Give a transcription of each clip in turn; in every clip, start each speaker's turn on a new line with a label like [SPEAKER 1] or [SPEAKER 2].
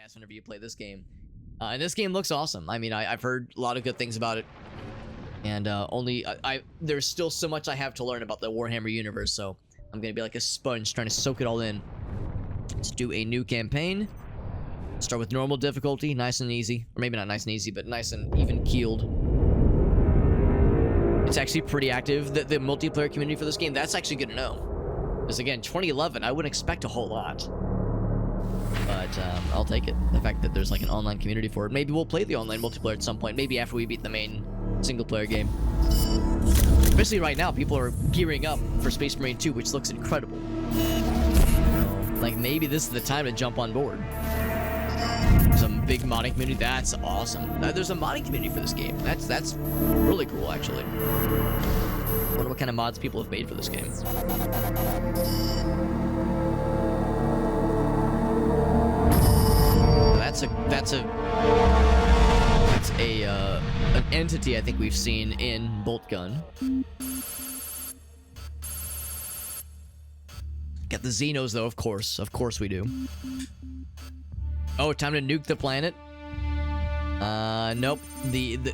[SPEAKER 1] badass whenever you play this game. And this game looks awesome. I mean, I've heard a lot of good things about it. And there's still so much I have to learn about the Warhammer universe, so I'm gonna be like a sponge trying to soak it all in. Let's do a new campaign. Start with normal difficulty, nice and easy. Or maybe not nice and easy, but nice and even keeled. It's actually pretty active. The multiplayer community for this game, that's actually good to know. Because again, 2011, I wouldn't expect a whole lot. But I'll take it. The fact that there's like an online community for it. Maybe we'll play the online multiplayer at some point. Maybe after we beat the main single-player game. Especially right now, people are gearing up for Space Marine 2, which looks incredible. Like, maybe this is the time to jump on board. Some big modding community. That's awesome. There's a modding community for this game. That's really cool, actually. I wonder what kind of mods people have made for this game. That's an entity I think we've seen in Bolt Gun. Got the Xenos though, of course we do. Oh, time to nuke the planet. Nope.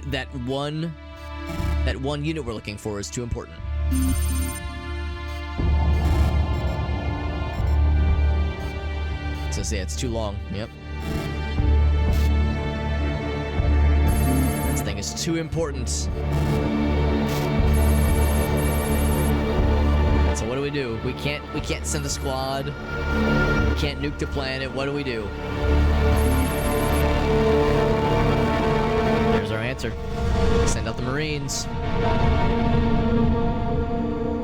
[SPEAKER 1] That one unit we're looking for is too important. So yeah, it's too long. Yep. This thing is too important. So what do? We can't send a squad. We can't nuke the planet. What do? There's our answer. Send out the Marines. I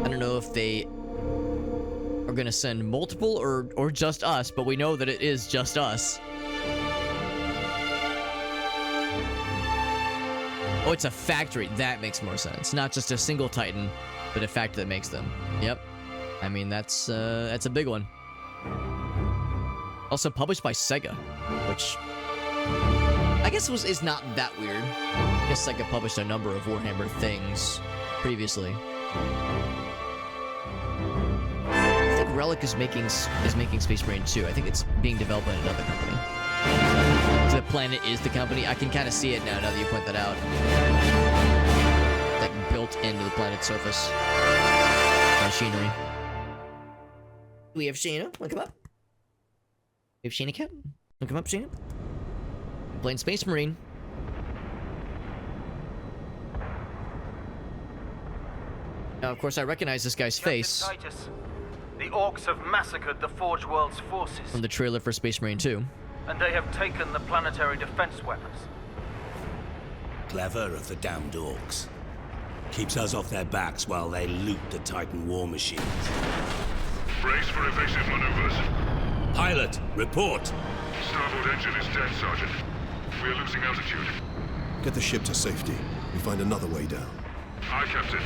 [SPEAKER 1] don't know if they are gonna send multiple or just us, but we know that it is just us. Oh, it's a factory. That makes more sense. Not just a single Titan, but a factory that makes them. Yep. I mean, that's a big one. Also published by Sega, which I guess is not that weird. I guess Sega published a number of Warhammer things previously. I think Relic is making Space Marine 2. I think it's being developed by another company. So the planet is the company. I can kind of see it now that you point that out. Like built into the planet's surface. Machinery. We have Sheena. Wanna come up? We have Sheena Cat. Wanna come up, Sheena? I'm playing Space Marine. Now, of course, I recognize this guy's face.
[SPEAKER 2] Titus, the Orcs have massacred the Forge World's forces.
[SPEAKER 1] From the trailer for Space Marine 2.
[SPEAKER 2] And they have taken the planetary defense weapons.
[SPEAKER 3] Clever of the damned Orcs. Keeps us off their backs while they loot the Titan war machines.
[SPEAKER 4] Brace for evasive maneuvers.
[SPEAKER 3] Pilot, report.
[SPEAKER 4] Starboard engine is dead, Sergeant. We are losing altitude.
[SPEAKER 5] Get the ship to safety. We find another way down.
[SPEAKER 4] Aye, Captain.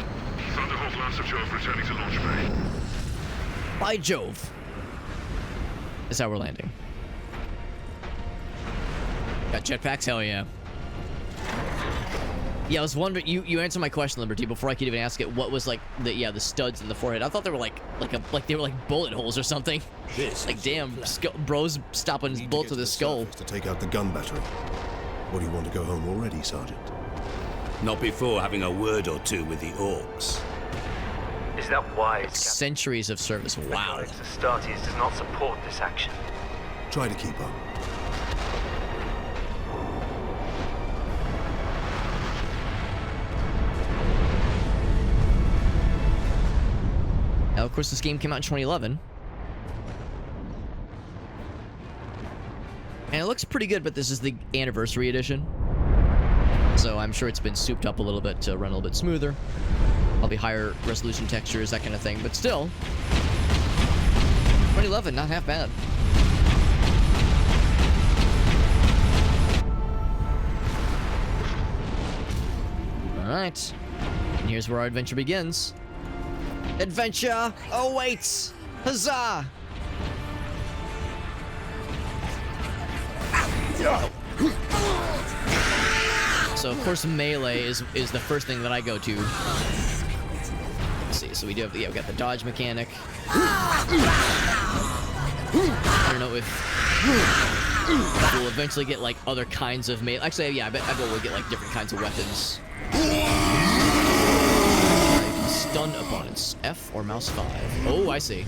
[SPEAKER 4] Thunderhawk Lance of Jove returning to launch bay.
[SPEAKER 1] By Jove. That's how we're landing. Got jetpacks? Hell yeah. Yeah, I was wondering. You answered my question, Liberty, before I could even ask it. What was like the studs in the forehead? I thought they were like they were like bullet holes or something.
[SPEAKER 3] This
[SPEAKER 1] like damn, bro's stopping bullets with his skull.
[SPEAKER 5] To take out the gun battery. What do you want to go home already, Sergeant?
[SPEAKER 3] Not before having a word or two with the Orcs.
[SPEAKER 2] Is that wise?
[SPEAKER 1] Centuries of service. Wow.
[SPEAKER 2] Astartes does not support this action.
[SPEAKER 5] Try to keep up.
[SPEAKER 1] Now, of course, this game came out in 2011. And it looks pretty good, but this is the anniversary edition. So I'm sure it's been souped up a little bit to run a little bit smoother. Probably higher resolution textures, that kind of thing. But still, 2011, not half bad. Alright. And here's where our adventure begins. Adventure awaits! Huzzah! So of course melee is the first thing that I go to. Let's see, so we got the dodge mechanic. I don't know if We'll eventually get like other kinds of melee. Actually, yeah, I bet we'll get like different kinds of weapons. Stun opponents. F or mouse 5. Oh, I see.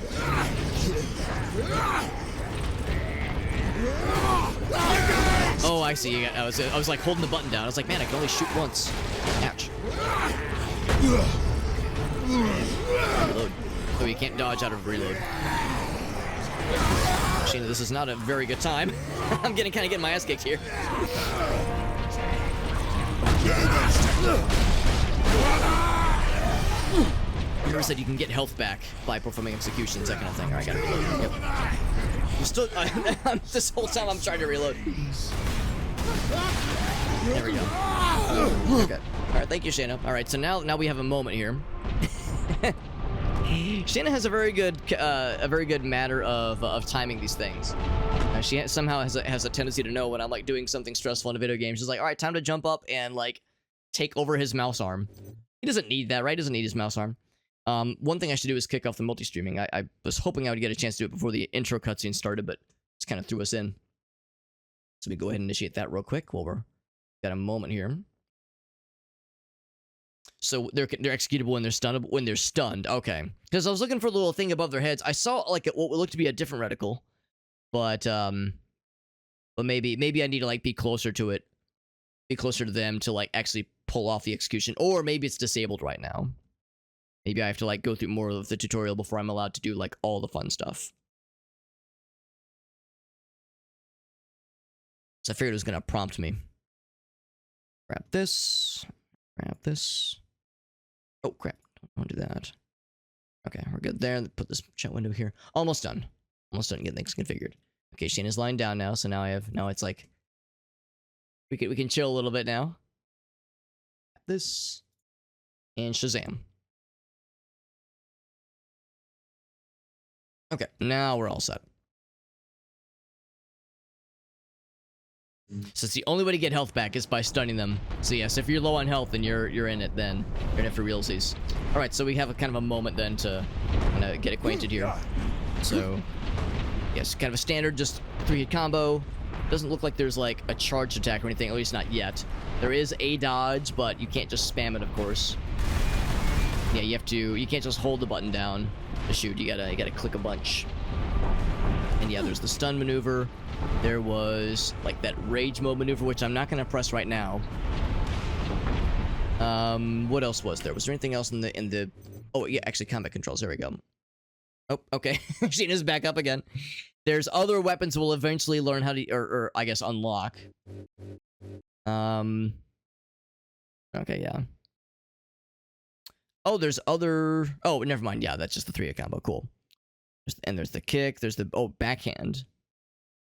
[SPEAKER 1] Oh, I see. I was like holding the button down. I was like, man, I can only shoot once. Ouch. Reload. Oh, you can't dodge out of reload. Sheena, this is not a very good time. I'm kind of getting my ass kicked here. Remember, said you can get health back by performing executions, that kind of thing. Alright, gotta reload. Yep. I'm still. This whole time I'm trying to reload. There we go. Okay. Alright, thank you, Shayna. Alright, so now we have a moment here. Shayna has a very good manner of timing these things. She somehow has a tendency to know when I'm like doing something stressful in a video game. She's like, all right, time to jump up and like take over his mouse arm. He doesn't need that, right? He doesn't need his mouse arm. One thing I should do is kick off the multi-streaming. I was hoping I would get a chance to do it before the intro cutscene started, but just kind of threw us in. So we go ahead and initiate that real quick while we're got a moment here. So they're executable when they're stunned. When they're stunned, okay. Because I was looking for a little thing above their heads. I saw like what looked to be a different reticle, but maybe I need to like be closer to it, be closer to them to like actually pull off the execution, or maybe it's disabled right now. Maybe I have to like go through more of the tutorial before I'm allowed to do like all the fun stuff. So I figured it was gonna prompt me. Grab this. Grab this. Oh crap! Don't want to do that. Okay, we're good there. Put this chat window here. Almost done. Almost done getting things configured. Okay, Shayna's lying down now, so now it's like we can chill a little bit now. This and Shazam. Okay, now we're all set. So it's the only way to get health back is by stunning them. So yes, if you're low on health and you're in it, then you're in it for realsies. All right, so we have a kind of a moment then to kind of get acquainted here. So yes, kind of a standard just 3-hit combo. Doesn't look like there's like a charged attack or anything, at least not yet. There is a dodge, but you can't just spam it, of course. Yeah, you can't just hold the button down to shoot. You gotta click a bunch. And yeah, there's the stun maneuver. There was like that rage mode maneuver, which I'm not gonna press right now. What else was there? Was there anything else in the? Oh yeah, actually combat controls. There we go. Oh, okay. Sheena's back up again. There's other weapons we'll eventually learn how to, or I guess unlock. Okay, yeah. Oh, there's other. Oh, never mind. Yeah, that's just the 3-hit combo. Cool. And there's the kick. There's the backhand.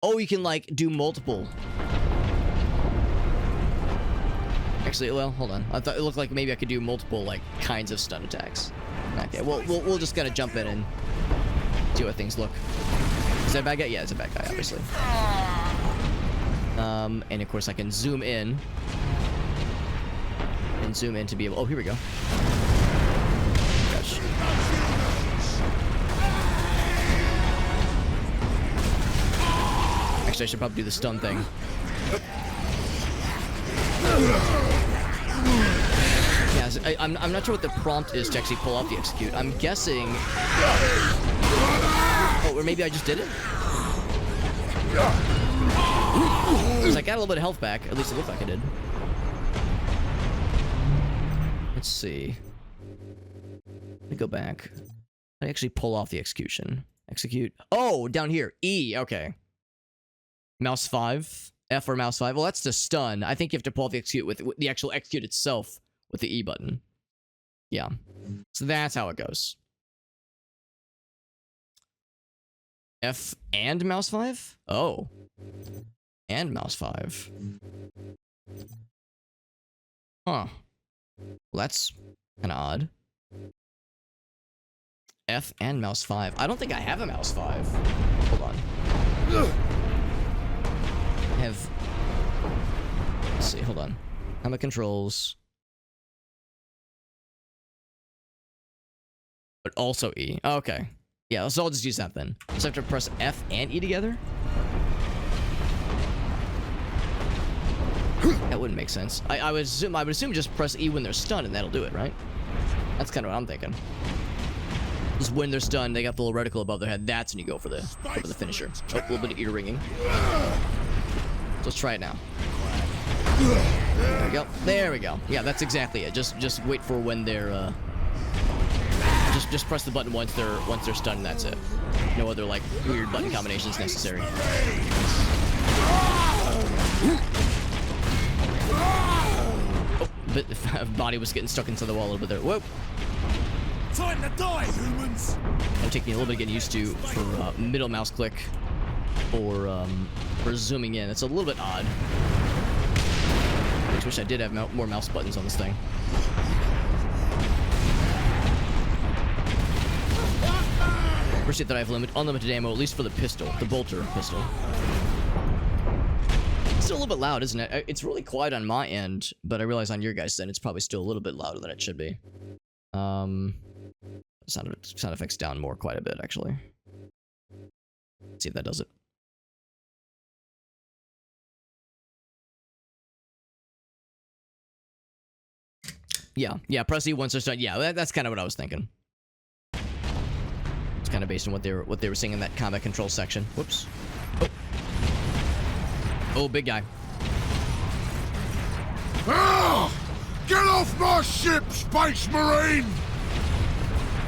[SPEAKER 1] Oh, you can like do multiple. Actually, well, hold on. I thought it looked like maybe I could do multiple like kinds of stun attacks. Okay, well, we'll just gotta jump in and see what things look. Is that a bad guy? Yeah, it's a bad guy, obviously. And of course I can zoom in. And zoom in to be able. Oh, here we go. Gosh. Actually, I should probably do the stun thing. Yeah, so I'm not sure what the prompt is to actually pull off the execute. I'm guessing. Oh, or maybe I just did it. Because I got a little bit of health back. At least it looked like I did. Let's see. Let me go back. I actually pull off the execution. Execute. Oh, down here. E. Okay. Mouse 5. F or mouse 5. Well, that's the stun. I think you have to pull off the execute with the actual execute itself with the E button. Yeah. So that's how it goes. F and mouse 5? Oh. And mouse 5. Huh. Well, that's kind of odd. F and mouse 5. I don't think I have a mouse 5. Hold on. I have... Let's see, hold on. Combat controls. But also E. Oh, okay. Yeah, so I'll just use that then. So I have to press F and E together? That wouldn't make sense. I would assume just press E when they're stunned and that'll do it, right? That's kind of what I'm thinking. Just when they're stunned, they got the little reticle above their head. That's when you go for the finisher. Oh, a little bit of ear ringing. Let's try it now. There we go. There we go. Yeah, that's exactly it. Just wait for when they're just press the button once they're stunned and that's it. No other like weird button combinations necessary. Oh, but body was getting stuck into the wall a little bit there. Whoa.
[SPEAKER 3] Time to die, humans!
[SPEAKER 1] It'll take me a little bit getting used to for middle mouse click for zooming in. It's a little bit odd. I wish I did have more mouse buttons on this thing. Appreciate that I have unlimited ammo, at least for the pistol, the bolter pistol. It's still a little bit loud, isn't it? It's really quiet on my end, but I realize on your guys' end, it's probably still a little bit louder than it should be. Sound effects down more quite a bit, actually. Let's see if that does it. Yeah, press E once they're stunned. Yeah, that's kind of what I was thinking. It's kind of based on what they were saying in that combat control section. Whoops. Oh, big guy.
[SPEAKER 5] Ah! Get off my ship, Space Marine!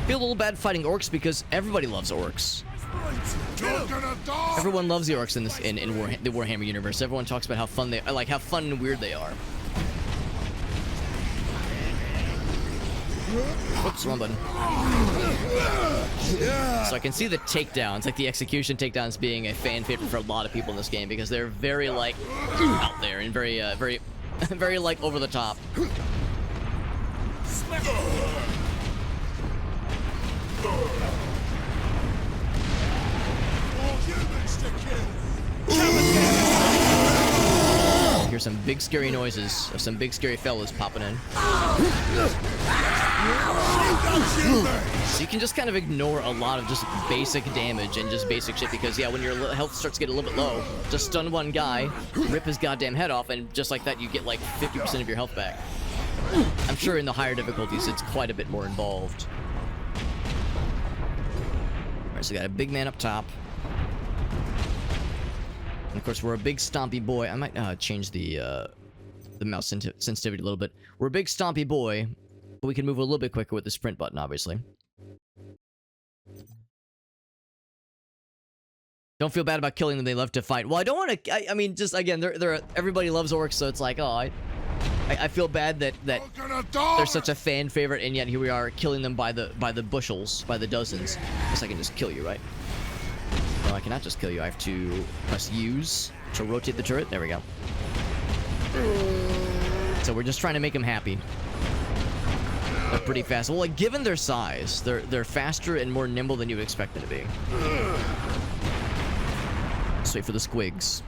[SPEAKER 1] Feel a little bad fighting orcs because everybody loves orcs.
[SPEAKER 5] You're gonna die!
[SPEAKER 1] Everyone loves the orcs in this in the Warhammer universe. Everyone talks about how fun how fun and weird they are. Whoops, wrong button. So I can see the takedowns, like the execution takedowns being a fan favorite for a lot of people in this game because they're very like out there and very very like over the top. Hear some big scary noises of some big scary fellas popping in. So you can just kind of ignore a lot of just basic damage and just basic shit because yeah, when your health starts to get a little bit low, just stun one guy, rip his goddamn head off, and just like that you get like 50% of your health back. I'm sure in the higher difficulties it's quite a bit more involved. Alright, so we got a big man up top. And of course, we're a big stompy boy. I might change the mouse sensitivity a little bit. We're a big stompy boy, but we can move a little bit quicker with the sprint button, obviously. Don't feel bad about killing them. They love to fight. Well, I don't want to. I mean, just again, everybody loves orcs, so it's like, oh, I feel bad that they're such a fan favorite, and yet here we are killing them by the bushels, by the dozens. Guess I can just kill you, right? No, I cannot just kill you. I have to press use to rotate the turret. There we go. So we're just trying to make them happy. They're pretty fast. Well, like, given their size, they're faster and more nimble than you would expect them to be. Let's wait for the squigs.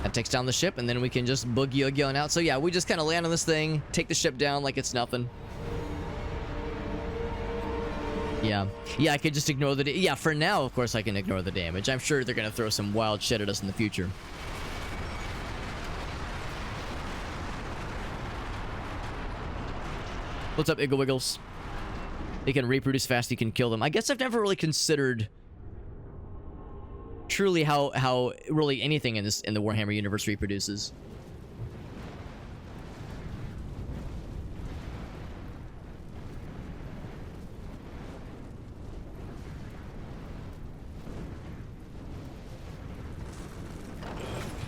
[SPEAKER 1] That takes down the ship, and then we can just boogie on out. So yeah, we just kind of land on this thing, take the ship down like it's nothing. Yeah, I could just ignore the... Yeah, for now, of course, I can ignore the damage. I'm sure they're going to throw some wild shit at us in the future. What's up, Iggle Wiggles? They can reproduce fast, you can kill them. I guess I've never really considered... truly how really anything in the Warhammer universe reproduces.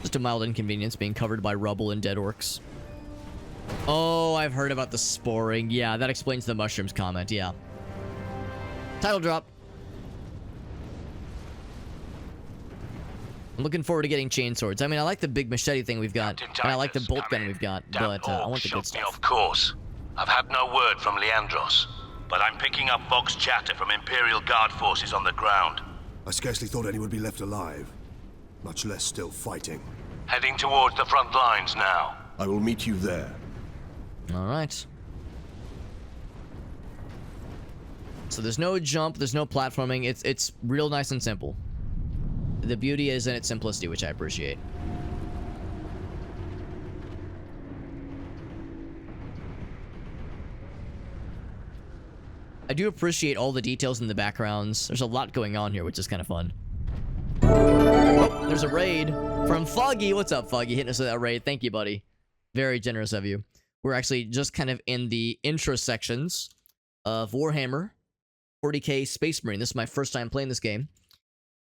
[SPEAKER 1] Just a mild inconvenience being covered by rubble and dead orcs. Oh, I've heard about the sporing. Yeah, that explains the mushrooms comment, yeah. Title drop. I'm looking forward to getting chainswords. I mean, I like the big machete thing we've got, and I like the bolt gun we've got, but I want the good stuff.
[SPEAKER 6] Of course. I've had no word from Leandros, but I'm picking up Vox chatter from Imperial Guard forces on the ground.
[SPEAKER 5] I scarcely thought anyone would be left alive, much less still fighting.
[SPEAKER 6] Heading towards the front lines now.
[SPEAKER 5] I will meet you there.
[SPEAKER 1] All right. So there's no jump, there's no platforming. It's real nice and simple. The beauty is in its simplicity, which I appreciate. I do appreciate all the details in the backgrounds. There's a lot going on here, which is kind of fun. Oh, there's a raid from Foggy. What's up, Foggy? Hitting us with that raid. Thank you, buddy. Very generous of you. We're actually just kind of in the intro sections of Warhammer 40k Space Marine. This is my first time playing this game.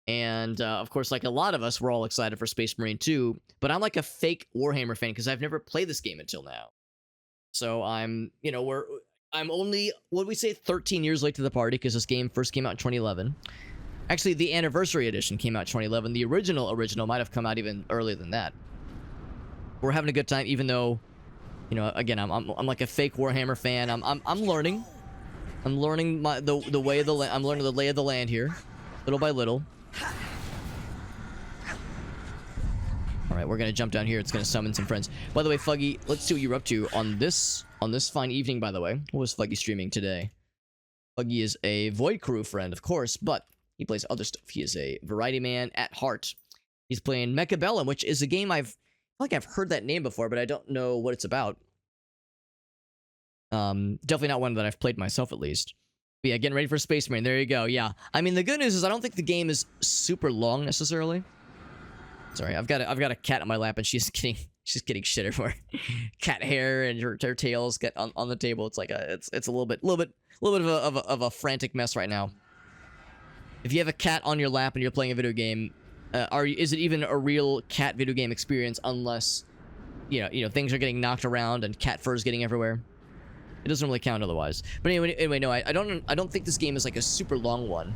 [SPEAKER 1] And, of course, like a lot of us, we're all excited for Space Marine 2. But I'm like a fake Warhammer fan because I've never played this game until now. So I'm, you know, I'm only, what do we say, 13 years late to the party because this game first came out in 2011. Actually, the Anniversary Edition came out in 2011. The original might have come out even earlier than that. We're having a good time, even though, you know, again, I'm like a fake Warhammer fan. I'm learning. I'm learning the way of the land. I'm learning the lay of the land here, little by little. All right, we're gonna jump down here. It's gonna summon some friends. By the way, Fuggy, let's see what you're up to on this fine evening. By the way, what was Fuggy streaming today? Fuggy is a Void Crew friend, of course, but he plays other stuff. He is a variety man at heart. He's playing Mechabellum, which is a game I've heard that name before, but I don't know what it's about. Definitely not one that I've played myself, at least. But yeah, getting ready for Space Marine. There you go. Yeah, I mean, the good news is I don't think the game is super long necessarily. Sorry, I've got a cat on my lap, and she's getting shit everywhere. Cat hair and her tails get on the table. It's like it's a little bit of a frantic mess right now. If you have a cat on your lap and you're playing a video game, is it even a real cat video game experience unless you know things are getting knocked around and cat fur is getting everywhere? It doesn't really count otherwise. But anyway, no, I don't think this game is like a super long one.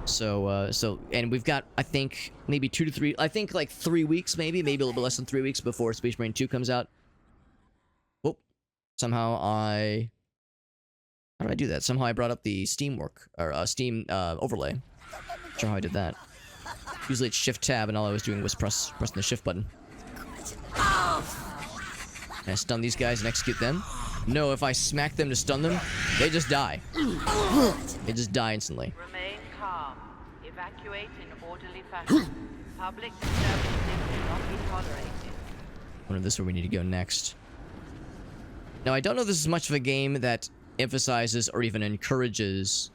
[SPEAKER 1] So and we've got, I think, maybe 2 to 3, I think like 3 weeks, maybe a little bit less than 3 weeks before Space Marine 2 comes out. Oh, somehow how did I do that? Somehow I brought up the Steam Steam overlay. Not sure how I did that. Usually it's Shift Tab, and all I was doing was pressing the Shift button. Can I stun these guys and execute them? No, if I smack them to stun them, they just die. They just die instantly.
[SPEAKER 7] Remain calm. Evacuate in orderly fashion. Public disturbances will not be tolerated.
[SPEAKER 1] I wonder if this is where we need to go next. Now, I don't know if this is much of a game that emphasizes or even encourages...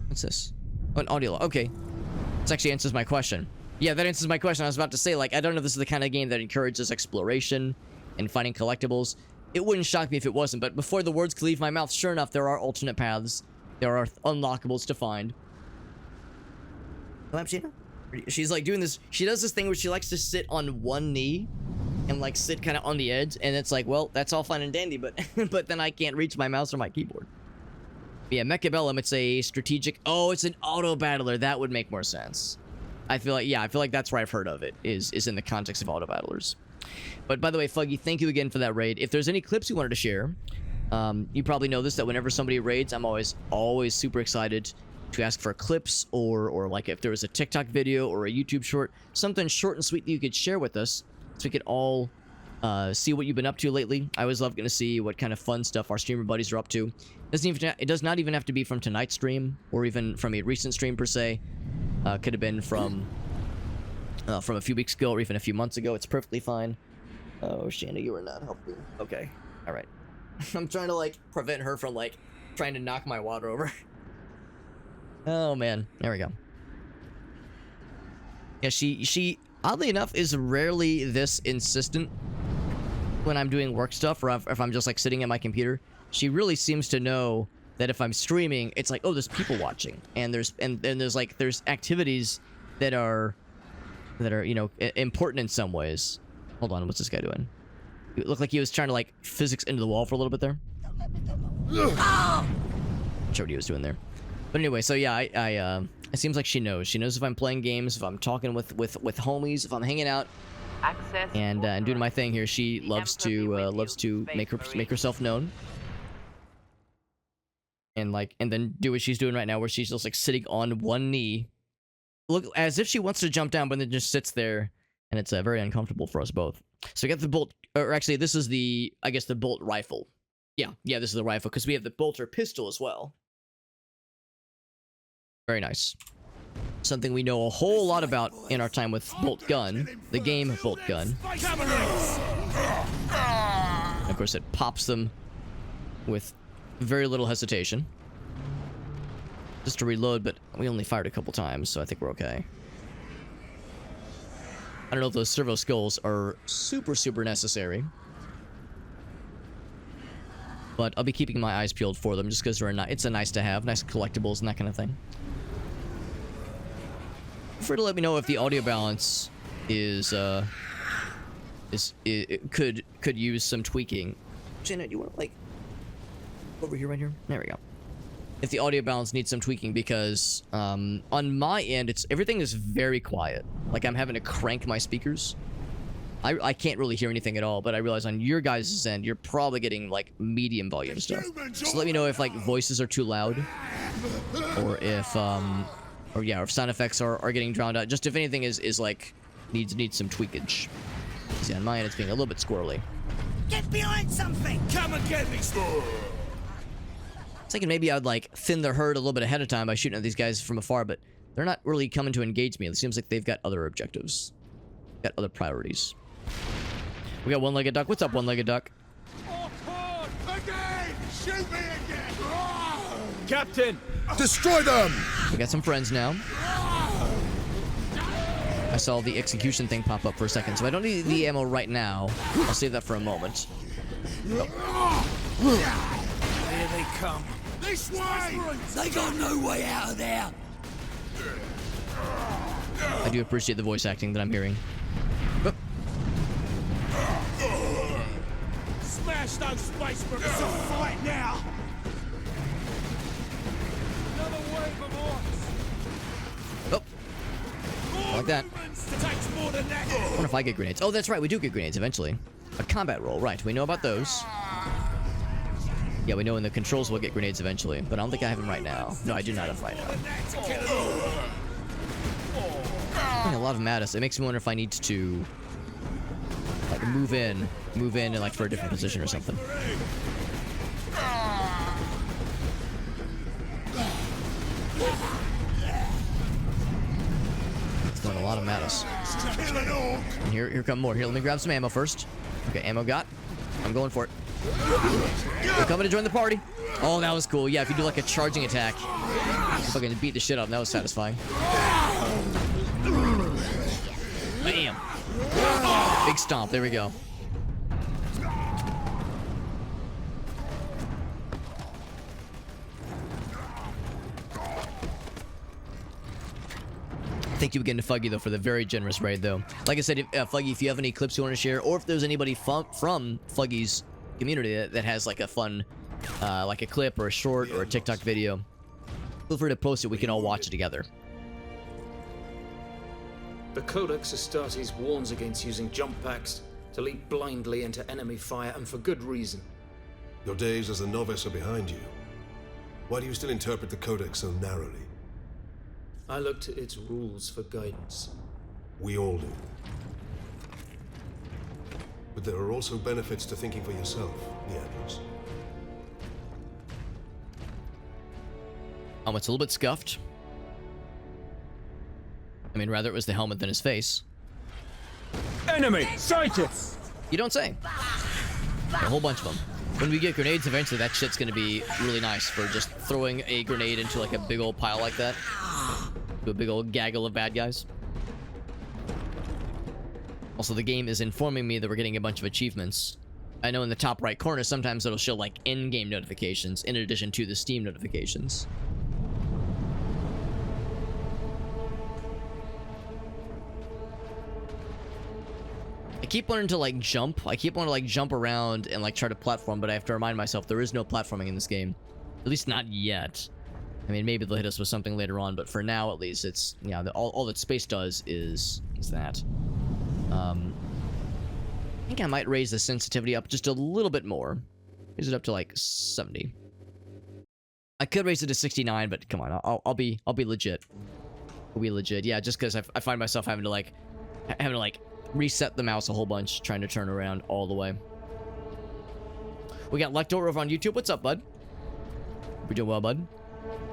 [SPEAKER 1] What's this? Oh, an audio log. Okay. This actually answers my question. Yeah, that answers my question. I was about to say, like, I don't know if this is the kind of game that encourages exploration and finding collectibles. It wouldn't shock me if it wasn't, but before the words could leave my mouth, sure enough, there are alternate paths. There are unlockables to find. She's like doing this. She does this thing where she likes to sit on one knee and like sit kind of on the edge, and it's like, well, that's all fine and dandy, but but then I can't reach my mouse or my keyboard. But yeah, Mechabellum, it's a strategic. Oh, it's an auto battler. That would make more sense. I feel like that's where I've heard of it, is in the context of auto battlers. But by the way, Fuggy, thank you again for that raid. If there's any clips you wanted to share, you probably know this, that whenever somebody raids, I'm always super excited to ask for clips, or like if there was a TikTok video or a YouTube short, something short and sweet that you could share with us, so we could all see what you've been up to lately. I always love getting to see what kind of fun stuff our streamer buddies are up to. It does not even have to be from tonight's stream, or even from a recent stream per se. Could have been from a few weeks ago, or even a few months ago. It's perfectly fine. Oh, Shanna, you are not helping. Okay, all right. I'm trying to like prevent her from like trying to knock my water over. Oh man, there we go. Yeah, she oddly enough is rarely this insistent when I'm doing work stuff, or if I'm just like sitting at my computer. She really seems to know that if I'm streaming, it's like, oh, there's people watching, and there's activities that are you know, important in some ways. Hold on, what's this guy doing? It looked like he was trying to like physics into the wall for a little bit there. Not sure what he was doing there. But anyway, so yeah, it seems like she knows. She knows if I'm playing games, if I'm talking with homies, if I'm hanging out,
[SPEAKER 7] Access
[SPEAKER 1] and doing my thing here. She loves to make herself known, and then do what she's doing right now, where she's just like sitting on one knee, look as if she wants to jump down, but then just sits there, and it's very uncomfortable for us both. So we got the bolt, or actually, this is I guess the bolt rifle. Yeah, this is the rifle, because we have the bolter pistol as well. Very nice. Something we know a whole lot about in our time with Bolt Gun, the game Bolt Gun. And of course, it pops them with very little hesitation. Just to reload, but we only fired a couple times, so I think we're okay. I don't know if those servo skulls are super necessary. But I'll be keeping my eyes peeled for them just because it's a nice to have, nice collectibles and that kind of thing. Feel free to let me know if the audio balance could use some tweaking. Jenna, do you want to like over here, right here? There we go. If the audio balance needs some tweaking, because on my end, everything is very quiet. Like I'm having to crank my speakers. I can't really hear anything at all, but I realize on your guys' end, you're probably getting like medium volume stuff. So let me know if like voices are too loud, or if if sound effects are getting drowned out. Just if anything is like needs some tweakage. See, on my end, it's being a little bit squirrely.
[SPEAKER 3] Get behind something! Come and get me, squirrel!
[SPEAKER 1] I was thinking maybe I'd like thin the herd a little bit ahead of time by shooting at these guys from afar, but they're not really coming to engage me. It seems like they've got other objectives, got other priorities. We got one-legged duck. What's up, one-legged duck?
[SPEAKER 5] Again! Shoot me again!
[SPEAKER 8] Captain!
[SPEAKER 5] Destroy them!
[SPEAKER 1] We got some friends now. I saw the execution thing pop up for a second, so I don't need the ammo right now. I'll save that for a moment. Oh.
[SPEAKER 3] Here they come. This way! They got no way out of there!
[SPEAKER 1] I do appreciate the voice acting that I'm hearing. Oh.
[SPEAKER 3] Smash those space marines! It's a fight now! Another wave of orcs!
[SPEAKER 1] Oh. I like that.
[SPEAKER 3] Takes more than that.
[SPEAKER 1] I wonder if I get grenades. Oh, that's right. We do get grenades eventually. A combat roll. Right. We know about those. Yeah, we know in the controls we'll get grenades eventually, but I don't think I have them right now. No, I do not have them right now. I'm getting a lot of Mattis. It makes me wonder if I need to like move in and like for a different position or something. It's throwing a lot of Mattis. And here come more. Here, let me grab some ammo first. Okay, ammo got. I'm going for it. They're coming to join the party. Oh, that was cool. Yeah, if you do like a charging attack, fucking beat the shit out of them. That was satisfying. Bam. Big stomp. There we go. Thank you again to Fuggy, though, for the very generous raid, though. Like I said, Fuggy, if you have any clips you want to share, or if there's anybody from Fuggy's community that has, like, a fun, like a clip or a short or a TikTok video, feel free to post it. We can all watch it together.
[SPEAKER 8] The Codex Astartes warns against using jump packs to leap blindly into enemy fire, and for good reason.
[SPEAKER 5] Your days as a novice are behind you. Why do you still interpret the Codex so narrowly?
[SPEAKER 8] I look to its rules for guidance.
[SPEAKER 5] We all do. But there are also benefits to thinking for yourself, Leandros.
[SPEAKER 1] Helmet's a little bit scuffed. I mean, rather it was the helmet than his face.
[SPEAKER 8] Enemy! Sighted!
[SPEAKER 1] You don't say. A whole bunch of them. When we get grenades eventually, that shit's gonna be really nice for just throwing a grenade into like a big old pile like that. To a big old gaggle of bad guys. Also, the game is informing me that we're getting a bunch of achievements. I know in the top right corner, sometimes it'll show like in-game notifications in addition to the Steam notifications. I keep wanting to like jump. I keep wanting to like jump around and like try to platform, but I have to remind myself there is no platforming in this game. At least not yet. I mean, maybe they'll hit us with something later on, but for now, at least, it's, yeah, all that space does is that. I think I might raise the sensitivity up just a little bit more. Raise it up to like 70. I could raise it to 69, but come on, I'll be legit. I'll be legit, yeah, just because I find myself having to like reset the mouse a whole bunch, trying to turn around all the way. We got Lector over on YouTube. What's up, bud? We doing well, bud?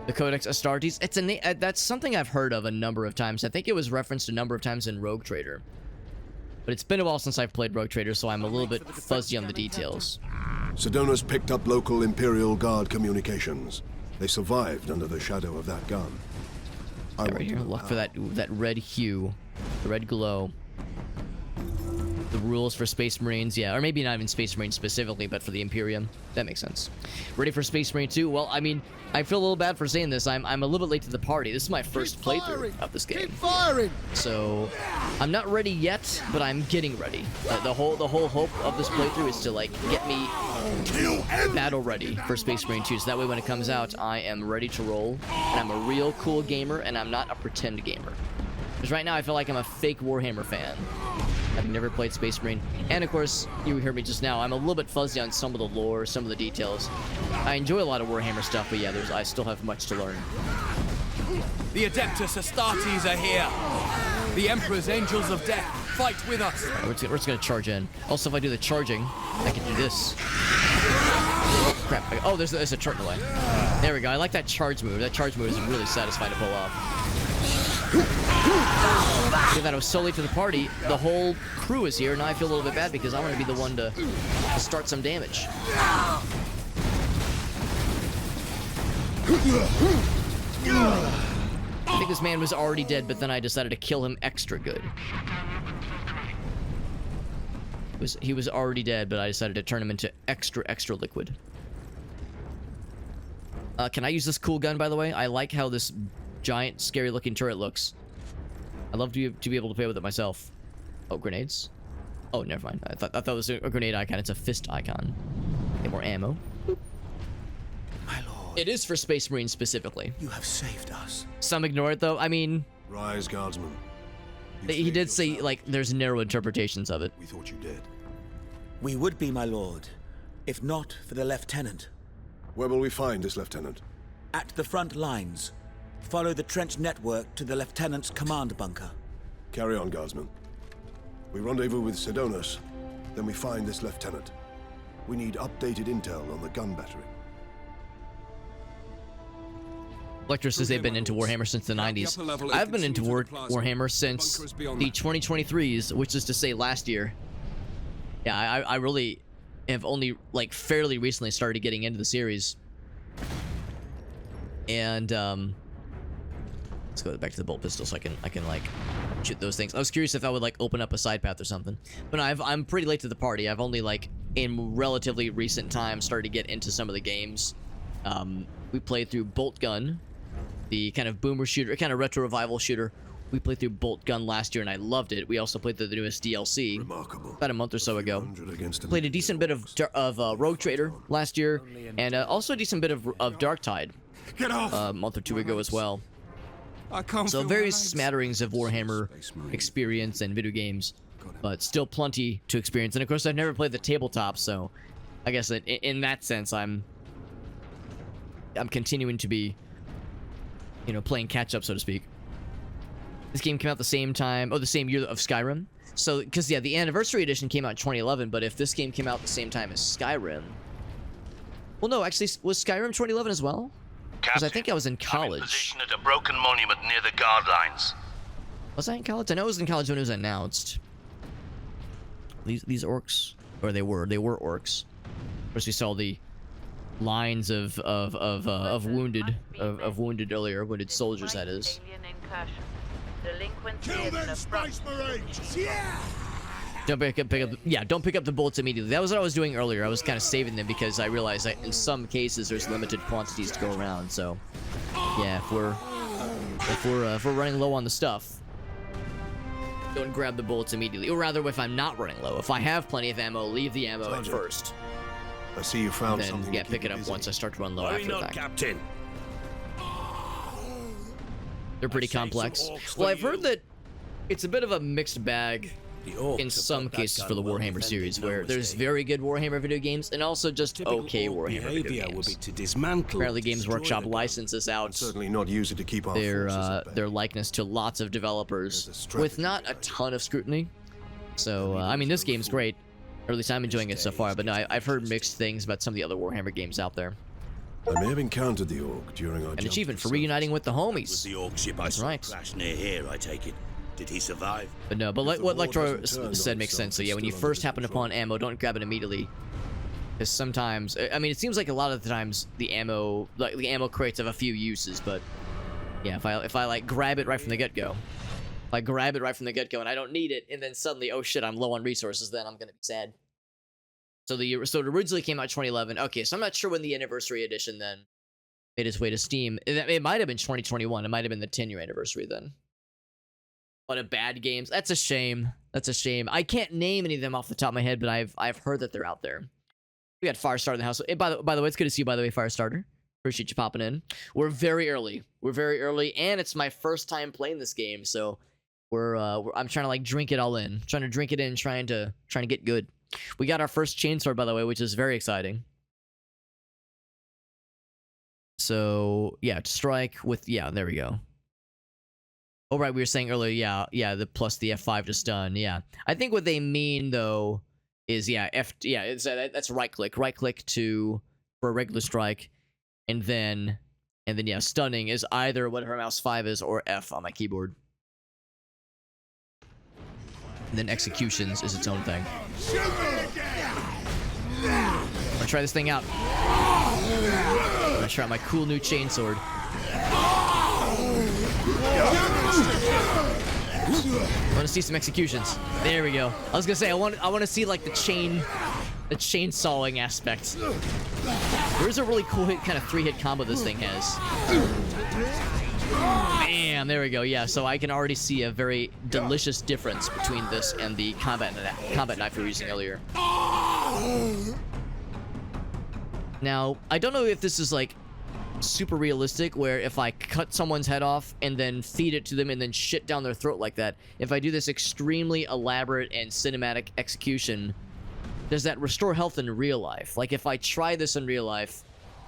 [SPEAKER 1] The Codex Astartes. It's a that's something I've heard of a number of times. I think it was referenced a number of times in Rogue Trader. But it's been a while since I've played Rogue Trader, so I'm a little bit fuzzy on the details.
[SPEAKER 5] Sidonus picked up local Imperial Guard communications. They survived under the shadow of that gun.
[SPEAKER 1] Yeah, right here. Look for that red hue, the red glow. The rules for Space Marines, yeah, or maybe not even Space Marines specifically, but for the Imperium. That makes sense. Ready for Space Marine 2? Well, I mean, I feel a little bad for saying this. I'm a little bit late to the party. This is my first playthrough of this game. So I'm not ready yet, but I'm getting ready. The whole hope of this playthrough is to like get me battle ready for Space Marine 2. So that way when it comes out, I am ready to roll, and I'm a real cool gamer, and I'm not a pretend gamer. Because right now I feel like I'm a fake Warhammer fan. I've never played Space Marine. And of course, you heard me just now, I'm a little bit fuzzy on some of the lore, some of the details. I enjoy a lot of Warhammer stuff, but yeah, I still have much to learn.
[SPEAKER 9] The Adeptus Astartes are here. The Emperor's Angels of Death fight with us.
[SPEAKER 1] We're just gonna charge in. Also, if I do the charging, I can do this. Crap. Oh, there's a turret away. There we go. I like that charge move. That charge move is really satisfying to pull off. Given that I was so late to the party, the whole crew is here. Now I feel a little bit bad because I want to be the one to start some damage. I think this man was already dead, but then I decided to kill him extra good. He was already dead, but I decided to turn him into extra liquid. Can I use this cool gun, by the way? I like how this giant, scary-looking turret looks. I'd love to be able to play with it myself. Oh, grenades? Oh, never mind. I thought it was a grenade icon. It's a fist icon. Get more ammo. Boop.
[SPEAKER 3] My lord.
[SPEAKER 1] It is for Space Marines specifically.
[SPEAKER 3] You have saved us.
[SPEAKER 1] Some ignore it, though. I mean...
[SPEAKER 5] Rise, Guardsman.
[SPEAKER 1] He did say, like, there's narrow interpretations of it.
[SPEAKER 5] We thought you did.
[SPEAKER 10] We would be, my lord, if not for the lieutenant.
[SPEAKER 5] Where will we find this lieutenant?
[SPEAKER 10] At the front lines. Follow the trench network to the lieutenant's command bunker.
[SPEAKER 5] Carry on, Guardsman. We rendezvous with Sidonus, then we find this lieutenant. We need updated intel on the gun battery.
[SPEAKER 1] Lecter says they've been into Warhammer since the 90s. I've been into Warhammer since the 2023s, which is to say last year. Yeah, I really have only, like, fairly recently started getting into the series. And, let's go back to the bolt pistol so I can like shoot those things. I was curious if I would like open up a side path or something, but no, I'm pretty late to the party. I've only like in relatively recent time started to get into some of the games. We played through Bolt Gun, the kind of boomer shooter, kind of retro revival shooter. We played through Bolt Gun last year and I loved it. We also played through the newest DLC about a month or so ago. Played a decent bit of Rogue Trader last year, and also a decent bit of Darktide a month or two ago as well. So various smatterings of Warhammer experience and video games, but still plenty to experience. And of course, I've never played the tabletop, so I guess in that sense, I'm continuing to be, you know, playing catch up, so to speak. This game came out the same time, the same year of Skyrim. So, because yeah, the Anniversary Edition came out in 2011, but if this game came out the same time as Skyrim, well, no, actually, was Skyrim 2011 as well? Because I think I was in college.
[SPEAKER 6] Positioned at a broken monument near the guard lines.
[SPEAKER 1] Was I in college? I know I was in college when it was announced. These orcs, or they were orcs. Of course, we saw the lines of wounded wounded soldiers. That is.
[SPEAKER 7] Kill them, Space Marines! Yeah!
[SPEAKER 1] Don't pick up the bullets immediately. That was what I was doing earlier. I was kind of saving them because I realized that in some cases there's limited quantities to go around. So, yeah, if we're running low on the stuff, don't grab the bullets immediately. Or rather, if I'm not running low, if I have plenty of ammo, leave the ammo at first.
[SPEAKER 5] I see you found
[SPEAKER 1] then,
[SPEAKER 5] something.
[SPEAKER 1] Yeah, pick it up once I start to run low after that.
[SPEAKER 3] Captain.
[SPEAKER 1] They're pretty complex. Well, I've heard that it's a bit of a mixed bag in some cases for the Warhammer series, where there's very good Warhammer video games and also just okay Warhammer video games.
[SPEAKER 3] Would be to dismantle.
[SPEAKER 1] Apparently, Games Workshop licenses out
[SPEAKER 5] certainly not use it to keep our
[SPEAKER 1] their likeness to lots of developers with not a ton of scrutiny. So, I mean, this game's great. Or at least I'm enjoying it so far, but no, I've heard mixed things about some of the other Warhammer games out there.
[SPEAKER 5] I may have encountered the Orc during our
[SPEAKER 1] An
[SPEAKER 5] jump
[SPEAKER 1] achievement for
[SPEAKER 5] to
[SPEAKER 1] reuniting with the
[SPEAKER 3] Was
[SPEAKER 1] homies.
[SPEAKER 3] the Orc ship I
[SPEAKER 1] That's
[SPEAKER 3] saw
[SPEAKER 1] right.
[SPEAKER 3] crash near here, I take it? Did he survive?
[SPEAKER 1] But no, but
[SPEAKER 5] If
[SPEAKER 1] like
[SPEAKER 5] the
[SPEAKER 1] what
[SPEAKER 5] war
[SPEAKER 1] Lector
[SPEAKER 5] hasn't turned
[SPEAKER 1] said
[SPEAKER 5] on
[SPEAKER 1] makes
[SPEAKER 5] itself,
[SPEAKER 1] sense. So
[SPEAKER 5] it's
[SPEAKER 1] yeah, when you
[SPEAKER 5] still under
[SPEAKER 1] first happen
[SPEAKER 5] control.
[SPEAKER 1] upon ammo, don't grab it immediately. Because sometimes, I mean, it seems like a lot of the times the ammo, like the ammo crates have a few uses, but yeah, if I like grab it right from the get-go, if I grab it right from the get-go and I don't need it, and then suddenly, oh shit, I'm low on resources, then I'm gonna be sad. So it originally came out 2011. Okay, so I'm not sure when the anniversary edition then made its way to Steam. It might have been 2021. It might have been the 10-year anniversary then. But of bad games, that's a shame. That's a shame. I can't name any of them off the top of my head, but I've heard that they're out there. We got Firestarter in the house. Hey, by the way, it's good to see you. By the way, Firestarter, appreciate you popping in. We're very early. We're very early, and it's my first time playing this game, so I'm trying to like drink it all in. Trying to drink it in, trying to get good. We got our first chainsword, by the way, which is very exciting. So yeah, strike with there we go. Oh right, we were saying earlier, yeah, the plus the F5 to stun, yeah. I think what they mean though is that's right click for a regular strike, and then yeah, stunning is either whatever mouse 5 is or F on my keyboard. And then executions is its own thing. I'm gonna try this thing out. I'm gonna try out my cool new chainsword. I want to see some executions. There we go. I was gonna say I want to see like the chainsawing aspect. There's a really cool kind of 3-hit combo this thing has. Bam! There we go. Yeah, so I can already see a very delicious difference between this and the combat knife we were using earlier. Now, I don't know if this is like super realistic, where if I cut someone's head off and then feed it to them and then shit down their throat like that, if I do this extremely elaborate and cinematic execution, does that restore health in real life? Like, if I try this in real life,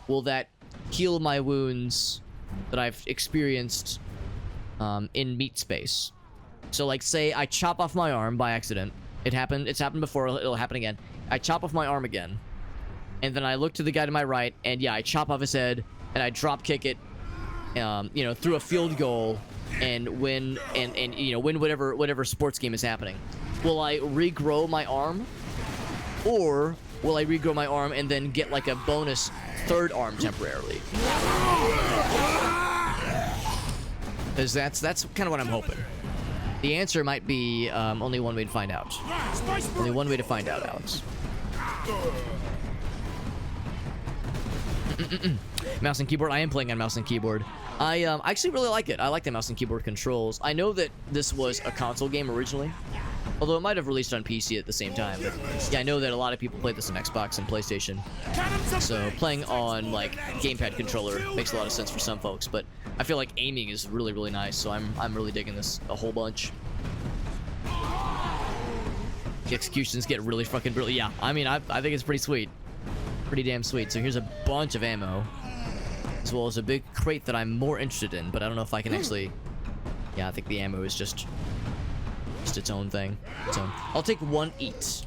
[SPEAKER 1] will that heal my wounds that I've experienced in meat space? So, like, say I chop off my arm by accident. It's happened before, it'll happen again. I chop off my arm again, and then I look to the guy to my right, and yeah, I chop off his head, and I drop kick it, through a field goal, and win, win whatever sports game is happening. Will I regrow my arm, or will I regrow my arm and then get like a bonus third arm temporarily? Because that's kind of what I'm hoping. The answer might be only one way to find out. Only one way to find out, Alex. Mouse and keyboard. I am playing on mouse and keyboard. I actually really like it. I like the mouse and keyboard controls. I know that this was a console game originally, although it might have released on PC at the same time. But yeah, I know that a lot of people played this on Xbox and PlayStation. So playing on like gamepad controller makes a lot of sense for some folks. But I feel like aiming is really, really nice. So I'm really digging this a whole bunch. The executions get really fucking brilliant. Yeah, I mean, I think it's pretty sweet. Pretty damn sweet. So here's a bunch of ammo, as well as a big crate that I'm more interested in, but I don't know if I can actually... Yeah, I think the ammo is just its own thing. So I'll take one eat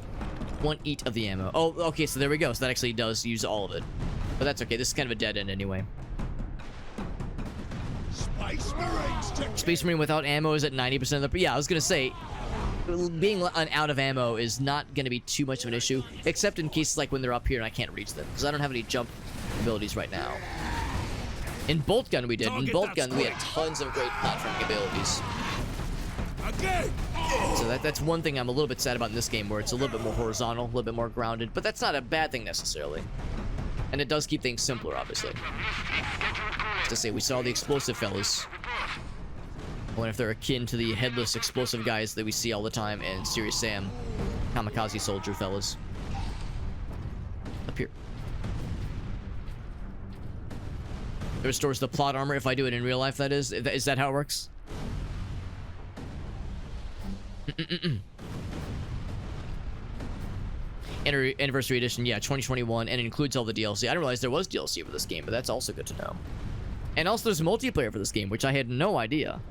[SPEAKER 1] of the ammo. Oh, okay, so there we go. So that actually does use all of it, but that's okay. This is kind of a dead end anyway. Space Marine without ammo is at 90% of the... Yeah, I was gonna say, being out of ammo is not going to be too much of an issue, except in cases like when they're up here and I can't reach them, because I don't have any jump abilities right now. In Bolt Gun we did. In Bolt Gun we had tons of great platforming abilities. So that's one thing I'm a little bit sad about in this game, where it's a little bit more horizontal, a little bit more grounded, but that's not a bad thing necessarily. And it does keep things simpler, obviously. Just to say, we saw the explosive fellas. I wonder if they're akin to the headless explosive guys that we see all the time in Serious Sam, kamikaze soldier fellas. Up here. It restores the plot armor if I do it in real life, that is? Is that how it works? Anniversary edition, yeah, 2021, and it includes all the DLC. I didn't realize there was DLC for this game, but that's also good to know. And also there's multiplayer for this game, which I had no idea.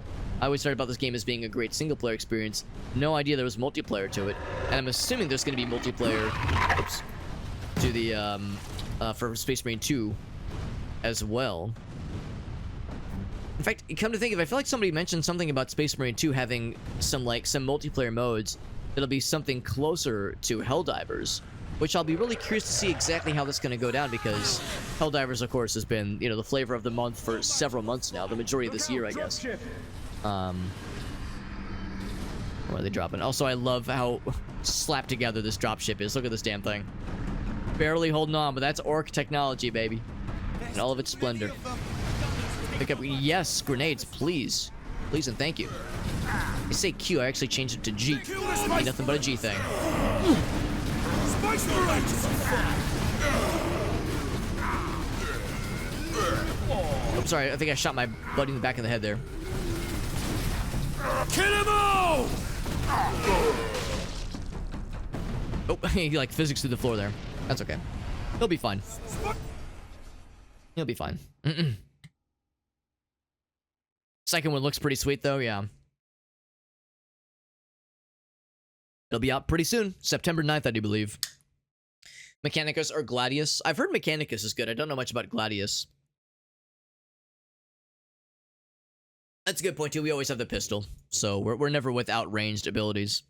[SPEAKER 1] I always heard about this game as being a great single-player experience. No idea there was multiplayer to it. And I'm assuming there's going to be multiplayer, oops, to the, for Space Marine 2 as well. In fact, come to think of it, I feel like somebody mentioned something about Space Marine 2 having some multiplayer modes that'll be something closer to Helldivers, which I'll be really curious to see exactly how that's going to go down, because Helldivers, of course, has been, you know, the flavor of the month for several months now, the majority of this year, I guess. Where are they dropping? Also, I love how slapped together this dropship is. Look at this damn thing. Barely holding on, but that's orc technology, baby. In all of its splendor. Pick up, yes, grenades, please. Please and thank you. I say Q, I actually changed it to G. Ain't nothing but a G thing. I'm sorry, I think I shot my buddy in the back of the head there.
[SPEAKER 9] Kill him all!
[SPEAKER 1] Oh, he like physics through the floor there. That's okay. He'll be fine. He'll be fine. Second one looks pretty sweet though, yeah. It'll be out pretty soon. September 9th, I do believe. Mechanicus or Gladius? I've heard Mechanicus is good. I don't know much about Gladius. That's a good point too. We always have the pistol, so we're never without ranged abilities.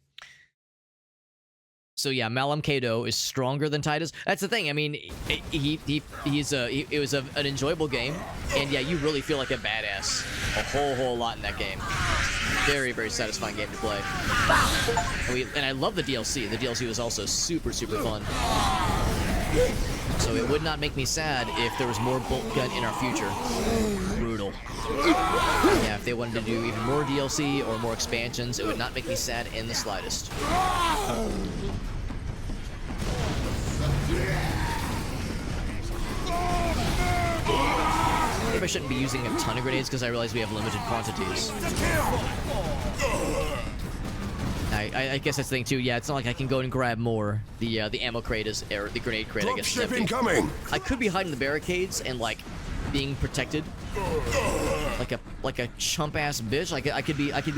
[SPEAKER 1] So yeah, Malam Kado is stronger than Titus. That's the thing. I mean, it was an enjoyable game, and yeah, you really feel like a badass a whole lot in that game. Very, very satisfying game to play. And I love the DLC. The DLC was also super fun. So it would not make me sad if there was more bolt gun in our future. Brutal. Yeah, if they wanted to do even more DLC or more expansions, it would not make me sad in the slightest. Maybe I shouldn't be using a ton of grenades because I realize we have limited quantities. I guess that's the thing too. Yeah, it's not like I can go and grab more. The ammo crate is, or the grenade crate, I guess. Is
[SPEAKER 5] incoming.
[SPEAKER 1] I could be hiding the barricades and like being protected, like a chump ass bitch. I could be like a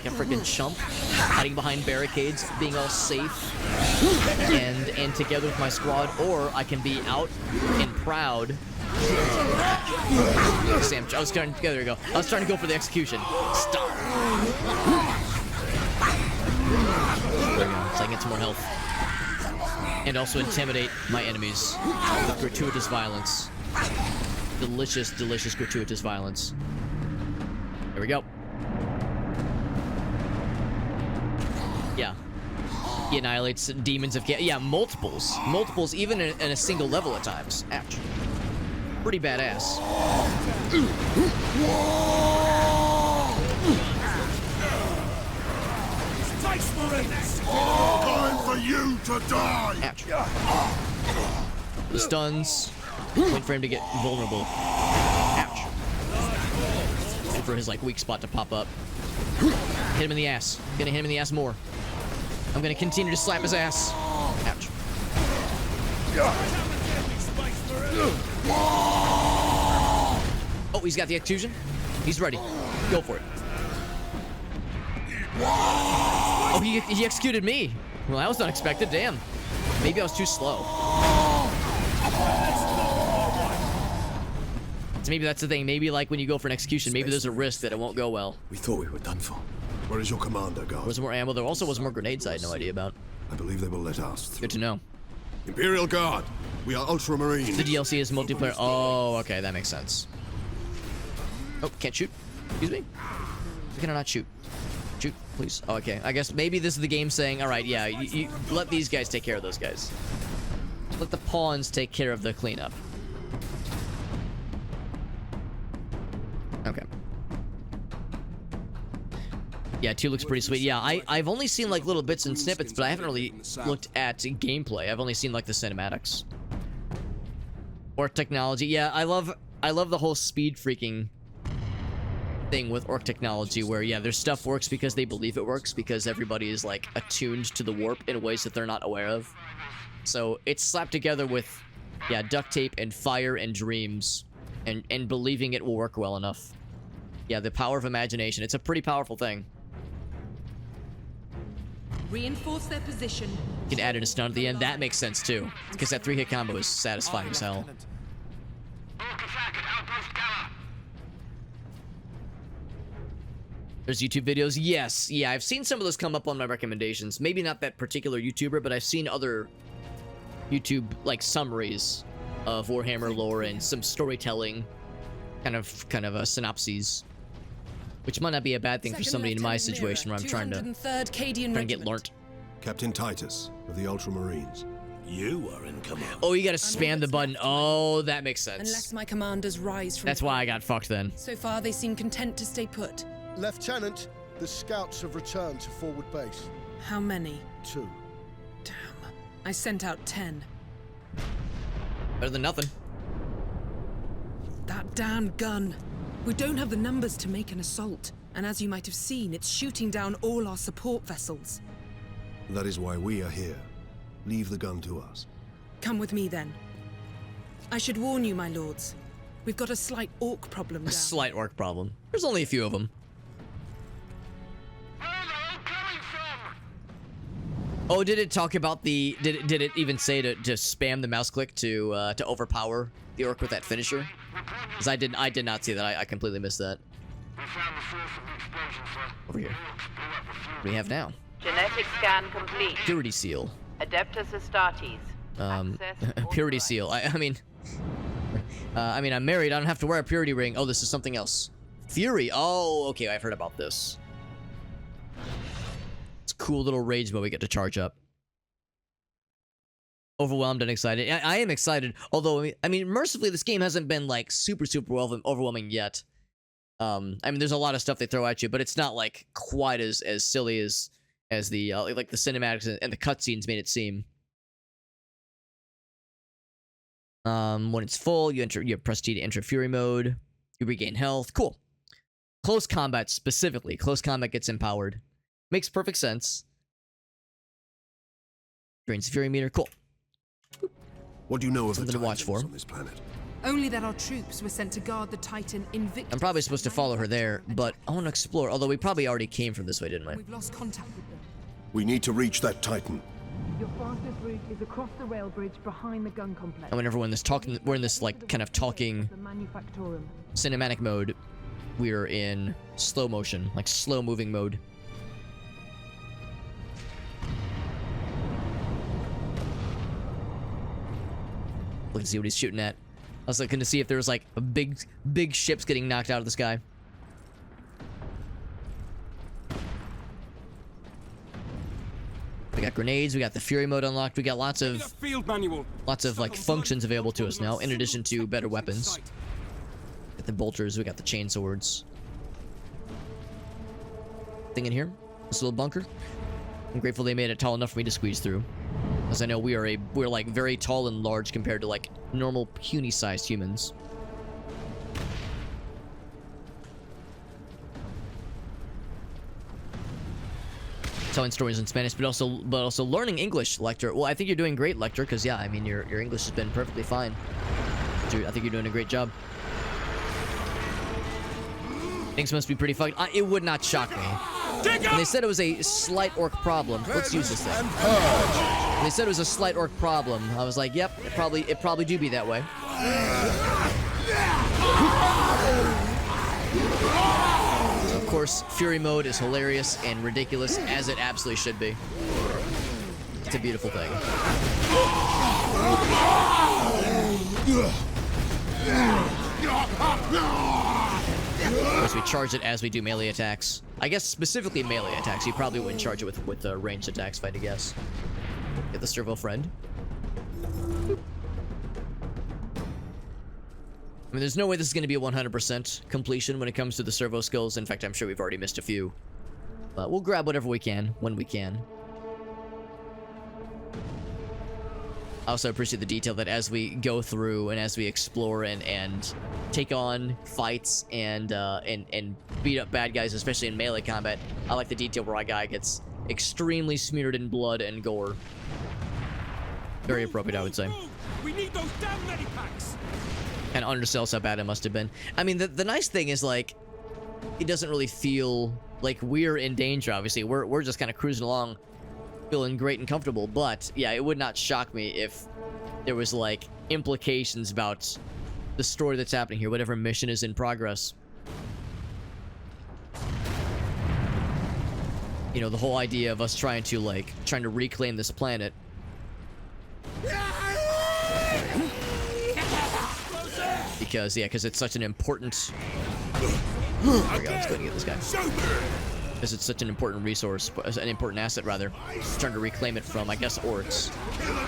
[SPEAKER 1] freaking chump, hiding behind barricades, being all safe and together with my squad, or I can be out and proud. Sam, I was trying. There we go. I was trying to go for the execution. Stop. There we go. So I can get some more health. And also intimidate my enemies with gratuitous violence. Delicious, delicious gratuitous violence. There we go. Yeah. He annihilates demons of chaos. Yeah, multiples. Multiples, even in a single level at times. Ouch. Pretty badass.
[SPEAKER 5] Time for you to die!
[SPEAKER 1] Ouch. The stuns. Wait for him to get vulnerable. Ouch. Wait for his like weak spot to pop up. Hit him in the ass. Gonna hit him in the ass more. I'm gonna continue to slap his ass. Ouch. Oh, he's got the execution. He's ready. Go for it. Oh, he executed me. Well, that was unexpected. Damn. Maybe I was too slow. So maybe that's the thing. Maybe like when you go for an execution, maybe there's a risk that it won't go well.
[SPEAKER 5] We thought we were done for. Where is your commander, guard?
[SPEAKER 1] Was more ammo? There also was more grenades I had no idea about.
[SPEAKER 5] I believe they will let us through.
[SPEAKER 1] Good to know.
[SPEAKER 5] Imperial Guard, we are Ultramarine.
[SPEAKER 1] The DLC is multiplayer. Oh, okay, that makes sense. Oh, can't shoot. Excuse me. Why can I not shoot? Shoot, please. Oh, okay. I guess maybe this is the game saying, all right, yeah, you let these guys take care of those guys. Let the pawns take care of the cleanup. Okay. Yeah, 2 looks pretty sweet. Yeah, I've only seen like little bits and snippets, but I haven't really looked at gameplay. I've only seen like the cinematics. Orc technology. Yeah, I love the whole speed freaking thing with orc technology where, yeah, their stuff works because they believe it works, because everybody is like attuned to the warp in ways that they're not aware of. So it's slapped together with, yeah, duct tape and fire and dreams and believing it will work well enough. Yeah, the power of imagination. It's a pretty powerful thing.
[SPEAKER 11] Reinforce their position.
[SPEAKER 1] You can add in a stun at the end. That makes sense too, because that 3-hit combo is satisfying as hell. There's YouTube videos. Yes, yeah, I've seen some of those come up on my recommendations. Maybe not that particular YouTuber, but I've seen other YouTube like summaries of Warhammer lore and some storytelling, kind of synopses, which might not be a bad thing for somebody in my situation where I'm trying to get learnt.
[SPEAKER 5] Captain Titus of the Ultramarines.
[SPEAKER 3] You are in command.
[SPEAKER 1] Oh, you gotta spam the button. Oh, that makes sense.
[SPEAKER 11] Unless my commanders rise from.
[SPEAKER 1] That's why I got fucked then.
[SPEAKER 11] So far, they seem content to stay put.
[SPEAKER 12] Lieutenant, the scouts have returned to forward base.
[SPEAKER 11] How many?
[SPEAKER 12] 2.
[SPEAKER 11] Damn. I sent out 10.
[SPEAKER 1] Better than nothing.
[SPEAKER 11] That damn gun. We don't have the numbers to make an assault. And as you might have seen, it's shooting down all our support vessels.
[SPEAKER 5] That is why we are here. Leave the gun to us.
[SPEAKER 11] Come with me, then. I should warn you, my lords. We've got a slight orc problem down.
[SPEAKER 1] A slight orc problem. There's only a few of them. Oh, did it talk about the... Did it even say to spam the mouse click to overpower the orc with that finisher? Because I did not see that. I completely missed that. Over here. What do we have now?
[SPEAKER 7] Genetic scan complete.
[SPEAKER 1] Purity seal.
[SPEAKER 7] Adeptus Astartes.
[SPEAKER 1] Purity seal. I mean, I'm married. I don't have to wear a purity ring. Oh, this is something else. Fury. Oh, okay. I've heard about this. It's a cool little rage mode we get to charge up. Overwhelmed and excited. I am excited. Although, I mean, mercifully, this game hasn't been like super overwhelming yet. I mean, there's a lot of stuff they throw at you, but it's not like quite as silly as the like the cinematics and the cutscenes made it seem. When it's full, you press T to enter Fury mode. You regain health. Cool. Close combat specifically. Close combat gets empowered. Makes perfect sense. Drains the Fury meter. Cool.
[SPEAKER 5] What do you know of
[SPEAKER 1] Something
[SPEAKER 5] the
[SPEAKER 1] to watch for.
[SPEAKER 5] on this planet?
[SPEAKER 11] Only that our troops were sent to guard the Titan Invictus.
[SPEAKER 1] I'm probably supposed to follow her there, but I want to explore. Although we probably already came from this way, didn't we?
[SPEAKER 11] We've lost contact with them.
[SPEAKER 5] We need to reach that Titan.
[SPEAKER 13] Your fastest route is across the rail bridge behind the gun complex.
[SPEAKER 1] And whenever we're in this like kind of talking cinematic mode, we're in slow motion, like slow moving mode. Look to see what he's shooting at. I was looking to see if there was like a big ships getting knocked out of the sky. We got grenades, we got the Fury mode unlocked, we got lots of like functions available to us now, in addition to better weapons. Got the bolters, we got the chain swords. Thing in here, this little bunker. I'm grateful they made it tall enough for me to squeeze through, as I know we're like very tall and large compared to like normal puny-sized humans. Telling stories in Spanish, but also learning English, Lecter. Well, I think you're doing great, Lecter, because yeah, I mean your English has been perfectly fine. I think you're doing a great job. Things must be pretty fucked. It would not shock me. When they said it was a slight orc problem, let's use this thing. When they said it was a slight orc problem, I was like, yep, it probably do be that way. Of course, Fury mode is hilarious and ridiculous, as it absolutely should be. It's a beautiful thing. Of course, we charge it as we do melee attacks. I guess specifically melee attacks. You probably wouldn't charge it with ranged attacks, if I had to guess. Get the servo friend. I mean, there's no way this is going to be a 100% completion when it comes to the servo skills. In fact, I'm sure we've already missed a few. But we'll grab whatever we can, when we can. I also appreciate the detail that as we go through and as we explore and take on fights and beat up bad guys, especially in melee combat, I like the detail where our guy gets extremely smeared in blood and gore. Very appropriate, I would say.
[SPEAKER 9] We need those damn medipacks.
[SPEAKER 1] And undersells how bad it must have been. I mean, the nice thing is, like, it doesn't really feel like we're in danger. Obviously, we're just kind of cruising along, feeling great and comfortable. But yeah, it would not shock me if there was like implications about the story that's happening here, whatever mission is in progress. You know, the whole idea of us trying to reclaim this planet. Because it's such an important... There we go, let's go and get this guy. Because it's such an important resource, an important asset, rather. Trying to reclaim it from, I guess, orcs.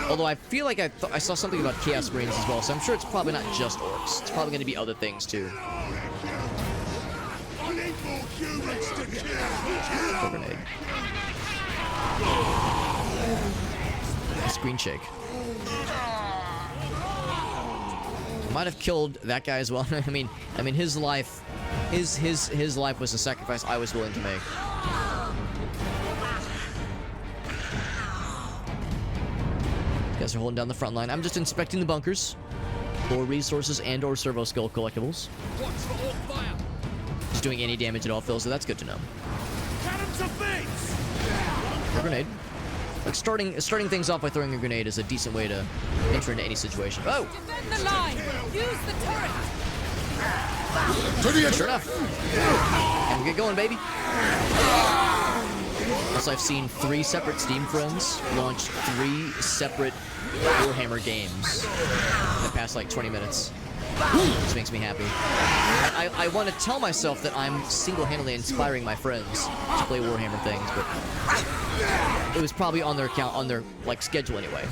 [SPEAKER 1] Although I feel like I saw something about Chaos Marines as well, so I'm sure it's probably not just orcs. It's probably going to be other things, too. Grenade. Screen shake. Might have killed that guy as well. I mean, his life, his life was a sacrifice I was willing to make. You guys are holding down the front line. I'm just inspecting the bunkers for resources and/or servo skill collectibles. Just doing any damage at all, Phil, so that's good to know. A grenade. Like starting things off by throwing a grenade is a decent way to enter into any situation. Oh!
[SPEAKER 11] Defend the line! Use the turret!
[SPEAKER 1] Sure enough. And get going, baby. Also, I've seen 3 separate Steam friends launch 3 separate Warhammer games in the past, like, 20 minutes. Which makes me happy. I want to tell myself that I'm single-handedly inspiring my friends to play Warhammer things, but it was probably on their account, on their, like, schedule anyway.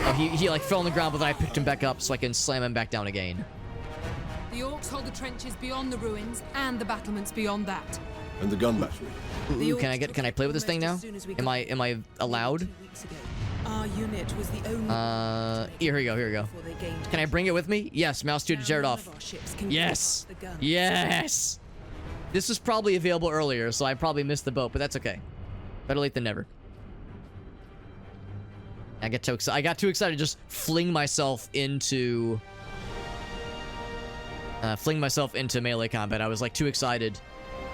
[SPEAKER 1] Oh, he like fell on the ground, but then I picked him back up so I can slam him back down again.
[SPEAKER 11] The orcs hold the trenches beyond the ruins and the battlements beyond that.
[SPEAKER 5] And the gun battery.
[SPEAKER 1] Ooh, can I play with this thing now? Am I allowed?
[SPEAKER 11] Our unit was the only
[SPEAKER 1] here we go. Can I bring it with me? Yes, mouse 2 to tear it off. Yes. Yes. This was probably available earlier, so I probably missed the boat, but that's okay. Better late than never. I got too excited to just fling myself into melee combat. I was like too excited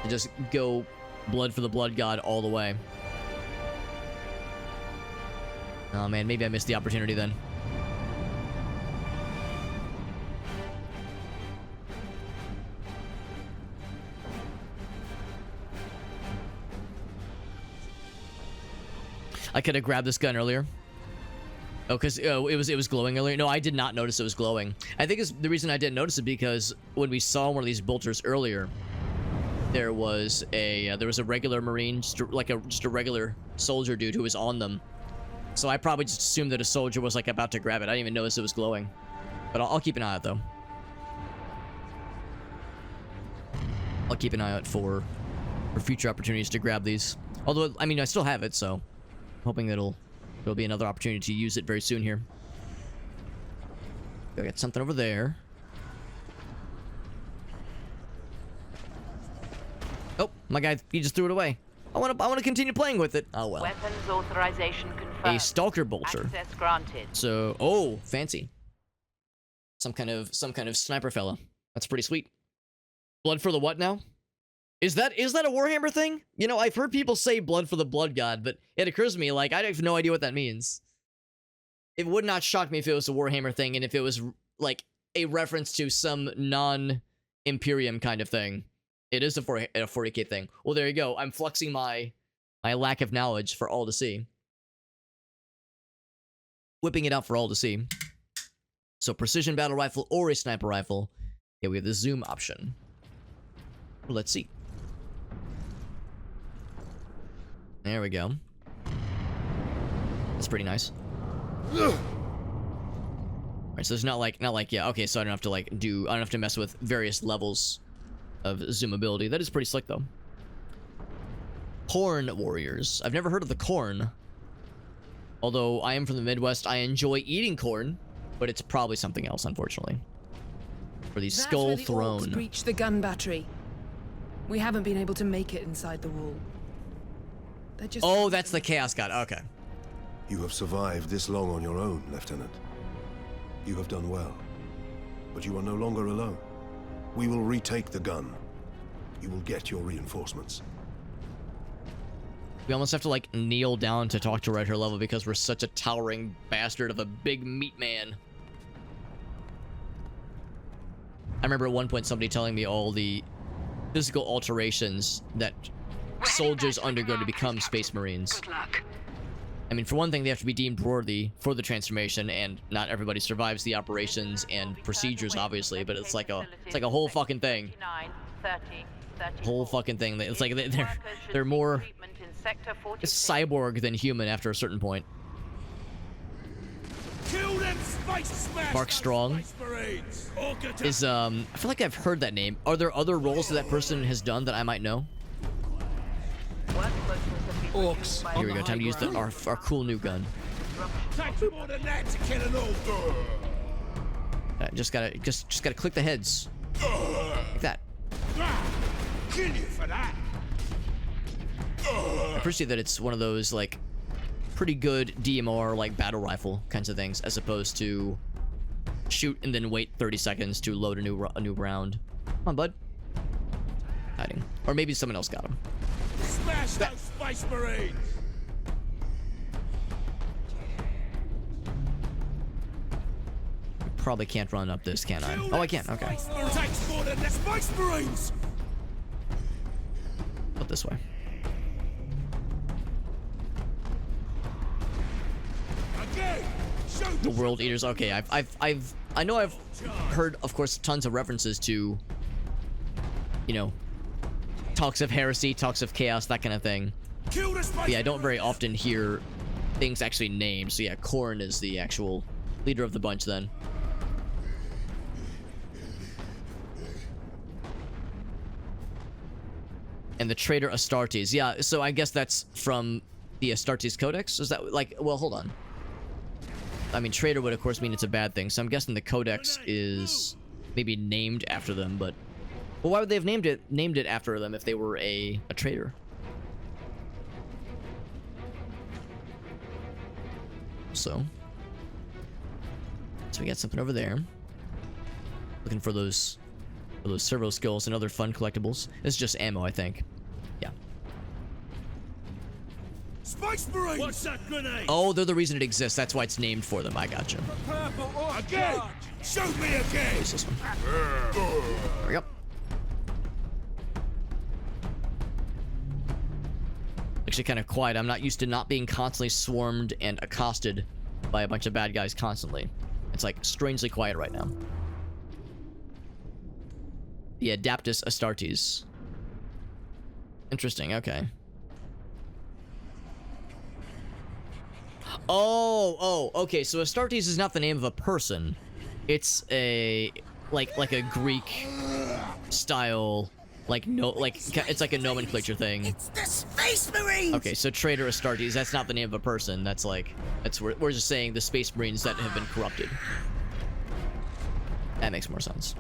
[SPEAKER 1] to just go blood for the blood god all the way. Oh man, maybe I missed the opportunity then. I could have grabbed this gun earlier. Oh, because it was glowing earlier. No, I did not notice it was glowing. I think the reason I didn't notice it because when we saw one of these bolters earlier, there was a regular Marine, just a regular soldier dude who was on them. So I probably just assumed that a soldier was like about to grab it. I didn't even notice it was glowing. But I'll keep an eye out though. I'll keep an eye out for future opportunities to grab these. Although, I mean, I still have it, so I'm hoping there'll be another opportunity to use it very soon here. I got something over there. Oh, my guy, he just threw it away. I want to continue playing with it. Oh well.
[SPEAKER 7] Weapons authorization confirmed.
[SPEAKER 1] A stalker bolter.
[SPEAKER 7] Access granted.
[SPEAKER 1] So, oh, fancy. Some kind of sniper fella. That's pretty sweet. Blood for the what now? Is that a Warhammer thing? You know, I've heard people say blood for the blood god, but it occurs to me, like, I have no idea what that means. It would not shock me if it was a Warhammer thing, and if it was, like, a reference to some non-Imperium kind of thing. It is a 40k thing. Well, there you go. I'm flexing my lack of knowledge for all to see. Whipping it out for all to see. So, precision battle rifle or a sniper rifle. Yeah, we have the zoom option. Let's see. There we go. That's pretty nice. Alright, so there's not like, yeah, okay, so I don't have to mess with various levels of zoom ability. That is pretty slick, though. Corn warriors. I've never heard of the corn. Although I am from the Midwest, I enjoy eating corn, but it's probably something else, unfortunately. For the Skull Throne.
[SPEAKER 11] Orcs breached the gun battery. We haven't been able to make it inside the wall.
[SPEAKER 1] Oh, that's the Chaos God. Okay.
[SPEAKER 5] You have survived this long on your own, Lieutenant. You have done well. But you are no longer alone. We will retake the gun. You will get your reinforcements.
[SPEAKER 1] We almost have to, like, kneel down to talk to her at her level because we're such a towering bastard of a big meat man. I remember at one point somebody telling me all the physical alterations that soldiers undergo to become Space Marines.
[SPEAKER 14] Good luck.
[SPEAKER 1] I mean, for one thing, they have to be deemed worthy for the transformation, and not everybody survives the operations and procedures, obviously. But it's like a whole fucking thing. Whole fucking thing. It's like they're more cyborg than human after a certain point. Mark Strong is I feel like I've heard that name. Are there other roles that person has done that I might know?
[SPEAKER 14] Orcs.
[SPEAKER 1] Here we go. Time to use our cool new gun. Just gotta click the heads like that.
[SPEAKER 14] Kill you for that.
[SPEAKER 1] I appreciate that it's one of those like pretty good DMR like battle rifle kinds of things, as opposed to shoot and then wait 30 seconds to load a new round. Come on, bud. Hiding, or maybe someone else got him.
[SPEAKER 14] Smash those Space Marines!
[SPEAKER 1] Probably can't run up this, can I? Oh, I can. Okay.
[SPEAKER 14] Takes more than the Space Marines!
[SPEAKER 1] Up this way. The World Eaters. Okay, I know I've heard, of course, tons of references to, you know, talks of heresy, talks of chaos, that kind of thing. But yeah, I don't very often hear things actually named. So yeah, Khorne is the actual leader of the bunch then. And the traitor Astartes. Yeah, so I guess that's from the Astartes Codex? Is that like, well, hold on. I mean, traitor would of course mean it's a bad thing, so I'm guessing the Codex is maybe named after them, but well, why would they have named it after them if they were a traitor? So we got something over there. Looking for those servo skills and other fun collectibles. This is just ammo, I think. Yeah.
[SPEAKER 14] Space Marines! What's that grenade?
[SPEAKER 1] Oh, they're the reason it exists. That's why it's named for them. I gotcha.
[SPEAKER 14] Again! Shoot me again!
[SPEAKER 1] Where's this one? There we go. Actually kind of quiet. I'm not used to not being constantly swarmed and accosted by a bunch of bad guys constantly. It's like strangely quiet right now. The Adeptus Astartes. Interesting, okay. Oh, okay, so Astartes is not the name of a person. It's a like a Greek style, it's like a nomenclature thing.
[SPEAKER 14] It's the Space Marines!
[SPEAKER 1] Okay, so traitor Astartes, that's not the name of a person. We're just saying the Space Marines that have been corrupted. That makes more sense.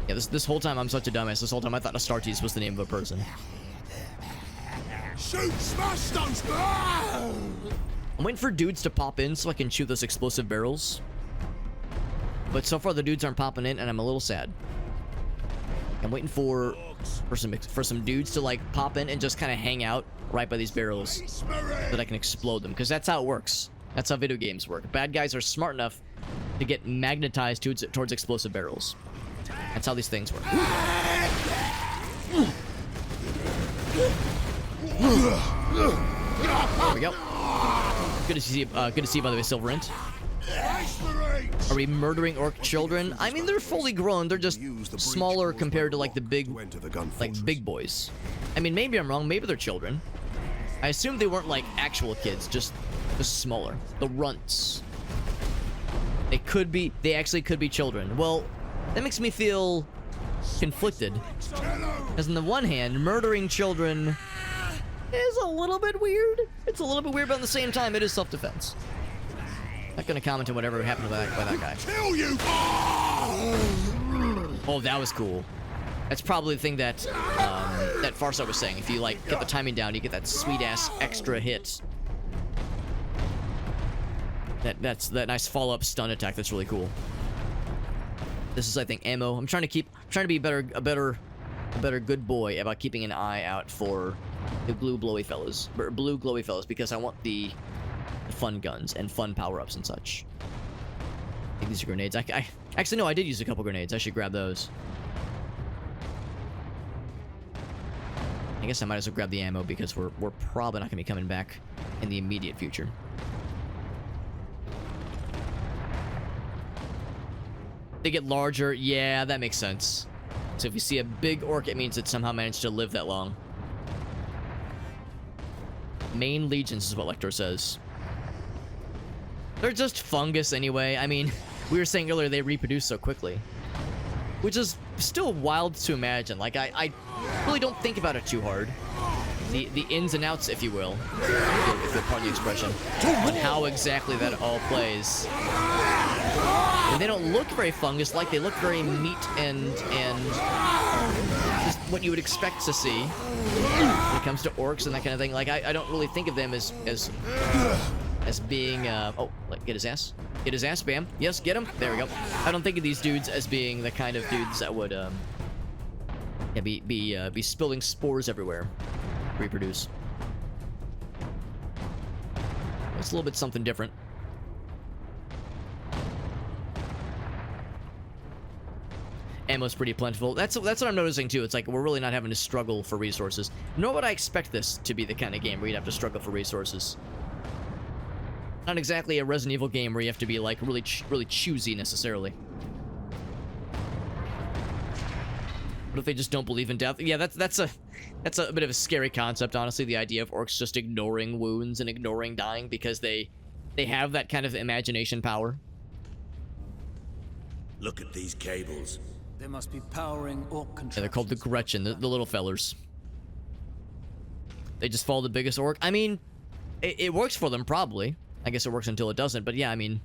[SPEAKER 1] Yeah, this whole time I'm such a dumbass. This whole time I thought Astartes was the name of a person.
[SPEAKER 14] Shoot! Smash those!
[SPEAKER 1] I'm waiting for dudes to pop in so I can shoot those explosive barrels. But so far the dudes aren't popping in, and I'm a little sad. I'm waiting for some dudes to like pop in and just kind of hang out right by these barrels so that I can explode them. Because that's how it works. That's how video games work. Bad guys are smart enough to get magnetized towards explosive barrels. That's how these things work. There we go. Good to see, by the way, Silverint. Are we murdering orc children? I mean, they're fully grown. They're just smaller compared to like the big boys. I mean, maybe I'm wrong. Maybe they're children. I assume they weren't like actual kids, just smaller. The runts. They actually could be children. Well, that makes me feel conflicted. Because on the one hand, murdering children is a little bit weird. It's a little bit weird, but at the same time, it is self-defense. Not gonna comment on whatever happened by that guy.
[SPEAKER 14] Kill you!
[SPEAKER 1] Oh, that was cool. That's probably the thing that that Farsight was saying. If you like get the timing down, you get that sweet ass extra hit. That's that nice follow-up stun attack. That's really cool. This is, I think, ammo. I'm trying to be a better good boy about keeping an eye out for the blue glowy fellas because I want the fun guns and fun power-ups and such. I think these are grenades. I actually no, I did use a couple grenades. I should grab those. I guess I might as well grab the ammo because we're probably not gonna be coming back in the immediate future. They get larger. Yeah, that makes sense. So if you see a big orc, it means it somehow managed to live that long. Main legions is what Lector says. They're just fungus anyway. I mean, we were saying earlier they reproduce so quickly. Which is still wild to imagine. Like, I really don't think about it too hard. The ins and outs, if you will, if you'll pardon the expression, on how exactly that all plays. And they don't look very fungus-like. They look very meat and just what you would expect to see when it comes to orcs and that kind of thing. Like, I don't really think of them as being oh, like, get his ass, bam, yes, get him, there we go. I don't think of these dudes as being the kind of dudes that would yeah, be spilling spores everywhere, reproduce. It's a little bit something different. Ammo's pretty plentiful. That's what I'm noticing too. It's like we're really not having to struggle for resources. Nor would I expect this to be the kind of game where you'd have to struggle for resources. Not exactly a Resident Evil game where you have to be like really choosy necessarily. What if they just don't believe in death? Yeah, that's a bit of a scary concept, honestly. The idea of orcs just ignoring wounds and ignoring dying because they have that kind of imagination power.
[SPEAKER 3] Look at these cables.
[SPEAKER 10] They must be powering orc contraptions.
[SPEAKER 1] Yeah, they're called the Gretchen, the little fellers. They just follow the biggest orc. I mean, it works for them, probably. I guess it works until it doesn't, but yeah, I mean...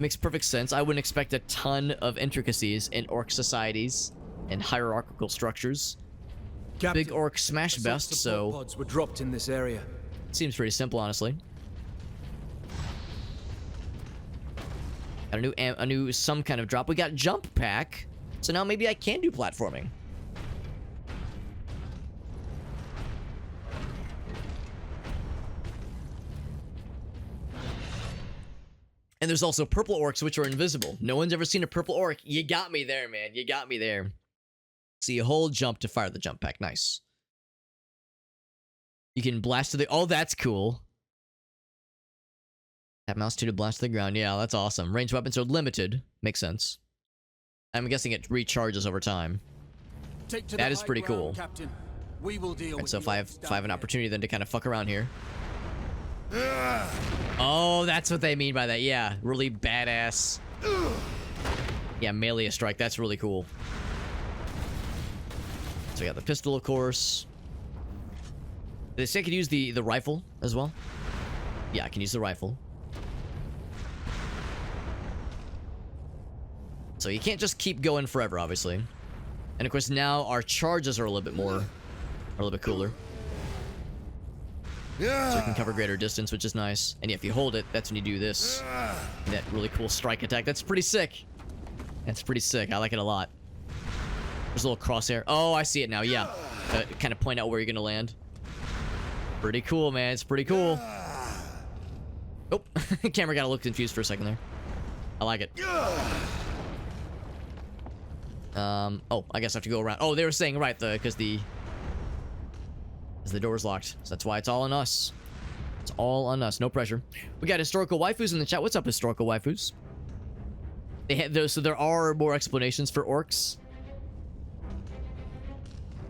[SPEAKER 1] Makes perfect sense. I wouldn't expect a ton of intricacies in orc societies and hierarchical structures.
[SPEAKER 10] Captain,
[SPEAKER 1] big orc smash best, so...
[SPEAKER 10] pods were dropped in this area.
[SPEAKER 1] Seems pretty simple, honestly. Got a new some kind of drop. We got jump pack, so now maybe I can do platforming. And there's also purple orcs, which are invisible. No one's ever seen a purple orc. You got me there, man. You got me there. See, a whole jump to fire the jump pack. Nice. You can blast to the... Oh, that's cool. Tap mouse 2 to blast to the ground. Yeah, that's awesome. Ranged weapons are limited. Makes sense. I'm guessing it recharges over time. That is pretty cool.
[SPEAKER 10] Captain. We will deal with
[SPEAKER 1] so if I have an opportunity then to kind of fuck around here. Oh, that's what they mean by that. Yeah, really badass. Yeah, melee strike. That's really cool. So we got the pistol, of course. Did they say I could use the rifle as well? Yeah, I can use the rifle. So you can't just keep going forever, obviously. And of course now our charges are a little bit cooler. So you can cover greater distance, which is nice. And yeah, if you hold it, that's when you do this. And that really cool strike attack. That's pretty sick. That's pretty sick. I like it a lot. There's a little crosshair. Oh, I see it now. Yeah. Kind of point out where you're going to land. Pretty cool, man. It's pretty cool. Oh, camera got a little confused for a second there. I like it. Oh, I guess I have to go around. Oh, they were saying, right, because the door's locked. So that's why it's all on us. It's all on us. No pressure. We got historical waifus in the chat. What's up, historical waifus? They had those, so there are more explanations for orcs.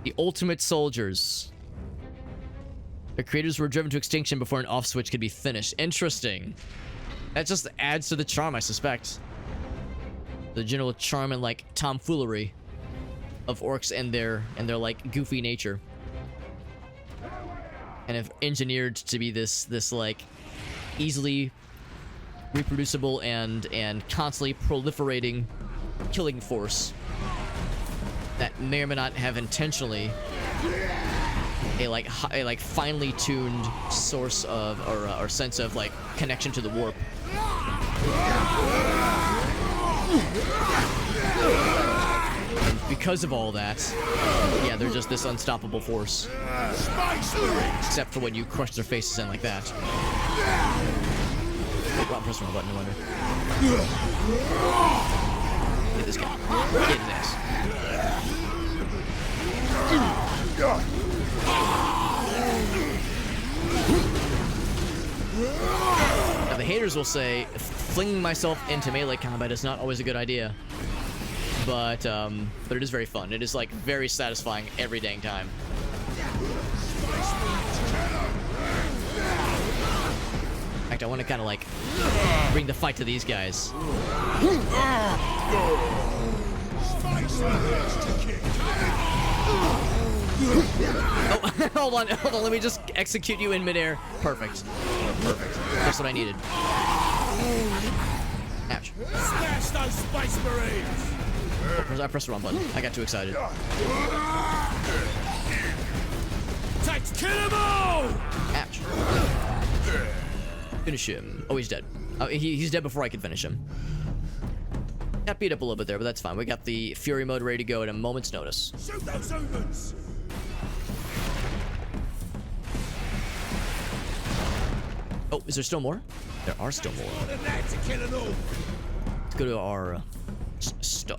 [SPEAKER 1] The ultimate soldiers. Their creators were driven to extinction before an off switch could be finished. Interesting. That just adds to the charm, I suspect. The general charm and like tomfoolery of orcs and their like goofy nature. And have engineered to be this like easily reproducible and constantly proliferating killing force that may or may not have intentionally a like finely tuned source of or sense of like connection to the warp. And because of all that, yeah, they're just this unstoppable force. Except for when you crush their faces in like that. Well, press the wrong button, no wonder. Get this guy. Get his ass. Now the haters will say flinging myself into melee combat is not always a good idea, but it is very fun. It is like very satisfying every dang time. In fact, I want to kind of like bring the fight to these guys. Oh, hold on, let me just execute you in midair. Perfect. Perfect. That's what I needed. Ouch.
[SPEAKER 14] Smash those Space Marines!
[SPEAKER 1] I pressed the wrong button. I got too excited.
[SPEAKER 14] Kill them all!
[SPEAKER 1] Ouch. Finish him. Oh, he's dead. Oh, he's dead before I could finish him. Got beat up a little bit there, but that's fine. We got the Fury mode ready to go at a moment's notice.
[SPEAKER 14] Shoot those humans!
[SPEAKER 1] Oh, is there still more? There are still more. Let's go to our...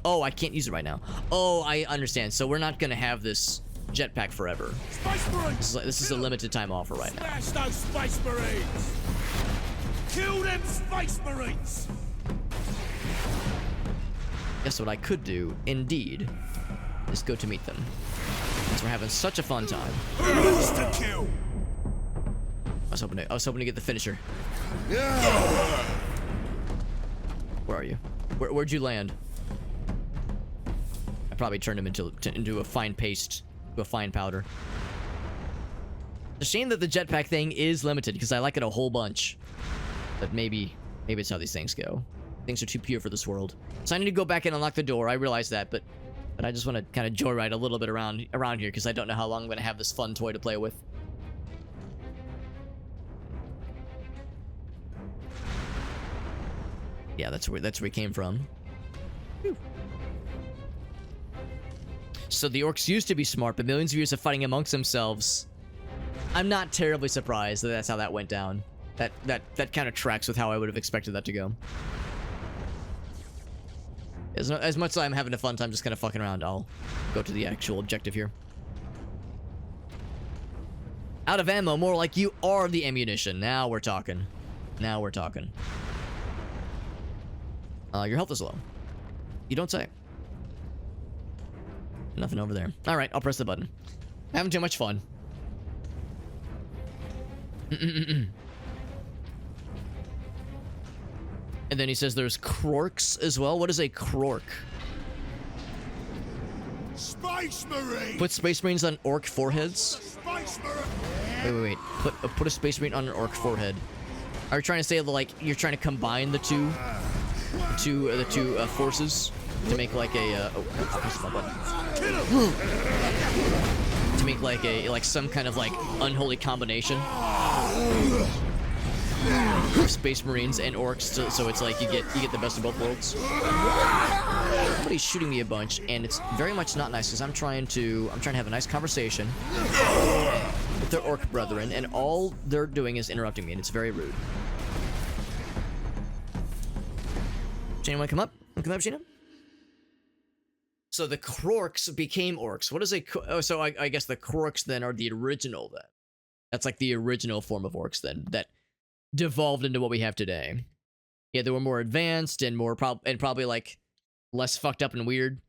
[SPEAKER 1] oh, I can't use it right now. Oh, I understand. So we're not going to have this jetpack forever. This is a limited time offer right now.
[SPEAKER 14] Smash those Space Marines! Kill them Space Marines!
[SPEAKER 1] Guess what I could do, indeed, is go to meet them. Since we're having such a fun time.
[SPEAKER 14] Monster kill!
[SPEAKER 1] I was hoping to get the finisher. Where are you? Where'd you land? I probably turned him into a fine paste, to a fine powder. It's a shame that the jetpack thing is limited because I like it a whole bunch. But maybe it's how these things go. Things are too pure for this world. So I need to go back and unlock the door. I realize that, but I just want to kind of joyride a little bit around here because I don't know how long I'm going to have this fun toy to play with. Yeah, that's where he came from. Whew. So the orcs used to be smart, but millions of years of fighting amongst themselves. I'm not terribly surprised that that's how that went down. That kind of tracks with how I would have expected that to go. As much as I'm having a fun time just kind of fucking around, I'll go to the actual objective here. Out of ammo, more like you are the ammunition. Now we're talking. Now we're talking. Your health is low. You don't say. Nothing over there. Alright, I'll press the button. Having too much fun. And then he says there's Krorks as well. What is a Krork?
[SPEAKER 14] Space Marine!
[SPEAKER 1] Put Space Marines on orc foreheads?
[SPEAKER 14] Space Marine!
[SPEAKER 1] Wait. Put a Space Marine on an orc forehead. Are you trying to say, like, you're trying to combine the two forces to make like a to make like some kind of like unholy combination of Space Marines and orcs, so it's like you get the best of both worlds. Somebody's shooting me a bunch, and it's very much not nice because I'm trying to have a nice conversation with their orc brethren, and all they're doing is interrupting me, and it's very rude. Sheena, wanna come up? Come up, Sheena? So the Krorks became orcs. What is a... Oh, so I guess the Krorks then are the original then. That's like the original form of orcs then, that devolved into what we have today. Yeah, they were more advanced and more probably like less fucked up and weird.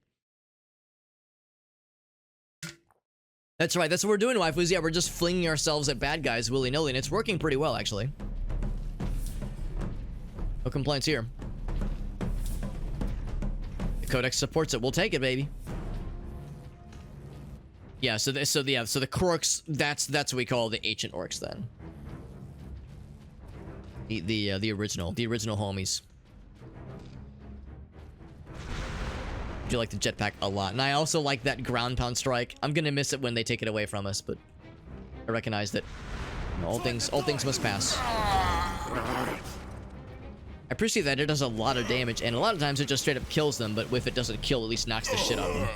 [SPEAKER 1] That's right, that's what we're doing, waifus. Yeah, we're just flinging ourselves at bad guys willy-nilly, and it's working pretty well, actually. No complaints here. Codex supports it. We'll take it, baby. Yeah, so the Krorks, that's what we call the ancient orcs then. The original homies. I do like the jetpack a lot, and I also like that ground pound strike. I'm gonna miss it when they take it away from us, but I recognize that all things must pass. I appreciate that it does a lot of damage, and a lot of times it just straight up kills them, but if it doesn't kill, at least knocks the shit out of them.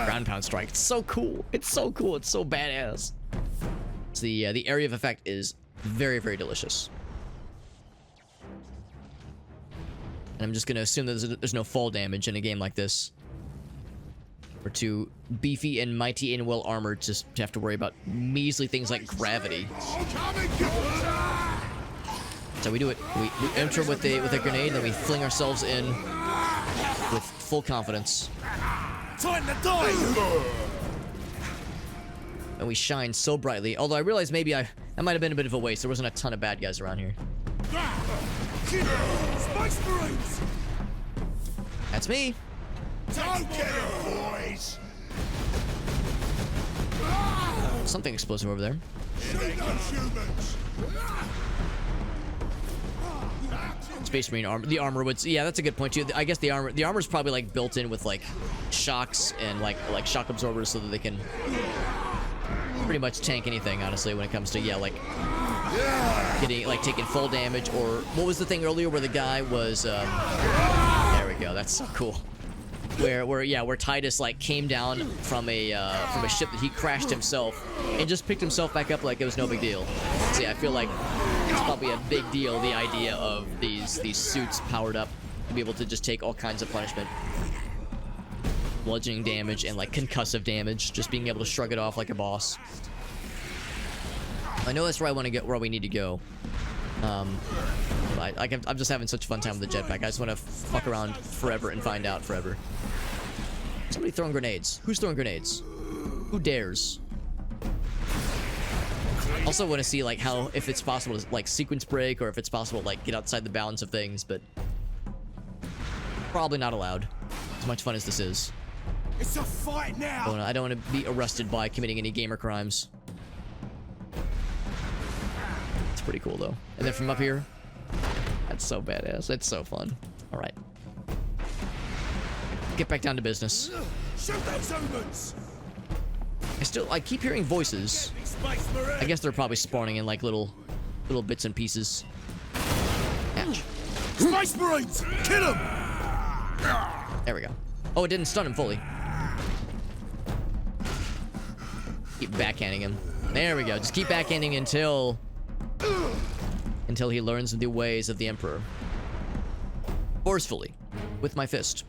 [SPEAKER 1] Ground pound strike. It's so cool. It's so cool. It's so badass. So the area of effect is very, very delicious. And I'm just gonna assume that there's no fall damage in a game like this. We're too beefy and mighty and well armored to have to worry about measly things like gravity. So we do it. We enter with a grenade, then we fling ourselves in with full confidence.
[SPEAKER 14] Time to die!
[SPEAKER 1] And we shine so brightly. Although I realize maybe that might have been a bit of a waste. There wasn't a ton of bad guys around here.
[SPEAKER 14] Spice Marines!
[SPEAKER 1] That's me.
[SPEAKER 14] Don't get it, boys!
[SPEAKER 1] Something explosive over there.
[SPEAKER 14] Shoot those humans!
[SPEAKER 1] Space Marine armor. The armor would. Yeah, that's a good point too. I guess the armor's probably like built in with like shocks and like shock absorbers so that they can pretty much tank anything. Honestly, when it comes to getting taking full damage, or what was the thing earlier where the guy was? There we go. That's so cool. Where Titus like came down from a ship that he crashed himself and just picked himself back up like it was no big deal. So yeah, I feel like it's probably a big deal, the idea of these suits powered up to be able to just take all kinds of punishment, bludgeoning damage and like concussive damage, just being able to shrug it off like a boss. I know that's where I want to get, where we need to go. But I'm just having such a fun time with the jetpack. I just want to fuck around forever and find out forever. Somebody throwing grenades. Who's throwing grenades? Who dares? Also want to see like how, if it's possible to like sequence break, or if it's possible to like get outside the bounds of things, but probably not allowed. As much fun as this is.
[SPEAKER 14] It's a fight now.
[SPEAKER 1] I don't want to be arrested by committing any gamer crimes. It's pretty cool though. And then from up here, that's so badass. That's so fun. All right. Get back down to business.
[SPEAKER 14] Shoot those humans!
[SPEAKER 1] I keep hearing voices. I guess they're probably spawning in like little bits and pieces. Ouch.
[SPEAKER 14] Space Marines! Kill him!
[SPEAKER 1] There we go. Oh, it didn't stun him fully. Keep backhanding him. There we go. Just keep backhanding until he learns the ways of the Emperor. Forcefully. With my fist.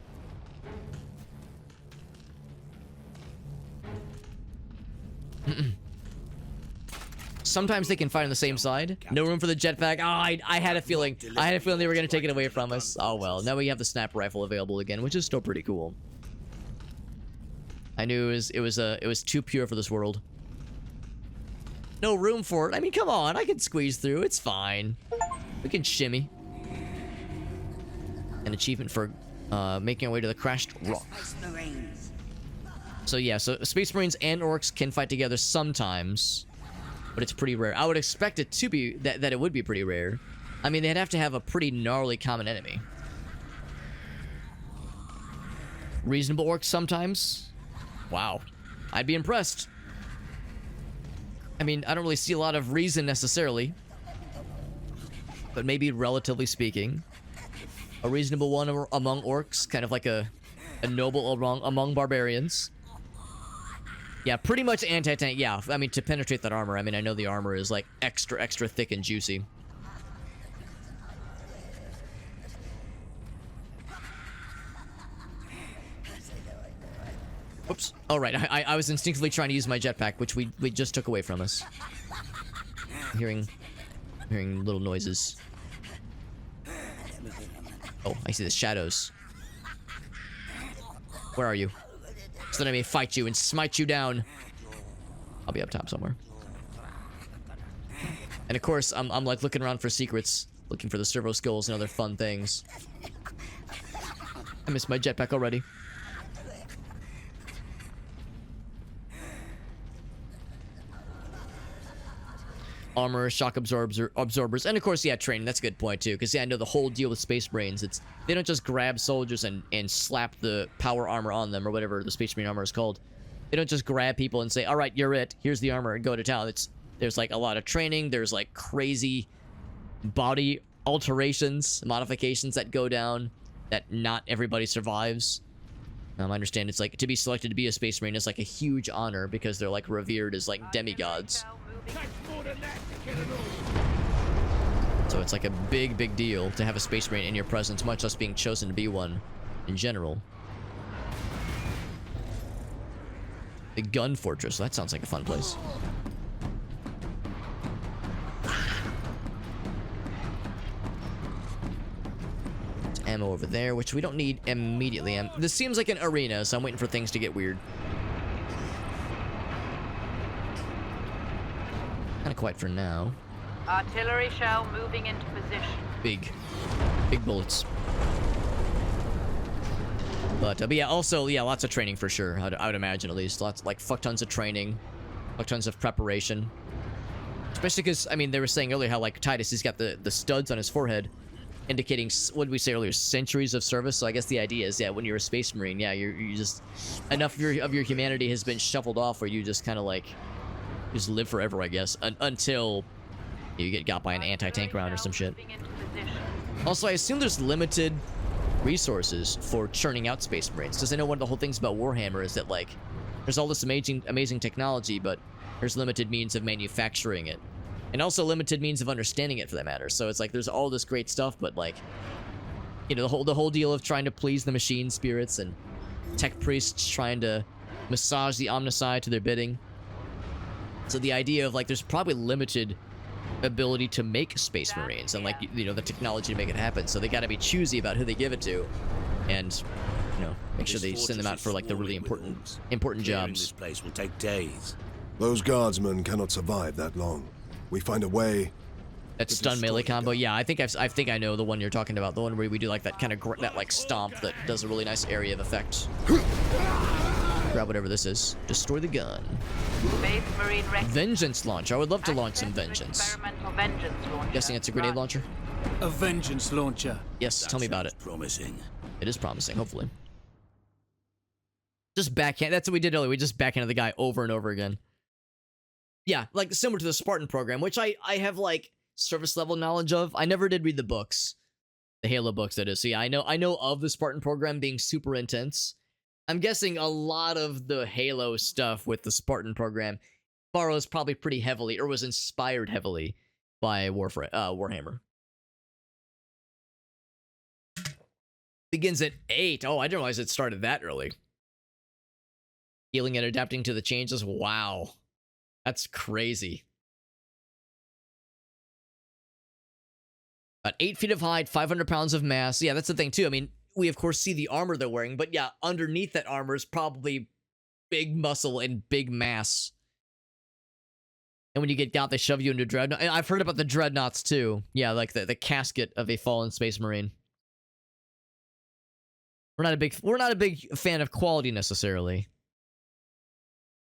[SPEAKER 1] Sometimes they can fight on the same side. No room for the jetpack. Oh, I had a feeling. I had a feeling they were going to take it away from us. Oh well. Now we have the sniper rifle available again, which is still pretty cool. I knew it was too pure for this world. No room for it. I mean, come on. I can squeeze through. It's fine. We can shimmy. An achievement for making our way to the crashed rock. So yeah, so Space Marines and Orcs can fight together sometimes, but it's pretty rare. I would expect it to be that it would be pretty rare. I mean, they'd have to have a pretty gnarly common enemy. Reasonable Orcs sometimes. Wow, I'd be impressed. I mean, I don't really see a lot of reason necessarily, but maybe relatively speaking, a reasonable one among Orcs, kind of like a noble among barbarians. Yeah, pretty much anti-tank. Yeah, I mean, to penetrate that armor. I mean, I know the armor is like extra thick and juicy. Oops. All right, I was instinctively trying to use my jetpack, which we just took away from us. I'm hearing little noises. Oh, I see the shadows. Where are you? So that I may fight you and smite you down. I'll be up top somewhere. And of course, I'm like looking around for secrets, looking for the servo skulls and other fun things. I missed my jetpack already. armor, shock absorbers, and of course, yeah, training. That's a good point too, because yeah, I know the whole deal with Space Marines. It's they don't just grab soldiers and slap the power armor on them or whatever the Space Marine armor is called. They don't just grab people and say, "All right, you're it. Here's the armor and go to town." There's like a lot of training. There's like crazy body alterations, modifications that go down that not everybody survives. I understand it's like to be selected to be a Space Marine is like a huge honor because they're like revered as like demigods. So it's like a big deal to have a Space Marine in your presence, much less being chosen to be one in general. The Gun Fortress, that sounds like a fun place. There's ammo over there, which we don't need immediately. This seems like an arena, so I'm waiting for things to get weird. Kind of quiet for now.
[SPEAKER 7] Artillery shell moving into position.
[SPEAKER 1] Big bullets. But yeah, also, yeah, lots of training for sure. I would imagine at least. Lots, like, fuck tons of training. Fuck tons of preparation. Especially because, I mean, they were saying earlier how, like, Titus, he's got the studs on his forehead, indicating, what did we say earlier, centuries of service. So I guess the idea is, yeah, when you're a Space Marine, yeah, you just, enough of your humanity has been shuffled off where you just kind of, like, just live forever, I guess, until you get got by an anti-tank round or some shit. Also, I assume there's limited resources for churning out Space Marines, because I know one of the whole things about Warhammer is that, like, there's all this amazing technology, but there's limited means of manufacturing it, and also limited means of understanding it, for that matter. So it's like there's all this great stuff, but, like, you know, the whole deal of trying to please the machine spirits and tech priests trying to massage the Omnicide to their bidding. So the idea of, like, there's probably limited ability to make Space Marines and, like, you know, the technology to make it happen, so they got to be choosy about who they give it to, and, you know, make sure they send them out for, like, the really important jobs.
[SPEAKER 3] This place will take days.
[SPEAKER 5] Those guardsmen cannot survive that long. We find a way.
[SPEAKER 1] That stun melee combo, yeah, I think I know the one you're talking about, the one where we do, like, that kind of that, like, stomp that does a really nice area of effect. Grab whatever this is. Destroy the gun.
[SPEAKER 7] Space Marine
[SPEAKER 1] Vengeance launcher. I would love to launch some Vengeance.
[SPEAKER 7] Experimental Vengeance launcher.
[SPEAKER 1] Guessing it's a grenade launcher?
[SPEAKER 9] A Vengeance launcher.
[SPEAKER 1] Yes, tell me about it.
[SPEAKER 3] Promising.
[SPEAKER 1] It is promising, hopefully. Just backhand. That's what we did earlier. We just backhanded the guy over and over again. Yeah, like similar to the Spartan program, which I have, like, service level knowledge of. I never did read the books. The Halo books, that is. So yeah, I know of the Spartan program being super intense. I'm guessing a lot of the Halo stuff with the Spartan program borrows probably pretty heavily, or was inspired heavily by Warhammer. Begins at 8. Oh, I didn't realize it started that early. Healing and adapting to the changes. Wow. That's crazy. About 8 feet of height, 500 pounds of mass. Yeah, that's the thing too. I mean, we of course see the armor they're wearing, but yeah, underneath that armor is probably big muscle and big mass. And when you get got, they shove you into dreadnought. And I've heard about the dreadnoughts too. Yeah, like the casket of a fallen Space Marine. We're not a big fan of quality necessarily.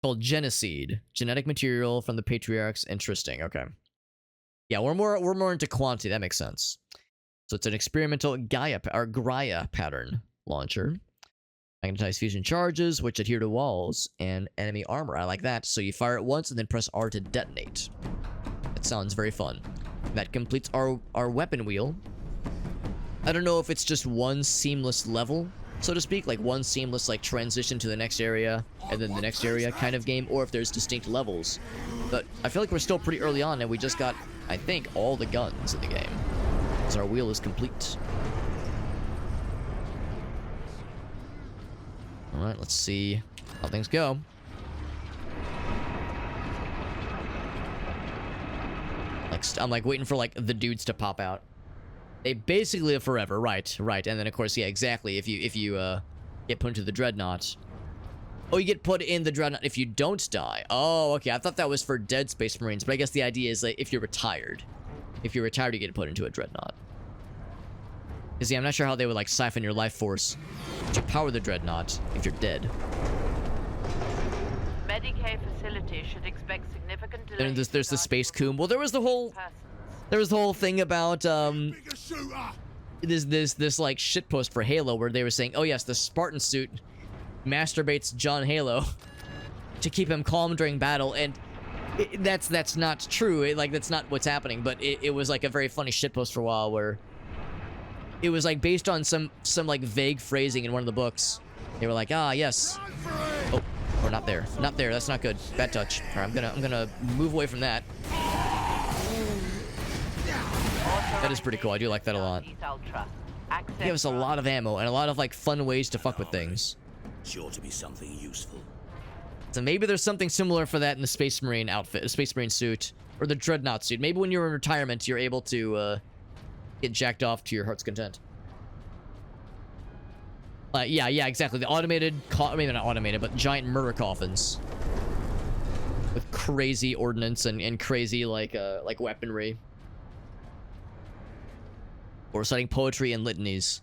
[SPEAKER 1] Called Genocide. Genetic material from the Patriarchs. Interesting. Okay. Yeah, we're more into quantity. That makes sense. So it's an experimental Graia pattern launcher. Magnetized fusion charges, which adhere to walls and enemy armor. I like that. So you fire it once and then press R to detonate. That sounds very fun. That completes our weapon wheel. I don't know if it's just one seamless level, so to speak, like one seamless, like, transition to the next area and then the next area kind of game, or if there's distinct levels. But I feel like we're still pretty early on and we just got, I think, all the guns in the game. So our wheel is complete. Alright, let's see how things go. Like, I'm like waiting for, like, the dudes to pop out. They basically live forever, right. And then of course, yeah, exactly, if you get put into the dreadnought. Oh, you get put in the dreadnought if you don't die. Oh, okay, I thought that was for dead Space Marines, but I guess the idea is, like, if you're retired. If you're retired, you get put into a dreadnought. Because, yeah, I'm not sure how they would, like, siphon your life force to power the dreadnought if you're dead.
[SPEAKER 7] Medicae facility should expect significant
[SPEAKER 1] And there's the space coom. Well, there was the whole thing about this like shitpost for Halo where they were saying, oh yes, the Spartan suit masturbates John Halo to keep him calm during battle, and that's not true. That's not what's happening. But it was like a very funny shitpost for a while where it was like based on some like vague phrasing in one of the books. They were like, ah yes. Oh, or not there. Not there. That's not good. Bad touch. All right, I'm gonna move away from that. That is pretty cool. I do like that a lot. It gives us a lot of ammo and a lot of like fun ways to fuck with things.
[SPEAKER 3] Sure to be something useful.
[SPEAKER 1] So maybe there's something similar for that in the Space Marine outfit, the Space Marine suit, or the Dreadnought suit. Maybe when you're in retirement, you're able to get jacked off to your heart's content. Yeah, exactly. The automated, maybe not automated, but giant murder coffins with crazy ordnance and crazy like weaponry. Or reciting poetry and litanies.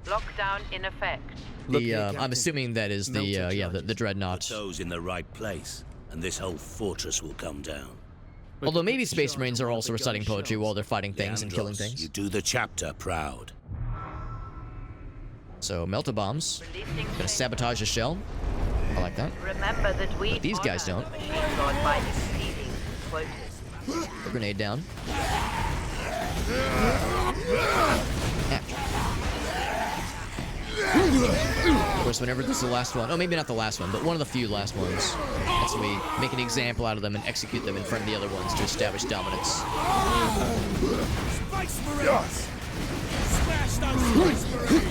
[SPEAKER 7] Lockdown in effect.
[SPEAKER 1] I'm assuming that is the Dreadnought.
[SPEAKER 3] Put those in the right place, and this whole fortress will come down.
[SPEAKER 1] Although maybe Space Marines are also reciting poetry while they're fighting things and killing things.
[SPEAKER 3] You do the chapter proud.
[SPEAKER 1] So melta bombs. Gonna sabotage the shell. I like that.
[SPEAKER 7] Remember that we
[SPEAKER 1] but these guys don't. A grenade down. Of course, whenever this is the last one, oh, maybe not the last one, but one of the few last ones, that's when we make an example out of them and execute them in front of the other ones to establish dominance.
[SPEAKER 14] Space Marines! Smash those Space Marines!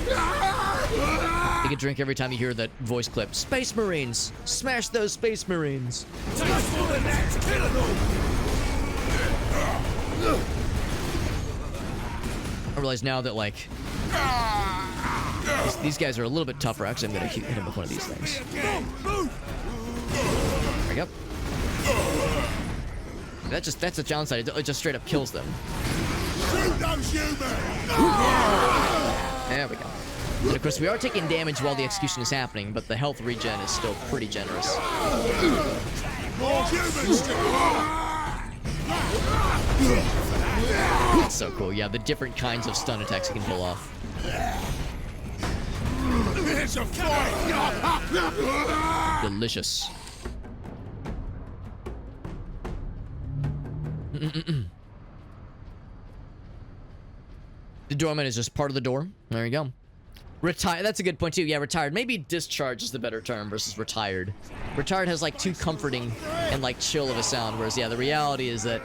[SPEAKER 1] Take a drink every time you hear that voice clip. Space Marines! Smash those Space Marines!
[SPEAKER 14] Take for the next kill them!
[SPEAKER 1] I realize now that, like, these guys are a little bit tougher. Actually, I'm gonna hit him with one of these things. There we go. That's a downside. It just straight up kills them.
[SPEAKER 14] Shoot those humans!
[SPEAKER 1] There we go. And of course, we are taking damage while the execution is happening, but the health regen is still pretty generous.
[SPEAKER 14] More humans!
[SPEAKER 1] That's so cool. Yeah, the different kinds of stun attacks you can pull off.
[SPEAKER 14] It's a fight!
[SPEAKER 1] Delicious. The doorman is just part of the door. There you go. Retired. That's a good point too. Yeah, retired. Maybe discharge is the better term versus retired. Retired has like too comforting and like chill of a sound, whereas yeah, the reality is that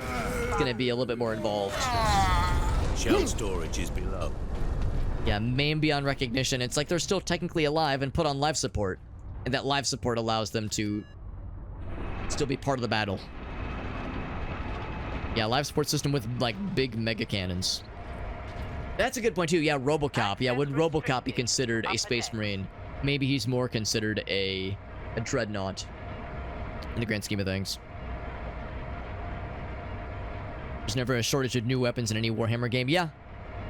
[SPEAKER 1] it's gonna be a little bit more involved.
[SPEAKER 3] Shell storage is below.
[SPEAKER 1] Yeah, maim beyond recognition. It's like they're still technically alive and put on life support, and that life support allows them to still be part of the battle. Yeah, life support system with like big mega cannons. That's a good point too. Yeah, RoboCop. Yeah, would RoboCop be considered a Space Marine? Maybe he's more considered a Dreadnought in the grand scheme of things. There's never a shortage of new weapons in any Warhammer game. Yeah,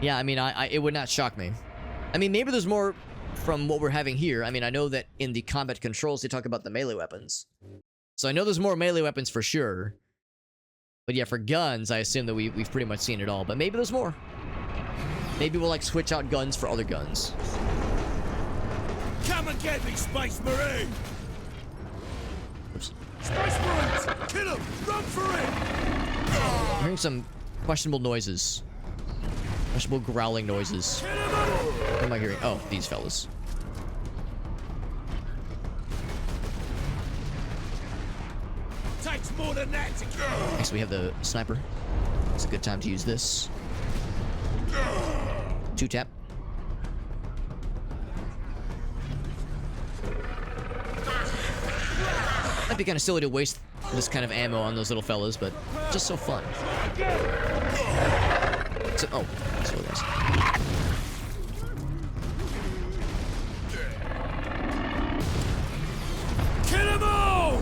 [SPEAKER 1] I mean, it would not shock me. I mean, maybe there's more from what we're having here. I mean, I know that in the combat controls they talk about the melee weapons, so I know there's more melee weapons for sure. But yeah, for guns, I assume that we've pretty much seen it all. But maybe there's more. Maybe we'll like switch out guns for other guns.
[SPEAKER 14] Come and get me, Space Marine!
[SPEAKER 1] Oops.
[SPEAKER 14] Space Marines! Kill him! Run for it!
[SPEAKER 1] I'm hearing some questionable noises. Questionable growling noises. What am I hearing? Oh, these fellas.
[SPEAKER 14] Takes more than that to kill.
[SPEAKER 1] Next, we have the sniper. It's a good time to use this. 2-tap. Might be kind of silly to waste this kind of ammo on those little fellas, but just so fun. So, oh, that's what it is.
[SPEAKER 14] Kill them all!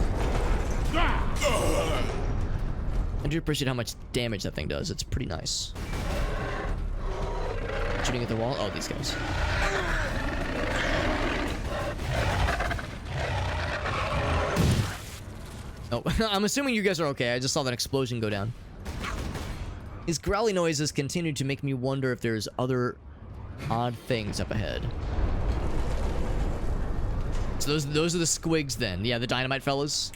[SPEAKER 1] I do appreciate how much damage that thing does. It's pretty nice. Shooting at the wall. Oh, these guys. Oh, I'm assuming you guys are okay. I just saw that explosion go down. These growly noises continue to make me wonder if there's other odd things up ahead. So those are the squigs then. Yeah, the dynamite fellas.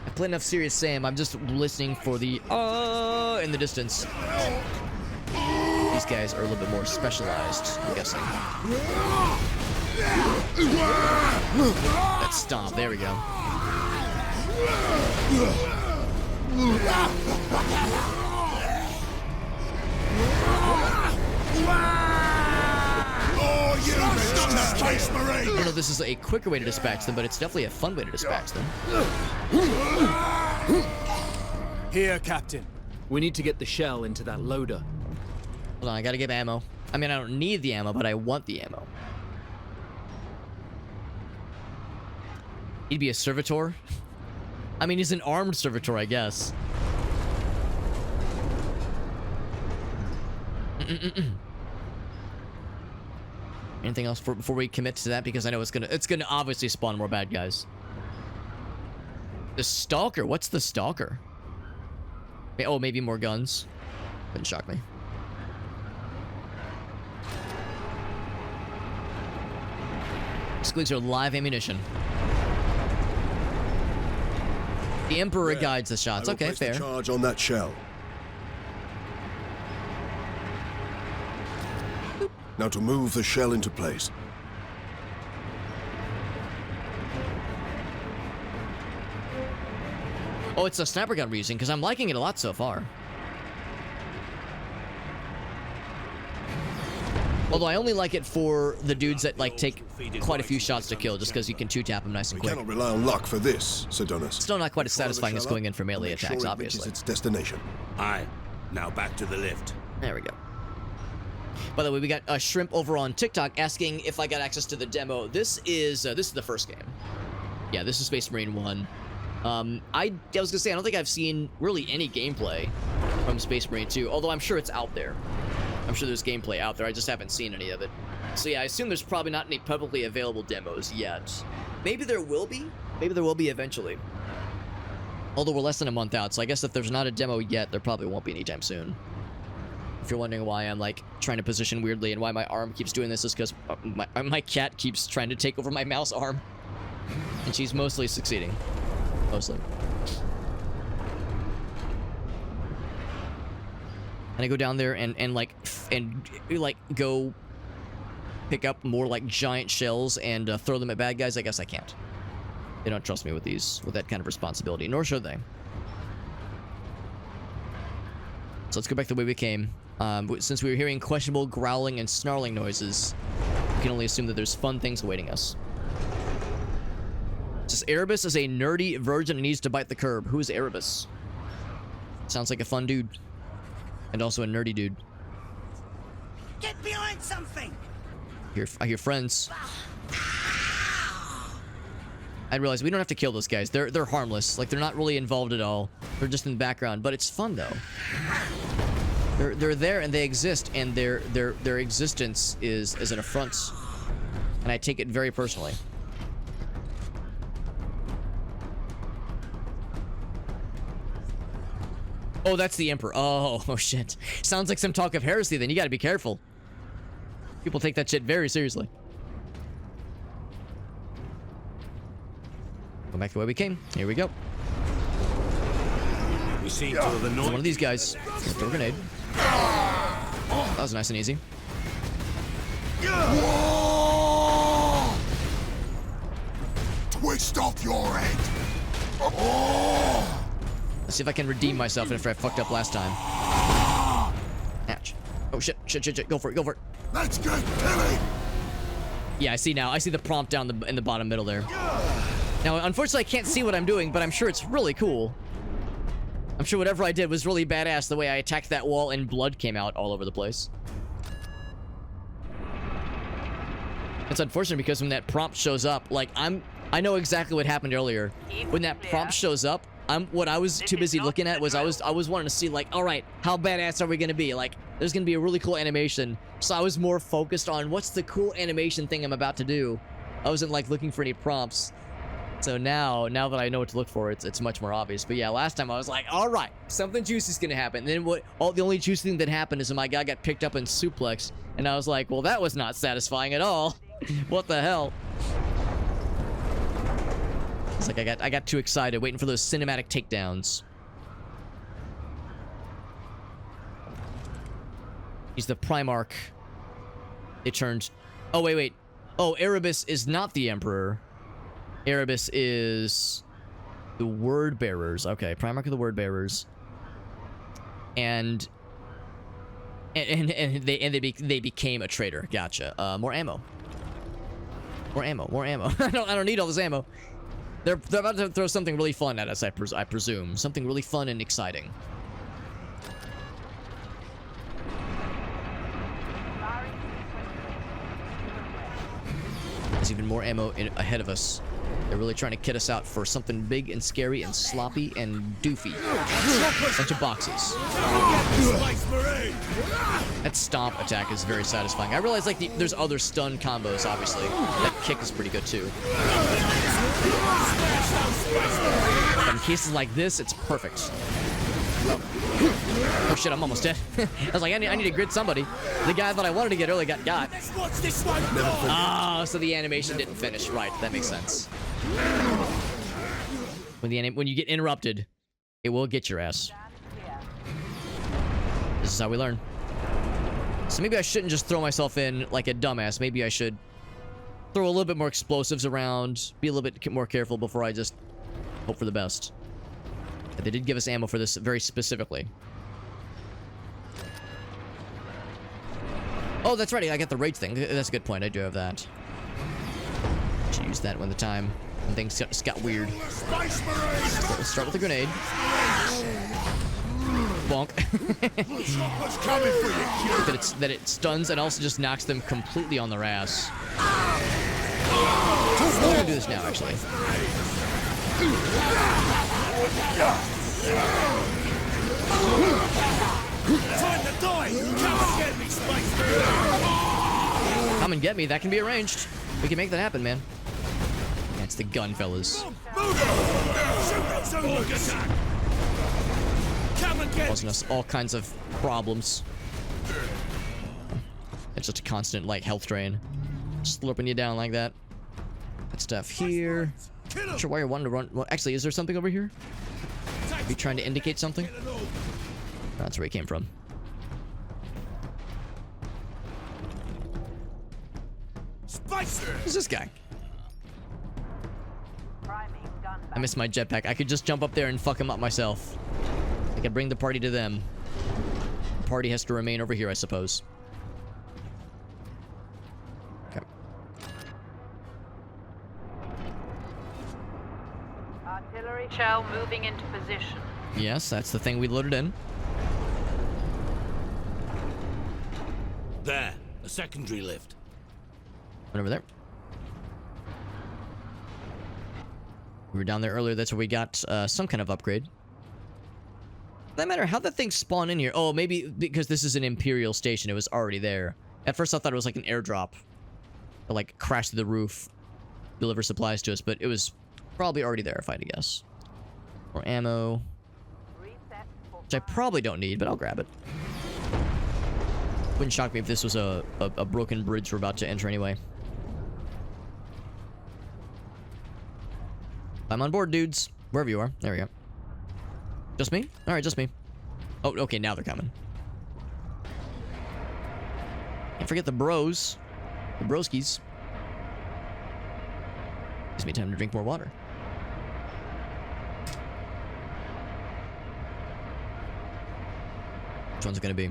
[SPEAKER 1] I played enough Serious Sam. I'm just listening for the in the distance. These guys are a little bit more specialized, I'm guessing. Let's stomp. There we go. I don't know if this is a quicker way to dispatch them, but it's definitely a fun way to dispatch them.
[SPEAKER 9] Here, Captain.
[SPEAKER 8] We need to get the shell into that loader.
[SPEAKER 1] Hold on, I gotta get ammo. I mean, I don't need the ammo, but I want the ammo. He'd be a servitor? I mean, he's an armed servitor, I guess. Anything else before we commit to that? Because I know it's gonna obviously spawn more bad guys. The Stalker? What's the Stalker? Oh, maybe more guns. Wouldn't shock me. Squigs are live ammunition. The Emperor guides the shots.
[SPEAKER 5] I will
[SPEAKER 1] Okay,
[SPEAKER 5] place
[SPEAKER 1] fair.
[SPEAKER 5] the charge on that shell. Now to move the shell into place.
[SPEAKER 1] Oh, it's a sniper gun we're using, because I'm liking it a lot so far. Although I only like it for the dudes that like take quite a few shots to kill, just because you can two-tap them nice and quick.
[SPEAKER 5] We cannot rely on luck for this, Sidonus.
[SPEAKER 1] Still not quite as satisfying as going in for melee
[SPEAKER 5] Make sure
[SPEAKER 1] attacks,
[SPEAKER 5] it
[SPEAKER 1] obviously.
[SPEAKER 5] reaches its destination.
[SPEAKER 3] Aye. Now back to the lift.
[SPEAKER 1] There we go. By the way, we got a Shrimp over on TikTok asking if I got access to the demo. This is the first game. Yeah, this is Space Marine 1. I was gonna say, I don't think I've seen really any gameplay from Space Marine 2, although I'm sure it's out there. I'm sure there's gameplay out there, I just haven't seen any of it. So yeah, I assume there's probably not any publicly available demos yet. Maybe there will be. Maybe there will be eventually. Although we're less than a month out, so I guess if there's not a demo yet, there probably won't be anytime soon. If you're wondering why I'm like trying to position weirdly and why my arm keeps doing this, is because my cat keeps trying to take over my mouse arm. And she's mostly succeeding. Mostly. And I go down there and go pick up more like giant shells and throw them at bad guys. I guess I can't. They don't trust me with that kind of responsibility, nor should they. So let's go back the way we came. Since we were hearing questionable growling and snarling noises, we can only assume that there's fun things awaiting us. It says Erebus is a nerdy virgin and needs to bite the curb. Who is Erebus? Sounds like a fun dude. And also a nerdy dude.
[SPEAKER 14] Get behind something!
[SPEAKER 1] I hear friends. I realize we don't have to kill those guys. They're harmless. Like, they're not really involved at all. They're just in the background, but it's fun though. They're there and they exist, and their existence is an affront. And I take it very personally. Oh, that's the Emperor. Oh shit. Sounds like some talk of heresy then. You gotta be careful. People take that shit very seriously. Go back the way we came. Here we go.
[SPEAKER 3] We see to the north.
[SPEAKER 1] One of these guys. Throw a grenade. That was nice and easy.
[SPEAKER 14] Twist off your head!
[SPEAKER 1] Let's see if I can redeem myself after I fucked up last time. Ouch. Oh shit. Go for it.
[SPEAKER 14] Let's get killing!
[SPEAKER 1] Yeah, I see now. I see the prompt down in the bottom middle there. Now, unfortunately, I can't see what I'm doing, but I'm sure it's really cool. I'm sure whatever I did was really badass, the way I attacked that wall and blood came out all over the place. It's unfortunate because when that prompt shows up, like, I know exactly what happened earlier. When that prompt shows up, what I was too busy looking at was I was wanting to see, like, all right, how badass are we gonna be? Like, there's gonna be a really cool animation. So I was more focused on what's the cool animation thing I'm about to do. I wasn't like looking for any prompts. So now that I know what to look for, it's much more obvious. But yeah, last time I was like, all right, something juicy's gonna happen. And then the only juicy thing that happened is when my guy got picked up and suplexed, and I was like, well, that was not satisfying at all. What the hell? It's like I got too excited waiting for those cinematic takedowns. He's the Primarch. They turned. Oh wait. Oh, Erebus is not the Emperor. Erebus is the Word Bearers. Okay, Primarch of the Word Bearers. And they became a traitor. Gotcha. More ammo. More ammo. I don't need all this ammo. They're about to throw something really fun at us, I presume. Something really fun and exciting. There's even more ammo ahead of us. They're really trying to kid us out for something big and scary and sloppy and doofy. Bunch of boxes. That stomp attack is very satisfying. I realize like there's other stun combos, obviously. That kick is pretty good too. But in cases like this, it's perfect. Oh shit, I'm almost dead. I was like, I need to grid somebody. The guy that I wanted to get early got. Oh, so the animation didn't finish. Right, that makes sense. When you get interrupted, it will get your ass. This is how we learn. So maybe I shouldn't just throw myself in like a dumbass. Maybe I should throw a little bit more explosives around, be a little bit more careful before I just hope for the best. But they did give us ammo for this very specifically. Oh, that's right. I got the rage thing. That's a good point. I do have that. Should use that when things just got weird. Let's start with a grenade. Bonk. that it stuns and also just knocks them completely on their ass. I'm gonna do this now, actually.
[SPEAKER 14] Time to die! Come and get me, Space Marine!
[SPEAKER 1] Come and get me. That can be arranged. We can make that happen, man. That's the gun, fellas. Causing us all kinds of problems. It's just a constant, like, health drain. Slurping you down like that. That stuff here. Not sure why you're wanting to run. Well, actually, is there something over here? Are you trying to indicate something? That's where he came from. Who's this guy? I missed my jetpack. I could just jump up there and fuck him up myself. I could bring the party to them. The party has to remain over here, I suppose. Okay.
[SPEAKER 7] Artillery shell moving into position.
[SPEAKER 1] Yes, that's the thing we loaded in.
[SPEAKER 3] There, a secondary lift.
[SPEAKER 1] Right over there. We were down there earlier. That's where we got some kind of upgrade. That matter. How'd that thing spawn in here? Oh, maybe because this is an Imperial station. It was already there. At first, I thought it was like an airdrop. Or like crash through the roof, deliver supplies to us, but it was probably already there, if I had to guess. More ammo. Which I probably don't need, but I'll grab it. Wouldn't shock me if this was a broken bridge we're about to enter anyway. I'm on board, dudes. Wherever you are. There we go. Just me? Alright, just me. Oh, okay, now they're coming. Can't forget the bros. The broskies. Gives me time to drink more water. Which one's it gonna be?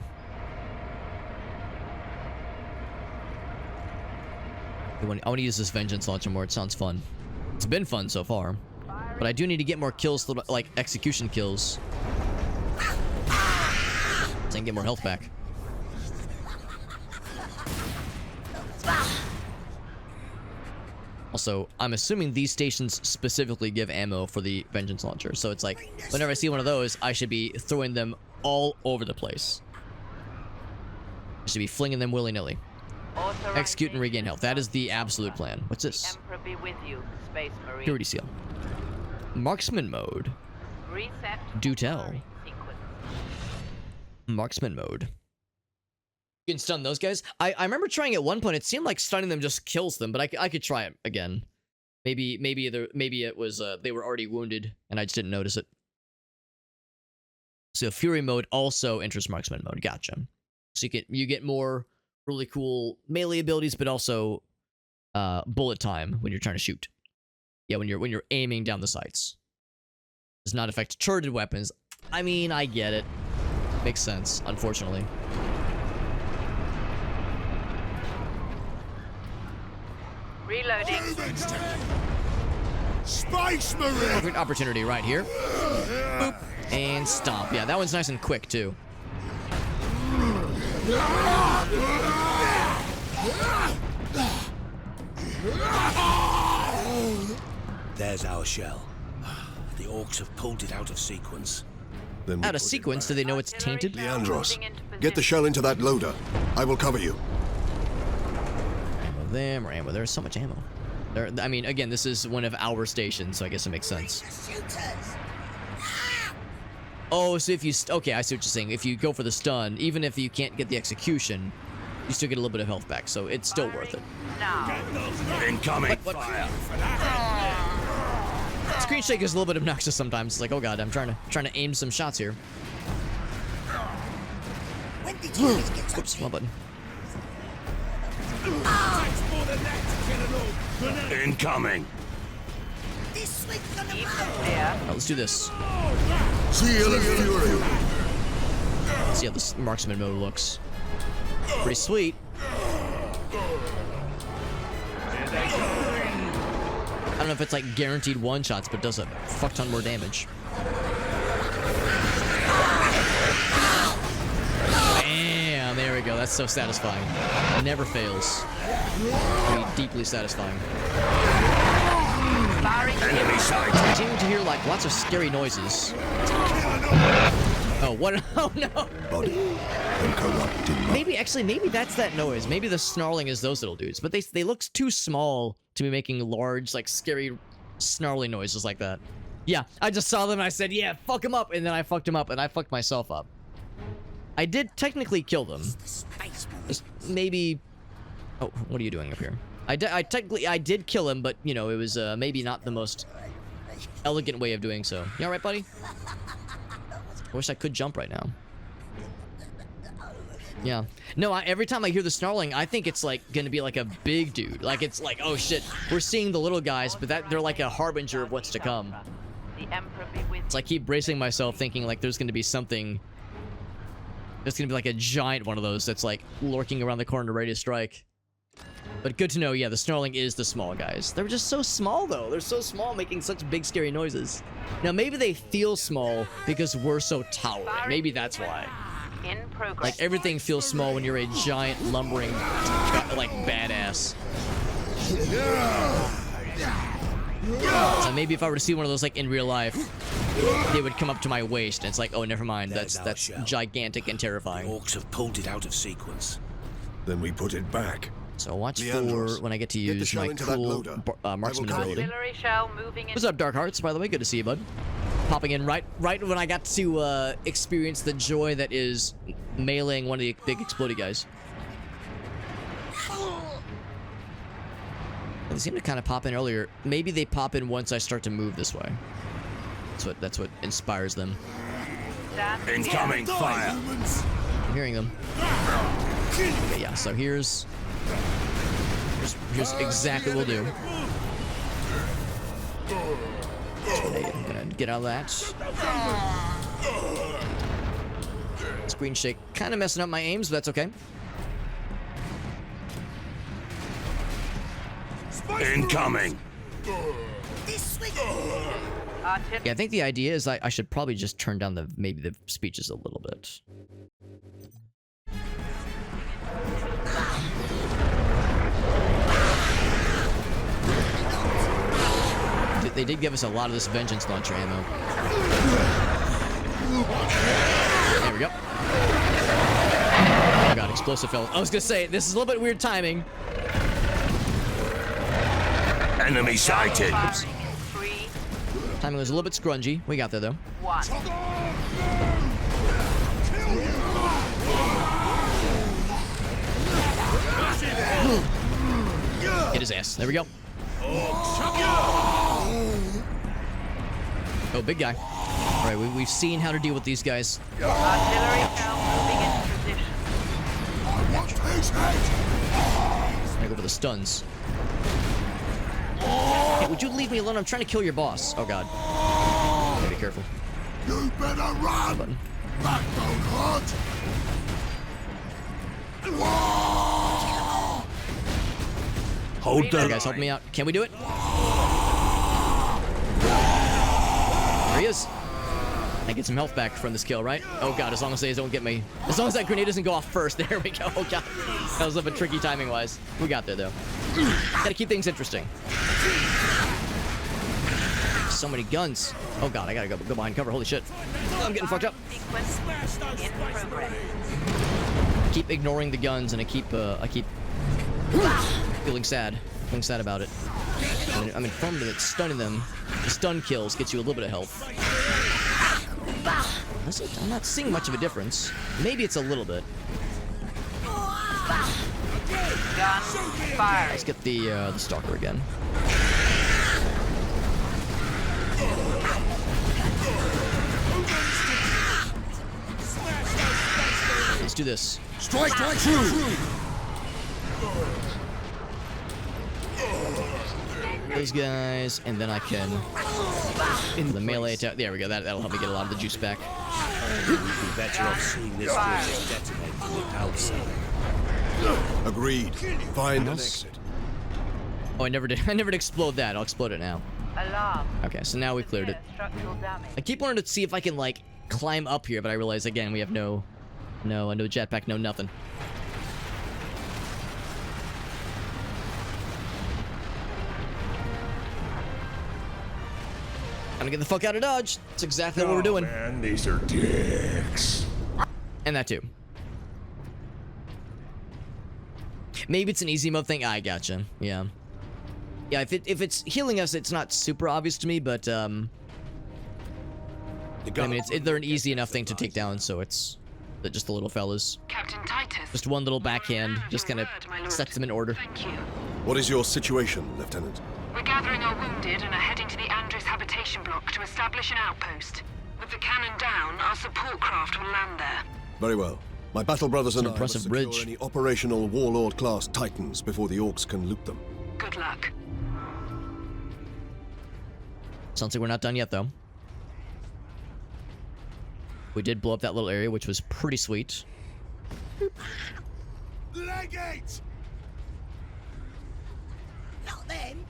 [SPEAKER 1] I want to use this vengeance launcher more. It sounds fun. It's been fun so far. But I do need to get more kills, like execution kills. So I can get more health back. Also, I'm assuming these stations specifically give ammo for the vengeance launcher. So it's like, whenever I see one of those, I should be throwing them all over the place. I should be flinging them willy-nilly. Execute and regain health. That is the absolute plan. What's this?
[SPEAKER 7] Emperor be with you, Space Marine.
[SPEAKER 1] Purity seal. Marksman mode.
[SPEAKER 7] Reset.
[SPEAKER 1] Do tell.
[SPEAKER 7] Sequence.
[SPEAKER 1] Marksman mode. You can stun those guys. I remember trying at one point. It seemed like stunning them just kills them, but I could try it again. Maybe it was they were already wounded and I just didn't notice it. So Fury mode also enters Marksman mode. Gotcha. So you get more really cool melee abilities, but also bullet time when you're trying to shoot. Yeah, when you're aiming down the sights. Does not affect charged weapons. I mean, I get it. Makes sense, unfortunately.
[SPEAKER 7] Reloading.
[SPEAKER 14] Space Marine!
[SPEAKER 1] Perfect opportunity right here. Boop. And stomp. Yeah, that one's nice and quick, too.
[SPEAKER 3] There's our shell. The orcs have pulled it out of sequence.
[SPEAKER 5] Then
[SPEAKER 1] Out of sequence? Do they know it's tainted?
[SPEAKER 5] Leandros, get the shell into that loader. I will cover you.
[SPEAKER 1] Ammo there, more ammo. There's so much ammo. I mean, again, this is one of our stations, so I guess it makes sense. Oh, so if you... Okay, I see what you're saying. If you go for the stun, even if you can't get the execution, you still get a little bit of health back, so it's still worth it.
[SPEAKER 3] Incoming
[SPEAKER 1] fire! Screen shake is a little bit obnoxious sometimes. It's like, oh god, I'm trying to aim some shots here. Oops, my button.
[SPEAKER 3] Incoming.
[SPEAKER 1] Alright, let's do this.
[SPEAKER 5] Seal of Fury.
[SPEAKER 1] Let's see how this marksman mode looks. Pretty sweet. I don't know if it's like guaranteed one-shots, but does a fuck ton more damage. Bam! There we go. That's so satisfying. It never fails. Pretty deeply satisfying.
[SPEAKER 3] Enemy sight.
[SPEAKER 1] I seem to hear like lots of scary noises. Oh, what? Oh no! Maybe that's that noise. Maybe the snarling is those little dudes, but they look too small to be making large, like scary, snarling noises like that. Yeah, I just saw them and I said, yeah, fuck them up, and then I fucked them up and I fucked myself up. I did technically kill them. Just maybe. Oh, what are you doing up here? I did kill him, but you know it was maybe not the most elegant way of doing so. You all right, buddy? I wish I could jump right now. Yeah. No, every time I hear the snarling, I think it's like gonna be like a big dude. Like it's like, oh shit, we're seeing the little guys, but they're like a harbinger of what's to come. It's like keep bracing myself, thinking like there's gonna be something. There's gonna be like a giant one of those that's like lurking around the corner ready to strike. But good to know, yeah, the snarling is the small guys. They're just so small, though. They're so small, making such big, scary noises. Now, maybe they feel small because we're so towering. Maybe that's why. Like, everything feels small when you're a giant, lumbering, like, badass. So maybe if I were to see one of those, like, in real life, they would come up to my waist, and it's like, oh, never mind. That's gigantic and terrifying.
[SPEAKER 3] The orcs have pulled it out of sequence.
[SPEAKER 5] Then we put it back.
[SPEAKER 1] So watch for when I get to use my cool marksman ability. What's up, Dark Hearts? By the way, good to see you, bud. Popping in right when I got to experience the joy that is meleeing one of the big explodey guys. They seem to kind of pop in earlier. Maybe they pop in once I start to move this way. That's what inspires them.
[SPEAKER 3] Incoming fire.
[SPEAKER 1] I'm hearing them. Okay, yeah, so here's exactly what we'll do. I'm gonna get out of that. Screen shake kind of messing up my aims, but that's okay.
[SPEAKER 3] Incoming.
[SPEAKER 1] Yeah, I think the idea is I should probably just turn down maybe the speeches a little bit. They did give us a lot of this vengeance launcher ammo. There we go. Oh god, explosive fell. I was gonna say, this is a little bit weird timing.
[SPEAKER 3] Enemy sighted!
[SPEAKER 1] Oops. Timing was a little bit scrungy. We got there, though.
[SPEAKER 7] 1.
[SPEAKER 1] Hit his ass. There we go. Oh, big guy. All right, we've seen how to deal with these guys.
[SPEAKER 7] Artillery cell moving into position.
[SPEAKER 1] I'm gonna go for the stuns. Hey, would you leave me alone? I'm trying to kill your boss. Oh god. Gotta be careful.
[SPEAKER 14] You better run!
[SPEAKER 1] Button.
[SPEAKER 14] Backbone hot!
[SPEAKER 3] Hold
[SPEAKER 1] There,
[SPEAKER 3] the
[SPEAKER 1] guys, help me out. Can we do it? There he is. I get some health back from this kill, right? Oh god, as long as they don't get me. As long as that grenade doesn't go off first. There we go. Oh god. That was a bit tricky timing-wise. We got there, though. Gotta keep things interesting. So many guns. Oh god, I gotta go behind cover. Holy shit. I'm getting fucked up.
[SPEAKER 7] Sequence in progress.
[SPEAKER 1] Keep ignoring the guns, and I keep feeling sad. Feeling sad about it. I'm informed that stunning them, the stun kills gets you a little bit of health. I'm not seeing much of a difference. Maybe it's a little bit.
[SPEAKER 7] Gun firing.
[SPEAKER 1] Let's get the stalker again. Let's do this.
[SPEAKER 14] Strike true!
[SPEAKER 1] Those guys, and then I can in the melee attack. There we go. That'll help me get a lot of the juice back.
[SPEAKER 3] We'd be better off seeing this project detonate from the outside.
[SPEAKER 5] Agreed. Find an exit.
[SPEAKER 1] Oh, I never did explode that. I'll explode it now.
[SPEAKER 7] Alarm.
[SPEAKER 1] Okay, so now we cleared it.
[SPEAKER 7] Structural damage.
[SPEAKER 1] I keep wanting to see if I can like climb up here, but I realize again we have no jetpack, no nothing. Gonna get the fuck out of Dodge. That's exactly what we're doing.
[SPEAKER 14] Man, these are dicks.
[SPEAKER 1] And that too. Maybe it's an easy mode thing. I gotcha. Yeah. Yeah, if it's healing us, it's not super obvious to me, but I mean, they're an easy enough thing to take down, so it's just the little fellas.
[SPEAKER 13] Captain Titus.
[SPEAKER 1] Just one little backhand, just kind of sets them in order.
[SPEAKER 13] Thank you.
[SPEAKER 5] What is your situation, Lieutenant?
[SPEAKER 13] We're gathering our wounded and are heading to the Andres habitation block to establish an outpost. With the cannon down, our support craft will land there.
[SPEAKER 5] Very well. My battle brothers and I will
[SPEAKER 1] impressive
[SPEAKER 5] secure
[SPEAKER 1] bridge.
[SPEAKER 5] any operational Warlord-class Titans before the Orcs can loot them.
[SPEAKER 13] Good luck.
[SPEAKER 1] Sounds like we're not done yet, though. We did blow up that little area, which was pretty sweet.
[SPEAKER 14] Legate!
[SPEAKER 11] Not then.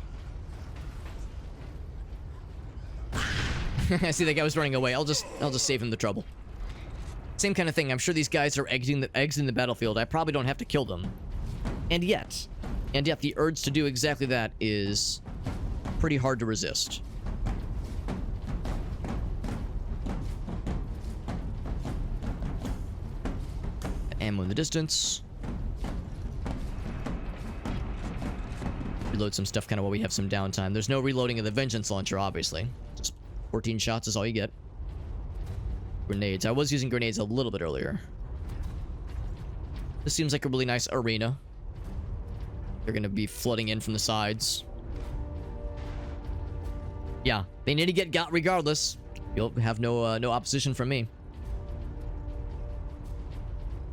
[SPEAKER 1] I see that guy was running away. I'll just save him the trouble. Same kind of thing. I'm sure these guys are exiting the battlefield. I probably don't have to kill them. And yet the urge to do exactly that is pretty hard to resist. Ammo in the distance. Reload some stuff kind of while we have some downtime. There's no reloading of the Vengeance Launcher, obviously. Just 14 shots is all you get. Grenades. I was using grenades a little bit earlier. This seems like a really nice arena. They're going to be flooding in from the sides. Yeah, they need to get got regardless. You'll have no opposition from me.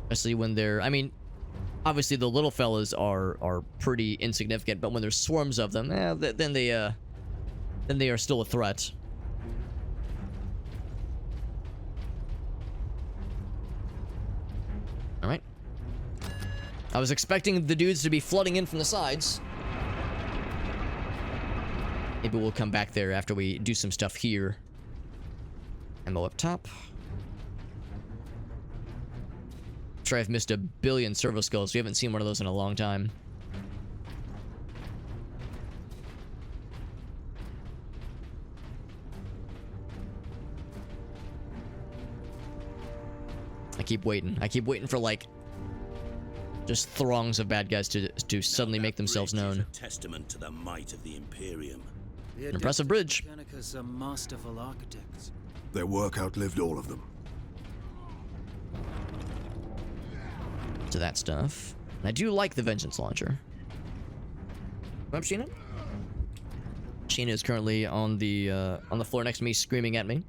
[SPEAKER 1] Especially when they're, I mean, obviously the little fellas are pretty insignificant, but when there's swarms of them, then they are still a threat. All right. I was expecting the dudes to be flooding in from the sides. Maybe we'll come back there after we do some stuff here. Ammo up top. Sure, I've missed a billion servo skulls. We haven't seen one of those in a long time. I keep waiting. I keep waiting for, like, just throngs of bad guys to suddenly make themselves known.
[SPEAKER 3] Testament to the might of the Imperium.
[SPEAKER 1] An impressive bridge.
[SPEAKER 10] Mechanicus are masterful architects.
[SPEAKER 5] Their work outlived all of them.
[SPEAKER 1] To that stuff. And I do like the Vengeance launcher. Up, Sheena? Sheena is currently on the floor next to me, screaming at me,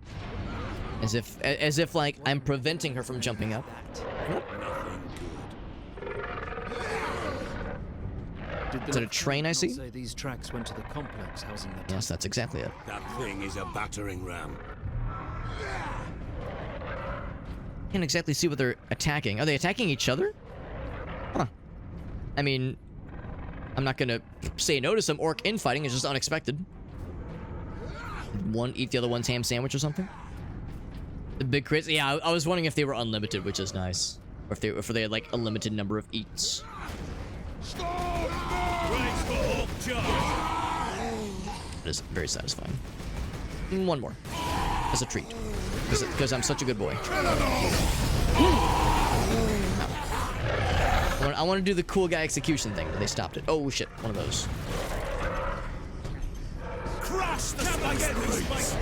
[SPEAKER 1] as if like I'm preventing her from jumping up. Is it a train I see?
[SPEAKER 10] Say these tracks went to the complex housing the
[SPEAKER 1] Yes, that's exactly it.
[SPEAKER 3] That thing is a battering ram.
[SPEAKER 1] Can't exactly see what they're attacking. Are they attacking each other? Huh. I mean, I'm not gonna say no to some orc infighting. It's just unexpected. One eat the other one's ham sandwich or something. The big crits. Yeah, I was wondering if they were unlimited, which is nice, or if they had like a limited number of eats. It is very satisfying. One more, as a treat, because I'm such a good boy. I want to do the cool guy execution thing, but they stopped it. Oh shit, one of those.
[SPEAKER 14] Crush the Space Marines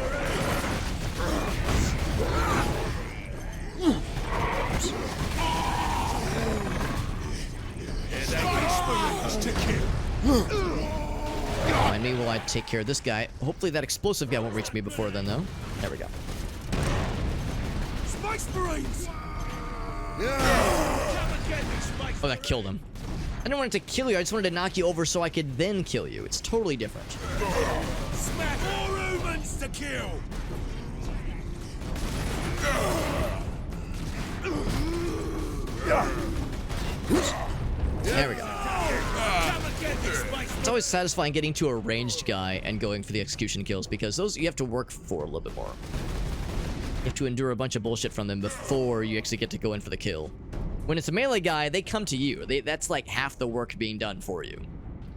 [SPEAKER 14] to kill.
[SPEAKER 1] Mind me while I take care of this guy. Hopefully that explosive guy won't reach me before then, though. There we go.
[SPEAKER 14] Space Marines!
[SPEAKER 1] Oh, that killed him. I didn't want it to kill you, I just wanted to knock you over so I could then kill you. It's totally different.
[SPEAKER 14] Smack more humans to kill!
[SPEAKER 1] There we go. It's always satisfying getting to a ranged guy and going for the execution kills, because those you have to work for a little bit more. You have to endure a bunch of bullshit from them before you actually get to go in for the kill. When it's a melee guy, they come to you. That's like half the work being done for you.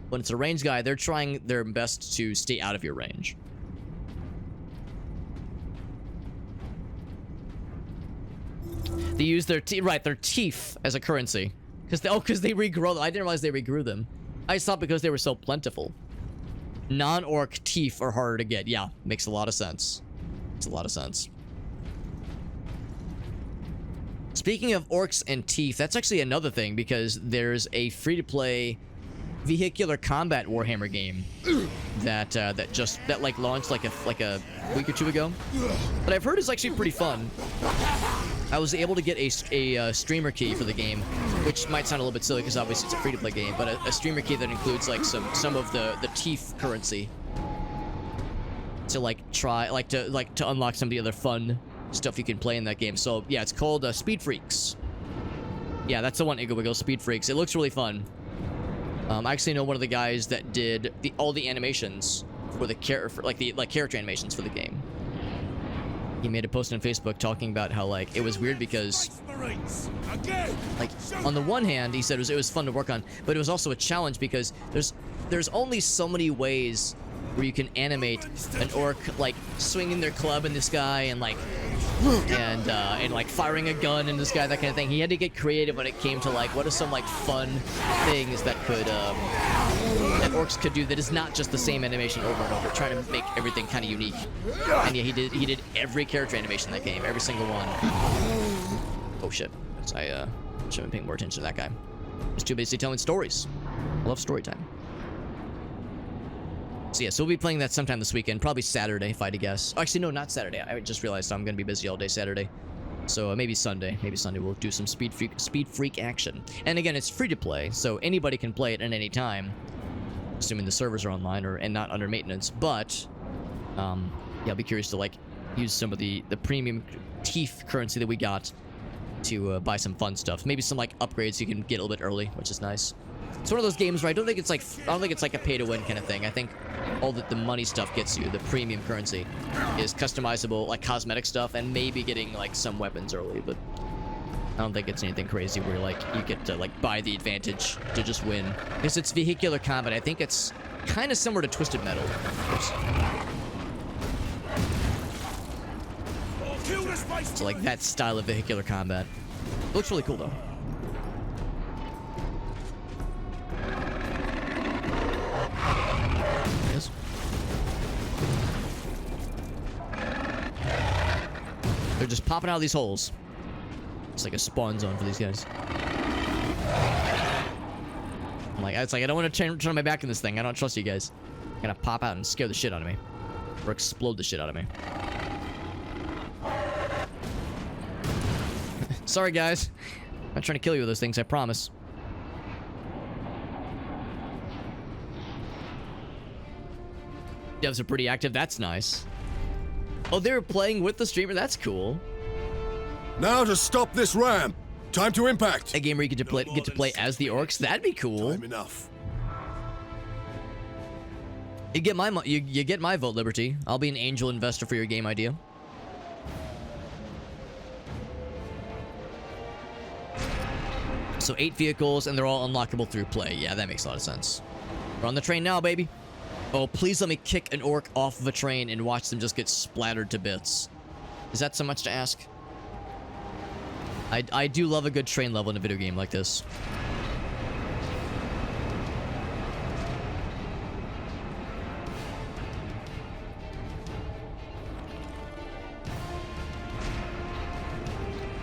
[SPEAKER 1] When it's a ranged guy, they're trying their best to stay out of your range. They use their their teeth as a currency. Because they regrow them. I didn't realize they regrew them. I just thought because they were so plentiful. Non-orc teeth are harder to get. Yeah, makes a lot of sense. Makes a lot of sense. Speaking of orcs and teeth, that's actually another thing, because there's a free-to-play vehicular combat Warhammer game that like launched like a week or two ago. But I've heard it's actually pretty fun. I was able to get a streamer key for the game, which might sound a little bit silly because obviously it's a free-to-play game, but a streamer key that includes like some of the teeth currency to to unlock some of the other fun stuff you can play in that game. So yeah, it's called Speed Freaks. Yeah, that's the one, Iggle Wiggle, Speed Freaks. It looks really fun. I actually know one of the guys that did all the animations for the character animations for the game. He made a post on Facebook talking about how like it was weird because like on the one hand he said it was fun to work on, but it was also a challenge because there's only so many ways where you can animate an orc like swinging their club in the sky and like firing a gun in the sky, that kind of thing. He had to get creative when it came to like what are some like fun things that could that orcs could do that is not just the same animation over and over, trying to make everything kind of unique. And yeah, he did every character animation in that game, every single one. Oh shit, I should have been paying more attention to that guy. He's too busy telling stories. I love story time. So yeah, so we'll be playing that sometime this weekend, probably Saturday, if I had to guess. Oh, actually, no, not Saturday. I just realized I'm going to be busy all day Saturday. So maybe Sunday. Maybe Sunday we'll do some Speed Freak action. And again, it's free to play, so anybody can play it at any time, assuming the servers are online and not under maintenance. But yeah, I'll be curious to like use some of the premium teeth currency that we got to buy some fun stuff. Maybe some like upgrades you can get a little bit early, which is nice. It's one of those games where I don't think it's like a pay-to-win kind of thing. I think all that the money stuff gets you, the premium currency, is customizable, like cosmetic stuff, and maybe getting like some weapons early. But I don't think it's anything crazy where like you get to like buy the advantage to just win. Because it's vehicular combat. I think it's kind of similar to Twisted Metal. So like that style of vehicular combat. Looks really cool though. They're just popping out of these holes. It's like a spawn zone for these guys. I'm like, it's like I don't want to turn my back on this thing. I don't trust you guys. They're gonna pop out and scare the shit out of me, or explode the shit out of me. Sorry, guys. I'm not trying to kill you with those things. I promise. Devs are pretty active. That's nice. Oh, they were playing with the streamer. That's cool.
[SPEAKER 5] Now to stop this ram. Time to impact.
[SPEAKER 1] A game where you get to play as the orcs. That'd be cool.
[SPEAKER 5] Time enough.
[SPEAKER 1] You get my vote, Liberty. I'll be an angel investor for your game idea. So 8 vehicles, and they're all unlockable through play. Yeah, that makes a lot of sense. We're on the train now, baby. Oh, please let me kick an orc off of a train and watch them just get splattered to bits. Is that so much to ask? I do love a good train level in a video game like this.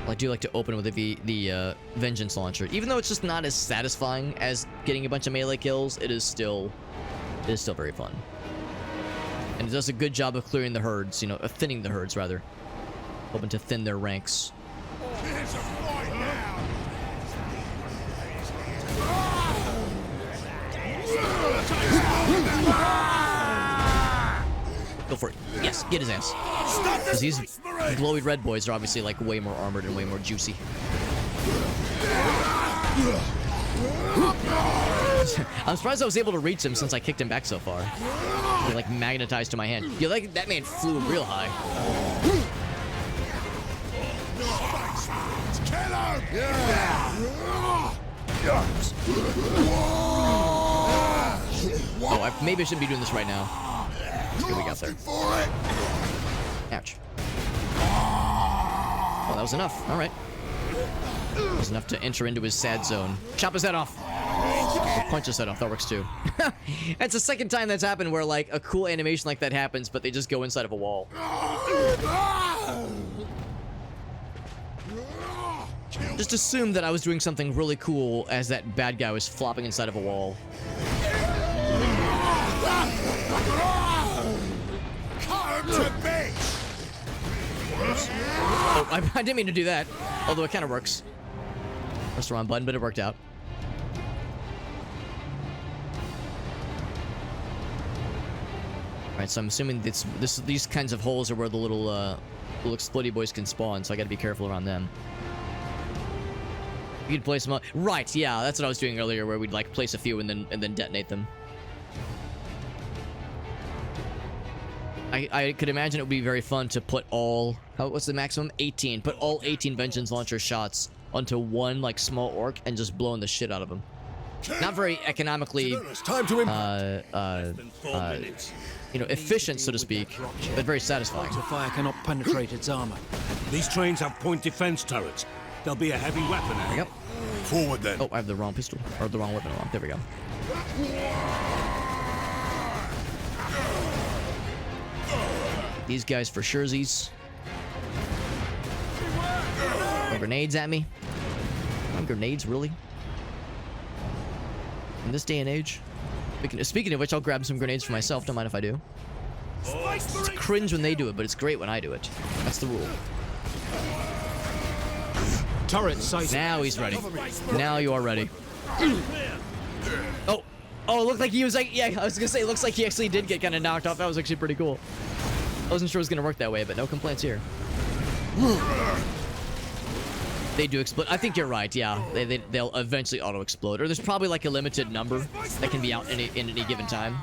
[SPEAKER 1] I do like to open with the Vengeance Launcher. Even though it's just not as satisfying as getting a bunch of melee kills, it is still very fun. And it does a good job of clearing the herds, you know, thinning the herds, rather. Hoping to thin their ranks. Go for it. Yes, get his ass. Because these glowy red boys are obviously like way more armored and way more juicy. I'm surprised I was able to reach him since I kicked him back so far. He like magnetized to my hand. Yeah, like that man flew real high. Oh, maybe I shouldn't be doing this right now. Let's see what we got there. Ouch. Well, that was enough. All right. That was enough to enter into his sad zone. Chop his head off. Or punch his head off. That works too. That's the second time that's happened where like a cool animation like that happens, but they just go inside of a wall. Just assume that I was doing something really cool as that bad guy was flopping inside of a wall. Oh, I didn't mean to do that. Although it kind of works. Press the wrong button, but it worked out. Alright, so I'm assuming these kinds of holes are where the little explodey boys can spawn, so I gotta be careful around them. You can place them. Right, yeah, that's what I was doing earlier, where we'd like place a few and then detonate them. I could imagine it would be very fun to put all... what's the maximum? 18. Put all 18 Vengeance Launcher shots onto one, like, small orc and just blowing the shit out of them. Not very economically... you know, efficient, so to speak, but very satisfying.
[SPEAKER 10] The fire cannot penetrate its armor.
[SPEAKER 3] These trains have point defense turrets. They'll be a heavy weapon, eh?
[SPEAKER 1] Yep.
[SPEAKER 5] Forward, then.
[SPEAKER 1] Oh, I have the wrong pistol. Or the wrong weapon along. There we go. These guys for surezies. Throw grenades at me. Grenades, really? In this day and age? Speaking of which, I'll grab some grenades for myself. Don't mind if I do. It's cringe when they do it, but it's great when I do it. That's the rule.
[SPEAKER 8] Turret sight.
[SPEAKER 1] Now he's ready. Now you are ready. Oh, it looked like he was like, yeah, I was gonna say, it looks like he actually did get kind of knocked off. That was actually pretty cool. I wasn't sure it was gonna work that way, but no complaints here. They do explode. I think you're right, yeah. They'll eventually auto-explode. Or there's probably like a limited number that can be out in any given time.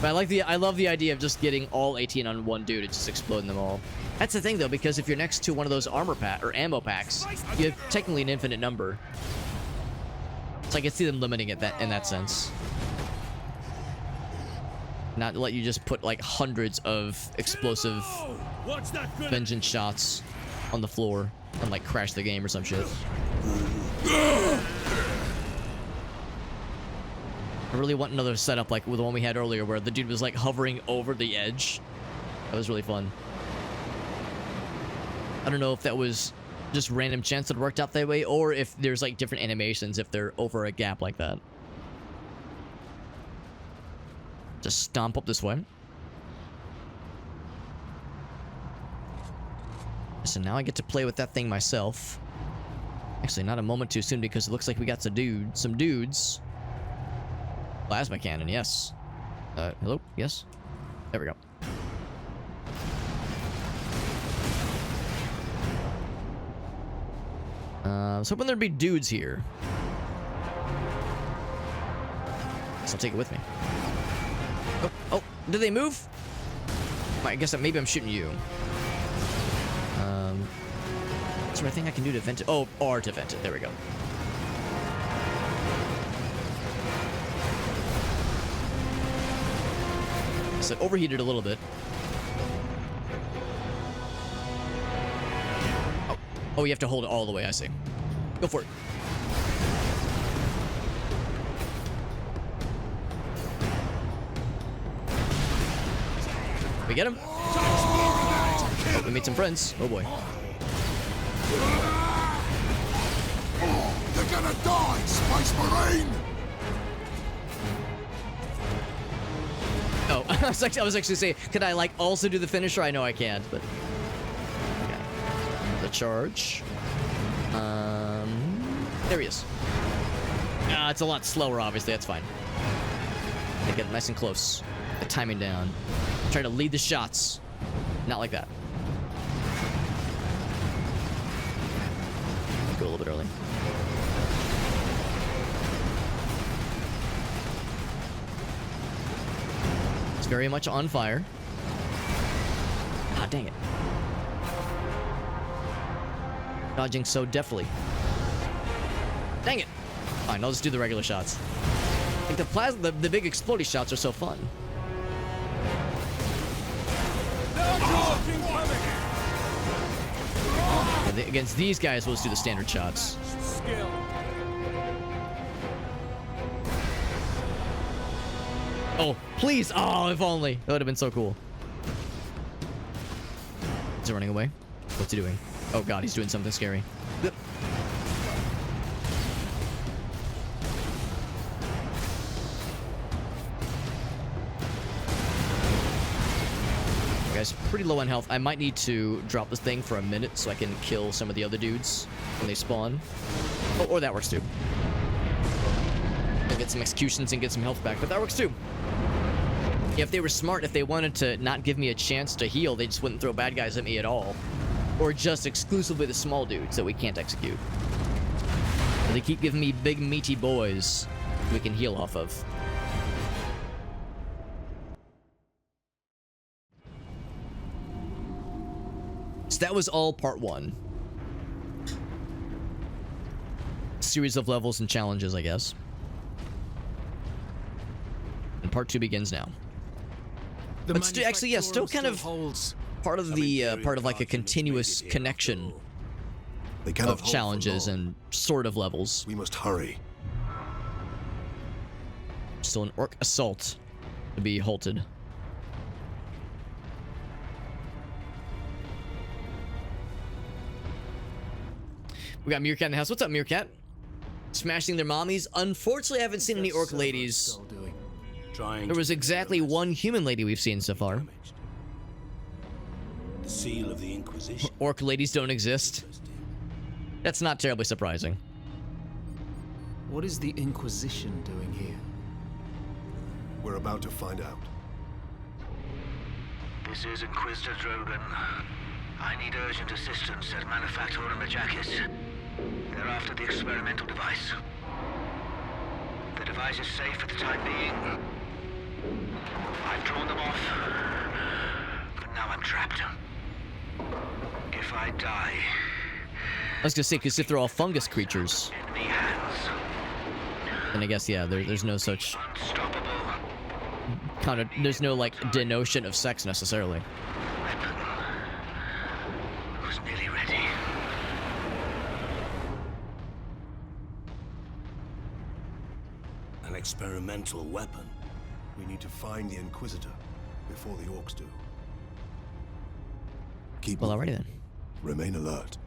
[SPEAKER 1] But I love the idea of just getting all 18 on one dude and just exploding them all. That's the thing though, because if you're next to one of those armor pack or ammo packs, you have technically an infinite number. So I can see them limiting it in that sense. Not to let you just put like hundreds of explosive vengeance shots on the floor and like crash the game or some shit. I really want another setup like with the one we had earlier where the dude was like hovering over the edge. That was really fun. I don't know if that was just random chance that it worked out that way, or if there's like different animations if they're over a gap like that. Just stomp up this way. So now I get to play with that thing myself. Actually, not a moment too soon because it looks like we got some dudes. Plasma cannon, yes. Hello? Yes? There we go. I was hoping there'd be dudes here. Guess I'll take it with me. Oh, did they move? I guess maybe I'm shooting you. Is there anything I can do to vent it? Oh, R to vent it. There we go. So it overheated a little bit. Oh, you have to hold it all the way, I see. Go for it. We get him? Oh, we made some friends. Oh boy.
[SPEAKER 14] You're gonna die, Space Marine!
[SPEAKER 1] Oh, I was actually saying, could I like also do the finisher? I know I can't, but okay. The charge. There he is. It's a lot slower, obviously. That's fine. They get nice and close. The timing down. Try to lead the shots. Not like that. Go a little bit early. It's very much on fire. Ah, dang it. Dodging so deftly. Dang it. Fine, I'll just do the regular shots. Like the big explodey shots are so fun. Against these guys, we'll just do the standard shots. Oh, please! Oh, if only. That would have been so cool. Is he running away? What's he doing? Oh god, he's doing something scary. Guys, pretty low on health. I might need to drop this thing for a minute so I can kill some of the other dudes when they spawn. Oh, or that works too. I'll get some executions and get some health back, but that works too. If they were smart, if they wanted to not give me a chance to heal, they just wouldn't throw bad guys at me at all. Or just exclusively the small dudes that we can't execute. But they keep giving me big meaty boys we can heal off of. So that was all part one. Series of levels and challenges, I guess. And part two begins now. But actually, yeah, still kind of part of the part of like a continuous connection of challenges and sort of levels.
[SPEAKER 5] We must hurry.
[SPEAKER 1] Still an orc assault to be halted. We got Meerkat in the house. What's up, Meerkat? Smashing their mommies. Unfortunately, I haven't seen any orc ladies. There was exactly one human lady we've seen so far.
[SPEAKER 3] The seal of the Inquisition.
[SPEAKER 1] Orc ladies don't exist. That's not terribly surprising.
[SPEAKER 8] What is the Inquisition doing here?
[SPEAKER 5] We're about to find out.
[SPEAKER 6] This is Inquisitor Drogan. I need urgent assistance at manufacturing the jackets. They're after the experimental device. The device is safe for the time being. I've drawn them off, but now I'm trapped. If I die...
[SPEAKER 1] I was gonna say, because if they're all fungus creatures...
[SPEAKER 6] Enemy hands.
[SPEAKER 1] And I guess, yeah, there's no such... kind of... There's no, like, denotion of sex, necessarily.
[SPEAKER 6] Was nearly ready.
[SPEAKER 3] An experimental weapon.
[SPEAKER 5] We need to find the Inquisitor before the orcs do. Keep
[SPEAKER 1] well, alrighty then.
[SPEAKER 5] Remain alert.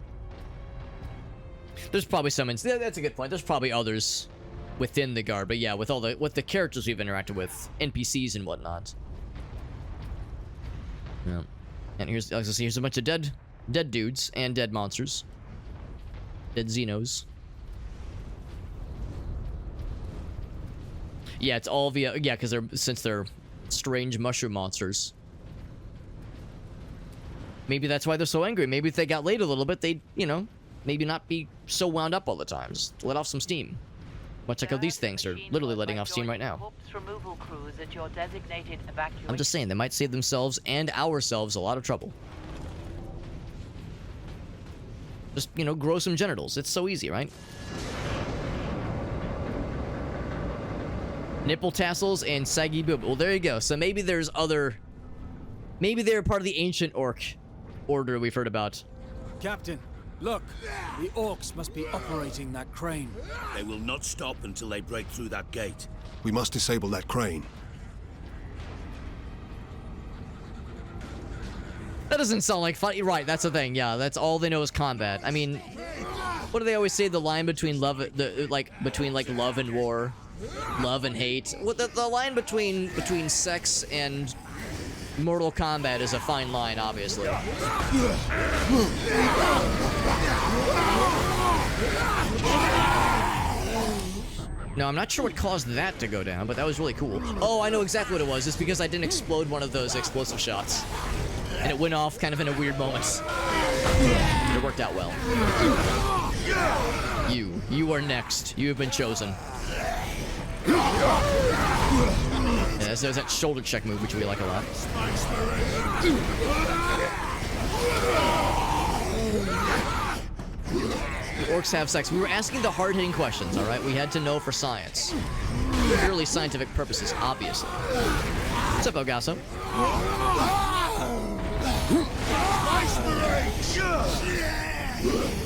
[SPEAKER 1] There's probably some. That's a good point. There's probably others within the guard, but yeah, with the characters we've interacted with, NPCs and whatnot. Yeah. And here's, as I see, here's a bunch of dead dudes and dead monsters, dead Xenos. Yeah, it's all via because since they're strange mushroom monsters. Maybe that's why they're so angry. Maybe if they got laid a little bit, they'd, you know, maybe not be so wound up all the time. Just let off some steam. Much like how these things are literally letting off steam right now. I'm just saying, they might save themselves and ourselves a lot of trouble. Just, you know, grow some genitals. It's so easy, right? Nipple tassels and saggy boob. Well, there you go. So maybe there's other... Maybe they're part of the ancient orc order we've heard about.
[SPEAKER 10] Captain, look. The orcs must be operating that crane.
[SPEAKER 3] They will not stop until they break through that gate.
[SPEAKER 5] We must disable that crane.
[SPEAKER 1] That doesn't sound like fun. Right, that's the thing. Yeah, that's all they know is combat. I mean, what do they always say? The line between love, between love and war, love and hate. What the line between sex and Mortal Kombat is a fine line, obviously. No, I'm not sure what caused that to go down, but that was really cool. Oh, I know exactly what it was. It's because I didn't explode one of those explosive shots. And it went off kind of in a weird moment. But it worked out well. You are next. You have been chosen. Yeah, there's that shoulder check move, which we like a lot. The orcs have sex. We were asking the hard-hitting questions, all right? We had to know for science. Purely scientific purposes, obviously. What's up, Elgaso?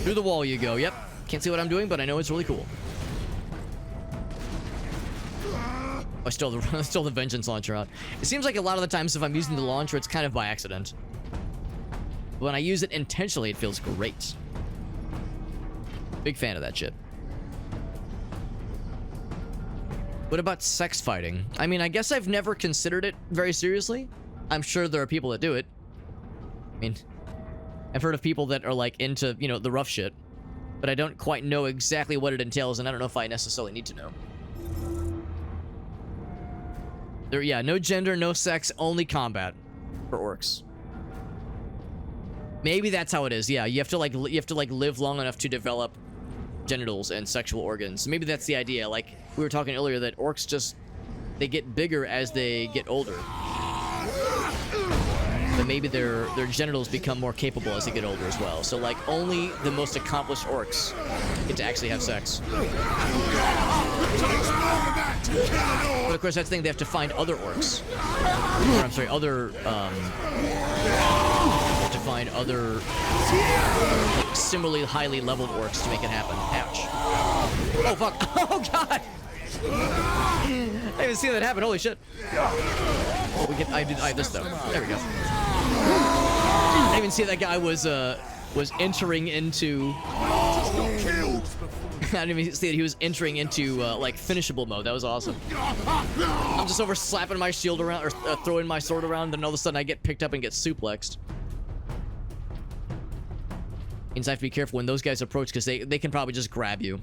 [SPEAKER 1] Through the wall you go. Yep. Can't see what I'm doing, but I know it's really cool. I still the vengeance launcher out. It seems like a lot of the times if I'm using the launcher, it's kind of by accident. When I use it intentionally, it feels great. Big fan of that shit. What about sex fighting? I mean, I guess I've never considered it very seriously. I'm sure there are people that do it. I mean, I've heard of people that are like into, you know, the rough shit, but I don't quite know exactly what it entails, and I don't know if I necessarily need to know. Yeah, no gender, no sex, only combat for orcs. Maybe that's how it is. Yeah, you have to live long enough to develop genitals and sexual organs. Maybe that's the idea. Like we were talking earlier, that orcs just they get bigger as they get older. But maybe their genitals become more capable as they get older as well. So like only the most accomplished orcs get to actually have sex. But of course, that's the thing, they have to find other orcs. Or, I'm sorry, to find other like, similarly highly leveled orcs to make it happen. Ouch. Oh, fuck. Oh, God. I didn't even see that happen. Holy shit. Oh, I have this, though. There we go. I didn't even see that guy was entering into... I didn't even see that he was entering into, like, finishable mode. That was awesome. I'm just over slapping my shield around, or throwing my sword around, and all of a sudden I get picked up and get suplexed. Means I have to be careful when those guys approach, because they can probably just grab you.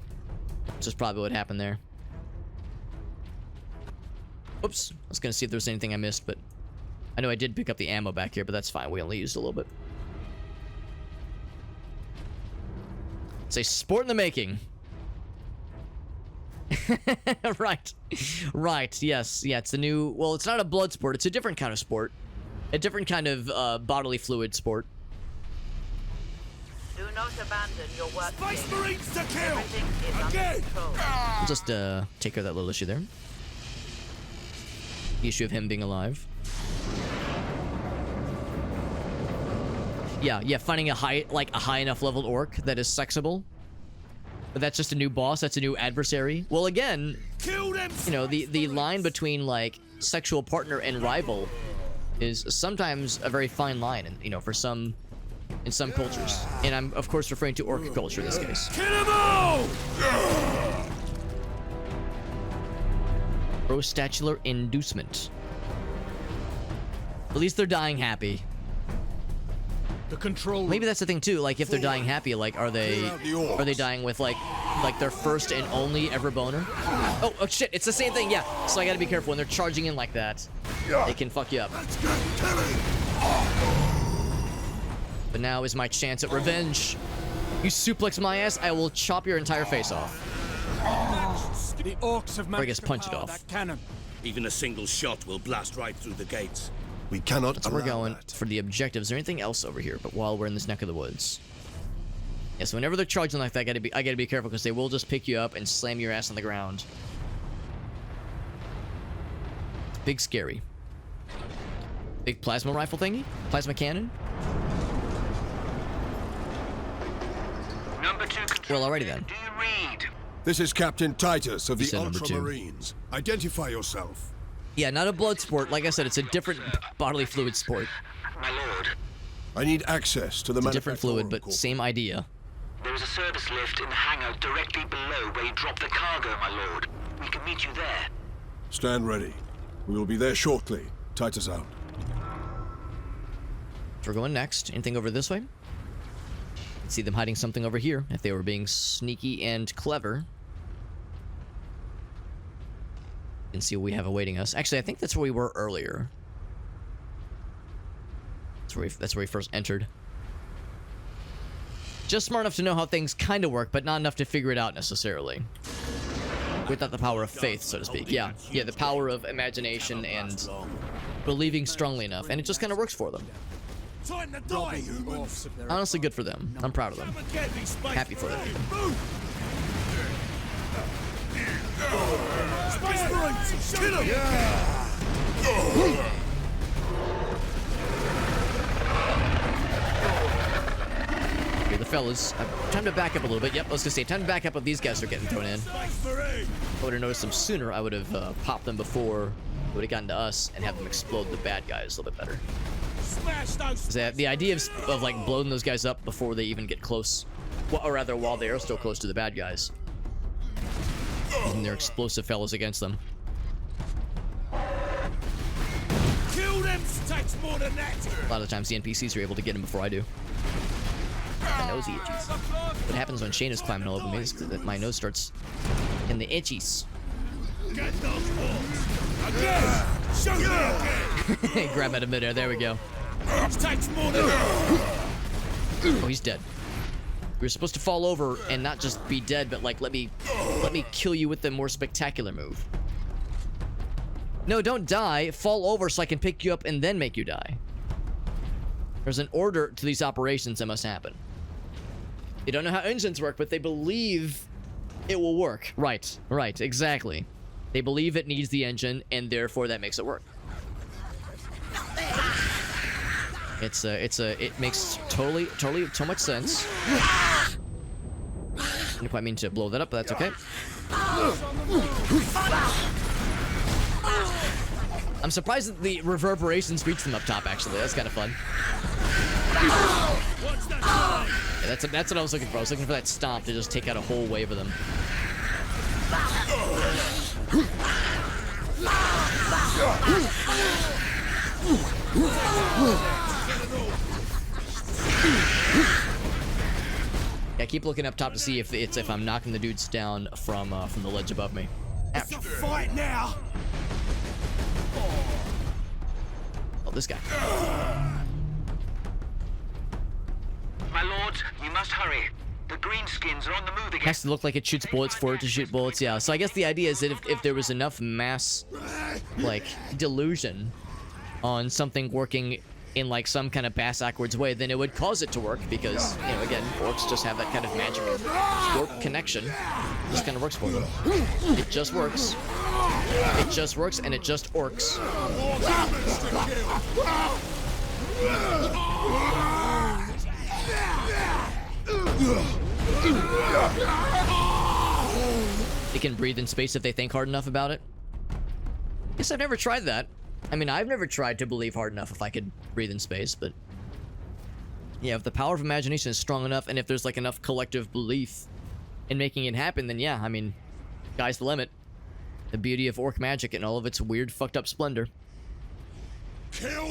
[SPEAKER 1] Which is probably what happened there. Oops. I was going to see if there was anything I missed, but... I know I did pick up the ammo back here, but that's fine. We only used a little bit. It's a sport in the making. Right. Right, yes. Yeah, it's the new... Well, it's not a blood sport. It's a different kind of sport. A different kind of bodily fluid sport.
[SPEAKER 7] Do not abandon your work.
[SPEAKER 14] Space Marines to kill!
[SPEAKER 7] Everything is under control.
[SPEAKER 1] I'll just take care of that little issue there. The issue of him being alive. Yeah, finding a high enough leveled orc that is sexable. But that's just a new boss, that's a new adversary. Well, again, you know, the line between, like, sexual partner and rival is sometimes a very fine line. And, you know, for some in some cultures. And I'm, of course, referring to orc culture in this case.
[SPEAKER 14] Kill 'em all!
[SPEAKER 1] Prostatular inducement. At least they're dying happy.
[SPEAKER 14] The control.
[SPEAKER 1] Maybe that's the thing too. Like if they're dying happy, like are they dying with like their first and only ever boner? Oh shit! It's the same thing. Yeah. So I gotta be careful when they're charging in like that. They can fuck you up. But now is my chance at revenge. You suplex my ass, I will chop your entire face off.
[SPEAKER 14] The orcs have
[SPEAKER 1] Or I guess punch it off.
[SPEAKER 14] that cannon.
[SPEAKER 3] Even a single shot will blast right through the gates.
[SPEAKER 5] We cannot.
[SPEAKER 1] So we're going for the objectives. Is there anything else over here? But while we're in this neck of the woods. Yeah, so whenever they're charging like that, I gotta be careful because they will just pick you up and slam your ass on the ground. Big scary. Big plasma rifle thingy? Plasma cannon?
[SPEAKER 6] Number 2 control.
[SPEAKER 1] Well, alrighty then.
[SPEAKER 6] Do you read?
[SPEAKER 5] This is Captain Titus of
[SPEAKER 1] You
[SPEAKER 5] the
[SPEAKER 1] said number 2.
[SPEAKER 5] Ultramarines. Identify yourself.
[SPEAKER 1] Yeah, not a blood sport. Like I said, it's a different bodily fluid sport.
[SPEAKER 6] My lord,
[SPEAKER 5] I need access to the
[SPEAKER 1] It's a different fluid, but
[SPEAKER 5] Manufactorum
[SPEAKER 1] same idea.
[SPEAKER 6] there is a service lift in the hangar directly below where you drop the cargo, my lord. We can meet you there.
[SPEAKER 5] Stand ready. We will be there shortly. Titus out.
[SPEAKER 1] So we're going next. Anything over this way? See them hiding something over here if they were being sneaky and clever. And see what we have awaiting us. Actually, I think that's where we were earlier. That's where we first entered. Just smart enough to know how things kind of work, but not enough to figure it out necessarily. Without the power of faith, so to speak. Yeah, the power of imagination and believing strongly enough, and it just kind of works for them.
[SPEAKER 14] Time to die, humans.
[SPEAKER 1] Honestly, good for them. I'm proud of them. Happy for them.
[SPEAKER 14] Space Marines, kill 'em!
[SPEAKER 1] Here, the fellas. Time to back up a little bit. Yep, I was gonna say, time to back up if these guys are getting thrown in.
[SPEAKER 14] Space Marine!
[SPEAKER 1] If I would have noticed them sooner, I would have popped them before it would have gotten to us and have them explode the bad guys a little bit better.
[SPEAKER 14] Smash those.
[SPEAKER 1] The idea of like blowing those guys up before they even get close, well, or rather while they are still close to the bad guys, and they're explosive fellas against them.
[SPEAKER 14] Kill them takes more than that.
[SPEAKER 1] A lot of times the NPCs are able to get them before I do. My nosy itchies. What happens when Shane is climbing all over me is that my nose starts in the itchies.
[SPEAKER 14] Get those orcs. Again! Show me again!
[SPEAKER 1] Grab at a midair. There we go.
[SPEAKER 14] Takes more than
[SPEAKER 1] Oh, he's dead. We were supposed to fall over and not just be dead, but like let me kill you with the more spectacular move. No, don't die. Fall over so I can pick you up and then make you die. There's an order to these operations that must happen. They don't know how engines work, but they believe it will work. Right, exactly. They believe it needs the engine, and therefore that makes it work. It makes totally so much sense. I didn't quite mean to blow that up, but that's okay. I'm surprised that the reverberations reach them up top, actually. That's kind of fun. Yeah, that's what I was looking for. I was looking for that stomp to just take out a whole wave of them. Yeah, keep looking up top to see if I'm knocking the dudes down from the ledge above me.
[SPEAKER 14] It's a fight now.
[SPEAKER 1] Oh, this guy.
[SPEAKER 6] My lords, you must hurry. The greenskins are on the move again.
[SPEAKER 1] Has to look like it shoots bullets for it to shoot bullets, yeah. So I guess the idea is that if there was enough mass, like, delusion on something working in, like, some kind of bass-backwards way, then it would cause it to work because, you know, again, orcs just have that kind of magic orc connection. Just kind of works for them. It just works. It just works, and it just orcs. They can breathe in space if they think hard enough about it. Guess I've never tried that. I mean, I've never tried to believe hard enough if I could breathe in space, but Yeah, if the power of imagination is strong enough, and if there's like enough collective belief in making it happen, then yeah, I mean, sky's the limit. The beauty of orc magic and all of its weird, fucked up splendor.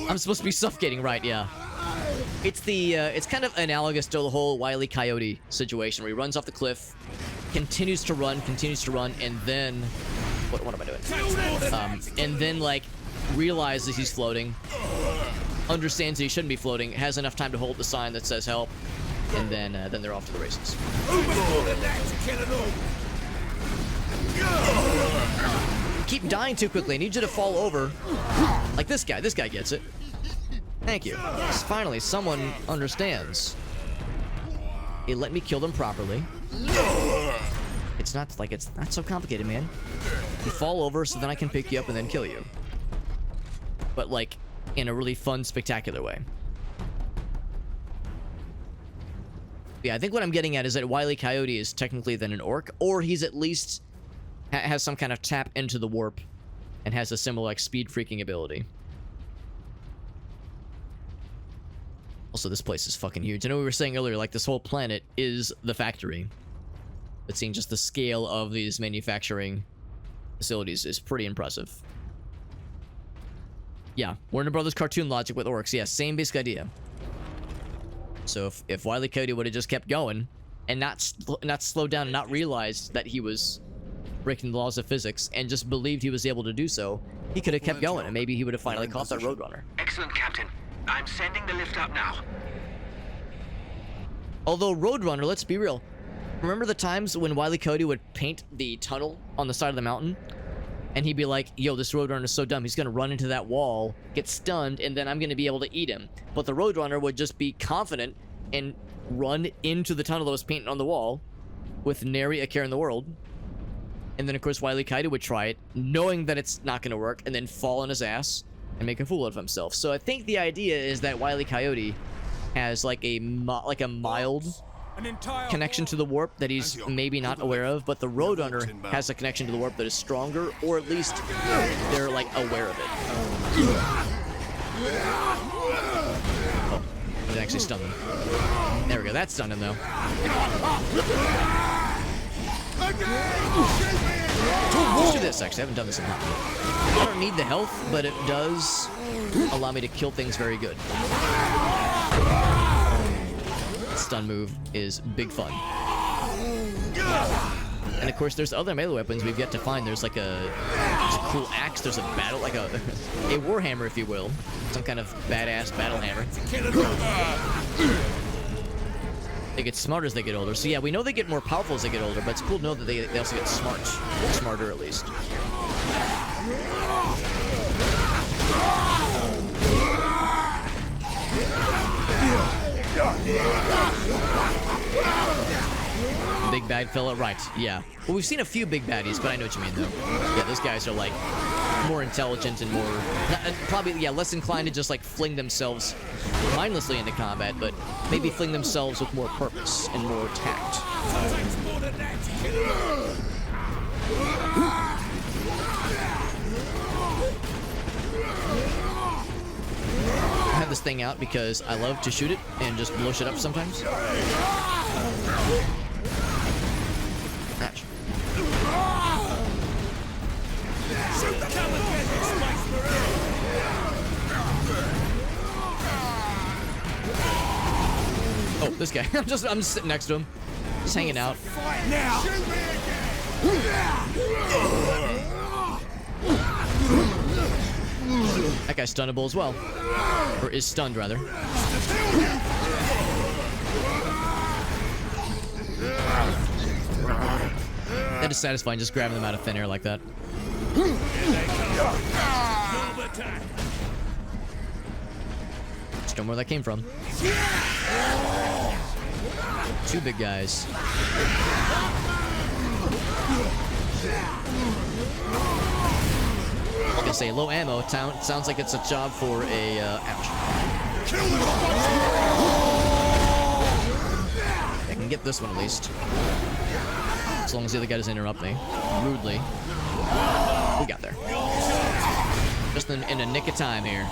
[SPEAKER 1] I'm supposed to be suffocating, right? Yeah. It's the, it's kind of analogous to the whole Wile E. Coyote situation, where he runs off the cliff, continues to run, and then... What am I doing? And then, like, realizes he's floating, understands that he shouldn't be floating, has enough time to hold the sign that says help, and then they're off to the races. Keep dying too quickly. I need you to fall over. Like this guy. This guy gets it. Thank you. Finally, someone understands. It let me kill them properly. It's not so complicated, man. You fall over so then I can pick you up and then kill you. But like in a really fun, spectacular way. Yeah, I think what I'm getting at is that Wile E. Coyote is technically then an orc, or he's at least has some kind of tap into the warp and has a similar like speed freaking ability. Also, this place is fucking huge. I know we were saying earlier, like, this whole planet is the factory. But seeing just the scale of these manufacturing facilities is pretty impressive. Yeah, Warner Brothers cartoon logic with orcs. Yeah, same basic idea. So if Wile E. Coyote would have just kept going and not slowed down and not realized that he was breaking the laws of physics and just believed he was able to do so, he could have kept going and maybe he would have finally caught that Roadrunner.
[SPEAKER 6] Excellent, Captain. I'm sending the lift up now.
[SPEAKER 1] Although Roadrunner, let's be real. Remember the times when Wile E. Coyote would paint the tunnel on the side of the mountain? And he'd be like, yo, this Roadrunner is so dumb. He's going to run into that wall, get stunned, and then I'm going to be able to eat him. But the Roadrunner would just be confident and run into the tunnel that was painted on the wall with nary a care in the world. And then, of course, Wile E. Coyote would try it, knowing that it's not going to work, and then fall on his ass and make a fool out of himself. So I think the idea is that Wile E. Coyote has like a mild connection to the warp that he's maybe not aware of, but the Roadrunner has a connection to the warp that is stronger, or at least they're like aware of it. Oh, it actually stunned him. There we go, that stunned him though. Let's do this actually, I haven't done this in a while. I don't need the health, but it does allow me to kill things very good. Stun move is big fun. And of course there's other melee weapons we've yet to find. There's like a cool axe, there's a battle, like a Warhammer if you will. Some kind of badass battle hammer. They get smarter as they get older. So yeah, we know they get more powerful as they get older, but it's cool to know that they also get smarter at least. Big bad fella, right, yeah. Well, we've seen a few big baddies, but I know what you mean, though. Yeah, those guys are, like, more intelligent and more... probably, yeah, less inclined to just, like, fling themselves mindlessly into combat, but maybe fling themselves with more purpose and more tact. I have this thing out because I love to shoot it and just blow shit up sometimes. Ouch. Oh, this guy. I'm just sitting next to him. Just hanging out. That guy's stunnable as well. Or is stunned, rather. That is satisfying, just grabbing them out of thin air like that. Just don't know where that came from. Two big guys. I was gonna say, low ammo, sounds like it's a job for a, ouch. I can get this one at least. As long as the other guy doesn't interrupt me rudely. We got there. Just in a nick of time here.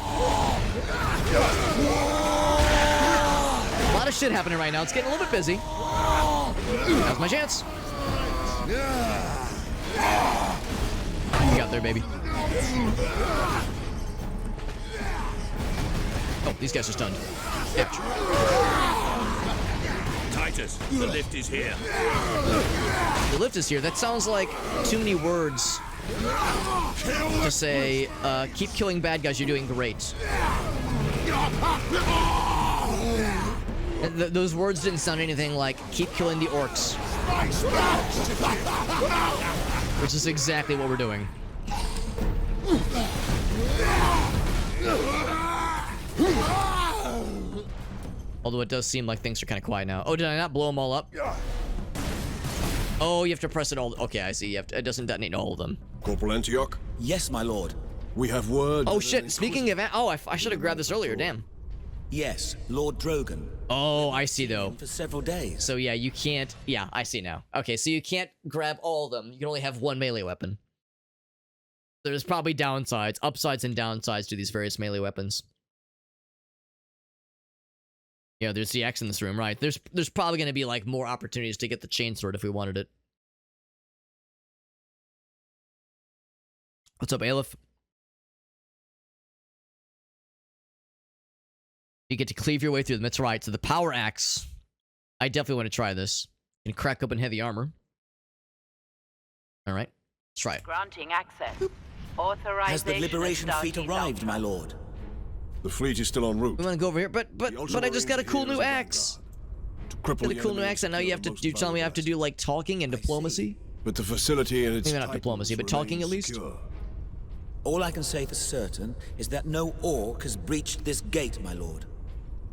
[SPEAKER 1] lot of shit happening right now. It's getting a little bit busy. Now's my chance. You got there, baby. Oh, these guys are stunned. Ouch.
[SPEAKER 3] Titus, the lift is here.
[SPEAKER 1] The lift is here. That sounds like too many words to say, keep killing bad guys, you're doing great. Those words didn't sound anything like, keep killing the orcs. Which is exactly what we're doing. Although it does seem like things are kind of quiet now. Oh, did I not blow them all up? Oh, you have to press it all. Okay, I see. You have to, it doesn't detonate all of them.
[SPEAKER 5] Corporal Antioch?
[SPEAKER 10] Yes, my lord.
[SPEAKER 5] We have word.
[SPEAKER 1] Oh, shit. Speaking of... Oh, I should have grabbed this earlier. Damn.
[SPEAKER 10] Yes, Lord Drogon.
[SPEAKER 1] Oh, I see, though.
[SPEAKER 10] For several days.
[SPEAKER 1] So, yeah, you can't... Yeah, I see now. Okay, so you can't grab all of them. You can only have one melee weapon. There's probably downsides, upsides and downsides to these various melee weapons. Yeah, there's the X in this room, right? There's probably going to be, like, more opportunities to get the chainsword if we wanted it. What's up, Aleph? You get to cleave your way through them. That's right. So the power axe. I definitely want to try this. And crack open heavy armor. All right. Let's try it.
[SPEAKER 7] Granting access. Authorization.
[SPEAKER 10] Has the liberation fleet arrived, my lord?
[SPEAKER 5] The fleet is still en route.
[SPEAKER 1] We want to go over here, but I just got a cool new axe. Got a cool new axe, and now you have to do. Tell me I have to do like talking and diplomacy.
[SPEAKER 5] But the facility and its
[SPEAKER 1] maybe not diplomacy, but talking at least.
[SPEAKER 5] Secure.
[SPEAKER 10] All I can say for certain is that no orc has breached this gate, my lord.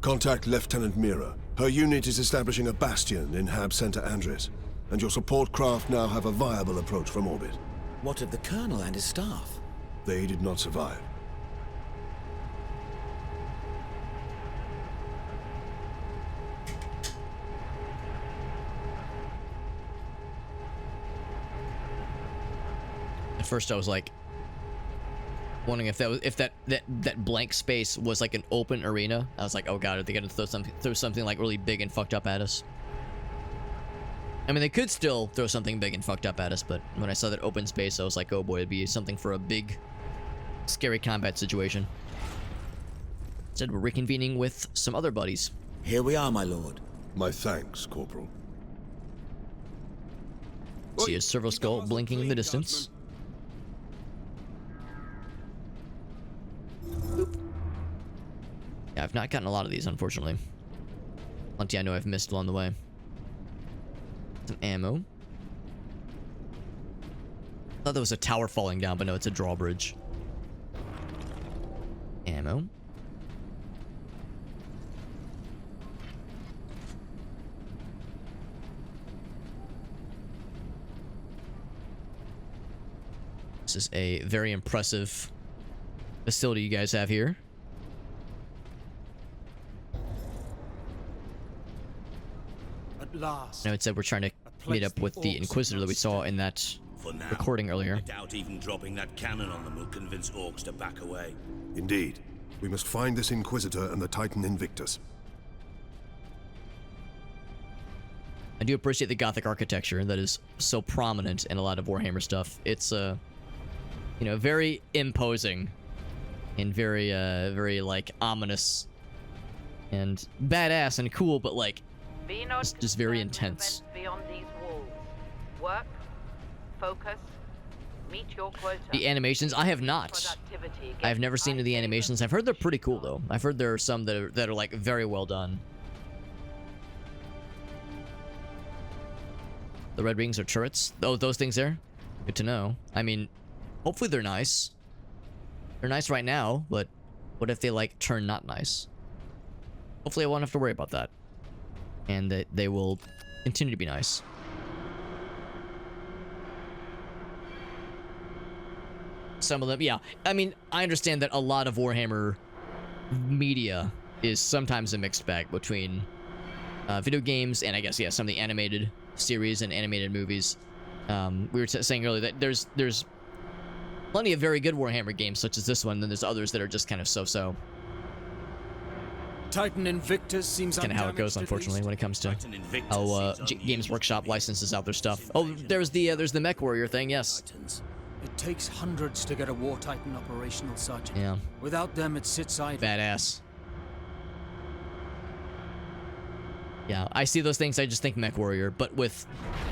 [SPEAKER 5] Contact Lieutenant Mira. Her unit is establishing a bastion in Hab Center Andres, and your support craft now have a viable approach from orbit.
[SPEAKER 10] What of the colonel and his staff?
[SPEAKER 5] They did not survive.
[SPEAKER 1] At first, I was like wondering if that blank space was like an open arena. I was like, oh god, are they gonna throw something like really big and fucked up at us? I mean, they could still throw something big and fucked up at us, but when I saw that open space, I was like, oh boy, it'd be something for a big, scary combat situation. Instead, we're reconvening with some other buddies.
[SPEAKER 10] Here we are, my lord.
[SPEAKER 5] My thanks, Corporal.
[SPEAKER 1] See a servo skull blinking in the distance. Boop. Yeah, I've not gotten a lot of these, unfortunately. Plenty I know I've missed along the way. Some ammo. I thought there was a tower falling down, but no, it's a drawbridge. Ammo. This is a very impressive facility you guys have here.
[SPEAKER 12] At last.
[SPEAKER 1] I know it said we're trying to meet up with the Inquisitor that we saw in that recording earlier.
[SPEAKER 3] I doubt even dropping that cannon on them will convince orcs to back away.
[SPEAKER 5] Indeed. We must find this Inquisitor and the Titan Invictus.
[SPEAKER 1] I do appreciate the Gothic architecture that is so prominent in a lot of Warhammer stuff. It's, you know, very imposing and very, very, like, ominous and badass and cool, but, like, just very intense.
[SPEAKER 7] Beyond these walls. Work, focus, meet your quota.
[SPEAKER 1] The animations, I have not. I have never seen the animations. I've heard they're pretty cool, though. I've heard there are some that are like very well done. The red wings are turrets. Oh, those things there. Good to know. I mean, hopefully they're nice. They're nice right now, but what if they like turn not nice? Hopefully I won't have to worry about that. And that they will continue to be nice. Some of them, yeah. I mean, I understand that a lot of Warhammer media is sometimes a mixed bag between video games and I guess, yeah, some of the animated series and animated movies. We were saying earlier that there's plenty of very good Warhammer games such as this one, then there's others that are just kind of so-so.
[SPEAKER 8] Titan Invictus seems
[SPEAKER 1] kind of how it goes, unfortunately, when it comes to how Games Workshop licenses out their stuff. Oh, there's the Mech Warrior thing, yes.
[SPEAKER 8] It takes hundreds to get a War Titan operational, Sergeant.
[SPEAKER 1] Yeah.
[SPEAKER 8] Without them, it sits idle.
[SPEAKER 1] Badass. Yeah, I see those things, I just think Mech Warrior, but with,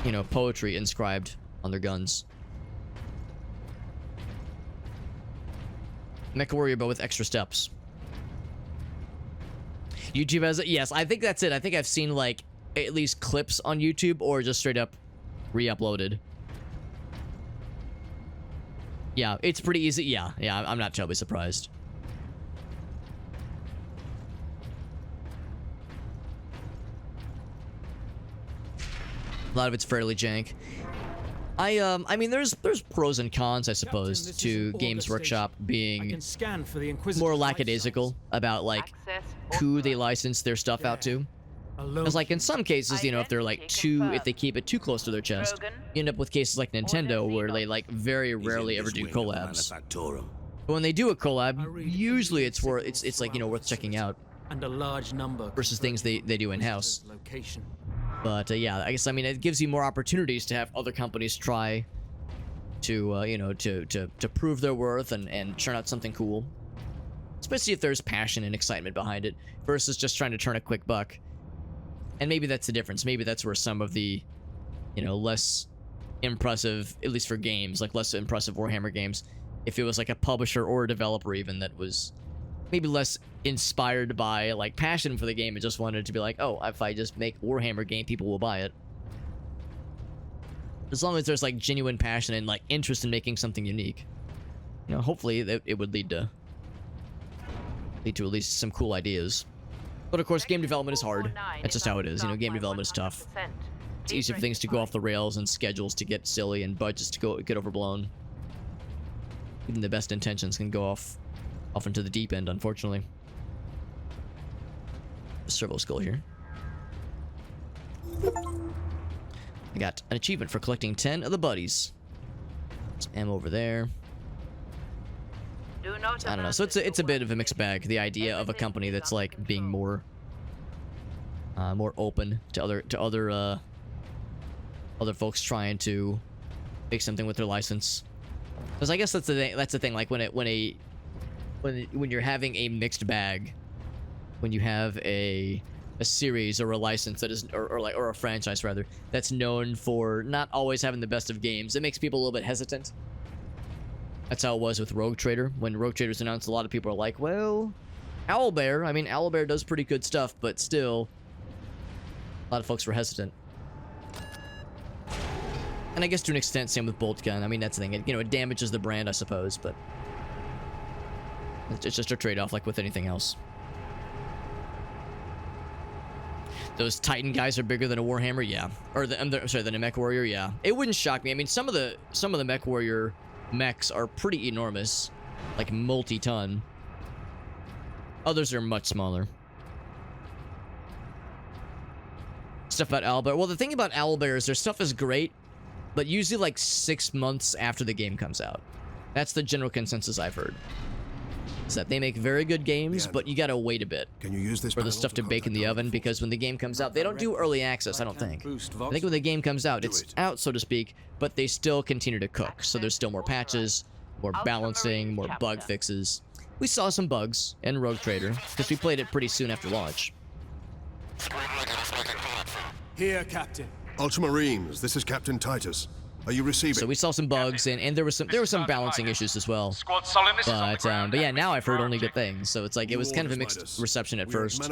[SPEAKER 1] you know, poetry inscribed on their guns. Mech Warrior, but with extra steps. YouTube has it? Yes, I think that's it. I think I've seen, like, at least clips on YouTube or just straight up re-uploaded. Yeah, it's pretty easy. Yeah, I'm not terribly surprised. A lot of it's fairly jank. I mean, there's pros and cons, I suppose,
[SPEAKER 8] Captain,
[SPEAKER 1] to Games Workshop being
[SPEAKER 8] scan for the Inquisitor
[SPEAKER 1] more lackadaisical about, like, who they license their stuff out to. Because, like, in some cases, you know, if they're, like, if they keep it too close to their chest, you end up with cases like Nintendo where they, like, very rarely ever do collabs. But when they do a collab, usually it's like, you know, worth checking out.
[SPEAKER 8] And a large number
[SPEAKER 1] versus things they do in-house. But, yeah, I guess, I mean, it gives you more opportunities to have other companies try to, you know, to prove their worth and churn out something cool. Especially if there's passion and excitement behind it, versus just trying to turn a quick buck. And maybe that's the difference. Maybe that's where some of the, you know, less impressive, at least for games, like less impressive Warhammer games, if it was like a publisher or a developer even that was maybe less inspired by, like, passion for the game and just wanted to be like, oh, if I just make Warhammer game, people will buy it. As long as there's, like, genuine passion and, like, interest in making something unique, you know, hopefully it would lead to at least some cool ideas. But of course, game development is hard. That's just how it is. You know, game development is tough. It's easy for things to go off the rails and schedules to get silly and budgets to get overblown. Even the best intentions can go off into the deep end, unfortunately. Servo skull here. I got an achievement for collecting 10 of the buddies. Some ammo over there. I don't know. So it's a bit of a mixed bag. The idea of a company that's like being more open to other folks trying to make something with their license. Because I guess that's the thing. Like when you're having a mixed bag, when you have a series or a license that is or a franchise rather that's known for not always having the best of games, it makes people a little bit hesitant. That's how it was with Rogue Trader. When Rogue Trader's announced, a lot of people are like, well, Owlbear. I mean, Owlbear does pretty good stuff, but still, a lot of folks were hesitant. And I guess to an extent, same with Bolt Gun. I mean, that's the thing. It damages the brand, I suppose, but it's just a trade-off like with anything else. Those Titan guys are bigger than a Warhammer, yeah. Or than a Mech Warrior, yeah. It wouldn't shock me. I mean, some of the Mech Warrior mechs are pretty enormous, like multi-ton. Others are much smaller. Stuff about Owlbear. Well, the thing about Owlbear is their stuff is great, but usually like 6 months after the game comes out. That's the general consensus I've heard. Is that they make very good games, but you gotta wait a bit for the stuff to bake in the oven, because when the game comes out, they don't do early access, I don't think. I think when the game comes out, it's out, so to speak, but they still continue to cook. So there's still more patches, more balancing, more bug fixes. We saw some bugs in Rogue Trader, because we played it pretty soon after launch.
[SPEAKER 12] Here, Captain.
[SPEAKER 5] Ultramarines, this is Captain Titus. Are you receiving?
[SPEAKER 1] So we saw some bugs, and there were some balancing issues as well. But yeah, now I've heard only good things. So it's like it was kind of a mixed reception at first.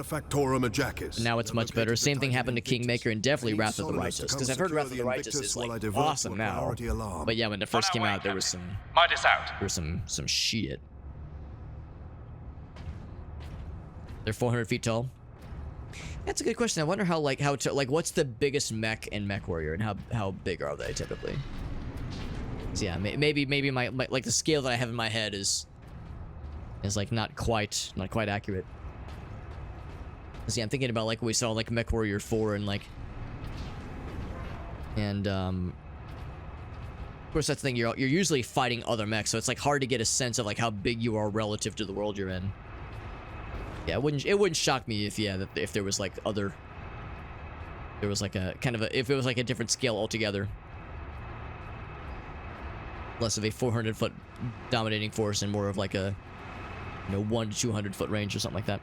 [SPEAKER 1] Now it's much better. Same thing happened to Kingmaker and definitely Wrath of the Righteous, because I've heard Wrath of the Righteous is like awesome now. But yeah, when it first came out, there was some shit. They're 400 feet tall. That's a good question. I wonder what's the biggest mech in Mech Warrior, and how big are they typically? So yeah, maybe my like the scale that I have in my head is like not quite accurate. See, I'm thinking about like what we saw like Mech Warrior 4 and of course that's the thing. You're usually fighting other mechs, so it's like hard to get a sense of like how big you are relative to the world you're in. Yeah, it wouldn't shock me if if there was like other, there was like a kind of a, if it was like a different scale altogether. Less of a 400-foot dominating force and more of like a, 1 to 200-foot range or something like that.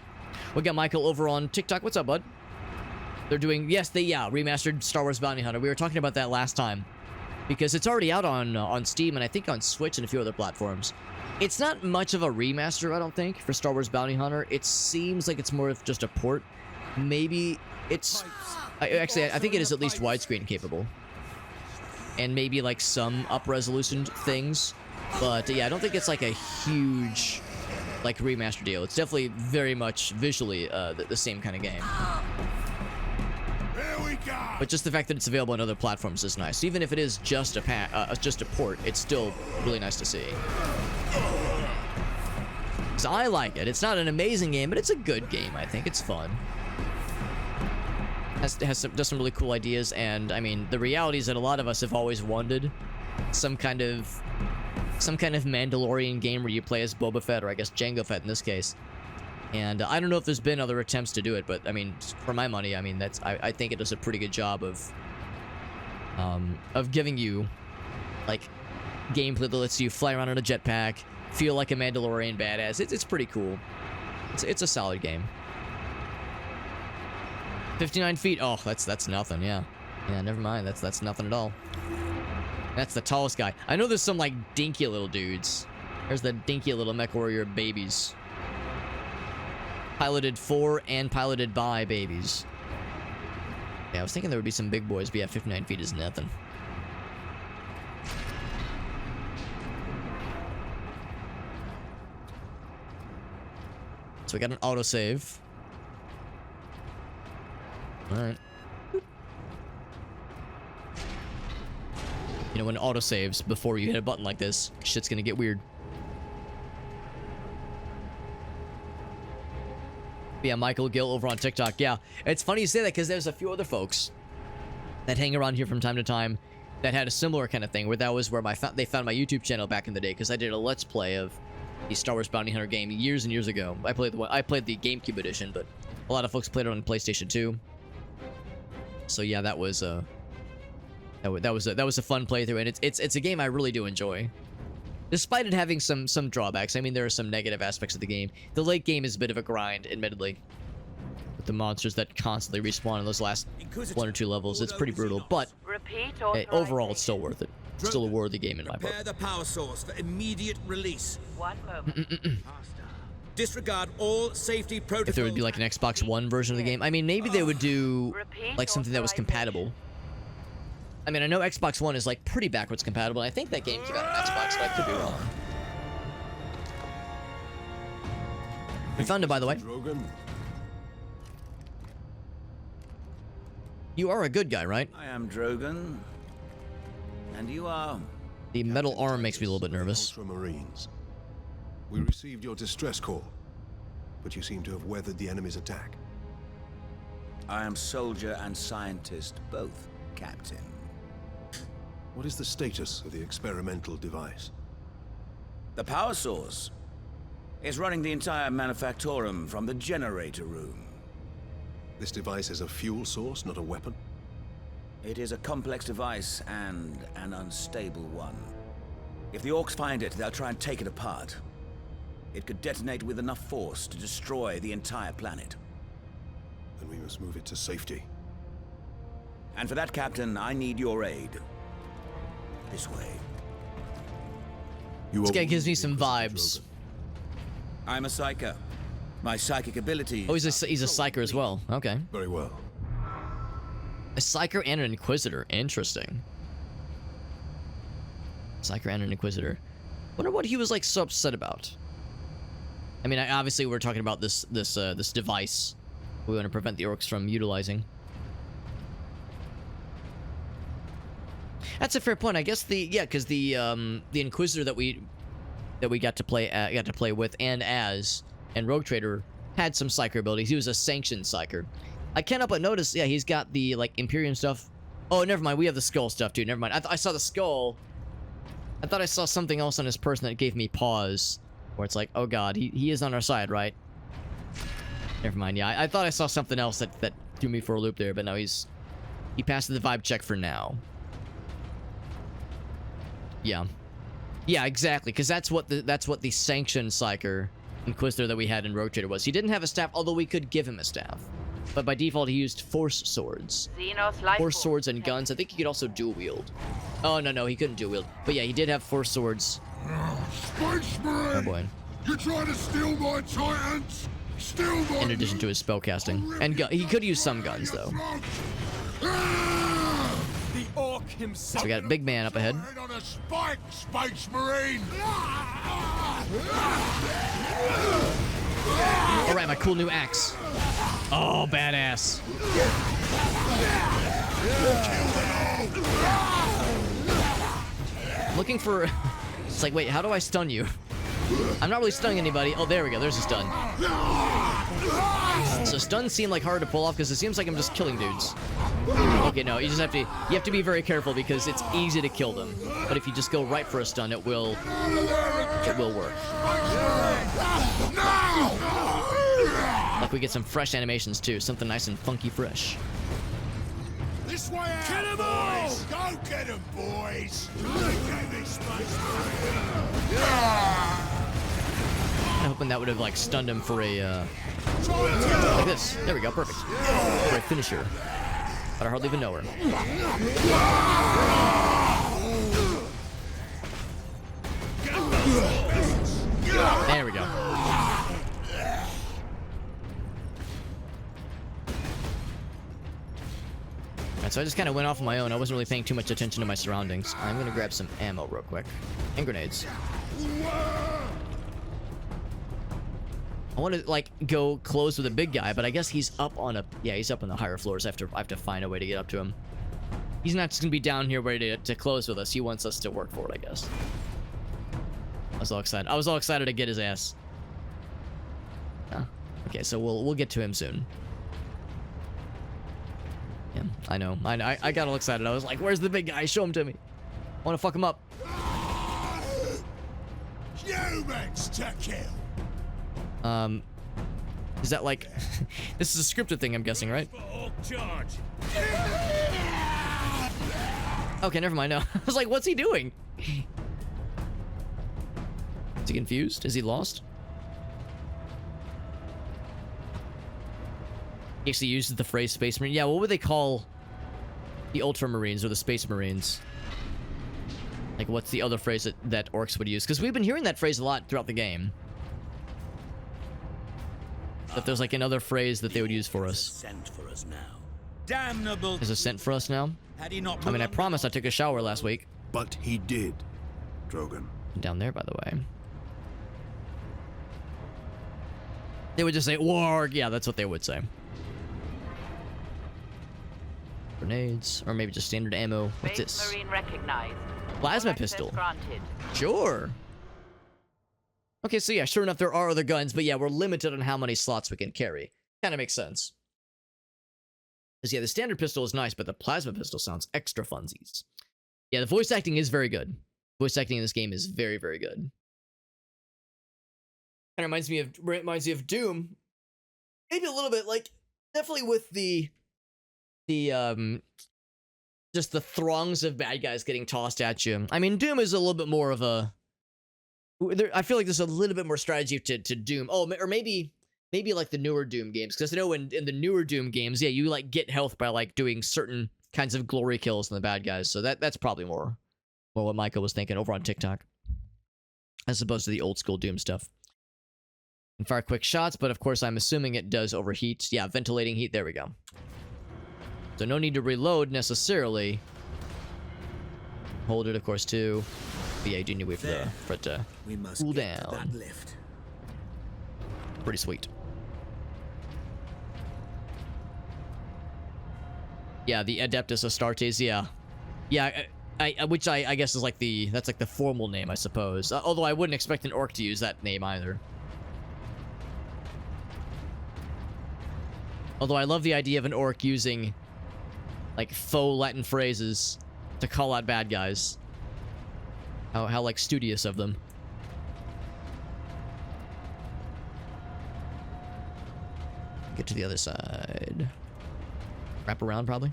[SPEAKER 1] We got Michael over on TikTok. What's up, bud? They're doing, yes, remastered Star Wars Bounty Hunter. We were talking about that last time because it's already out on Steam and I think on Switch and a few other platforms. It's not much of a remaster, I don't think, for Star Wars Bounty Hunter. It seems like it's more of just a port. Maybe it's, actually, I think it is at least widescreen capable. And maybe like some up-resolution things. But yeah, I don't think it's like a huge like remaster deal. It's definitely very much visually the same kind of game.
[SPEAKER 14] Here we go.
[SPEAKER 1] But just the fact that it's available on other platforms is nice. Even if it is just a port, it's still really nice to see. So I like it. It's not an amazing game, but it's a good game. I think it's fun. Does some really cool ideas, and I mean the reality is that a lot of us have always wanted some kind of Mandalorian game where you play as Boba Fett, or I guess Jango Fett in this case. And I don't know if there's been other attempts to do it, but I mean, for my money, I mean I think it does a pretty good job of giving you like gameplay that lets you fly around in a jetpack, feel like a Mandalorian badass. It's pretty cool. It's a solid game. 59 feet. Oh, that's nothing. Yeah, never mind. That's nothing at all. That's the tallest guy. I know there's some like dinky little dudes. There's the dinky little mech warrior babies. Piloted for and piloted by babies. Yeah, I was thinking there would be some big boys, but yeah, 59 feet is nothing. So we got an autosave. Alright. You know, when autosaves before you hit a button like this, shit's gonna get weird. Yeah, Michael Gill over on TikTok. Yeah, it's funny you say that because there's a few other folks that hang around here from time to time that had a similar kind of thing, where that was where they found my YouTube channel back in the day, because I did a Let's Play of the Star Wars Bounty Hunter game years and years ago. I played the GameCube edition, but a lot of folks played it on PlayStation 2. So yeah, that was a fun playthrough, and it's a game I really do enjoy, despite it having some drawbacks. I mean, there are some negative aspects of the game. The late game is a bit of a grind, admittedly, with the monsters that constantly respawn in those last 1 or 2 levels. It's pretty brutal, but overall, it's still worth it. It's still a worthy game in my book.
[SPEAKER 10] Prepare the power source for immediate release.
[SPEAKER 7] 1 moment.
[SPEAKER 10] Disregard all safety protocols.
[SPEAKER 1] If there would be like an Xbox One version of the game, I mean, maybe they would do like something that was compatible. I mean, I know Xbox One is like pretty backwards compatible. I think that game came out on Xbox, but I could be wrong. We found it, by the way. You are a good guy, right?
[SPEAKER 10] I am Drogon. And you are?
[SPEAKER 1] The metal arm makes me a little bit nervous.
[SPEAKER 5] Ultramarines. We received your distress call, but you seem to have weathered the enemy's attack.
[SPEAKER 10] I am soldier and scientist, both, Captain.
[SPEAKER 5] What is the status of the experimental device?
[SPEAKER 10] The power source is running the entire manufactorum from the generator room.
[SPEAKER 5] This device is a fuel source, not a weapon?
[SPEAKER 10] It is a complex device and an unstable one. If the orcs find it, they'll try and take it apart. It could detonate with enough force to destroy the entire planet.
[SPEAKER 5] Then we must move it to safety.
[SPEAKER 10] And for that, Captain, I need your aid. This way.
[SPEAKER 1] This guy gives me some vibes.
[SPEAKER 10] I'm a psyker. My psychic ability.
[SPEAKER 1] Oh, he's a psyker as well. Okay.
[SPEAKER 5] Very well.
[SPEAKER 1] A psyker and an inquisitor. Interesting. Psyker and an inquisitor. Wonder what he was like so upset about. I mean, obviously we're talking about this device we want to prevent the orcs from utilizing. That's a fair point. I guess because the Inquisitor that we got to play with and as and Rogue Trader had some psyker abilities. He was a sanctioned psyker. I can't help but notice, yeah, he's got the like Imperium stuff. Oh, never mind. We have the skull stuff too. Never mind. I saw the skull. I thought I saw something else on his person that gave me pause. Where it's like, oh god, he is on our side, right? Never mind. Yeah, I thought I saw something else that threw me for a loop there, but no, he passed the vibe check for now. Yeah. Yeah, exactly, because that's what the sanctioned psyker Inquisitor that we had in Rogue Trader was. He didn't have a staff, although we could give him a staff. But by default, he used force swords. Force swords and guns. I think he could also dual wield. Oh, no, he couldn't dual wield. But yeah, he did have force swords.
[SPEAKER 14] Space Marine!
[SPEAKER 1] Oh boy.
[SPEAKER 14] You're trying to steal my Titans? Steal my...
[SPEAKER 1] In addition to his spellcasting. And he could use some guns, though.
[SPEAKER 14] The orc himself.
[SPEAKER 1] So we got a big man up ahead.
[SPEAKER 14] On a spike, Space Marine!
[SPEAKER 1] Alright, my cool new axe. Oh, badass. Looking for... It's like, wait, how do I stun you? I'm not really stunning anybody. Oh, there we go. There's a stun. So stuns seem like hard to pull off because it seems like I'm just killing dudes. Okay, no, you just have to be very careful because it's easy to kill them. But if you just go right for a stun, it will work. Like we get some fresh animations too, something nice and funky fresh.
[SPEAKER 14] This way out, get 'em all! Go get 'em, boys!
[SPEAKER 1] I'm hoping that would have like stunned him for a like this. There we go, perfect. For a finisher. But I hardly even know her. There we go. Alright, so I just kind of went off on my own. I wasn't really paying too much attention to my surroundings. I'm gonna grab some ammo real quick. And grenades. I want to, like, go close with a big guy, but I guess he's up on a... Yeah, he's up on the higher floors. I have to find a way to get up to him. He's not just gonna be down here ready to close with us. He wants us to work for it, I guess. I was all excited to get his ass. Okay, so we'll get to him soon. Yeah, I know. I got all excited. I was like, where's the big guy? Show him to me. I want to fuck him up.
[SPEAKER 14] Humans to kill.
[SPEAKER 1] Is that like... This is a scripted thing, I'm guessing, right? Okay, never mind. No. I was like, what's he doing? Is he confused? Is he lost? He actually uses the phrase Space Marine. Yeah, what would they call the Ultramarines or the Space Marines? Like, what's the other phrase that orcs would use? Because we've been hearing that phrase a lot throughout the game. If there's like another phrase that they would use for us.
[SPEAKER 3] Sent for us now. Damnable.
[SPEAKER 1] Is it sent for us now?
[SPEAKER 3] Had he not...
[SPEAKER 1] I mean, I promised I took a shower last week.
[SPEAKER 5] But he did, Drogon.
[SPEAKER 1] Down there, by the way. They would just say, warg. Yeah, that's what they would say. Grenades, or maybe just standard ammo. What's this?
[SPEAKER 7] Marine recognized.
[SPEAKER 1] Plasma pistol.
[SPEAKER 7] Granted.
[SPEAKER 1] Sure. Okay, so yeah, sure enough, there are other guns, but yeah, we're limited on how many slots we can carry. Kind of makes sense. Because yeah, the standard pistol is nice, but the plasma pistol sounds extra funsies. Yeah, the voice acting is very good. Voice acting in this game is very, very good. Kind of reminds me of Doom. Maybe a little bit, like, definitely with the just the throngs of bad guys getting tossed at you. I mean, Doom is a little bit more of a... I feel like there's a little bit more strategy to Doom. Oh, or maybe like the newer Doom games. Because I know in the newer Doom games, yeah, you like get health by like doing certain kinds of glory kills on the bad guys. So that's probably more what Micah was thinking over on TikTok. As opposed to the old school Doom stuff. And fire quick shots, but of course I'm assuming it does overheat. Yeah, ventilating heat, there we go. So no need to reload necessarily. Hold it, of course, too. But yeah, you do need to wait for it to cool down.
[SPEAKER 3] That lift.
[SPEAKER 1] Pretty sweet. Yeah, the Adeptus Astartes, yeah. Yeah, which I guess is like that's like the formal name, I suppose. Although I wouldn't expect an orc to use that name either. Although I love the idea of an orc using like faux Latin phrases to call out bad guys. How like studious of them. Get to the other side. Wrap around, probably.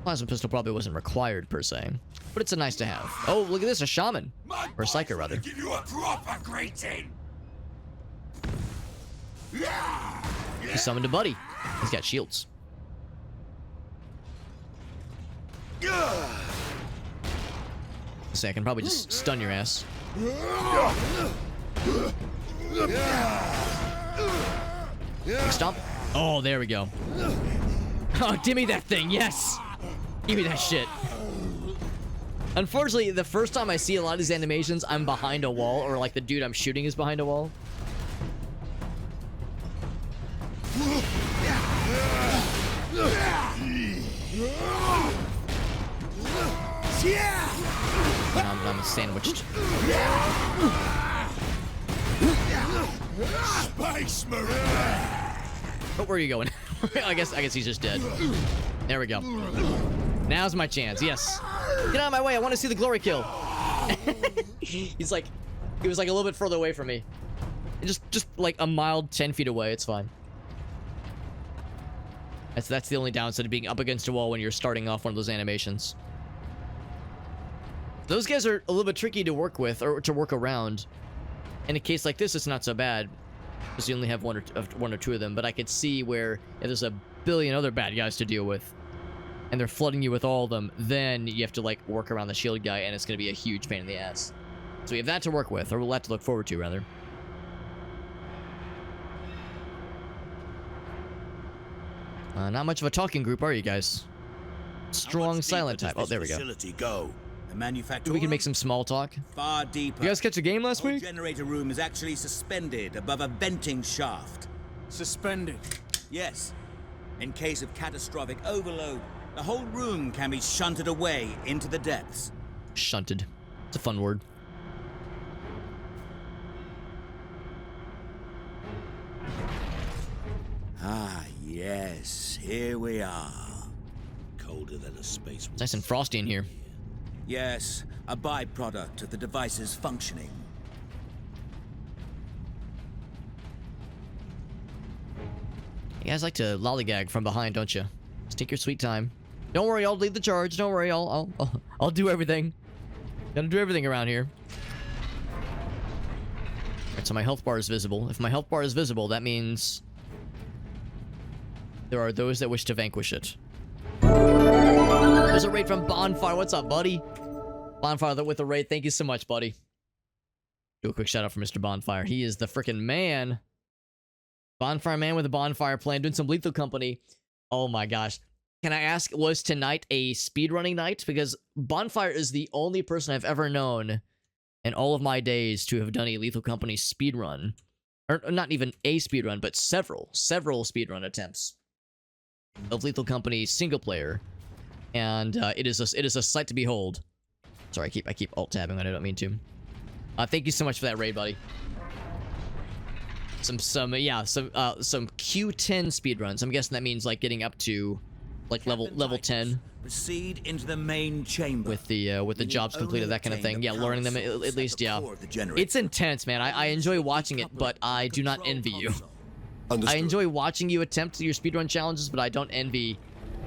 [SPEAKER 1] Plasma pistol probably wasn't required, per se. But it's a nice to have. Oh, look at this, a shaman. Or a psyker, rather.
[SPEAKER 14] Give you a proper greeting.
[SPEAKER 1] He summoned a buddy. He's got shields. So I can probably just stun your ass. Stomp. Oh, there we go. Oh, give me that thing. Yes. Give me that shit. Unfortunately, the first time I see a lot of these animations, I'm behind a wall, or like the dude I'm shooting is behind a wall. I'm sandwiched.
[SPEAKER 14] Space Marine.
[SPEAKER 1] But where are you going? I guess he's just dead. There we go. Now's my chance. Yes. Get out of my way. I want to see the glory kill. He was like a little bit further away from me. Just like a mild 10 feet away. It's fine. That's the only downside of being up against a wall when you're starting off one of those animations. Those guys are a little bit tricky to work with or to work around. In a case like this, it's not so bad because you only have one or two of them. But I could see where if there's a billion other bad guys to deal with, and they're flooding you with all of them, then you have to like work around the shield guy, and it's going to be a huge pain in the ass. So we have that to work with, or we'll have to look forward to, rather. Not much of a talking group, are you guys? Strong silent type. Oh, there we go.
[SPEAKER 10] The manufacturer.
[SPEAKER 1] We can make some small talk.
[SPEAKER 10] Far deeper.
[SPEAKER 1] You guys catch a game last week?
[SPEAKER 10] The generator room is actually suspended above a venting shaft.
[SPEAKER 9] Suspended?
[SPEAKER 10] Yes. In case of catastrophic overload, the whole room can be shunted away into the depths.
[SPEAKER 1] Shunted. It's a fun word.
[SPEAKER 10] Ah, yes. Here we are.
[SPEAKER 3] Colder than a space.
[SPEAKER 1] It's nice and frosty in here.
[SPEAKER 10] Yes, a byproduct of the device's functioning.
[SPEAKER 1] You guys like to lollygag from behind, don't you? Just take your sweet time. Don't worry, I'll lead the charge. Don't worry, I'll do everything. Gotta do everything around here. Alright, so my health bar is visible. If my health bar is visible, that means there are those that wish to vanquish it. There's a raid from Bonfire. What's up, buddy? Bonfire with the raid. Thank you so much, buddy. Do a quick shout out for Mr. Bonfire. He is the freaking man. Bonfire man with a bonfire plan, doing some Lethal Company. Oh my gosh. Can I ask, was tonight a speedrunning night? Because Bonfire is the only person I've ever known in all of my days to have done a Lethal Company speedrun. Or not even a speedrun, but several speedrun attempts of Lethal Company single player. And it is a sight to behold. Sorry, I keep alt-tabbing when I don't mean to. Thank you so much for that raid, buddy. Some Q10 speedruns. I'm guessing that means like getting up to like level 10.
[SPEAKER 10] Proceed into the main chamber
[SPEAKER 1] with the jobs completed, that kind of thing. Yeah, learning them at least. Yeah, it's intense, man. I enjoy watching it, but I do not envy you. I enjoy watching you attempt your speedrun challenges, but I don't envy,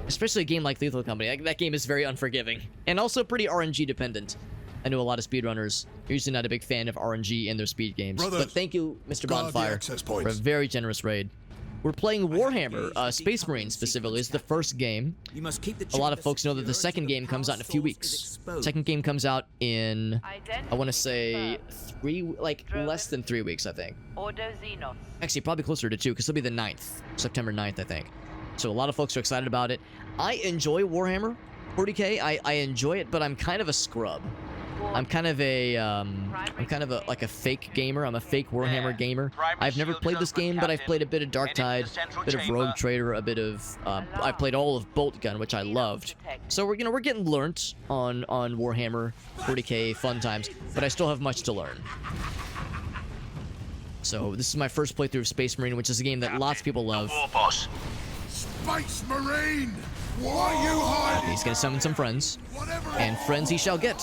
[SPEAKER 1] especially a game like Lethal Company. That game is very unforgiving and also pretty RNG dependent. I know a lot of speedrunners are usually not a big fan of RNG in their speed games.
[SPEAKER 5] Brothers,
[SPEAKER 1] but thank you, Mr. Bonfire, for a very generous raid. We're playing Warhammer, Space Marine specifically. It's the first game.
[SPEAKER 10] You must keep the
[SPEAKER 1] a lot of folks know that the second game comes out in a few weeks. Second game comes out in, I want to say, less than 3 weeks, I think. Actually, probably closer to 2, because it'll be the 9th, September 9th, I think. So a lot of folks are excited about it. I enjoy Warhammer 40k. I enjoy it, but I'm kind of a scrub. I'm kind of like a fake gamer. I'm a fake Warhammer gamer. I've never played this game, but I've played a bit of Darktide, a bit of Rogue Trader, a bit of I played all of Bolt Gun, which I loved. So we're getting learnt on Warhammer 40k fun times, but I still have much to learn. So this is my first playthrough of Space Marine, which is a game that lots of people love.
[SPEAKER 14] Space Marine, why are you hiding?
[SPEAKER 1] He's gonna summon some friends, and friends he shall get.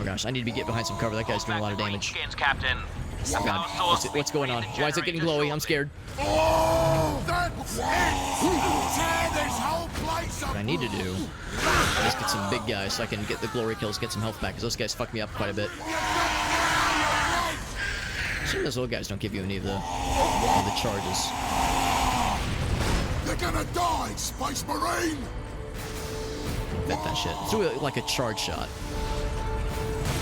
[SPEAKER 14] Okay.
[SPEAKER 1] gosh, I need to get behind some cover. That guy's doing a lot of damage.
[SPEAKER 6] Skins, Captain.
[SPEAKER 1] Oh god, what's going on? Why is it getting glowy? I'm scared.
[SPEAKER 14] Oh, that's it! Tear this whole place up!
[SPEAKER 1] What I need to do is get some big guys so I can get the glory kills, get some health back, because those guys fuck me up quite a bit. Some of those little guys don't give you any of the charges.
[SPEAKER 14] They're gonna die, Space Marine!
[SPEAKER 1] Bet that shit. Let's do it like a charge shot.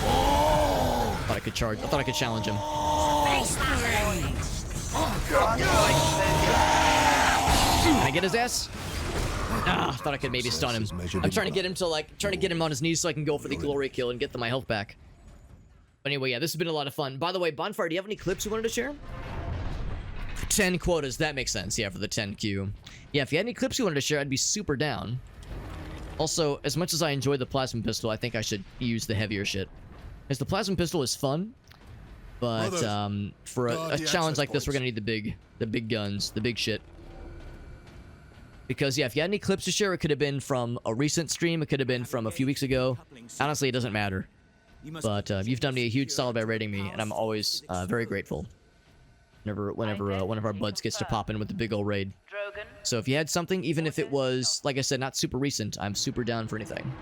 [SPEAKER 1] I thought I could challenge him. Can I get his ass? Ah, I thought I could maybe stun him. I'm trying to get him to trying to get him on his knees so I can go for the glory kill and get my health back. But anyway, yeah, this has been a lot of fun. By the way, Bonfire, do you have any clips you wanted to share? 10 quotas, that makes sense. Yeah, for the 10Q. Yeah, if you had any clips you wanted to share, I'd be super down. Also, as much as I enjoy the plasma pistol, I think I should use the heavier shit. Because the plasma pistol is fun, but for a challenge like this, we're gonna need the big guns, the big shit. Because yeah, if you had any clips to share, it could have been from a recent stream, it could have been from a few weeks ago. Honestly, it doesn't matter. But you've done me a huge solid by rating me, and I'm always very grateful. Whenever one of our buds gets to pop in with the big old raid. So if you had something, even if it was, like I said, not super recent, I'm super down for anything.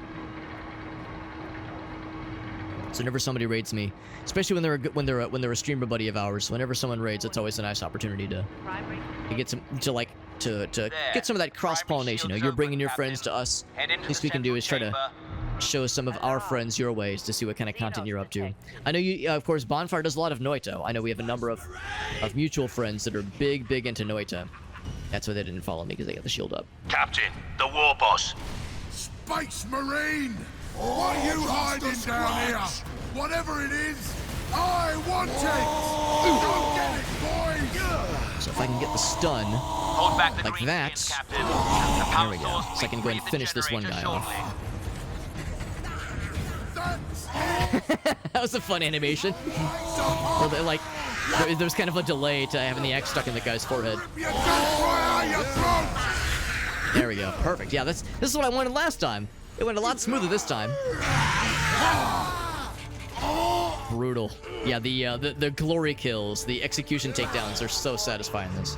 [SPEAKER 1] So whenever somebody raids me, especially when they're a streamer buddy of ours, whenever someone raids, it's always a nice opportunity to get some to get some of that cross pollination. You know, you're bringing your friends to us. Least we can do is try to show some of our friends your ways to see what kind of content you're up to. I know you, of course, Bonfire does a lot of Noito. I know we have a number of mutual friends that are big into Noito. That's why they didn't follow me, because they got the shield up.
[SPEAKER 6] Captain, the war boss.
[SPEAKER 14] Space Marine! What are you hiding down here? Whatever it is, I want it! Go get it, boys!
[SPEAKER 1] So if I can get the stun,
[SPEAKER 6] Hold back the
[SPEAKER 1] like
[SPEAKER 6] green
[SPEAKER 1] that,
[SPEAKER 6] skins, Captain.
[SPEAKER 1] there we go. So I can go ahead and finish this one guy off. That was a fun animation. Where there's kind of a delay to having the axe stuck in the guy's forehead. There we go. Perfect. Yeah, this is what I wanted last time. It went a lot smoother this time. Brutal. Yeah, the glory kills, the execution takedowns are so satisfying. This.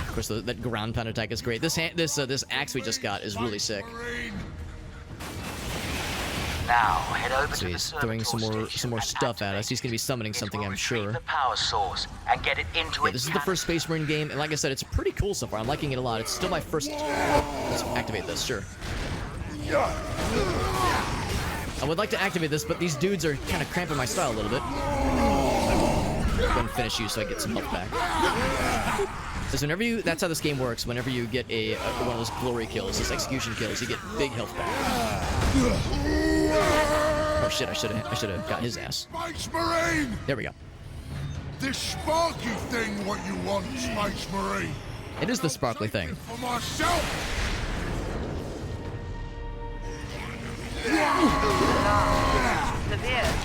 [SPEAKER 1] Of course, that ground pound attack is great. This axe we just got is really sick.
[SPEAKER 6] Now head over
[SPEAKER 1] so he's throwing some more stuff at us. He's gonna be summoning something, I'm sure.
[SPEAKER 6] The power source and get it into
[SPEAKER 1] yeah, this is the first Space Marine game, and like I said, it's pretty cool so far. I'm liking it a lot. It's still my first. Let's activate this, sure. I would like to activate this, but these dudes are kind of cramping my style a little bit. I'm going to finish you so I get some health back. Because whenever you, that's how this game works. Whenever you get one of those glory kills, those execution kills, you get big health back. Oh shit! I should have got his ass.
[SPEAKER 14] Space Marine!
[SPEAKER 1] There we go.
[SPEAKER 14] This sparky thing, what you want, Space Marine?
[SPEAKER 1] It is the sparkly thing.
[SPEAKER 14] For myself.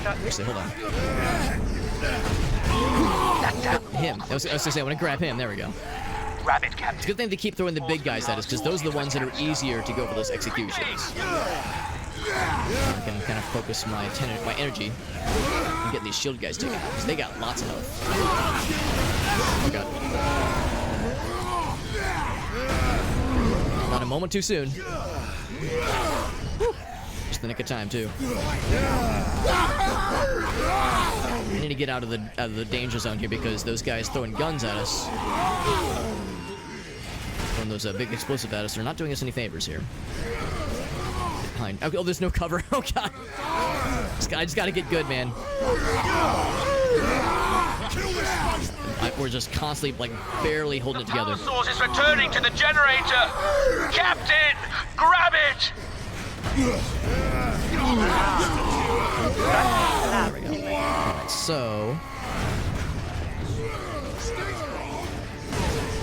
[SPEAKER 1] Actually, hold on. Him. I was gonna say, I want to grab him. There we go.
[SPEAKER 6] Grab it, Captain.
[SPEAKER 1] It's a good thing they keep throwing the big guys at us, because those are the ones that are easier to go for those executions. I can kind of focus my energy on getting these shield guys taken out, because they got lots of health. Oh god. Not a moment too soon. Whew. Just the nick of time too. I need to get out of the danger zone here, because those guys throwing guns at us, throwing those big explosives at us, they're not doing us any favors here. Behind. Oh, there's no cover. Oh god. I just gotta get good, man. We're just constantly, like, barely holding it together.
[SPEAKER 6] The power source is returning to the generator. Captain, grab it.
[SPEAKER 1] There we go. Alright, so.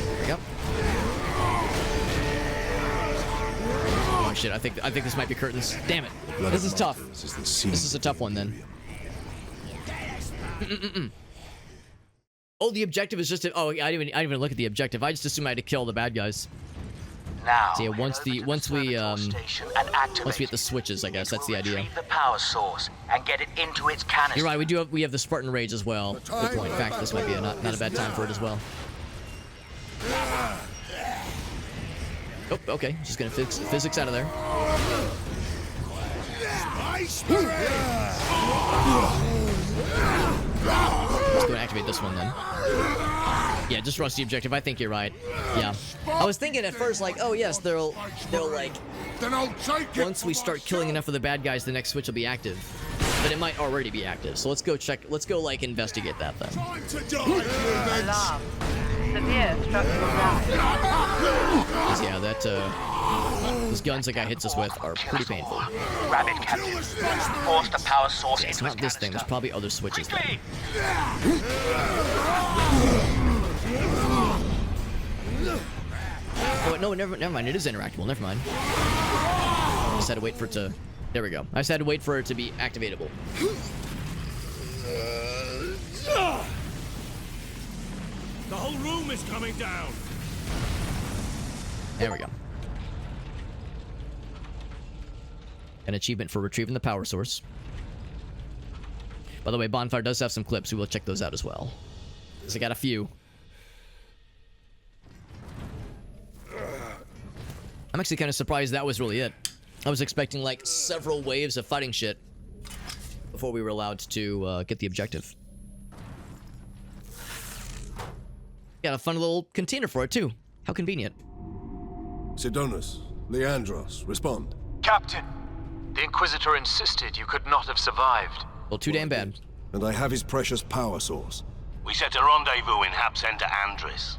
[SPEAKER 1] There we go. Oh shit, I think this might be curtains. Damn it. This is tough. This is a tough one then. Oh, the objective is just to, oh, I didn't even look at the objective. I just assumed I had to kill the bad guys.
[SPEAKER 15] Now,
[SPEAKER 1] so yeah, once we hit the switches, I guess that's the idea.
[SPEAKER 15] retrieve the power source and get it into its canister.
[SPEAKER 1] You're right. We have the Spartan Rage as well. Good point. In fact, this might be not a bad time for it as well. Oh, okay. Just gonna fix physics out of there. Let's go and activate this one then. Yeah, just rush the objective. I think you're right. Yeah. I was thinking at first like, oh yes, they'll like once we start killing enough of the bad guys, the next switch will be active. But it might already be active. So let's go check. Let's go like investigate that then.
[SPEAKER 7] Alarm. Severe structural damage.
[SPEAKER 1] Yeah, that those guns that guy hits us with are pretty painful.
[SPEAKER 15] Rabbit Captain. Force the power source
[SPEAKER 1] It's
[SPEAKER 15] into
[SPEAKER 1] not this thing. There's probably other switches though. Oh, no, never mind. It is interactable. Never mind. I just had to wait for it to... There we go. I just had to wait for it to be activatable.
[SPEAKER 3] The whole room is coming down.
[SPEAKER 1] There we go. An achievement for retrieving the power source. By the way, Bonfire does have some clips. We will check those out as well. Because I got a few. I'm actually kind of surprised that was really it. I was expecting like several waves of fighting shit before we were allowed to get the objective. Got a fun little container for it too. How convenient.
[SPEAKER 5] Sidonus, Leandros, respond.
[SPEAKER 16] Captain, the Inquisitor insisted you could not have survived.
[SPEAKER 1] Well, too damn bad.
[SPEAKER 5] And I have his precious power source.
[SPEAKER 3] We set a rendezvous in Hab Center Andris.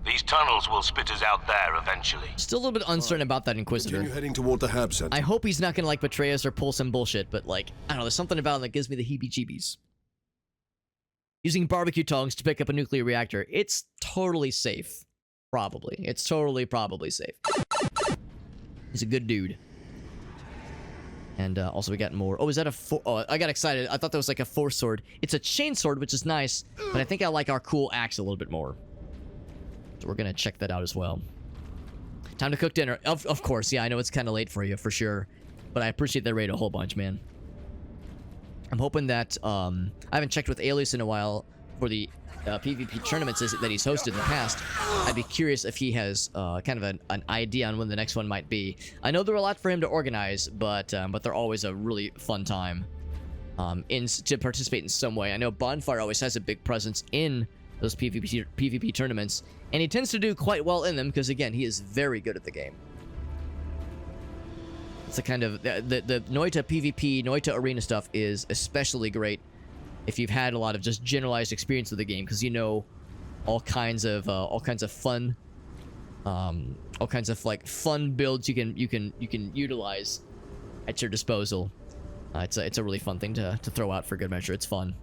[SPEAKER 3] These tunnels will spit us out there eventually.
[SPEAKER 1] Still a little bit uncertain about that Inquisitor.
[SPEAKER 5] Continue heading toward the Hab Center.
[SPEAKER 1] I hope he's not gonna like betray us or pull some bullshit, but like, I don't know, there's something about him that gives me the heebie-jeebies. Using barbecue tongs to pick up a nuclear reactor, it's totally safe. Probably. It's probably safe. He's a good dude. And also we got more. Oh, is that a oh, I got excited. I thought that was like a force sword. It's a chain sword, which is nice, but I think I like our cool axe a little bit more. So we're gonna check that out as well. Time to cook dinner. Of course, yeah, I know it's kind of late for you, for sure. But I appreciate that raid a whole bunch, man. I'm hoping that, I haven't checked with Alias in a while for the PvP tournaments that he's hosted in the past. I'd be curious if he has kind of an idea on when the next one might be. I know there are a lot for him to organize, but they're always a really fun time to participate in some way. I know Bonfire always has a big presence in those PvP tournaments, and he tends to do quite well in them because, again, he is very good at the game. It's a kind of the Noita PvP, Noita Arena stuff is especially great if you've had a lot of just generalized experience with the game, because you know all kinds of fun, all kinds of like fun builds you can utilize at your disposal. It's a really fun thing to throw out for good measure. It's fun.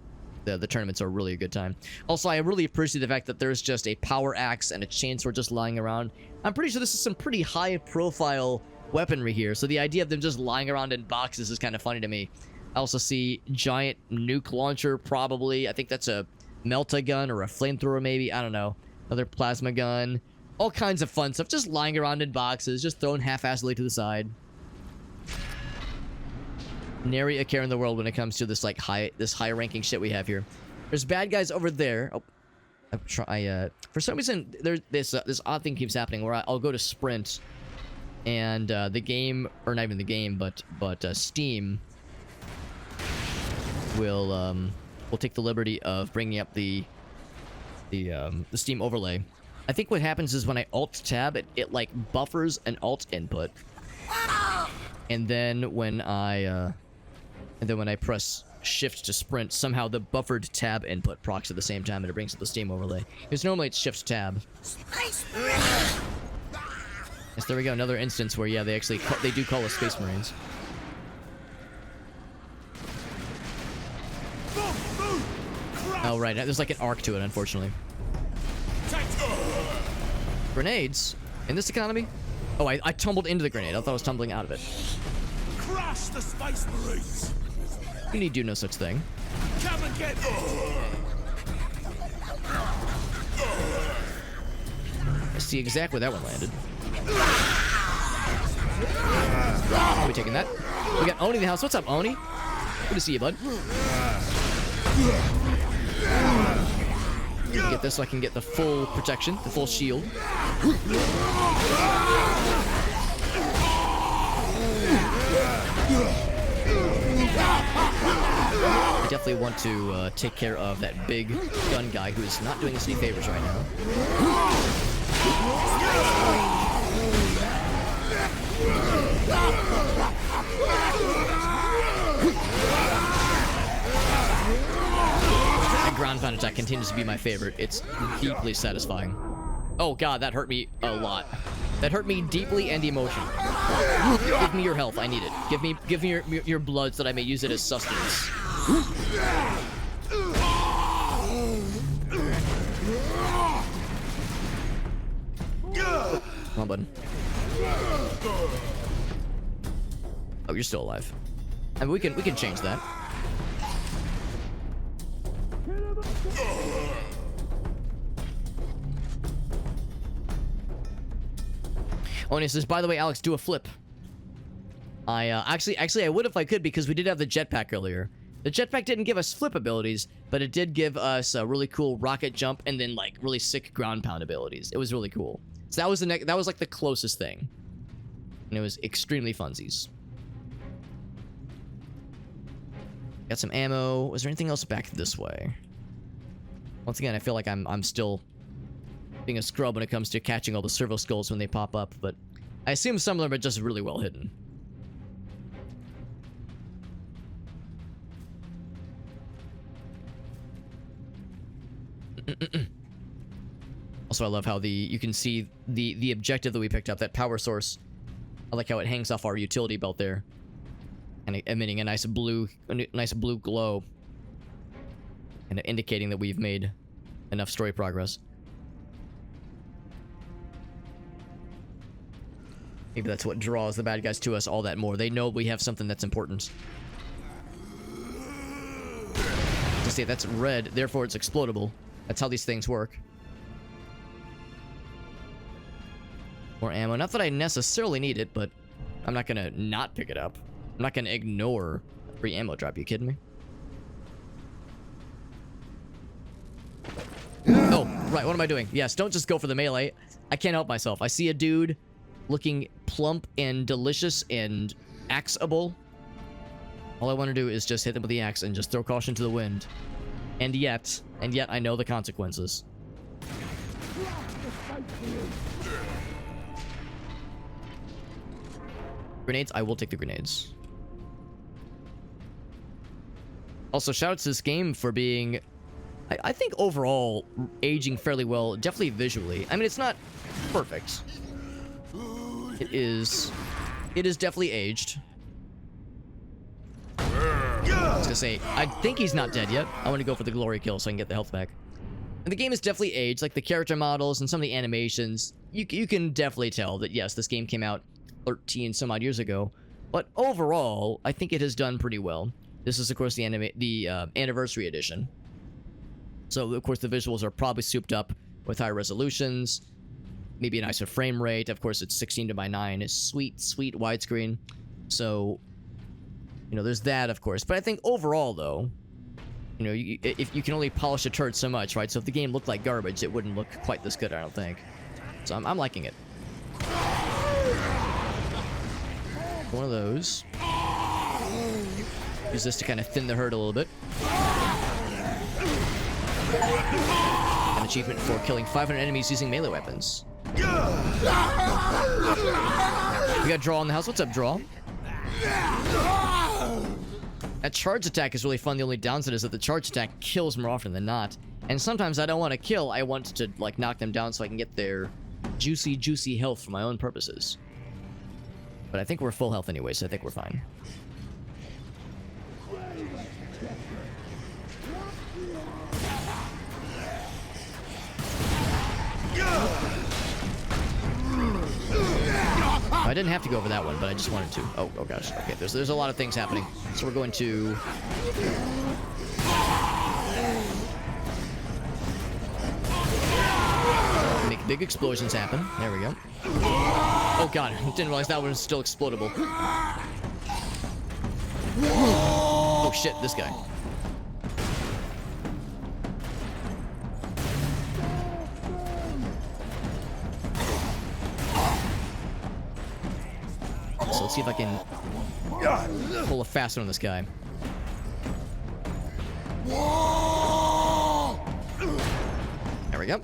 [SPEAKER 1] The tournaments are really a good time. Also, I really appreciate the fact that there's just a power axe and a chainsword just lying around. I'm pretty sure this is some pretty high profile weaponry here, so the idea of them just lying around in boxes is kind of funny to me. I also see giant nuke launcher, probably. I think that's a melta gun or a flamethrower, maybe. I don't know. Another plasma gun. All kinds of fun stuff, just lying around in boxes, just thrown half-assedly to the side. Nary a care in the world when it comes to this like high-ranking shit we have here. There's bad guys over there. Oh, for some reason there's this odd thing keeps happening where I'll go to sprint, and the game, or not even the game, but Steam will take the liberty of bringing up the Steam overlay. I think what happens is when I alt tab, it like buffers an alt input, and then when I press shift to sprint, somehow the buffered tab input procs at the same time, and it brings up the Steam overlay. Because normally it's shift tab. Yes, there we go. Another instance where, yeah, they do call us Space Marines. Oh, right. There's like an arc to it, unfortunately. Grenades? In this economy? Oh, I tumbled into the grenade. I thought I was tumbling out of it.
[SPEAKER 14] Crush the Space Marines!
[SPEAKER 1] You need do no such thing.
[SPEAKER 14] Come and get
[SPEAKER 1] I see exactly where that one landed. I'll be taking that. We got Oni in the house. What's up, Oni? Good to see you, bud. Get this so I can get the full protection, the full shield. I definitely want to take care of that big gun guy who is not doing us any favors right now. That ground pound attack continues to be my favorite. It's deeply satisfying. Oh god, that hurt me a lot. That hurt me deeply and emotionally. Give me your health, I need it. Give me your blood so that I may use it as sustenance. Come on, bud. Oh, you're still alive. I mean, we can change that. Oni says, by the way, Alex, do a flip. I actually I would if I could, because we did have the jetpack earlier. The jetpack didn't give us flip abilities, but it did give us a really cool rocket jump and then like really sick ground pound abilities. It was really cool. So that was that was like the closest thing, and it was extremely funsies. Got some ammo. Was there anything else back this way? Once again, I feel like I'm still being a scrub when it comes to catching all the servo skulls when they pop up, but I assume some of them are just really well hidden. Also, I love how you can see the objective that we picked up, that power source. I like how it hangs off our utility belt there, and emitting a nice blue glow, and indicating that we've made enough story progress. Maybe that's what draws the bad guys to us all that more. They know we have something that's important. To say that's red, therefore it's explodable. That's how these things work. More ammo. Not that I necessarily need it, but I'm not gonna not pick it up. I'm not gonna ignore a free ammo drop. You kidding me? Oh, right. What am I doing? Yes, don't just go for the melee. I can't help myself. I see a dude looking plump and delicious and axeable. All I want to do is just hit them with the axe and just throw caution to the wind. And yet I know the consequences. Grenades? I will take the grenades. Also, shout out to this game for being, I think overall, aging fairly well. Definitely visually. I mean, it's not perfect. It is definitely aged. I was gonna say, I think he's not dead yet. I want to go for the glory kill so I can get the health back. And the game is definitely aged, like the character models and some of the animations. You can definitely tell that, yes, this game came out 13 some odd years ago. But overall, I think it has done pretty well. This is, of course, the anniversary edition. So, of course, the visuals are probably souped up with higher resolutions. Maybe a nicer frame rate. Of course, it's 16:9. It's sweet, sweet widescreen. So, you know, there's that, of course. But I think overall, though, you know, if you can only polish a turd so much, right? So if the game looked like garbage, it wouldn't look quite this good, I don't think. So I'm liking it. One of those. Use this to kind of thin the herd a little bit. An achievement for killing 500 enemies using melee weapons. We got Draw in the house. What's up, Draw? That charge attack is really fun. The only downside is that the charge attack kills more often than not. And sometimes I don't want to kill. I want to, like, knock them down so I can get their juicy, juicy health for my own purposes. But I think we're full health anyway, so I think we're fine. I didn't have to go over that one, but I just wanted to. Oh gosh. Okay, there's a lot of things happening. So we're going to make big explosions happen. There we go. Oh god, didn't realize that one was still explodable. Oh shit, this guy. So let's see if I can pull a fast one on this guy. There we go.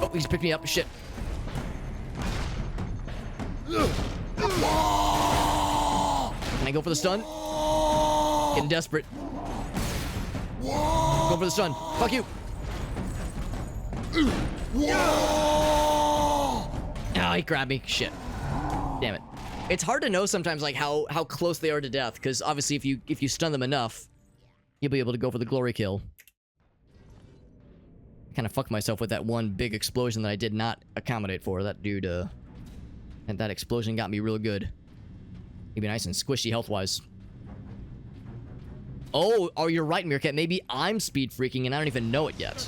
[SPEAKER 1] Oh, he's picked me up. Shit. Can I go for the stun? Getting desperate. Go for the stun. Fuck you. Ah, he grabbed me. Shit. Damn it. It's hard to know sometimes, like, how close they are to death, because obviously if you stun them enough, you'll be able to go for the glory kill. I kind of fucked myself with that one big explosion that I did not accommodate for. That dude, and that explosion got me real good. He'd be nice and squishy health-wise. Oh, you're right, Meerkat. Maybe I'm speed freaking and I don't even know it yet.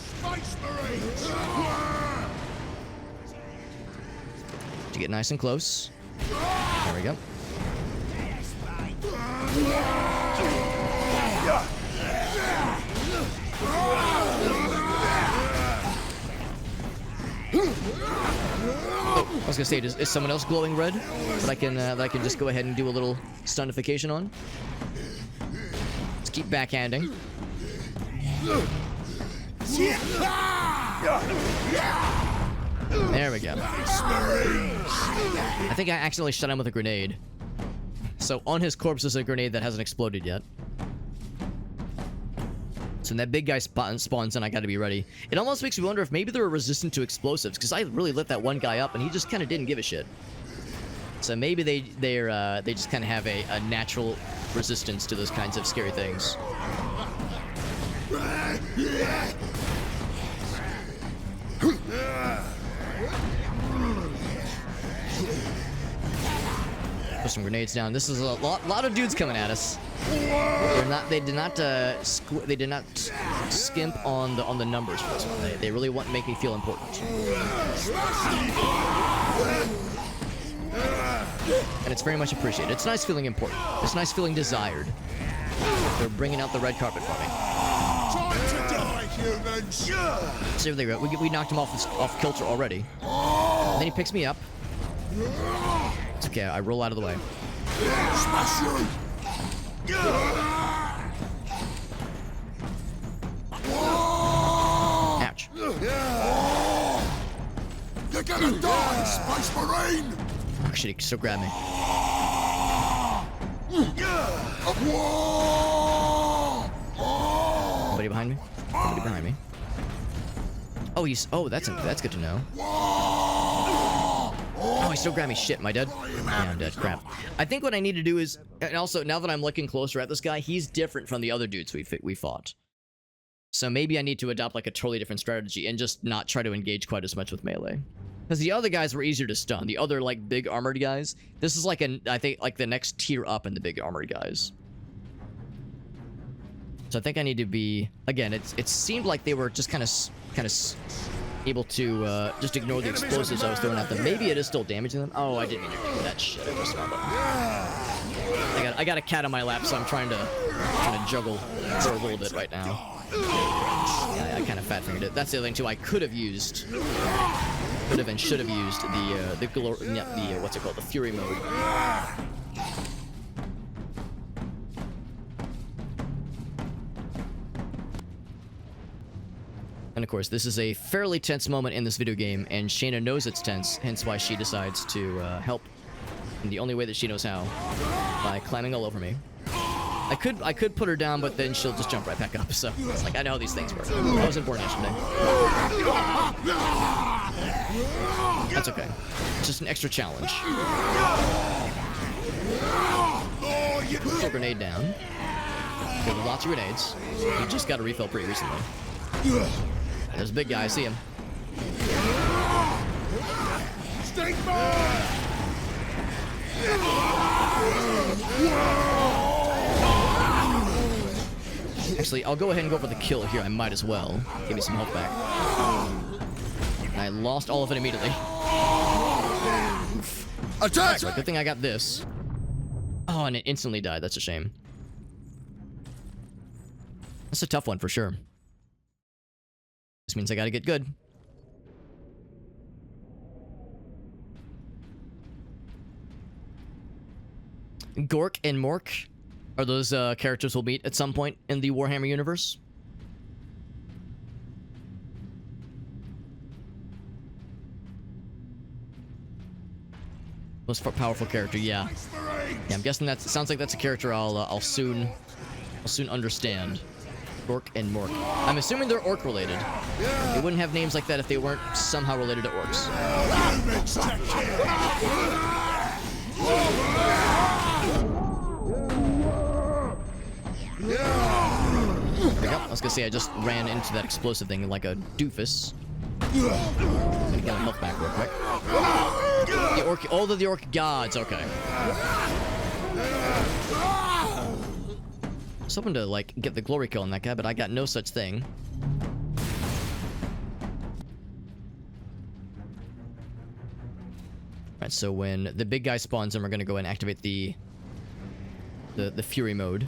[SPEAKER 1] To get nice and close. There we go. Oh, I was gonna say, is someone else glowing red that I can just go ahead and do a little stunification on? Let's keep backhanding. There we go. I think I accidentally shot him with a grenade. So on his corpse is a grenade that hasn't exploded yet. So when that big guy spawns in, I gotta be ready. It almost makes me wonder if maybe they're resistant to explosives, because I really lit that one guy up and he just kind of didn't give a shit. So maybe they just kind of have a natural resistance to those kinds of scary things. Put some grenades down. This is a lot of dudes coming at us. They did not skimp on the numbers for this one. They really want to make me feel important. And it's very much appreciated. It's nice feeling important. It's nice feeling desired. They're bringing out the red carpet for me.
[SPEAKER 14] Time to die, humans!
[SPEAKER 1] So there we go. We knocked him off kilter already. And then he picks me up. It's okay, I roll out of the way.
[SPEAKER 14] Smash you!
[SPEAKER 1] Ouch.
[SPEAKER 14] You're gonna die, Space Marine!
[SPEAKER 1] Oh shit, he still grabbed me. Nobody behind me? Nobody behind me. Oh, that's good to know. Oh, he still grabbed me. Shit, am I dead? Yeah, I'm dead. Crap. I think what I need to do is, and also now that I'm looking closer at this guy, he's different from the other dudes we fought. So maybe I need to adopt like a totally different strategy and just not try to engage quite as much with melee. Because the other guys were easier to stun. The other like big armored guys. This is like I think like the next tier up in the big armored guys. So I think I need to be, again, it seemed like they were just kind of able to just ignore the explosives I was throwing at them. Maybe it is still damaging them. Oh, I didn't mean to do that shit. I just found it. I got a cat on my lap, so I'm trying to juggle for a little bit right now. Yeah, I kind of fat fingered it. That's the other thing too. I could have used, and should have used the what's it called, the Fury mode. And of course, this is a fairly tense moment in this video game, and Shayna knows it's tense, hence why she decides to help in the only way that she knows how, by climbing all over me. I could put her down, but then she'll just jump right back up, so it's like, I know how these things work. I wasn't born yesterday. That's okay. It's just an extra challenge. Put a grenade down. Give her lots of grenades. He just got a refill pretty recently. There's a big guy, I see him. Actually, I'll go ahead and go for the kill here. I might as well. Give me some health back. I lost all of it immediately.
[SPEAKER 14] Attack!
[SPEAKER 1] So good thing I got this. Oh, and it instantly died. That's a shame. That's a tough one for sure. This means I gotta get good. Gork and Mork are those characters we'll meet at some point in the Warhammer universe. Most powerful character, yeah. Yeah, I'm guessing that sounds like that's a character I'll soon understand. Gork and Mork. I'm assuming they're orc related. They wouldn't have names like that if they weren't somehow related to orcs. There we go. I was gonna say I just ran into that explosive thing like a doofus. Gonna get my health back real quick. The orc, all of the orc gods. Okay. I was hoping to like get the glory kill on that guy, but I got no such thing. Right. So when the big guy spawns in, we're gonna go and activate the fury mode.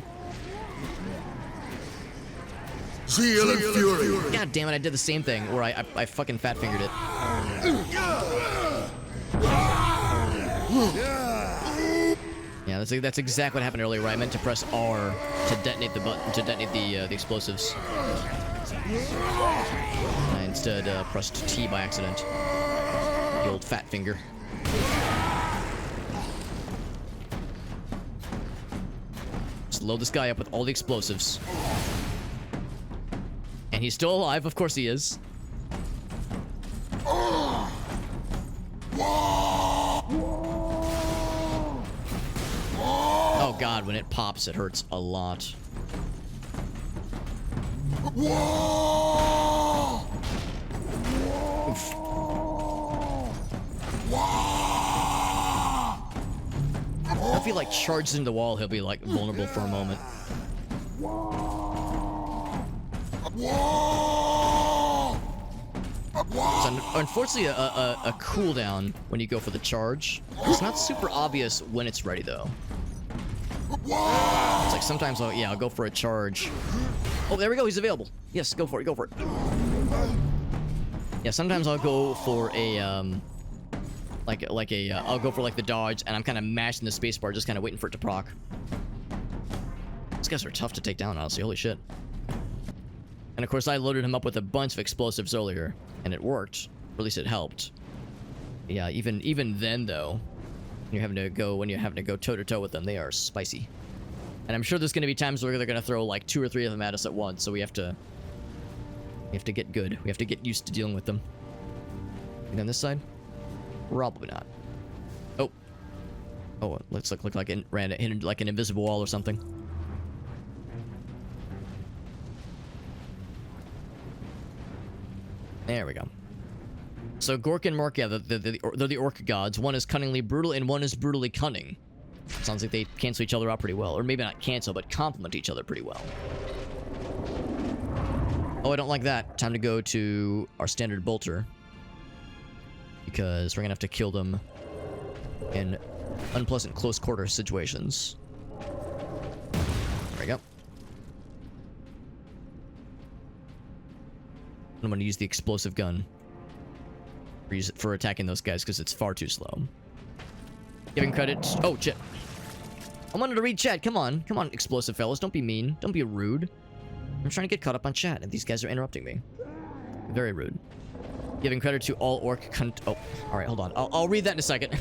[SPEAKER 14] Zeal and fury.
[SPEAKER 1] God damn it! I did the same thing where I fucking fat fingered it. Yeah, that's exactly what happened earlier. Where I meant to press R to detonate the button to detonate the explosives. I instead pressed T by accident. The old fat finger. Just load this guy up with all the explosives. And he's still alive, of course he is. Oh god, when it pops, it hurts a lot. Oof. If he like charges into the wall, he'll be like vulnerable for a moment. So unfortunately, a cooldown when you go for the charge. It's not super obvious when it's ready though. It's like sometimes I'll go for a charge. Oh, there we go. He's available. Yes, go for it. Go for it. Yeah, sometimes I'll go for a I'll go for like the dodge, and I'm kind of mashing the spacebar, just kind of waiting for it to proc. These guys are tough to take down, honestly. Holy shit. And of course, I loaded him up with a bunch of explosives earlier, and it worked. Or at least it helped. Yeah, even then though, when you're having to go toe to toe with them, they are spicy. And I'm sure there's going to be times where they're going to throw like 2 or 3 of them at us at once, so we have to get good. We have to get used to dealing with them. And on this side, probably not. Oh, it looks like it hit like an invisible wall or something. There we go. So Gork and Mork, yeah, they're the orc gods. One is cunningly brutal and one is brutally cunning. Sounds like they cancel each other out pretty well. Or maybe not cancel, but complement each other pretty well. Oh, I don't like that. Time to go to our standard bolter. Because we're gonna have to kill them in unpleasant close quarter situations. There we go. I'm gonna use the explosive gun. Use it for attacking those guys because it's far too slow. Giving credit. Oh, shit. I wanted to read chat. Come on, explosive fellas. Don't be mean. Don't be rude. I'm trying to get caught up on chat, and these guys are interrupting me. Very rude. Giving credit to all orc oh, alright, hold on. I'll read that in a second.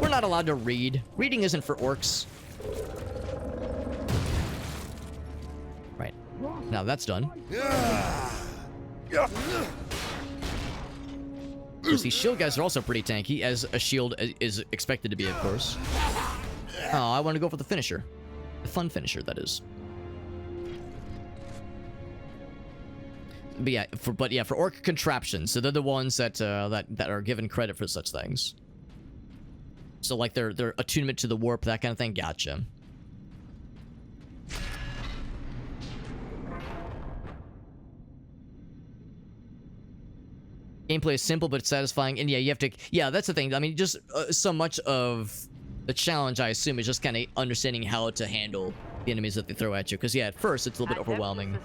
[SPEAKER 1] We're not allowed to read. Reading isn't for orcs. Right. Now that's done. Because these shield guys are also pretty tanky, as a shield is expected to be, of course. Oh, I want to go for the finisher. The fun finisher, that is. But yeah, for orc contraptions, so they're the ones that that are given credit for such things. So like their attunement to the warp, that kind of thing. Gotcha. Gameplay is simple, but it's satisfying. And yeah, you have to... Yeah, that's the thing. I mean, just so much of the challenge, I assume, is just kind of understanding how to handle the enemies that they throw at you. Because, yeah, at first, it's a little bit overwhelming.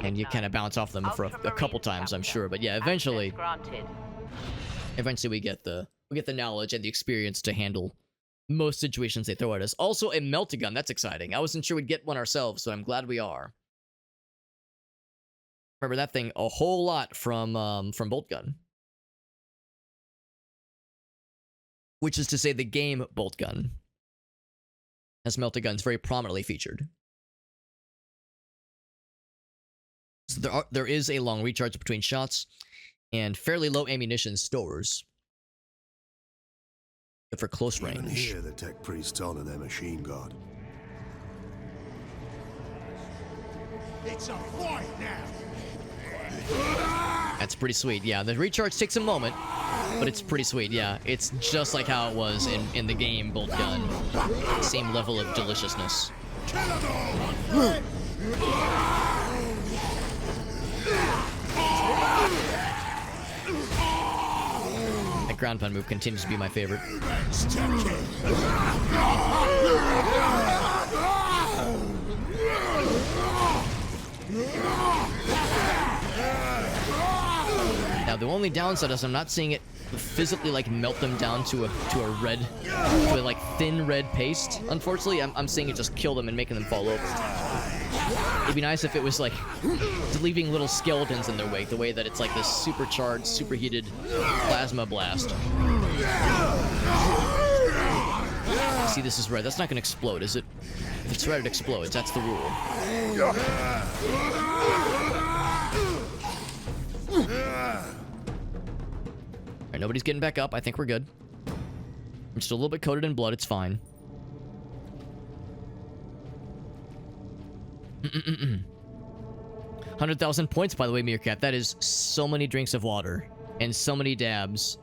[SPEAKER 1] And you kind of bounce off them for a couple times, I'm sure. But yeah, eventually we get the knowledge and the experience to handle most situations they throw at us. Also, a melty gun. That's exciting. I wasn't sure we'd get one ourselves, so I'm glad we are. Remember that thing a whole lot from Bolt Gun. Which is to say the game Bolt Gun has melty guns very prominently featured. So there is a long recharge between shots and fairly low ammunition stores. But for close range.
[SPEAKER 5] Even here the tech priests honor their machine god.
[SPEAKER 14] It's a fight now.
[SPEAKER 1] That's pretty sweet. Yeah, the recharge takes a moment, but it's pretty sweet. Yeah, it's just like how it was in the game Bolt Gun. Same level of deliciousness. That ground pound move continues to be my favorite. Now the only downside is I'm not seeing it physically like melt them down to a like thin red paste. Unfortunately, I'm seeing it just kill them and making them fall over. It'd be nice if it was like leaving little skeletons in their wake, the way that it's like this supercharged, superheated plasma blast. See, this is red. That's not gonna explode, is it? If it's red, it explodes. That's the rule. Alright, nobody's getting back up. I think we're good. I'm still a little bit coated in blood. It's fine. 100,000 points, by the way, Meerkat. That is so many drinks of water. And so many dabs.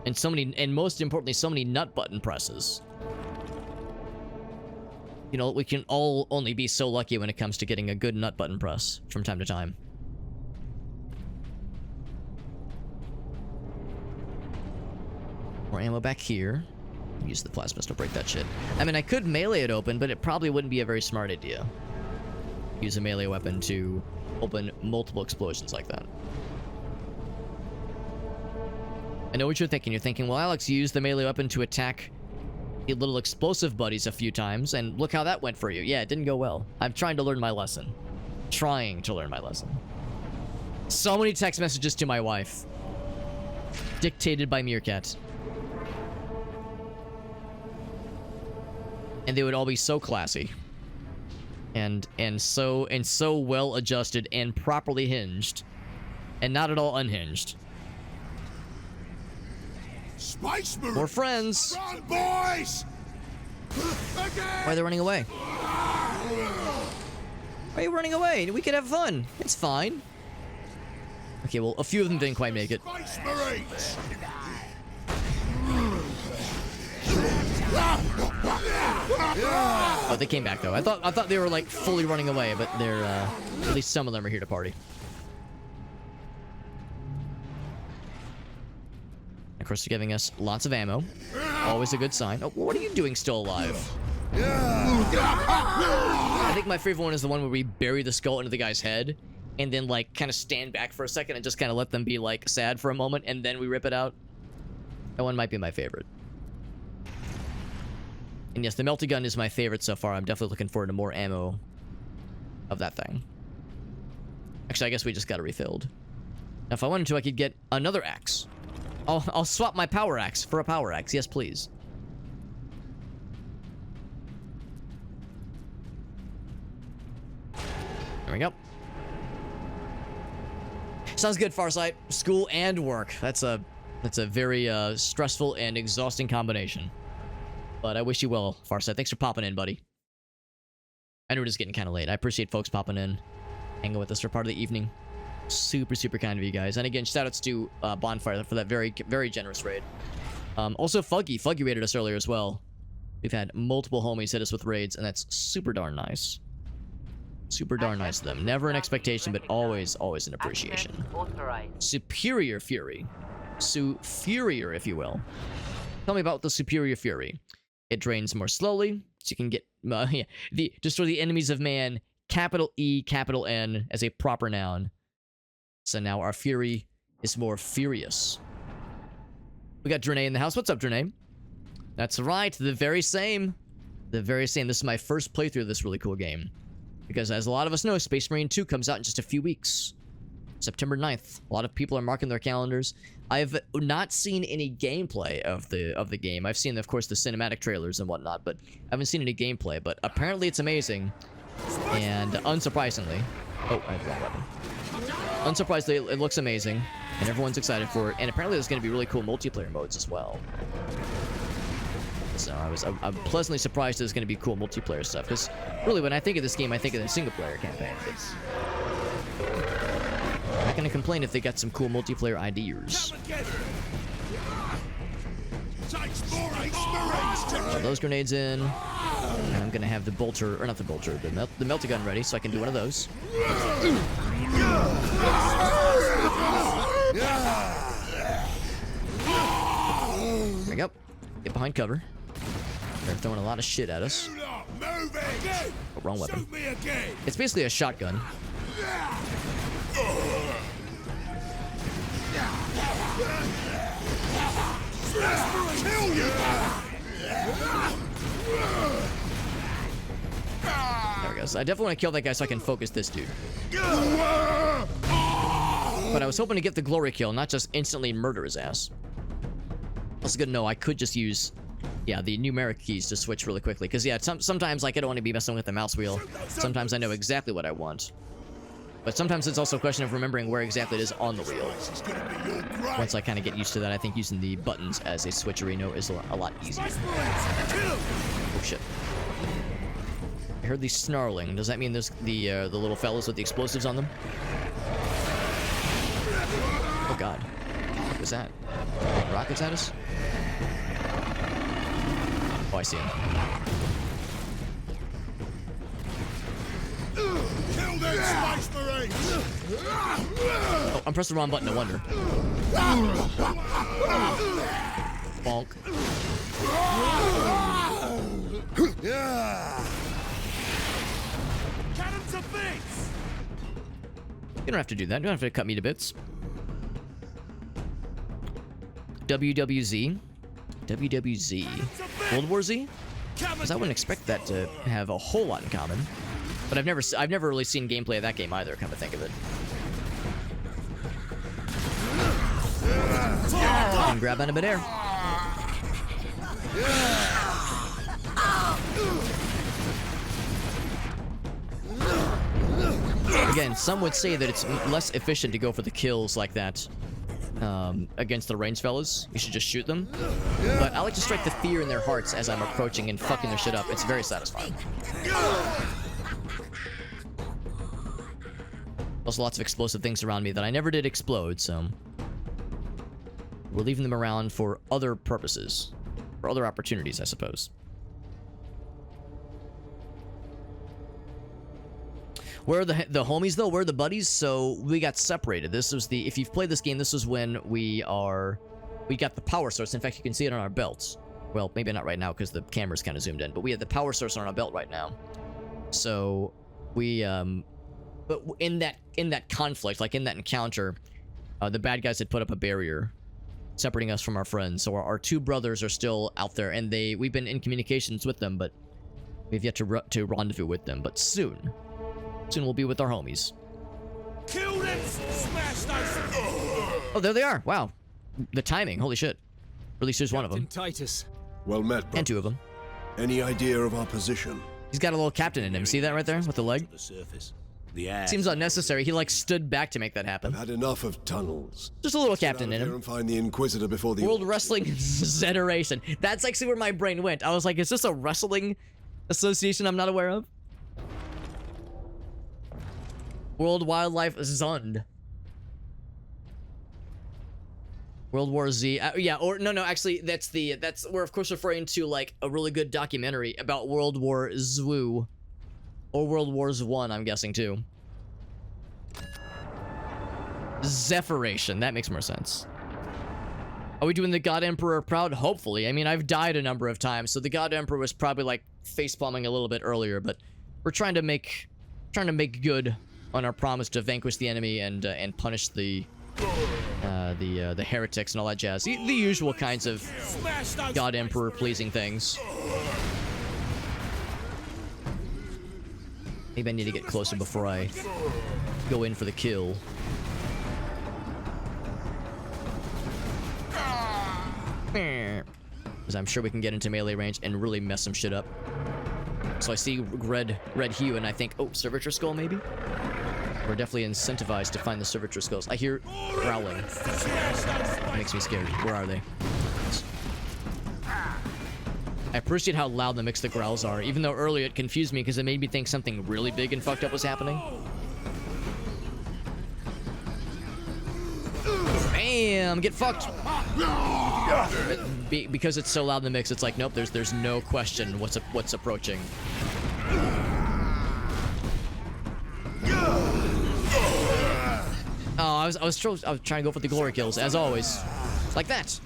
[SPEAKER 1] And so many, and most importantly, so many nut button presses. You know, we can all only be so lucky when it comes to getting a good nut button press from time to time. More ammo back here. Use the plasmas to break that shit. I mean, I could melee it open, but it probably wouldn't be a very smart idea. Use a melee weapon to open multiple explosions like that. I know what you're thinking. You're thinking, well, Alex used the melee weapon to attack the little explosive buddies a few times, and look how that went for you. Yeah, it didn't go well. I'm trying to learn my lesson. Trying to learn my lesson. So many text messages to my wife. Dictated by Meerkat. And they would all be so classy. And so well adjusted and properly hinged. And not at all unhinged.
[SPEAKER 14] Spice Marines.
[SPEAKER 1] More friends.
[SPEAKER 14] Run, boys!
[SPEAKER 1] Why are they running away? Why are you running away? We could have fun. It's fine. Okay, well, a few of them didn't quite make it.
[SPEAKER 14] Spice Marines.
[SPEAKER 1] Oh, they came back though. I thought they were like fully running away, but they're at least some of them are here to party. Of course, they're giving us lots of ammo. Always a good sign. Oh, what are you doing still alive? I think my favorite one is the one where we bury the skull into the guy's head and then like kind of stand back for a second and just kind of let them be like sad for a moment and then we rip it out. That one might be my favorite. And yes, the melty gun is my favorite so far. I'm definitely looking forward to more ammo of that thing. Actually, I guess we just got it refilled. Now, if I wanted to, I could get another axe. I'll swap my power axe for a power axe. Yes, please. There we go. Sounds good, Farsight. School and work. That's a very stressful and exhausting combination. But I wish you well, Farsight. Thanks for popping in, buddy. I know it is getting kind of late. I appreciate folks popping in, hanging with us for part of the evening. Super, super kind of you guys. And again, shoutouts to Bonfire for that very, very generous raid. Also, Fuggy. Fuggy raided us earlier as well. We've had multiple homies hit us with raids, and that's super darn nice. Super darn nice of them. Never an expectation, but always an appreciation. Superior Fury. Superior, if you will. Tell me about the Superior Fury. It drains more slowly, so you can get destroy the enemies of man. Capital E, capital N as a proper noun. So now our Fury is more furious. We got Drenay in the house. What's up, Drenay? That's right, the very same. The very same. This is my first playthrough of this really cool game. Because as a lot of us know, Space Marine 2 comes out in just a few weeks. September 9th. A lot of people are marking their calendars. I've not seen any gameplay of the game. I've seen, of course, the cinematic trailers and whatnot, but I haven't seen any gameplay. But apparently it's amazing. And unsurprisingly... Oh, I have the wrong weapon. Unsurprisingly, it looks amazing. And everyone's excited for it. And apparently there's going to be really cool multiplayer modes as well. So I'm pleasantly surprised there's going to be cool multiplayer stuff. Because really, when I think of this game, I think of the single-player campaign. I'm not going to complain if they got some cool multiplayer ideas. Put those grenades in. And I'm going to have the bolter, or not the bolter, the melter gun ready so I can do one of those. There we go. Get behind cover. They're throwing a lot of shit at us. Oh, wrong weapon. It's basically a shotgun. There we go. So I definitely want to kill that guy so I can focus this dude. But I was hoping to get the glory kill, not just instantly murder his ass. Also good to know I could just use, yeah, the numeric keys to switch really quickly. Because, yeah, sometimes like, I don't want to be messing with the mouse wheel. Sometimes I know exactly what I want. But sometimes it's also a question of remembering where exactly it is on the wheel. Once I kind of get used to that, I think using the buttons as a switcherino is a lot easier. Oh, shit. I heard the snarling. Does that mean there's the little fellas with the explosives on them? Oh, God. What was that? Rockets at us? Oh, I see him.
[SPEAKER 14] Kill them Space Marines!
[SPEAKER 1] Oh, I'm pressing the wrong button, no wonder. Bonk.
[SPEAKER 14] Cannon to bits!
[SPEAKER 1] You don't have to do that. You don't have to cut me to bits. WWZ. WWZ. World War Z? Because I wouldn't expect that to have a whole lot in common. But I've never really seen gameplay of that game either, come to think of it. You can grab that in midair. Again, some would say that it's less efficient to go for the kills like that against the ranged fellas. You should just shoot them. But I like to strike the fear in their hearts as I'm approaching and fucking their shit up. It's very satisfying. Also, lots of explosive things around me that I never did explode, so we're leaving them around for other purposes. For other opportunities, I suppose. Where are the homies, though? Where are the buddies? So, we got separated. This was the... If you've played this game, this was when we got the power source. In fact, you can see it on our belts. Well, maybe not right now, because the camera's kind of zoomed in. But we have the power source on our belt right now. So, we, But in that conflict, like in that encounter, the bad guys had put up a barrier separating us from our friends. So our two brothers are still out there, and we've been in communications with them, but we've yet to rendezvous with them. But soon we'll be with our homies.
[SPEAKER 14] Kill them! Smash those!
[SPEAKER 1] Oh, there they are! Wow, the timing! Holy shit! At least there's one of them.
[SPEAKER 8] Titus.
[SPEAKER 5] Well met,
[SPEAKER 1] and two of them.
[SPEAKER 5] Any idea of our position?
[SPEAKER 1] He's got a little captain in him. See that right there with the leg? Seems unnecessary. He like stood back to make that happen.
[SPEAKER 5] I've had enough of tunnels.
[SPEAKER 1] Just a little captain in him.
[SPEAKER 5] And find the Inquisitor before the
[SPEAKER 1] World Wrestling Federation. That's actually where my brain went. I was like, is this a wrestling association I'm not aware of? World Wildlife Zund. World War Z. Yeah, or no, actually, we're of course referring to like a really good documentary about World War ZWU. Or World Wars 1, I'm guessing, too. Zephyration. That makes more sense. Are we doing the God Emperor proud? Hopefully. I mean, I've died a number of times, so the God Emperor was probably, like, facepalming a little bit earlier, but we're trying to make good on our promise to vanquish the enemy and punish the heretics and all that jazz. The usual kinds of God Emperor pleasing things. Maybe I need to get closer before I go in for the kill. Because I'm sure we can get into melee range and really mess some shit up. So I see red hue and I think, oh, Servitor Skull maybe? We're definitely incentivized to find the Servitor Skulls. I hear growling. That makes me scared. Where are they? I appreciate how loud the mix the growls are, even though earlier it confused me because it made me think something really big and fucked up was happening. Bam! Get fucked! Because it's so loud in the mix, it's like, nope, there's no question what's approaching. Oh, I was trying to go for the glory kills, as always. Like that.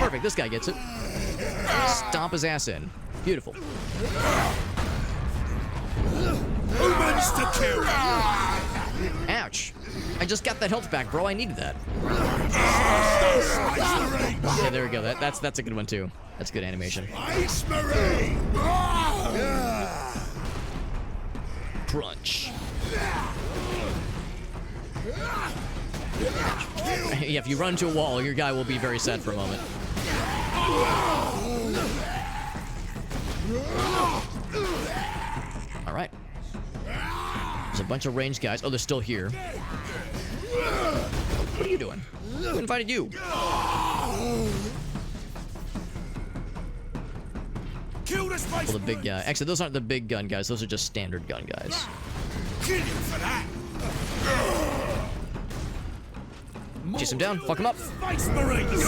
[SPEAKER 1] Perfect, this guy gets it. Stomp his ass in. Beautiful.
[SPEAKER 14] Who managed to kill?
[SPEAKER 1] Ouch. I just got that health back, bro. I needed that. Yeah, there we go. That's a good one, too. That's good animation.
[SPEAKER 14] Ice Marine!
[SPEAKER 1] Crunch. Yeah, if you run to a wall, your guy will be very sad for a moment. Alright. There's a bunch of ranged guys. Oh, they're still here. What are you doing? Who invited you?
[SPEAKER 14] Kill the space.
[SPEAKER 1] Well, the big guy. Actually, those aren't the big gun guys. Those are just standard gun guys.
[SPEAKER 14] Kill you for that.
[SPEAKER 1] Chase him down. Fuck him up.
[SPEAKER 14] Space Marines.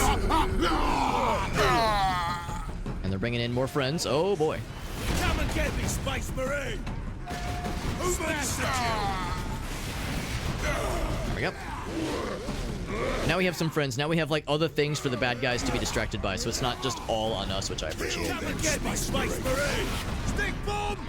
[SPEAKER 1] And they're bringing in more friends. Oh, boy.
[SPEAKER 14] Come and get me, Space Marine. Who managed to kill?
[SPEAKER 1] There we go. Now we have some friends. Now we have, like, other things for the bad guys to be distracted by, so it's not just all on us, which I appreciate.
[SPEAKER 14] Come and get me, Space Marine. Stick bomb.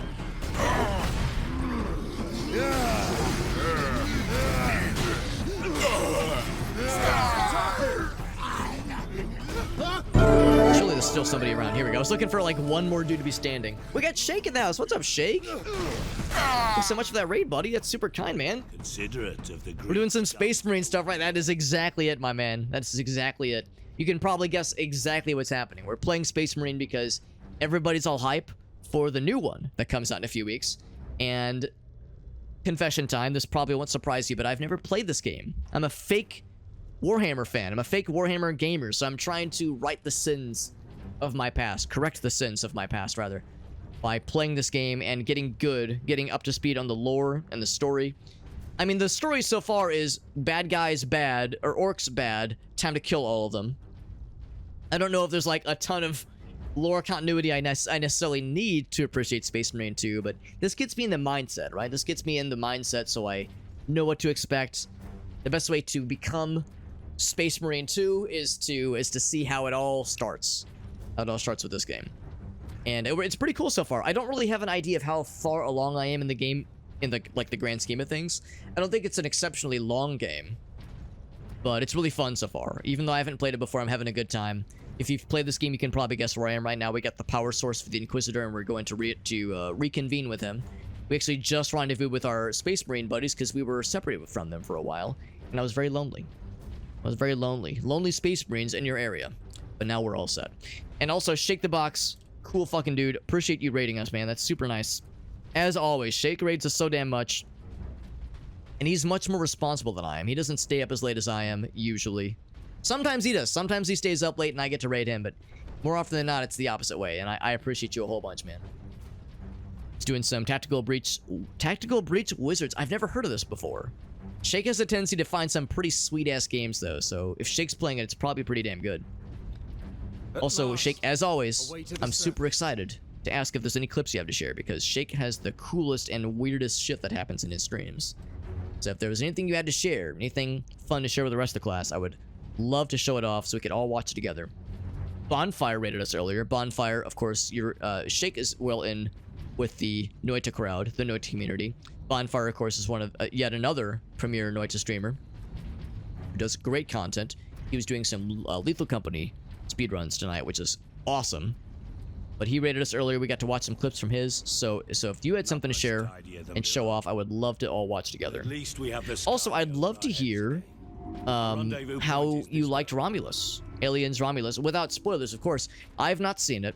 [SPEAKER 1] Surely there's still somebody around. Here we go. I was looking for like one more dude to be standing. We got Shake in the house. What's up, Shake? Thanks so much for that raid, buddy. That's super kind, man.
[SPEAKER 3] Considerate of the group.
[SPEAKER 1] We're doing some Space Marine stuff, right? That is exactly it, my man. That's exactly it. You can probably guess exactly what's happening. We're playing Space Marine because everybody's all hype for the new one that comes out in a few weeks. And confession time, this probably won't surprise you, but I've never played this game. I'm a fake Warhammer fan. I'm a fake Warhammer gamer, so I'm trying to right the sins of my past. Correct the sins of my past, rather. By playing this game and getting good, getting up to speed on the lore and the story. I mean, the story so far is bad guys bad, or orcs bad, time to kill all of them. I don't know if there's like a ton of lore continuity I necessarily need to appreciate Space Marine 2, but this gets me in the mindset, right? This gets me in the mindset so I know what to expect. The best way to become Space Marine 2 is to see how it all starts. How it all starts with this game. And it's pretty cool so far. I don't really have an idea of how far along I am in the game, in the grand scheme of things. I don't think it's an exceptionally long game, but it's really fun so far. Even though I haven't played it before, I'm having a good time. If you've played this game, you can probably guess where I am right now. We got the power source for the Inquisitor, and we're going to reconvene with him. We actually just rendezvoused with our Space Marine buddies because we were separated from them for a while, and I was very lonely. I was very lonely. Lonely Space Marines in your area. But now we're all set. And also, Shake the Box. Cool fucking dude. Appreciate you raiding us, man. That's super nice. As always, Shake raids us so damn much. And he's much more responsible than I am. He doesn't stay up as late as I am, usually. Sometimes he does. Sometimes he stays up late and I get to raid him, but more often than not, it's the opposite way. And I appreciate you a whole bunch, man. He's doing some Tactical Breach Wizards. I've never heard of this before. Shake has a tendency to find some pretty sweet-ass games, though, so if Shake's playing it, it's probably pretty damn good. Also, Shake, as always, I'm super excited to ask if there's any clips you have to share, because Shake has the coolest and weirdest shit that happens in his streams. So if there was anything you had to share, anything fun to share with the rest of the class, I would love to show it off so we could all watch it together. Bonfire rated us earlier. Bonfire, of course, Shake is well in with the Noita crowd, the Noita community. Bonfire, of course, is one of yet another premier Noita streamer who does great content. He was doing some Lethal Company speedruns tonight, which is awesome. But he rated us earlier. We got to watch some clips from his. So if you had something to share and show off, I would love to all watch together.
[SPEAKER 3] At least we have this.
[SPEAKER 1] Also, I'd love to hear how you liked Romulus, Aliens Romulus, without spoilers, of course. I've not seen it.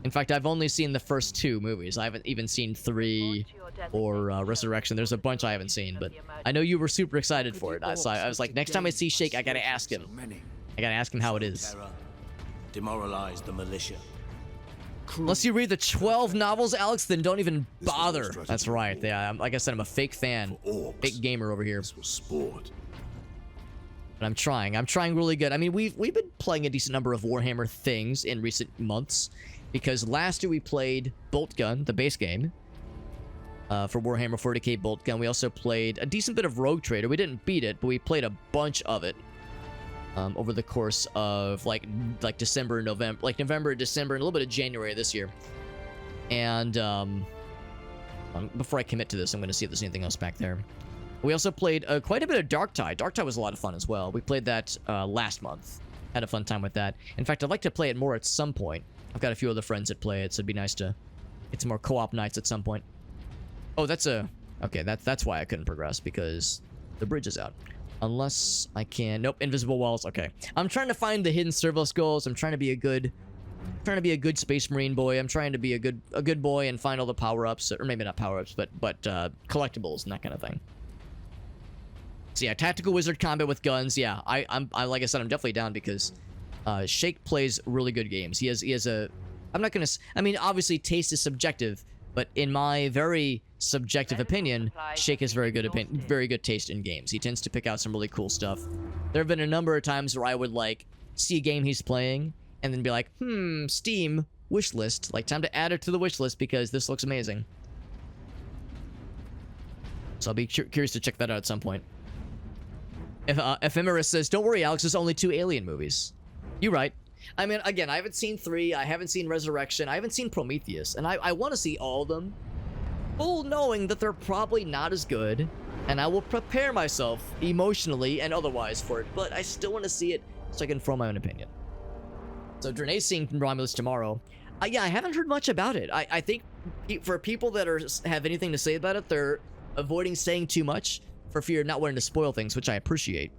[SPEAKER 1] In fact, I've only seen the first 2 movies. I haven't even seen 3 or Resurrection. There's a bunch I haven't seen, but I know you were super excited for it. So I was like, next time I see Shake, I gotta ask him. I gotta ask him how it is.
[SPEAKER 3] Demoralize the militia.
[SPEAKER 1] Unless you read the 12 novels, Alex, then don't even bother. That's right. Yeah, like I said, I'm a fake fan, fake gamer over here.
[SPEAKER 5] Sport.
[SPEAKER 1] But I'm trying. I'm trying really good. I mean, we've been playing a decent number of Warhammer things in recent months, because last year we played Bolt Gun, the base game, for Warhammer 40k Bolt Gun. We also played a decent bit of Rogue Trader. We didn't beat it, but we played a bunch of it over the course of like December and November, like November, December, and a little bit of January this year. And before I commit to this, I'm going to see if there's anything else back there. We also played quite a bit of Darktide. Darktide was a lot of fun as well. We played that last month. Had a fun time with that. In fact, I'd like to play it more at some point. I've got a few other friends that play it, so it'd be nice to get some more co-op nights at some point. Oh, okay, that's why I couldn't progress, because the bridge is out. Unless I can... Nope, invisible walls. Okay. I'm trying to find the hidden servo skulls. I'm trying to be a good Space Marine boy. I'm trying to be a good boy and find all the power-ups, or maybe not power-ups, but collectibles and that kind of thing. So yeah, tactical wizard combat with guns. Yeah, I'm like I said, I'm definitely down, because Shake plays really good games. He has a... I'm not gonna... I mean, obviously, taste is subjective, but in my very subjective opinion, Shake has very good taste in games. He tends to pick out some really cool stuff. There have been a number of times where I would like see a game he's playing and then be like, Steam wish list, like time to add it to the wish list because this looks amazing. So I'll be curious to check that out at some point. If Ephemeris says, don't worry, Alex, there's only 2 Alien movies. You're right. I mean, again, I haven't seen 3, I haven't seen Resurrection, I haven't seen Prometheus, and I want to see all of them, full knowing that they're probably not as good, and I will prepare myself emotionally and otherwise for it, but I still want to see it so I can form my own opinion. So Drenae's seeing Romulus tomorrow. Yeah, I haven't heard much about it. I think for people that have anything to say about it, they're avoiding saying too much for fear of not wanting to spoil things, which I appreciate.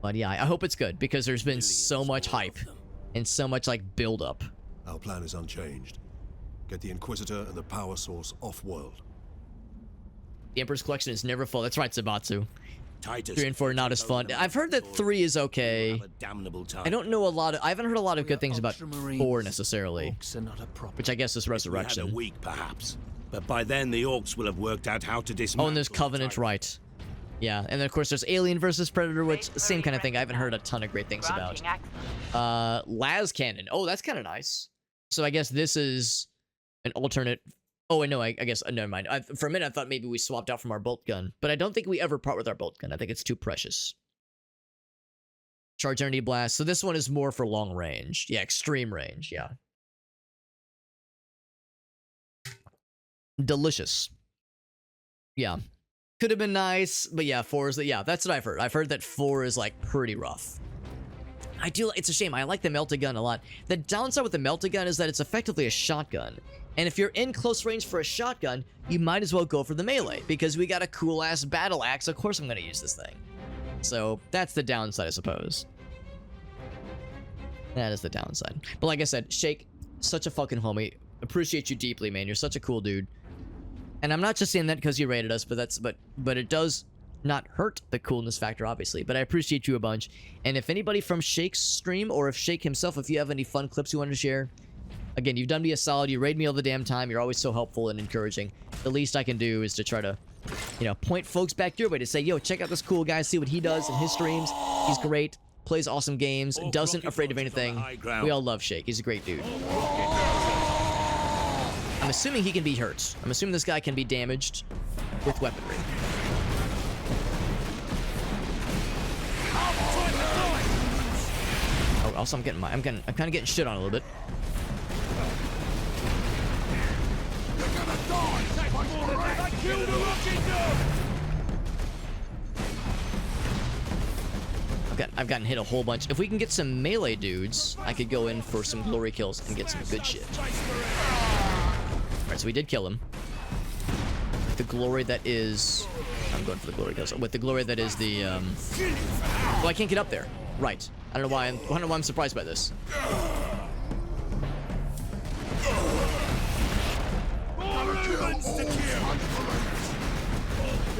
[SPEAKER 1] But yeah, I hope it's good, because there's been so much hype and so much like build up.
[SPEAKER 5] Our plan is unchanged. Get the Inquisitor and the power source off-world.
[SPEAKER 1] The Emperor's Collection is never full. That's right, Sabatsu.
[SPEAKER 3] Titus,
[SPEAKER 1] 3 and 4 are not as fun. I've heard that 3 is okay. I don't know I haven't heard a lot of good things about 4 necessarily. Which I guess is Resurrection.
[SPEAKER 3] We had a week, perhaps. But by then, the Orcs will have worked out how to dismantle...
[SPEAKER 1] Oh, and there's Covenant, right. Yeah, and then of course there's Alien versus Predator, which same kind of thing. I haven't heard a ton of great things about. Las Cannon. Oh, that's kind of nice. So I guess this is an alternate... Oh, no, I guess... never mind. For a minute, I thought maybe we swapped out from our bolt gun. But I don't think we ever part with our bolt gun. I think it's too precious. Charge Energy Blast. So this one is more for long range. Yeah, extreme range. Yeah. Delicious. Yeah. Could have been nice, but yeah, 4 is... Yeah, that's what I've heard. I've heard that 4 is, like, pretty rough. It's a shame. I like the melted gun a lot. The downside with the melted gun is that it's effectively a shotgun. And if you're in close range for a shotgun, you might as well go for the melee, because we got a cool-ass battle axe. Of course I'm going to use this thing. So, that's the downside, I suppose. That is the downside. But like I said, Shake, such a fucking homie. Appreciate you deeply, man. You're such a cool dude. And I'm not just saying that because you rated us, but it does not hurt the coolness factor, obviously. But I appreciate you a bunch. And if anybody from Shake's stream, or if Shake himself, if you have any fun clips you want to share, again, you've done me a solid. You raid me all the damn time. You're always so helpful and encouraging. The least I can do is to try to, point folks back your way to say, yo, check out this cool guy, see what he does in his streams. He's great, plays awesome games, doesn't afraid of anything. We all love Shake. He's a great dude. I'm assuming he can be hurt. I'm assuming this guy can be damaged with weaponry. Oh, also I'm kind of getting shit on a little bit. I've gotten hit a whole bunch. If we can get some melee dudes, I could go in for some glory kills and get some good shit. Alright, so we did kill him. The glory that is... I'm going for the glory kills. With the glory that is the... Oh, I can't get up there. Right. I don't know why I'm surprised by this.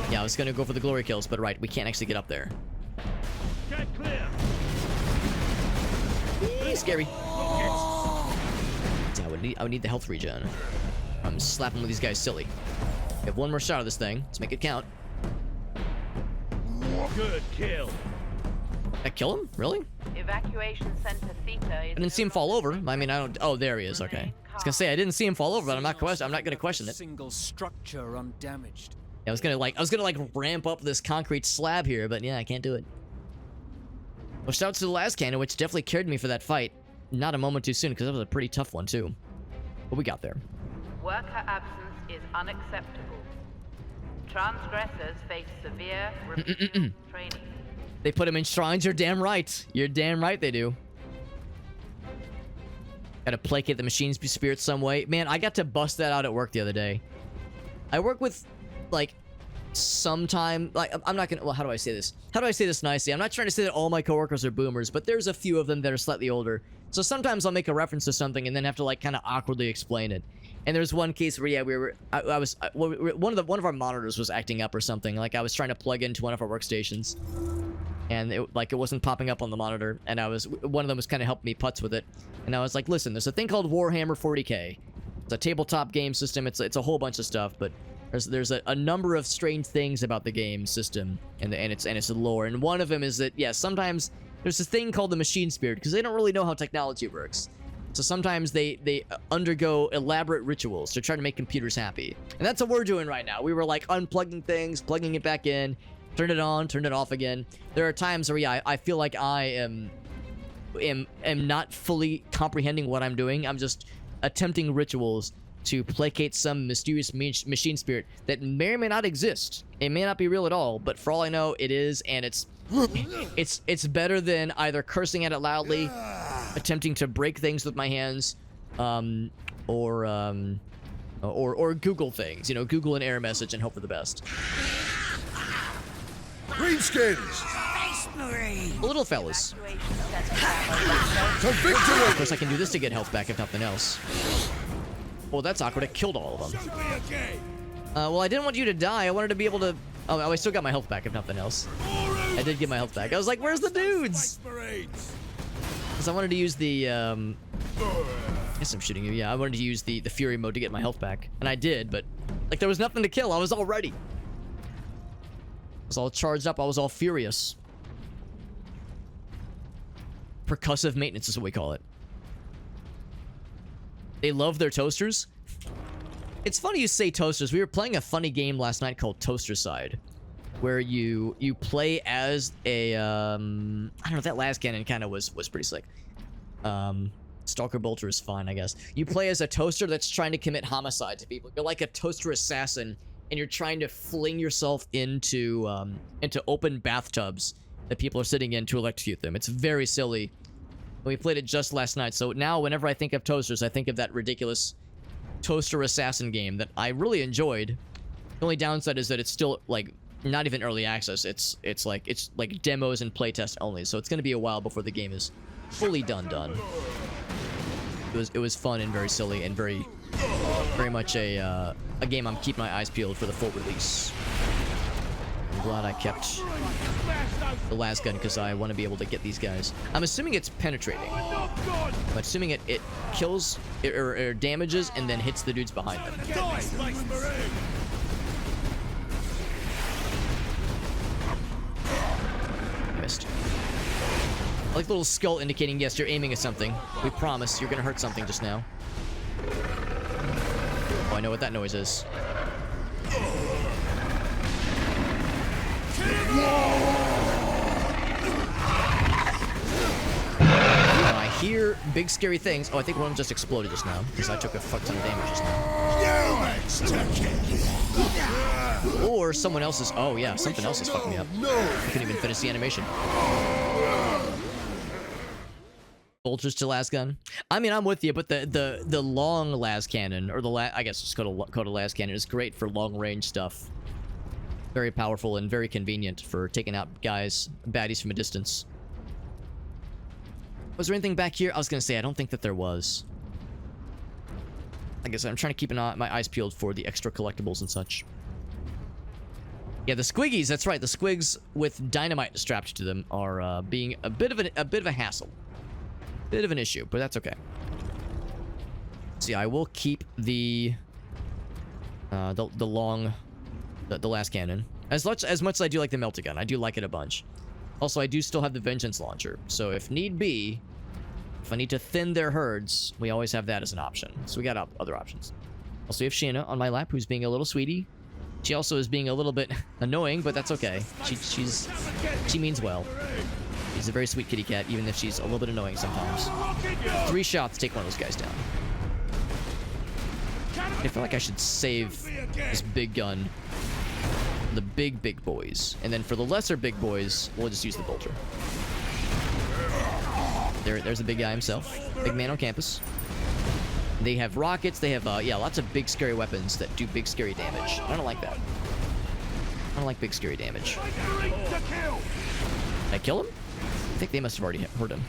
[SPEAKER 1] Yeah, I was gonna go for the glory kills, but right, we can't actually get up there.
[SPEAKER 14] Get clear.
[SPEAKER 1] Scary. Yeah, I would need the health regen. I'm slapping with these guys silly. We have one more shot of this thing. Let's make it count.
[SPEAKER 14] Good kill.
[SPEAKER 1] I kill him? Really?
[SPEAKER 7] Evacuation center theta is...
[SPEAKER 1] I didn't see him fall over. I mean, I don't... Oh, there he is. Okay. I was gonna say I didn't see him fall over, but I'm not gonna question it.
[SPEAKER 9] Single structure undamaged.
[SPEAKER 1] Yeah, I was gonna ramp up this concrete slab here, but yeah, I can't do it. Well, shout out to the last cannon, which definitely carried me for that fight. Not a moment too soon, because that was a pretty tough one too. But we got there.
[SPEAKER 7] Worker absence is unacceptable. Transgressors face severe training.
[SPEAKER 1] They put him in shrines. You're damn right. You're damn right they do. Gotta placate the machine spirit some way. Man, I got to bust that out at work the other day. I work with, like, sometime... Like, I'm not gonna... Well, how do I say this? How do I say this nicely? I'm not trying to say that all my coworkers are boomers, but there's a few of them that are slightly older. So sometimes I'll make a reference to something and then have to, like, kind of awkwardly explain it. And there's one case where, yeah, one of our monitors was acting up or something. Like, I was trying to plug into one of our workstations, and it wasn't popping up on the monitor. And one of them was kind of helping me putz with it. And I was like, listen, there's a thing called Warhammer 40K. It's a tabletop game system. It's a whole bunch of stuff, but there's a number of strange things about the game system and its lore. And one of them is that, yeah, sometimes there's this thing called the machine spirit, because they don't really know how technology works. So sometimes they undergo elaborate rituals to try to make computers happy. And that's what we're doing right now. We were like unplugging things, plugging it back in, turn it on, turn it off again. There are times where, yeah, I feel like I am not fully comprehending what I'm doing. I'm just attempting rituals to placate some mysterious machine spirit that may or may not exist. It may not be real at all, but for all I know, it is, and it's better than either cursing at it loudly, attempting to break things with my hands, or Google things. You know, Google an error message and hope for the best.
[SPEAKER 14] Greenskins!
[SPEAKER 1] The little fellas.
[SPEAKER 14] To victory!
[SPEAKER 1] Of course, I can do this to get health back, if nothing else. Well, that's awkward. I killed all of them. Well, I didn't want you to die. I wanted to be able to... Oh, I still got my health back, if nothing else. I did get my health back. I was like, where's the dudes? Because I wanted to use the... I guess I'm shooting you. Yeah, I wanted to use the Fury mode to get my health back. And I did, but... Like, there was nothing to kill. I was all ready. I was all charged up. I was all furious. Percussive maintenance is what we call it. They love their toasters. It's funny you say toasters. We were playing a funny game last night called Toaster Side, where you play as a I don't know, that last cannon kind of was pretty slick. Stalker Bolter is fine, I guess. You play as a toaster that's trying to commit homicide to people. You're like a toaster assassin, and you're trying to fling yourself into open bathtubs that people are sitting in to electrocute them. It's very silly. We played it just last night, so now whenever I think of toasters, I think of that ridiculous toaster assassin game that I really enjoyed. The only downside is that it's still, like, not even early access. It's like demos and playtest only, so it's gonna be a while before the game is fully done. It was fun and very silly and very much a game I'm keeping my eyes peeled for the full release. I'm glad I kept the last gun because I want to be able to get these guys. I'm assuming it's penetrating. I'm assuming it kills or damages and then hits the dudes behind them. Missed. I like the little skull indicating, yes, you're aiming at something. We promise you're gonna hurt something just now. I know what that noise is. I hear big scary things. Oh, I think one of them just exploded just now because I took a fuck ton of damage just now. Or someone else is. Oh yeah, something else is fucking me up. I couldn't even finish the animation. Bolters to las gun. I mean, I'm with you, but the long las cannon, or I guess just called a las cannon, is great for long range stuff. Very powerful and very convenient for taking out baddies from a distance. Was there anything back here? I was gonna say I don't think that there was. I guess I'm trying to keep my eyes peeled for the extra collectibles and such. Yeah, the squiggies. That's right. The squigs with dynamite strapped to them are being a bit of a hassle. Bit of an issue, but that's okay. See, I will keep the last cannon. As much as I do like the melta gun, I do like it a bunch. Also, I do still have the vengeance launcher, so if need be, if I need to thin their herds, we always have that as an option. So we got other options. Also, we have Sheena on my lap, who's being a little sweetie. She also is being a little bit annoying, but that's okay. She means well. She's a very sweet kitty cat, even if she's a little bit annoying sometimes. 3 shots take one of those guys down. I feel like I should save this big gun for the big boys. And then for the lesser big boys, we'll just use the bolter. There's the big guy himself. Big man on campus. They have rockets. They have, yeah, lots of big scary weapons that do big scary damage. I don't like that. I don't like big scary damage. Did I kill him? I think they must have already hurt him.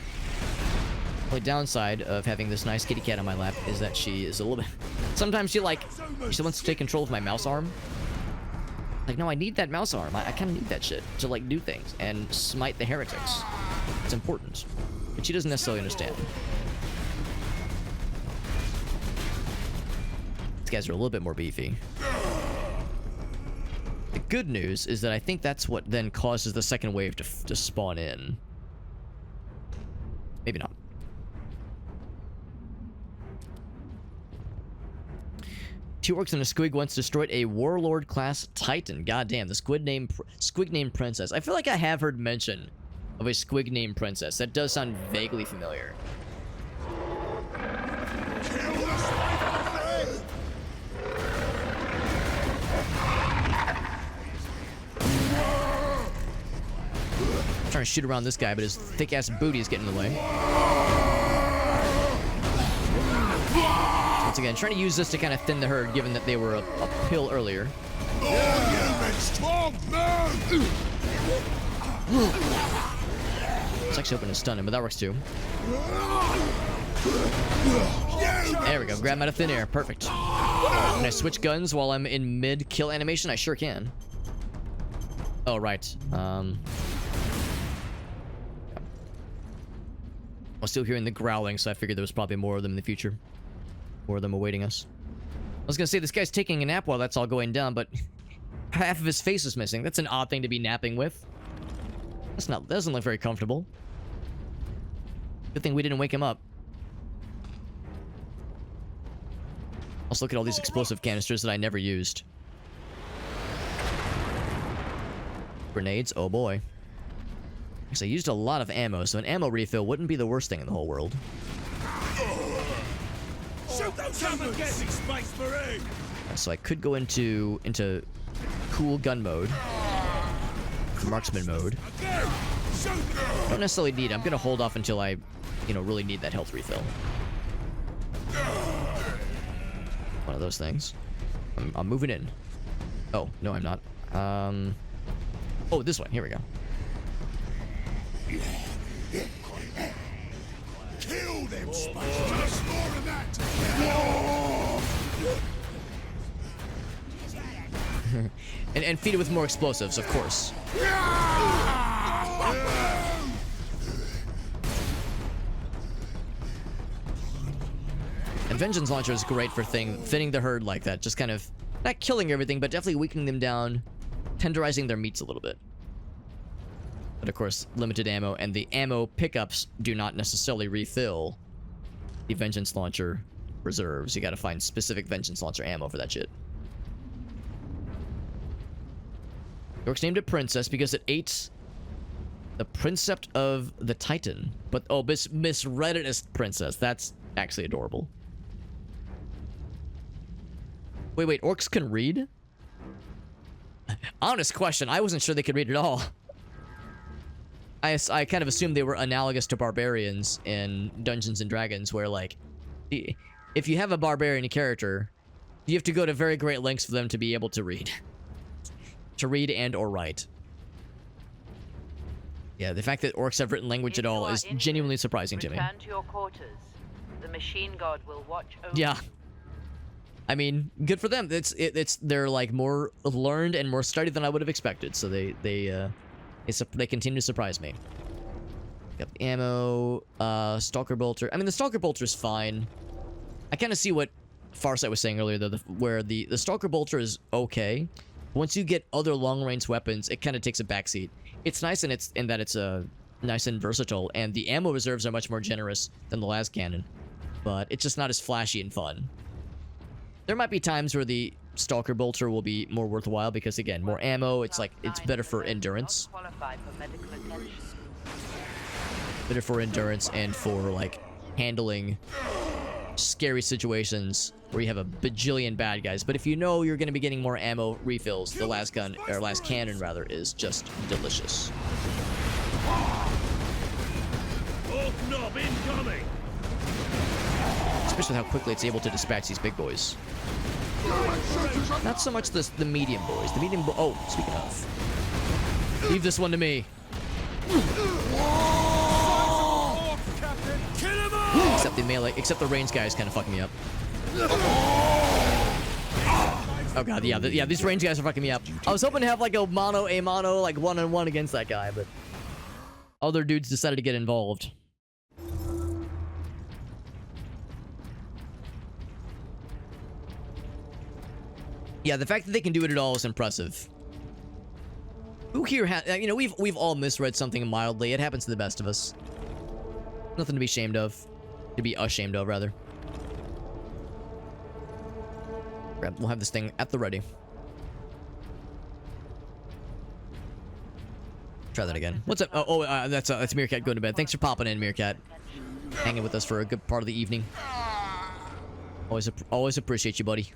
[SPEAKER 1] The only downside of having this nice kitty cat on my lap is that she is a little bit... Sometimes she wants to take control of my mouse arm. Like, no, I need that mouse arm. I kind of need that shit to, like, do things and smite the heretics. It's important. But she doesn't necessarily understand. These guys are a little bit more beefy. The good news is that I think that's what then causes the second wave to spawn in. Maybe not. Two orcs and a squig once destroyed a warlord class titan. Goddamn, the squig named princess. I feel like I have heard mention of a squig named princess. That does sound vaguely familiar. I'm trying to shoot around this guy, but his thick-ass booty is getting in the way. Once again, trying to use this to kind of thin the herd, given that they were uphill earlier. It's actually hoping to stun him, but that works too. There we go. Grab him out of thin air. Perfect. Can I switch guns while I'm in mid-kill animation? I sure can. Oh, right. I'm still hearing the growling, so I figured there was probably more of them in the future. More of them awaiting us. I was gonna say, this guy's taking a nap while that's all going down, but half of his face is missing. That's an odd thing to be napping with. That doesn't look very comfortable. Good thing we didn't wake him up. Let's look at all these explosive canisters that I never used. Grenades, oh boy. Because I used a lot of ammo, so an ammo refill wouldn't be the worst thing in the whole world.
[SPEAKER 14] Shoot those Space Marine!
[SPEAKER 1] So I could go into cool gun mode, marksman mode. Don't necessarily need it. I'm gonna hold off until I, really need that health refill. One of those things. I'm moving in. Oh no, I'm not. Oh, this one. Here we go.
[SPEAKER 14] Kill them, Space Just more of that!
[SPEAKER 1] and feed it with more explosives, of course. And Vengeance Launcher is great for thinning the herd like that. Just kind of, not killing everything, but definitely weakening them down, tenderizing their meats a little bit. But of course, limited ammo, and the ammo pickups do not necessarily refill the Vengeance Launcher reserves. You gotta find specific vengeance launcher ammo for that shit. York's named it Princess because it ate the Princept of the Titan. But, oh, misread it as Princess. That's actually adorable. Wait, orcs can read? Honest question, I wasn't sure they could read at all. I kind of assumed they were analogous to barbarians in Dungeons and Dragons, where, like, if you have a barbarian character, you have to go to very great lengths for them to be able to read. To read and or write. Yeah, the fact that orcs have written language at all is genuinely surprising to me.
[SPEAKER 7] Return to your quarters. The machine god will watch over.
[SPEAKER 1] Yeah. I mean, good for them. They're like more learned and more studied than I would have expected. So they continue to surprise me. Got the ammo, Stalker Bolter. I mean, the Stalker Bolter is fine. I kind of see what Farsight was saying earlier, though, where the Stalker Bolter is okay. Once you get other long-range weapons, it kind of takes a backseat. It's nice in that it's nice and versatile, and the ammo reserves are much more generous than the las cannon, but it's just not as flashy and fun. There might be times where the Stalker Bolter will be more worthwhile because, again, more ammo. It's like it's better for endurance. Better for endurance and for like handling scary situations where you have a bajillion bad guys. But if you know you're going to be getting more ammo refills, the last cannon rather, is just delicious.
[SPEAKER 14] Orc knob incoming.
[SPEAKER 1] Especially how quickly it's able to dispatch these big boys. Not so much the medium boys. The medium oh, speaking of. Leave this one to me. Except the melee, except the range guys kind of fucking me up. Oh god, yeah, these range guys are fucking me up. I was hoping to have like a mono, like one-on-one against that guy, but other dudes decided to get involved. Yeah, the fact that they can do it at all is impressive. Who here you know, we've all misread something mildly. It happens to the best of us. Nothing to be ashamed of. To be ashamed of, rather. We'll have this thing at the ready. Try that again. What's up? That's Meerkat going to bed. Thanks for popping in, Meerkat. Hanging with us for a good part of the evening. Always appreciate you, buddy.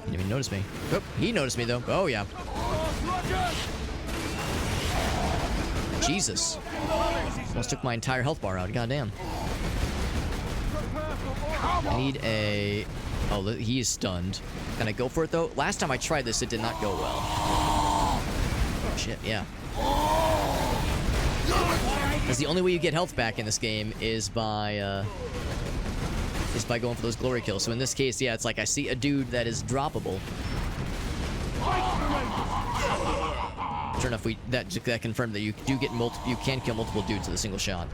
[SPEAKER 1] He didn't even notice me. Oh, he noticed me, though. Oh, yeah. Jesus. Almost took my entire health bar out. Goddamn. I need a... Oh, he is stunned. Can I go for it, though? Last time I tried this, it did not go well. Oh, shit, yeah. Because the only way you get health back in this game is by going for those glory kills. So in this case, yeah, it's like I see a dude that is droppable. Sure enough, that confirmed that you do get you can kill multiple dudes with a single shot.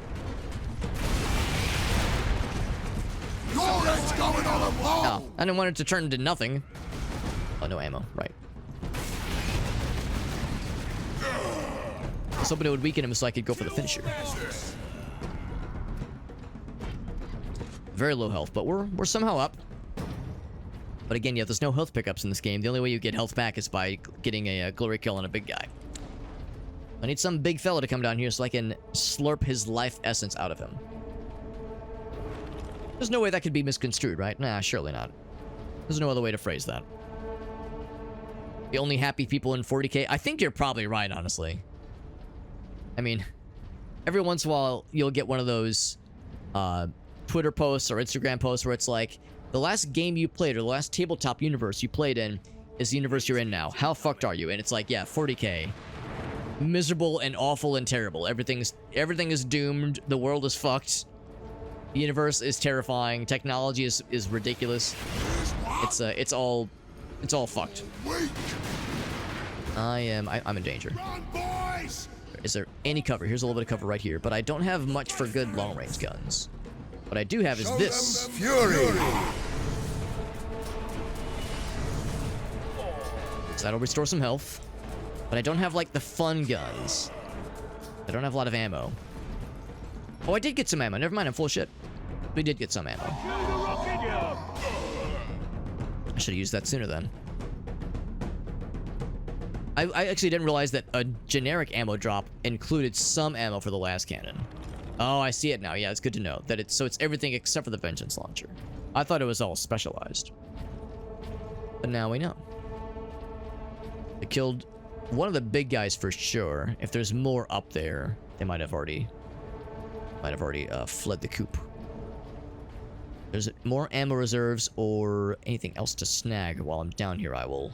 [SPEAKER 1] Oh, I didn't want it to turn into nothing. Oh, no ammo, right. I was hoping it would weaken him so I could go for the finisher. Very low health, but we're somehow up. But again, yeah, there's no health pickups in this game. The only way you get health back is by getting a glory kill on a big guy. I need some big fella to come down here so I can slurp his life essence out of him. There's no way that could be misconstrued, right? Nah, surely not. There's no other way to phrase that. The only happy people in 40k? I think you're probably right, honestly. I mean, every once in a while, you'll get one of those Twitter posts or Instagram posts where it's like, the last game you played or the last tabletop universe you played in is the universe you're in now. How fucked are you? And it's like, yeah, 40k. Miserable and awful and terrible. Everything is doomed. The world is fucked. The universe is terrifying. Technology is ridiculous. It's all fucked. I'm in danger. Is there any cover? Here's a little bit of cover right here, but I don't have much for good long-range guns. What I do have is this.
[SPEAKER 14] Fury.
[SPEAKER 1] So that'll restore some health. But I don't have, like, the fun guns. I don't have a lot of ammo. Oh, I did get some ammo. Never mind, I'm full of shit. We did get some ammo. I should have used that sooner then. I actually didn't realize that a generic ammo drop included some ammo for the last cannon. Oh, I see it now. Yeah, it's good to know that it's everything except for the Vengeance launcher. I thought it was all specialized. But now we know. They killed one of the big guys for sure. If there's more up there, they might have already fled the coop. There's more ammo reserves or anything else to snag while I'm down here. I will.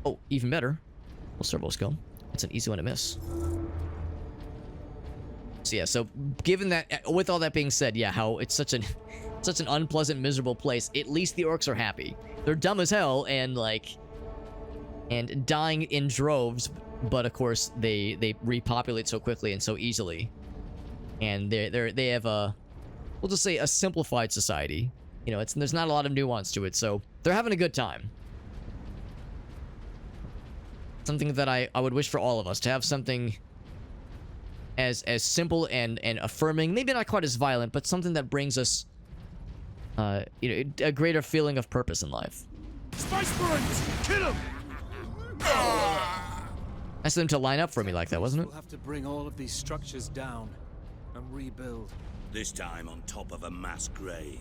[SPEAKER 1] Oh, even better. Well, servo skill. It's an easy one to miss. So yeah. So given that, with all that being said, yeah, how it's such an unpleasant, miserable place. At least the orcs are happy. They're dumb as hell and dying in droves, but of course they repopulate so quickly and so easily. And they have a, we'll just say, a simplified society. You know, there's not a lot of nuance to it, so they're having a good time. Something that I would wish for all of us, to have something as simple and affirming, maybe not quite as violent, but something that brings us you know, a greater feeling of purpose in life.
[SPEAKER 14] Space Marines! Kill him!
[SPEAKER 1] Nice of them to line up for me like that, wasn't it?
[SPEAKER 17] We'll have to bring all of these structures down and rebuild.
[SPEAKER 3] This time on top of a mass grave.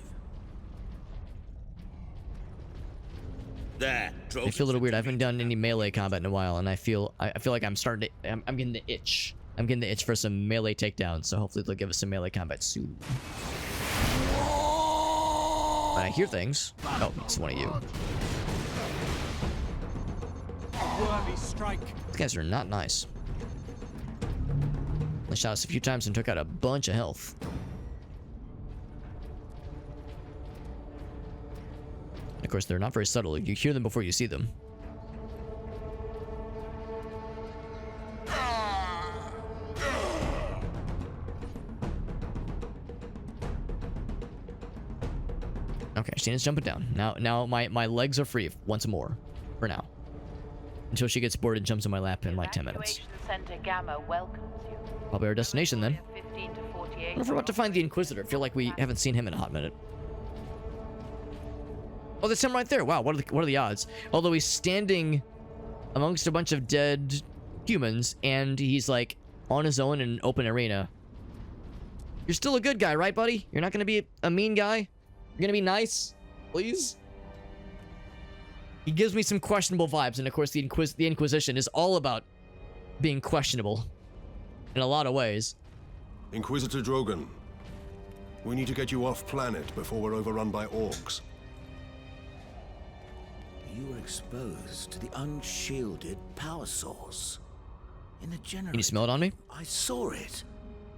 [SPEAKER 3] There,
[SPEAKER 1] I feel a little weird. I haven't done any melee combat in a while, and I feel like I'm starting to. I'm getting the itch. I'm getting the itch for some melee takedowns. So hopefully they'll give us some melee combat soon. But I hear things. Oh, it's one of you.
[SPEAKER 17] Strike.
[SPEAKER 1] These guys are not nice. They shot us a few times and took out a bunch of health. Of course, they're not very subtle. You hear them before you see them. Okay, Sheena's jumping down. Now my legs are free once more. For now. Until she gets bored and jumps in my lap in like 10 minutes.
[SPEAKER 7] Center Gamma welcomes you.
[SPEAKER 1] Probably our destination then.
[SPEAKER 7] 15 to 48.
[SPEAKER 1] I wonder if we're about to find the Inquisitor. I feel like we haven't seen him in a hot minute. Oh, that's him right there. Wow, what are the odds? Although he's standing amongst a bunch of dead humans, and he's like on his own in an open arena. You're still a good guy, right, buddy? You're not gonna be a mean guy? You're gonna be nice? Please? He gives me some questionable vibes, and of course the Inquisition is all about being questionable in a lot of ways.
[SPEAKER 5] Inquisitor Drogon, we need to get you off planet before we're overrun by orcs.
[SPEAKER 10] You were exposed to the unshielded power source. In the generator.
[SPEAKER 1] Can you smell it on me?
[SPEAKER 10] I saw it.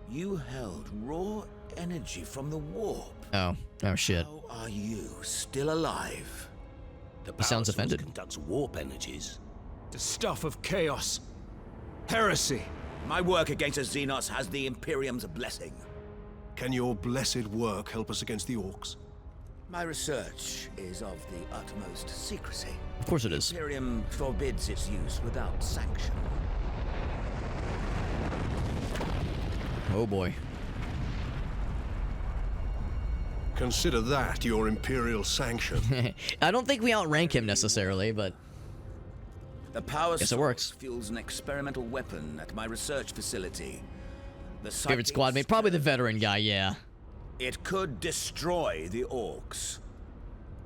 [SPEAKER 10] You held raw energy from the warp.
[SPEAKER 1] Oh shit.
[SPEAKER 10] How are you still alive?
[SPEAKER 3] The
[SPEAKER 1] he sounds
[SPEAKER 3] power source
[SPEAKER 1] offended.
[SPEAKER 3] Conducts warp energies.
[SPEAKER 17] The stuff of chaos. Heresy.
[SPEAKER 10] My work against the Xenos has the Imperium's blessing.
[SPEAKER 5] Can your blessed work help us against the orcs?
[SPEAKER 10] My research is of the utmost secrecy.
[SPEAKER 1] Of course it is.
[SPEAKER 10] The Imperium forbids its use without sanction.
[SPEAKER 1] Oh boy.
[SPEAKER 5] Consider that your Imperial sanction.
[SPEAKER 1] I don't think we outrank him necessarily, but
[SPEAKER 10] the power
[SPEAKER 1] guess it works.
[SPEAKER 10] Fuels an experimental weapon at my research facility. The
[SPEAKER 1] favorite squad mate, probably the veteran guy, yeah.
[SPEAKER 10] It could destroy the orcs.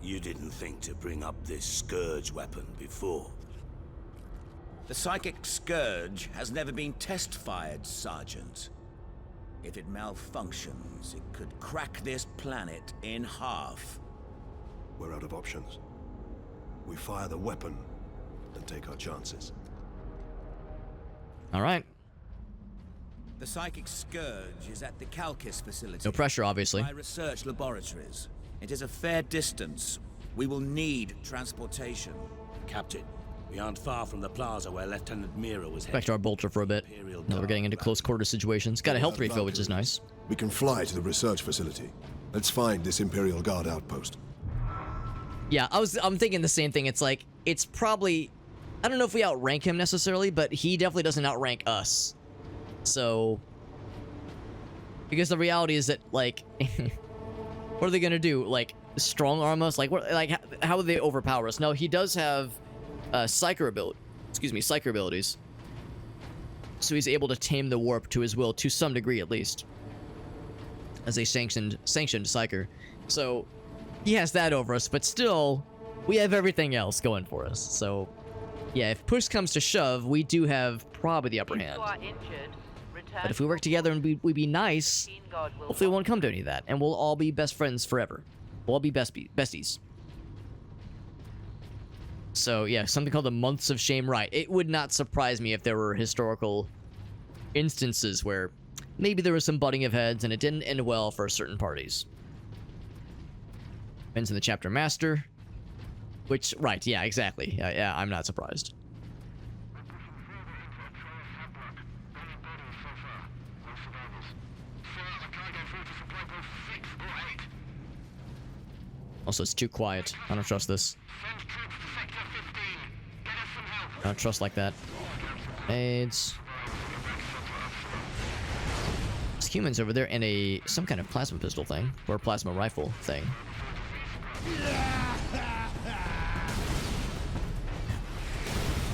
[SPEAKER 3] You didn't think to bring up this scourge weapon before.
[SPEAKER 10] The psychic scourge has never been test-fired, Sergeant. If it malfunctions, it could crack this planet in half.
[SPEAKER 5] We're out of options. We fire the weapon and take our chances.
[SPEAKER 1] All right.
[SPEAKER 10] The psychic scourge is at the Calcis facility.
[SPEAKER 1] No pressure, obviously.
[SPEAKER 10] My research laboratories. It is a fair distance. We will need transportation.
[SPEAKER 3] Captain, we aren't far from the plaza where Lieutenant Mira was headed.
[SPEAKER 1] Back to our bolter for a bit. Now we're getting into close quarter situations. Got a health refill, which is nice.
[SPEAKER 5] We can fly to the research facility. Let's find this Imperial Guard outpost.
[SPEAKER 1] Yeah, I'm thinking the same thing. It's like, it's probably, I don't know if we outrank him necessarily, but he definitely doesn't outrank us. So Because the reality is that, like, what are they gonna do? Like, strong arm us? Like, what? Like, how would they overpower us? No, he does have psyker abilities. So he's able to tame the warp to his will to some degree, at least, as a sanctioned psyker. So he has that over us, but still, we have everything else going for us. So yeah, if push comes to shove, we do have probably the upper hand. But if we work together and we be nice, hopefully it won't come to any of that, and we'll all be best friends forever. We'll all be besties. So yeah, something called the Months of Shame. Right. It would not surprise me if there were historical instances where maybe there was some butting of heads and it didn't end well for certain parties. Depends on the chapter master. Which, right, yeah, exactly. Yeah, I'm not surprised. Also, it's too quiet. I don't trust this. I don't trust like that. AIDS. There's humans over there and some kind of plasma pistol thing. Or plasma rifle thing.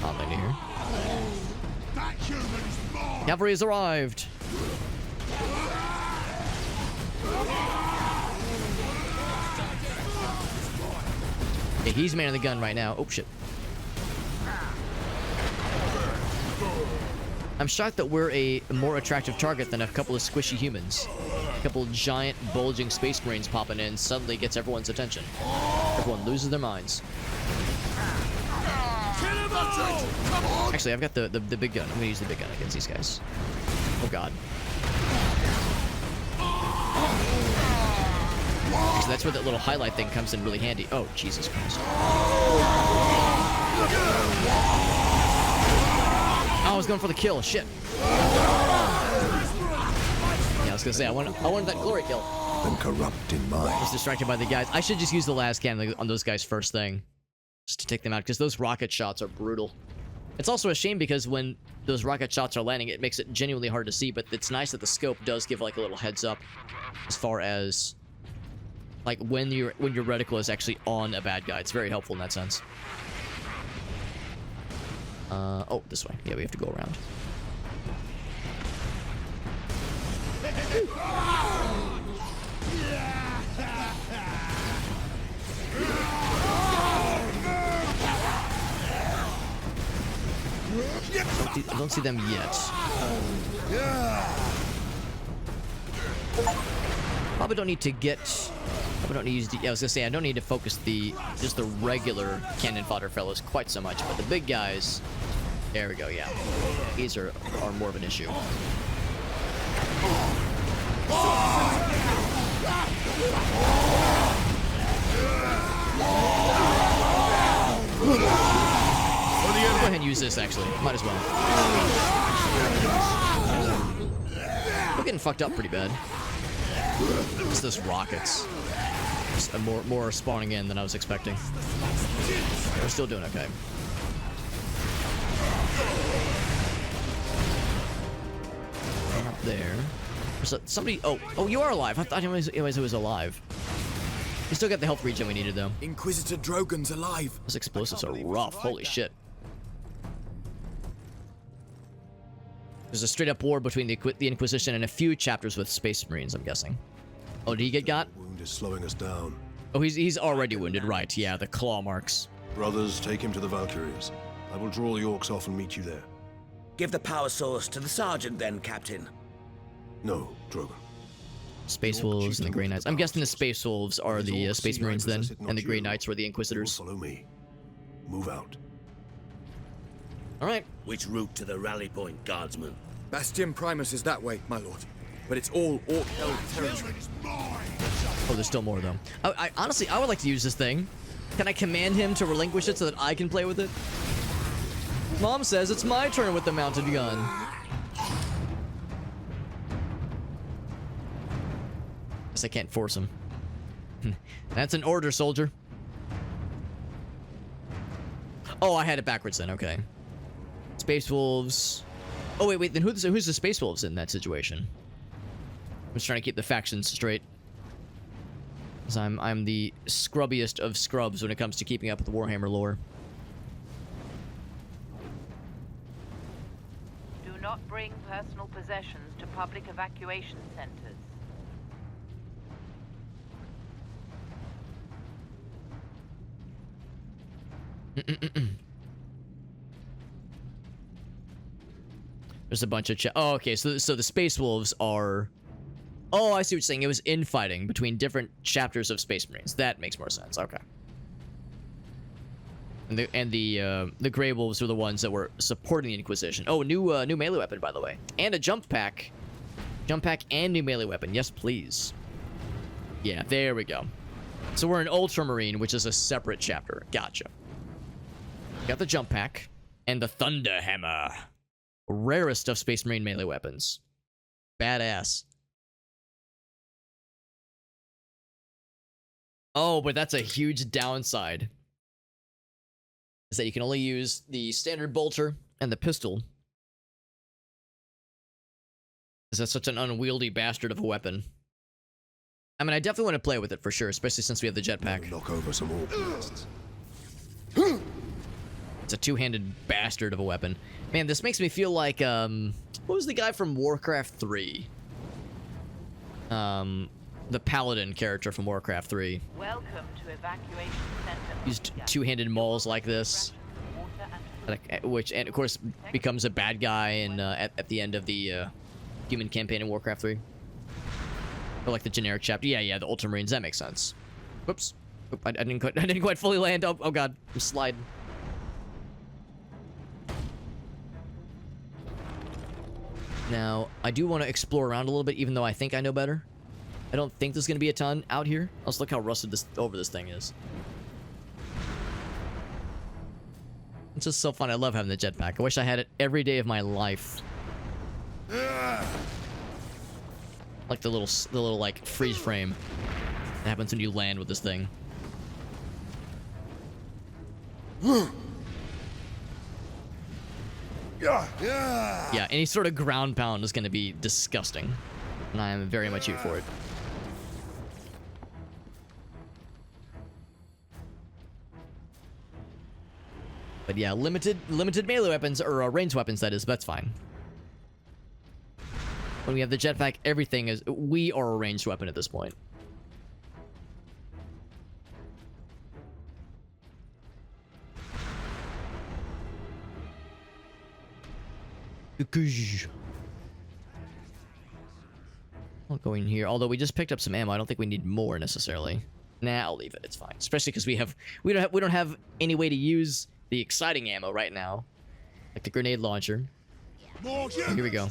[SPEAKER 1] Nothing here. Cavalry has arrived. Okay, he's manning the gun right now. Oh shit. I'm shocked that we're a more attractive target than a couple of squishy humans. A couple of giant, bulging space marines popping in suddenly gets everyone's attention. Everyone loses their minds. Actually, I've got the big gun. I'm gonna use the big gun against these guys. Oh god. So that's where that little highlight thing comes in really handy. Oh, Jesus Christ. Oh, I was going for the kill. Shit. Yeah, I was gonna say, I wanted that glory kill.
[SPEAKER 5] Been corrupt in mind.
[SPEAKER 1] I was distracted by the guys. I should just use the last cannon on those guys first thing. Just to take them out, because those rocket shots are brutal. It's also a shame because when those rocket shots are landing, it makes it genuinely hard to see, but it's nice that the scope does give like a little heads up as far as like when your reticle is actually on a bad guy. It's very helpful in that sense. Oh, this way. Yeah, we have to go around. I don't see them yet. Probably don't need to get. Probably don't need to use. Yeah, I was gonna say I don't need to focus just the regular cannon fodder fellows quite so much, but the big guys. There we go. Yeah, these are more of an issue. Go ahead and use this, actually. Might as well. We're getting fucked up pretty bad. It's those rockets. Just more spawning in than I was expecting. We're still doing okay. Up there. So somebody. Oh, you are alive. I thought it was alive. We still got the health regen we needed, though.
[SPEAKER 9] Inquisitor Drogon's alive.
[SPEAKER 1] Those explosives are rough. Holy shit. There's a straight-up war between the Inquisition and a few chapters with Space Marines, I'm guessing. Oh, did he get got?
[SPEAKER 5] Wound is slowing us down.
[SPEAKER 1] Oh, he's already wounded, right? Yeah, the claw marks.
[SPEAKER 5] Brothers, take him to the Valkyries. I will draw the orcs off and meet you there.
[SPEAKER 10] Give the power source to the sergeant then, Captain.
[SPEAKER 5] No, Drogon.
[SPEAKER 1] Space Wolves and the Grey Knights. I'm guessing the Space Wolves are the Space Marines then, and the Grey Knights were the Inquisitors.
[SPEAKER 5] Follow me. Move out.
[SPEAKER 1] All right.
[SPEAKER 3] Which route to the rally point, Guardsman?
[SPEAKER 9] Bastion Primus is that way, my lord. But it's all orc-held territory.
[SPEAKER 1] Oh, there's still more, though. I honestly, I would like to use this thing. Can I command him to relinquish it so that I can play with it? Mom says it's my turn with the mounted gun. Guess I can't force him. That's an order, soldier. Oh, I had it backwards then. Okay. Space Wolves. Oh, wait. Then who's the Space Wolves in that situation? I'm just trying to keep the factions straight. Because I'm the scrubbiest of scrubs when it comes to keeping up with the Warhammer lore.
[SPEAKER 7] Do not bring personal possessions to public evacuation centers.
[SPEAKER 1] There's a bunch of oh, okay, so the Space Wolves are... Oh, I see what you're saying. It was infighting between different chapters of Space Marines. That makes more sense. Okay. And the Grey Wolves were the ones that were supporting the Inquisition. Oh, new melee weapon, by the way. And a jump pack. Jump pack and new melee weapon. Yes, please. Yeah, there we go. So we're an Ultramarine, which is a separate chapter. Gotcha. Got the jump pack. And the Thunder Hammer. Rarest of Space Marine melee weapons. Badass. Oh, but that's a huge downside. Is that you can only use the standard bolter and the pistol. Because that's such an unwieldy bastard of a weapon. I mean, I definitely want to play with it for sure, especially since we have the jetpack.
[SPEAKER 5] Knock over some orc nests.
[SPEAKER 1] It's a two-handed bastard of a weapon. Man, this makes me feel like, what was the guy from Warcraft 3? The Paladin character from Warcraft 3.
[SPEAKER 7] Welcome to evacuation center.
[SPEAKER 1] Used two-handed mauls like this. Which, and of course, becomes a bad guy in, at the end of the human campaign in Warcraft 3. Or like the generic chapter. Yeah, the Ultramarines. That makes sense. Whoops. Oop, I didn't quite fully land. Oh god. I'm sliding. Now, I do want to explore around a little bit, even though I think I know better. I don't think there's going to be a ton out here. Let's look how rusted over this thing is. It's just so fun. I love having the jetpack. I wish I had it every day of my life. Like the little like freeze frame that happens when you land with this thing. Yeah, any sort of ground pound is going to be disgusting. And I am very much here for it. But yeah, limited melee weapons, or ranged weapons, that is, that's fine. When we have the jetpack, everything is... We are a ranged weapon at this point. I'll go in here. Although we just picked up some ammo, I don't think we need more necessarily. Nah, I'll leave it. It's fine. Especially because we don't have any way to use the exciting ammo right now, like the grenade launcher. Oh, here we go.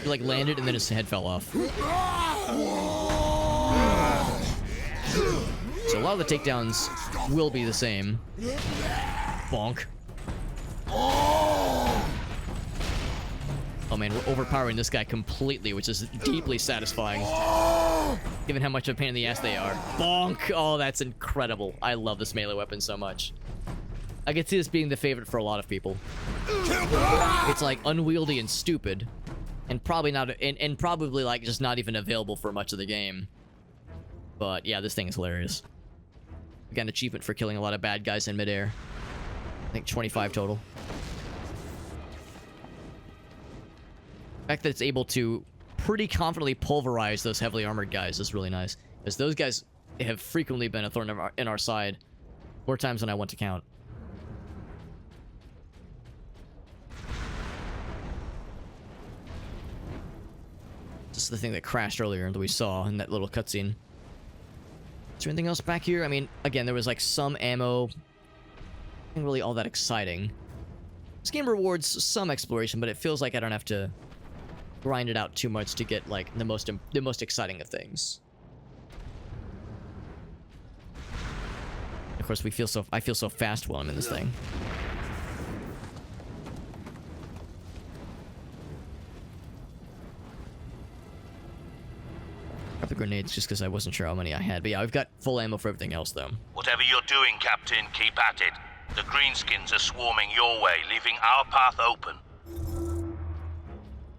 [SPEAKER 1] He like landed and then his head fell off. So a lot of the takedowns will be the same. Bonk. Oh man, we're overpowering this guy completely, which is deeply satisfying. Given how much of a pain in the ass they are. Bonk! Oh, that's incredible. I love this melee weapon so much. I can see this being the favorite for a lot of people. It's like unwieldy and stupid. And probably not, and probably like just not even available for much of the game. But yeah, this thing is hilarious. We got an achievement for killing a lot of bad guys in midair. I think 25 total. The fact that it's able to pretty confidently pulverize those heavily armored guys is really nice. Because those guys have frequently been a thorn in our side. More times than I want to count. This is the thing that crashed earlier that we saw in that little cutscene. Is there anything else back here? I mean, again, there was like some ammo. Nothing really all that exciting. This game rewards some exploration, but it feels like I don't have to grind it out too much to get like the most exciting of things. Of course, I feel so fast while I'm in this thing. Grab the grenades just because I wasn't sure how many I had. But yeah, I've got full ammo for everything else, though.
[SPEAKER 18] Whatever you're doing, Captain, keep at it. The Greenskins are swarming your way, leaving our path open.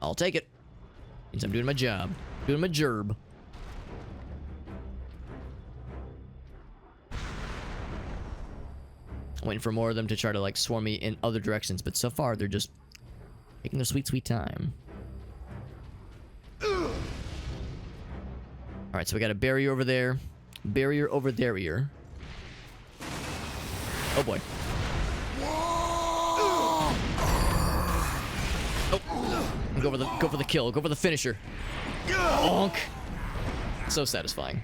[SPEAKER 1] I'll take it. Means I'm doing my job. Doing my gerb. Waiting for more of them to try to, like, swarm me in other directions, but so far they're just taking their sweet, sweet time. Alright, so we got a barrier over there. Barrier over there. Oh boy. Oh. Go for the kill. Go for the finisher. Bonk. So satisfying.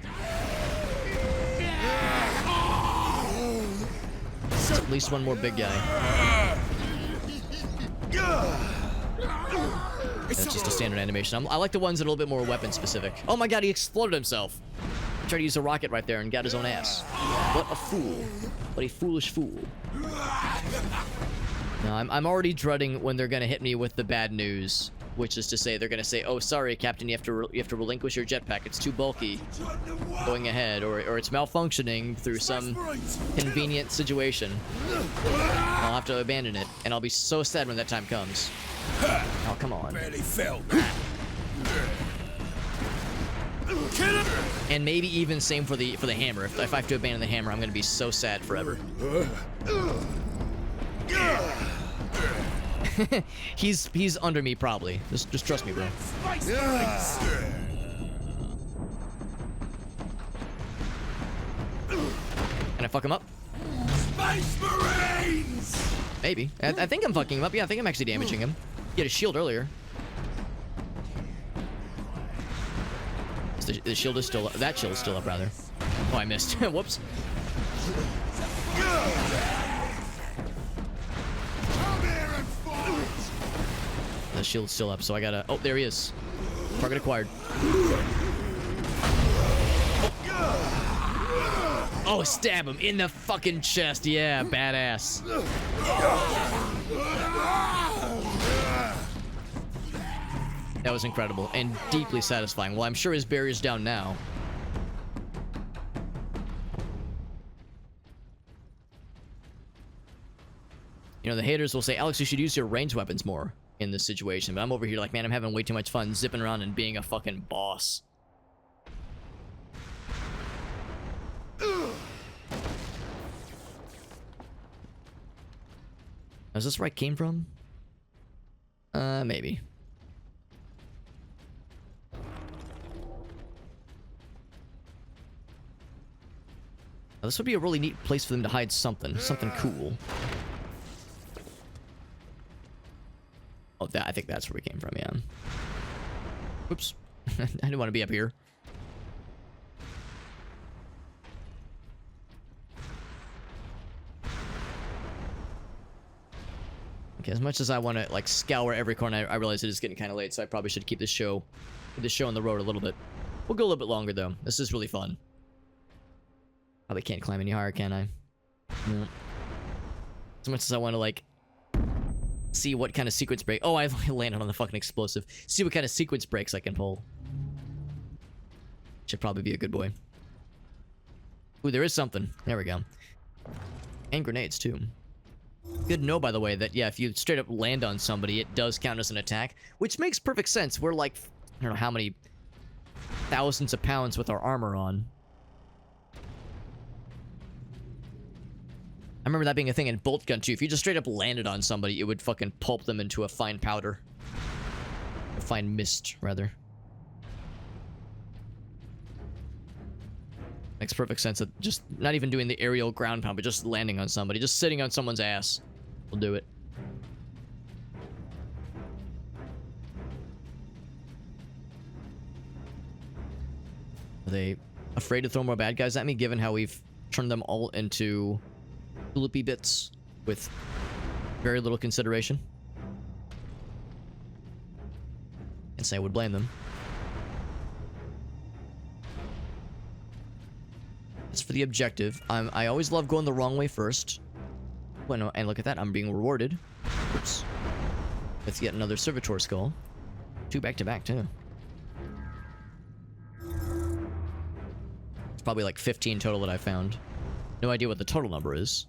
[SPEAKER 1] At least one more big guy. That's just a standard animation. I like the ones that are a little bit more weapon specific. Oh my god, he exploded himself. He tried to use a rocket right there and got his own ass. What a fool. What a foolish fool. Now, I'm already dreading when they're gonna hit me with the bad news, which is to say they're gonna say, "Oh, sorry, Captain, you have to relinquish your jetpack. It's too bulky. Going ahead, or it's malfunctioning through some convenient situation. I'll have to abandon it, and I'll be so sad when that time comes." Oh, come on.
[SPEAKER 3] Barely felt that.
[SPEAKER 1] And maybe even same for the hammer. If I have to abandon the hammer, I'm gonna be so sad forever. He's under me probably. Just trust me, bro. Can I fuck him up?
[SPEAKER 14] Space Marines!
[SPEAKER 1] Maybe. I think I'm fucking him up. Yeah, I think I'm actually damaging him. He had a shield earlier. The shield is still up. That shield is still up, rather. Oh, I missed. Whoops. The shield's still up, so I gotta... Oh, there he is. Target acquired. Oh, stab him in the fucking chest. Yeah, badass. That was incredible and deeply satisfying. Well, I'm sure his barrier's down now. You know, the haters will say, "Alex, you should use your ranged weapons more in this situation." But I'm over here like, man, I'm having way too much fun zipping around and being a fucking boss. Is this where I came from? Maybe. Now, this would be a really neat place for them to hide something cool. Oh, I think that's where we came from, yeah. Oops. I didn't want to be up here. Okay, as much as I want to, like, scour every corner, I realize it is getting kind of late, so I probably should keep this show on the road a little bit. We'll go a little bit longer, though. This is really fun. Probably can't climb any higher, can I? No. As much as I want to, like, see what kind of sequence break... Oh, I landed on the fucking explosive. See what kind of sequence breaks I can pull. Should probably be a good boy. Ooh, there is something. There we go. And grenades, too. Good to know, by the way, that, yeah, if you straight up land on somebody, it does count as an attack, which makes perfect sense. We're like, I don't know how many thousands of pounds with our armor on. I remember that being a thing in Bolt Gun, too. If you just straight up landed on somebody, it would fucking pulp them into a fine powder. A fine mist, rather. Makes perfect sense that just not even doing the aerial ground pound, but just landing on somebody, just sitting on someone's ass will do it. Are they afraid to throw more bad guys at me, given how we've turned them all into loopy bits with very little consideration? Can't say I would blame them. As for the objective, I always love going the wrong way first. Well, and look at that, I'm being rewarded. Oops. With yet another servitor skull. 2 back-to-back, too. It's probably like 15 total that I found. No idea what the total number is.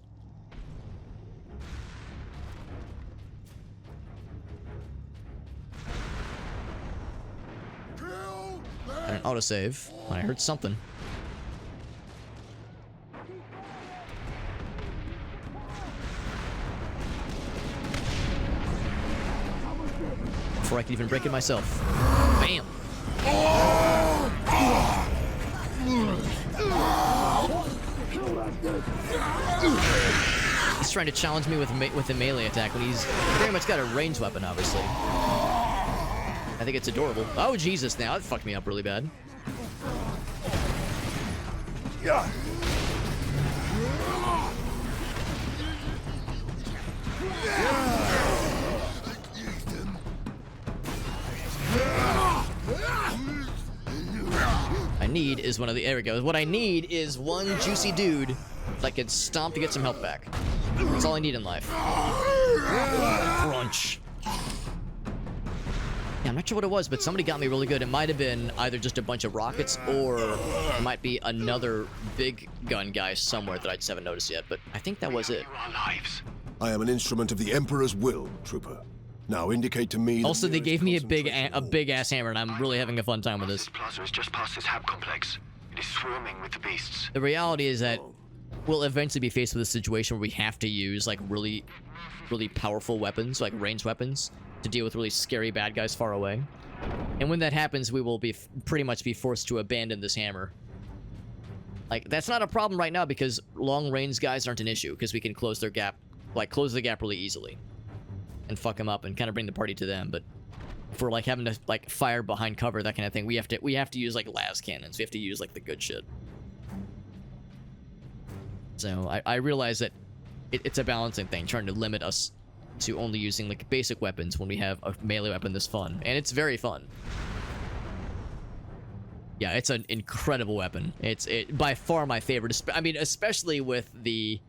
[SPEAKER 1] Can't autosave. I heard something. Before I can even break it myself. Bam! He's trying to challenge me with a melee attack when he's very much got a ranged weapon, obviously. I think it's adorable. Oh, Jesus, now that fucked me up really bad.
[SPEAKER 14] Yeah.
[SPEAKER 1] I need is one of the... There we go. What I need is one juicy dude that can stomp to get some health back. That's all I need in life. Crunch. Yeah, I'm not sure what it was, but somebody got me really good. It might have been either just a bunch of rockets, or it might be another big gun guy somewhere that I just haven't noticed yet, but I think that was it.
[SPEAKER 5] I am an instrument of the Emperor's will, Trooper. Now indicate to me...
[SPEAKER 1] Also, they gave me a big-ass hammer, and I'm really having a fun time with this.
[SPEAKER 6] Plaza is just past this hab complex. It is swarming with the beasts.
[SPEAKER 1] The reality is that we'll eventually be faced with a situation where we have to use, like, really powerful weapons, like ranged weapons, to deal with really scary bad guys far away. And when that happens, we will be pretty much be forced to abandon this hammer. Like, that's not a problem right now because long-range guys aren't an issue, because we can close their gap, like, close the gap really easily. And fuck them up and kind of bring the party to them, but if we're, like, having to, like, fire behind cover, that kind of thing, we have to use, like, las cannons. We have to use, like, the good shit. So, I realize that it's a balancing thing, trying to limit us to only using, like, basic weapons when we have a melee weapon this fun. And it's very fun. Yeah, it's an incredible weapon. It's by far my favorite. I mean, especially with the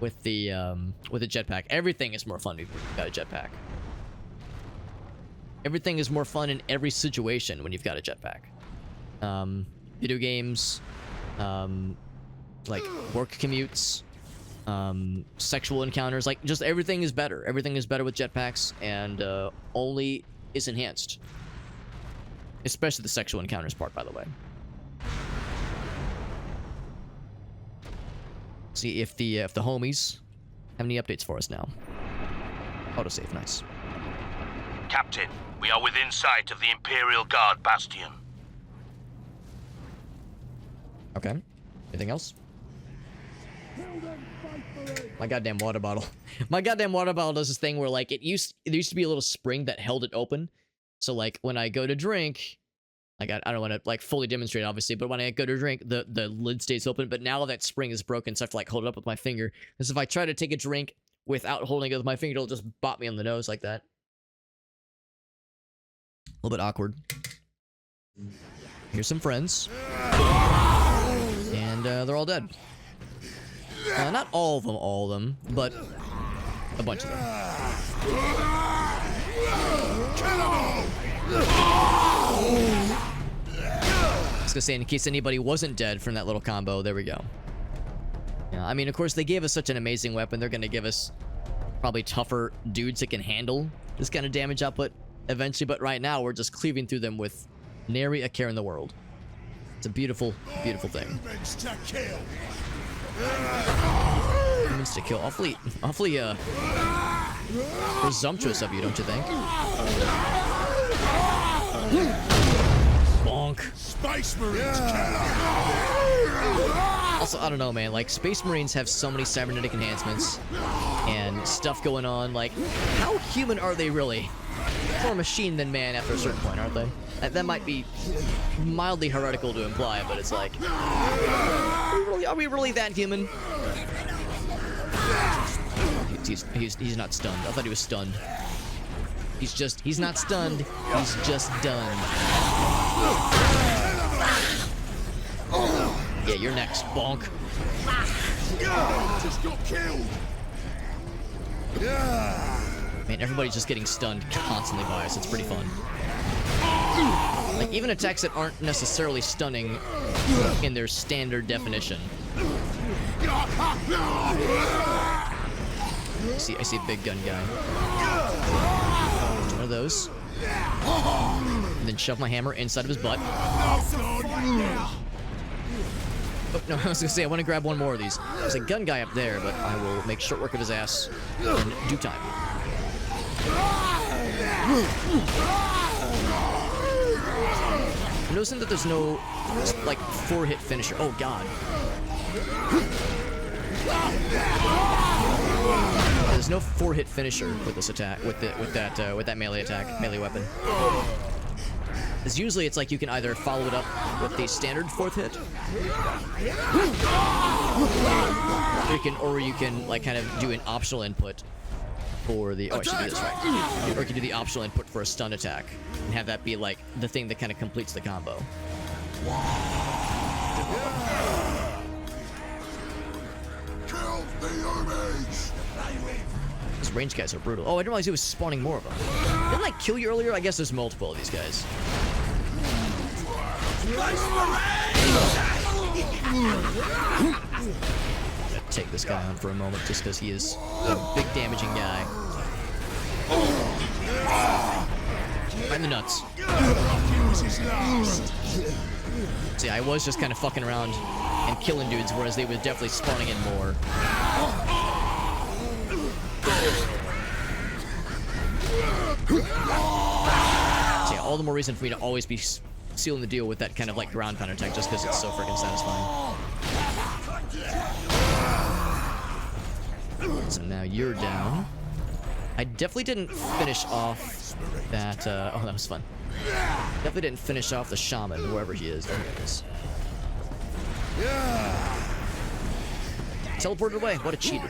[SPEAKER 1] jetpack. Everything is more fun when you've got a jetpack. Everything is more fun in every situation when you've got a jetpack. Video games, like work commutes, sexual encounters, like just everything is better. Everything is better with jetpacks, and only is enhanced. Especially the sexual encounters part, by the way. See if the homies have any updates for us now. Autosave, nice.
[SPEAKER 18] Captain, we are within sight of the Imperial Guard bastion.
[SPEAKER 1] Okay. Anything else? My goddamn water bottle. My goddamn water bottle does this thing where, like, there used to be a little spring that held it open. So, like, when I go to drink, like, I don't want to, like, fully demonstrate, obviously, but when I go to drink, the lid stays open. But now that spring is broken, so I have to, like, hold it up with my finger. Because if I try to take a drink without holding it with my finger, it'll just bop me on the nose like that. A little bit awkward. Here's some friends. And they're all dead. Not all of them, but a bunch of them. I was gonna say, in case anybody wasn't dead from that little combo, there we go. Yeah, I mean, of course, they gave us such an amazing weapon. They're gonna give us probably tougher dudes that can handle this kind of damage output eventually, but right now, we're just cleaving through them with nary a care in the world. It's a beautiful, beautiful thing. Humans to kill. Humans to kill. Awfully, presumptuous of you, don't you think? Bonk.
[SPEAKER 14] Space Marines
[SPEAKER 1] Also, I don't know, man. Like, Space Marines have so many cybernetic enhancements and stuff going on. Like, how human are they really? More machine than man after a certain point, aren't they? That might be mildly heretical to imply, but it's like, are we really that human? He's not stunned. I thought he was stunned. He's not stunned. He's just done. Yeah, you're next, bonk.
[SPEAKER 14] Just got killed.
[SPEAKER 1] Man, everybody's just getting stunned constantly by us. It's pretty fun. Like, even attacks that aren't necessarily stunning in their standard definition. I see a big gun guy. One of those. And then shove my hammer inside of his butt. Oh, no, I was gonna say, I want to grab one more of these. There's a gun guy up there, but I will make short work of his ass in due time. I'm noticing that there's no, like, 4-hit finisher. Oh, God. There's no 4-hit finisher with this attack, with that melee attack, melee weapon. Because usually it's like you can either follow it up with the standard 4th hit, or you can like kind of do an optional input for the. Oh, I should do this right. Or you can do the optional input for a stun attack and have that be like the thing that kind of completes the combo.
[SPEAKER 14] Kill the enemies!
[SPEAKER 1] These range guys are brutal. Oh, I didn't realize he was spawning more of them. Didn't I kill you earlier? I guess there's multiple of these guys. I'm gonna take this guy on for a moment just because he is a big damaging guy. Right in the nuts. See, I was just kind of fucking around and killing dudes, whereas they were definitely spawning in more. So yeah, all the more reason for me to always be sealing the deal with that kind of like ground pound attack, just because it's so freaking satisfying. So now you're down. I definitely didn't finish off that. Oh, that was fun. Definitely didn't finish off the shaman, wherever he is. There he is. Teleported away. What a cheater.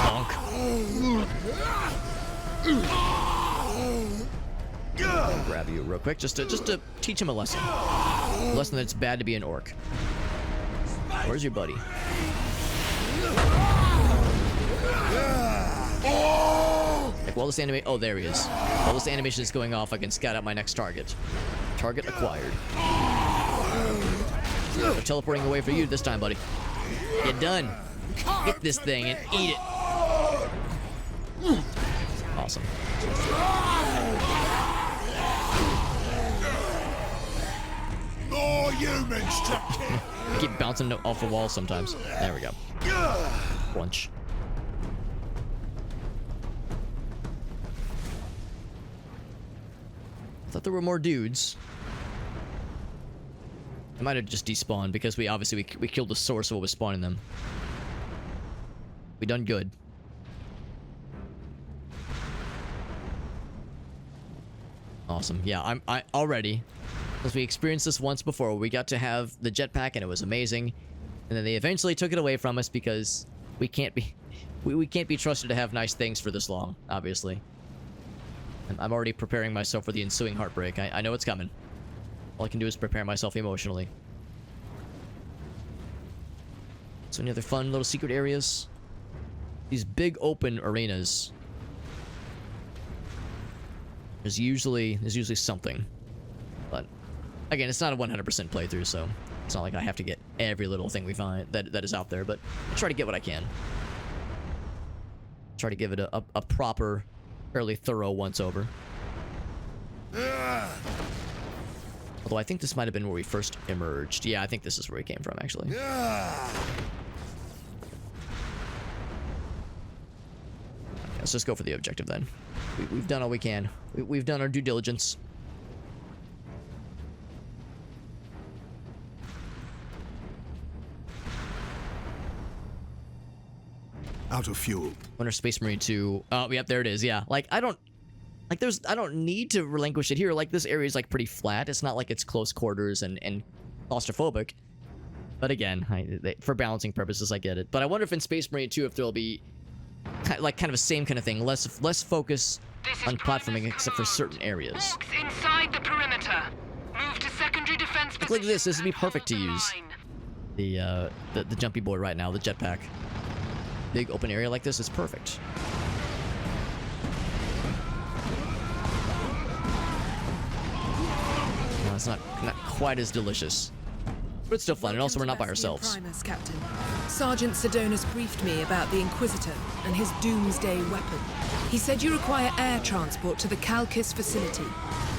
[SPEAKER 1] Bonk. I'll grab you real quick just to teach him a lesson. A lesson that it's bad to be an orc. Where's your buddy? Like while this animation, oh there he is. While this animation is going off, I can scout out my next target. Target acquired. We're teleporting away for you this time, buddy. Get done. Get this thing and eat it. Awesome.
[SPEAKER 14] More humans to kill.
[SPEAKER 1] I keep bouncing off the wall sometimes. There we go. Crunch. I thought there were more dudes. I might have just despawned because we obviously we killed the source of what was spawning them. We done good. Awesome. Yeah, I already, because we experienced this once before. We got to have the jetpack and it was amazing, and then they eventually took it away from us because we can't be we can't be trusted to have nice things for this long. Obviously, and I'm already preparing myself for the ensuing heartbreak. I know it's coming. All I can do is prepare myself emotionally. So any other fun little secret areas? These big open arenas. There's usually something. But again, it's not a 100% playthrough, so it's not like I have to get every little thing we find that is out there, but I try to get what I can. Try to give it a proper, fairly thorough once over. Although I think this might have been where we first emerged. Yeah, I think this is where we came from, actually. Let's just go for the objective then. We've done all we can. We've done our due diligence.
[SPEAKER 5] Out of fuel.
[SPEAKER 1] Wonder Space Marine 2. Oh, yep, there it is. Yeah, like I don't need to relinquish it here. Like this area is like pretty flat. It's not like it's close quarters and claustrophobic. But again, for balancing purposes, I get it. But I wonder if in Space Marine 2 if there'll be like kind of a same kind of thing, less focus on platforming except for certain areas.
[SPEAKER 13] Orcs inside the perimeter. Move to secondary defense
[SPEAKER 1] Look like this. This would be perfect to use the jumpy boy right now, the jetpack. Big open area like this is perfect. No, it's not quite as delicious But it's still fun, and also we're not by ourselves.
[SPEAKER 11] Primus, Captain. Sergeant Sidonus briefed me about the Inquisitor and his doomsday weapon. He said you require air transport to the Calcis facility.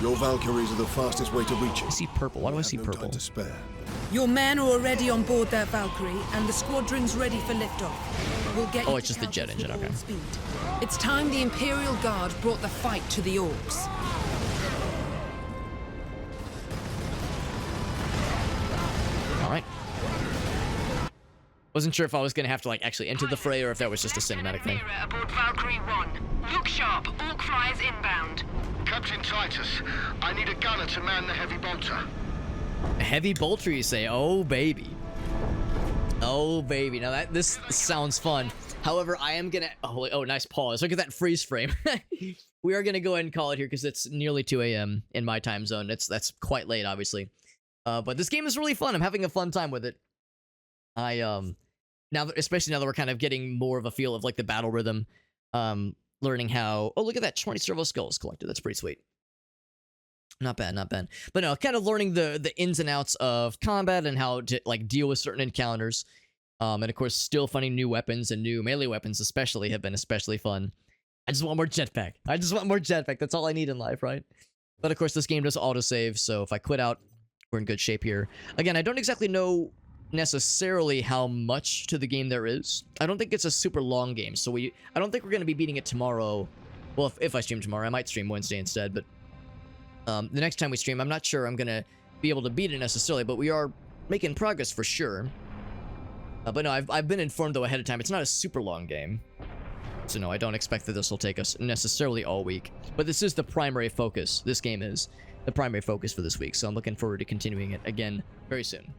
[SPEAKER 5] Your Valkyries are the fastest way to reach it.
[SPEAKER 1] I see purple. Why do I see
[SPEAKER 5] no
[SPEAKER 1] purple?
[SPEAKER 5] Time to spare.
[SPEAKER 11] Your men are already on board their Valkyrie, and the squadron's ready for liftoff. We'll get
[SPEAKER 1] Oh, it's just the jet engine, okay.
[SPEAKER 11] Speed. It's time the Imperial Guard brought the fight to the Orcs.
[SPEAKER 1] All right. Wasn't sure if I was gonna have to like actually enter the fray or if that was just a cinematic thing.
[SPEAKER 13] Aboard Valkyrie 1. Look sharp. Orc flyers inbound.
[SPEAKER 6] Captain Titus, I need a gunner to man the heavy bolter.
[SPEAKER 1] A heavy bolter, you say? Oh baby. Oh baby. Now this sounds fun. However, I am gonna. Oh, nice pause. Look at that freeze frame. We are gonna go ahead and call it here because it's nearly 2 a.m. in my time zone. That's quite late, obviously. But this game is really fun. I'm having a fun time with it. Especially now that we're kind of getting more of a feel of like the battle rhythm, learning how. Oh, look at that! 20 servo skulls collected. That's pretty sweet. Not bad, not bad. But no, kind of learning the ins and outs of combat and how to like deal with certain encounters. And of course, still finding new weapons and new melee weapons especially have been especially fun. I just want more jetpack. I just want more jetpack. That's all I need in life, right? But of course, this game does autosave, so if I quit out, we're in good shape here. Again, I don't exactly know necessarily how much to the game there is. I don't think it's a super long game, so I don't think we're going to be beating it tomorrow. Well, if I stream tomorrow, I might stream Wednesday instead, but the next time we stream, I'm not sure I'm going to be able to beat it necessarily, but we are making progress for sure. But no, I've been informed, though, ahead of time. It's not a super long game. So no, I don't expect that this will take us necessarily all week. But this is the primary focus. This game is the primary focus for this week, so I'm looking forward to continuing it again very soon.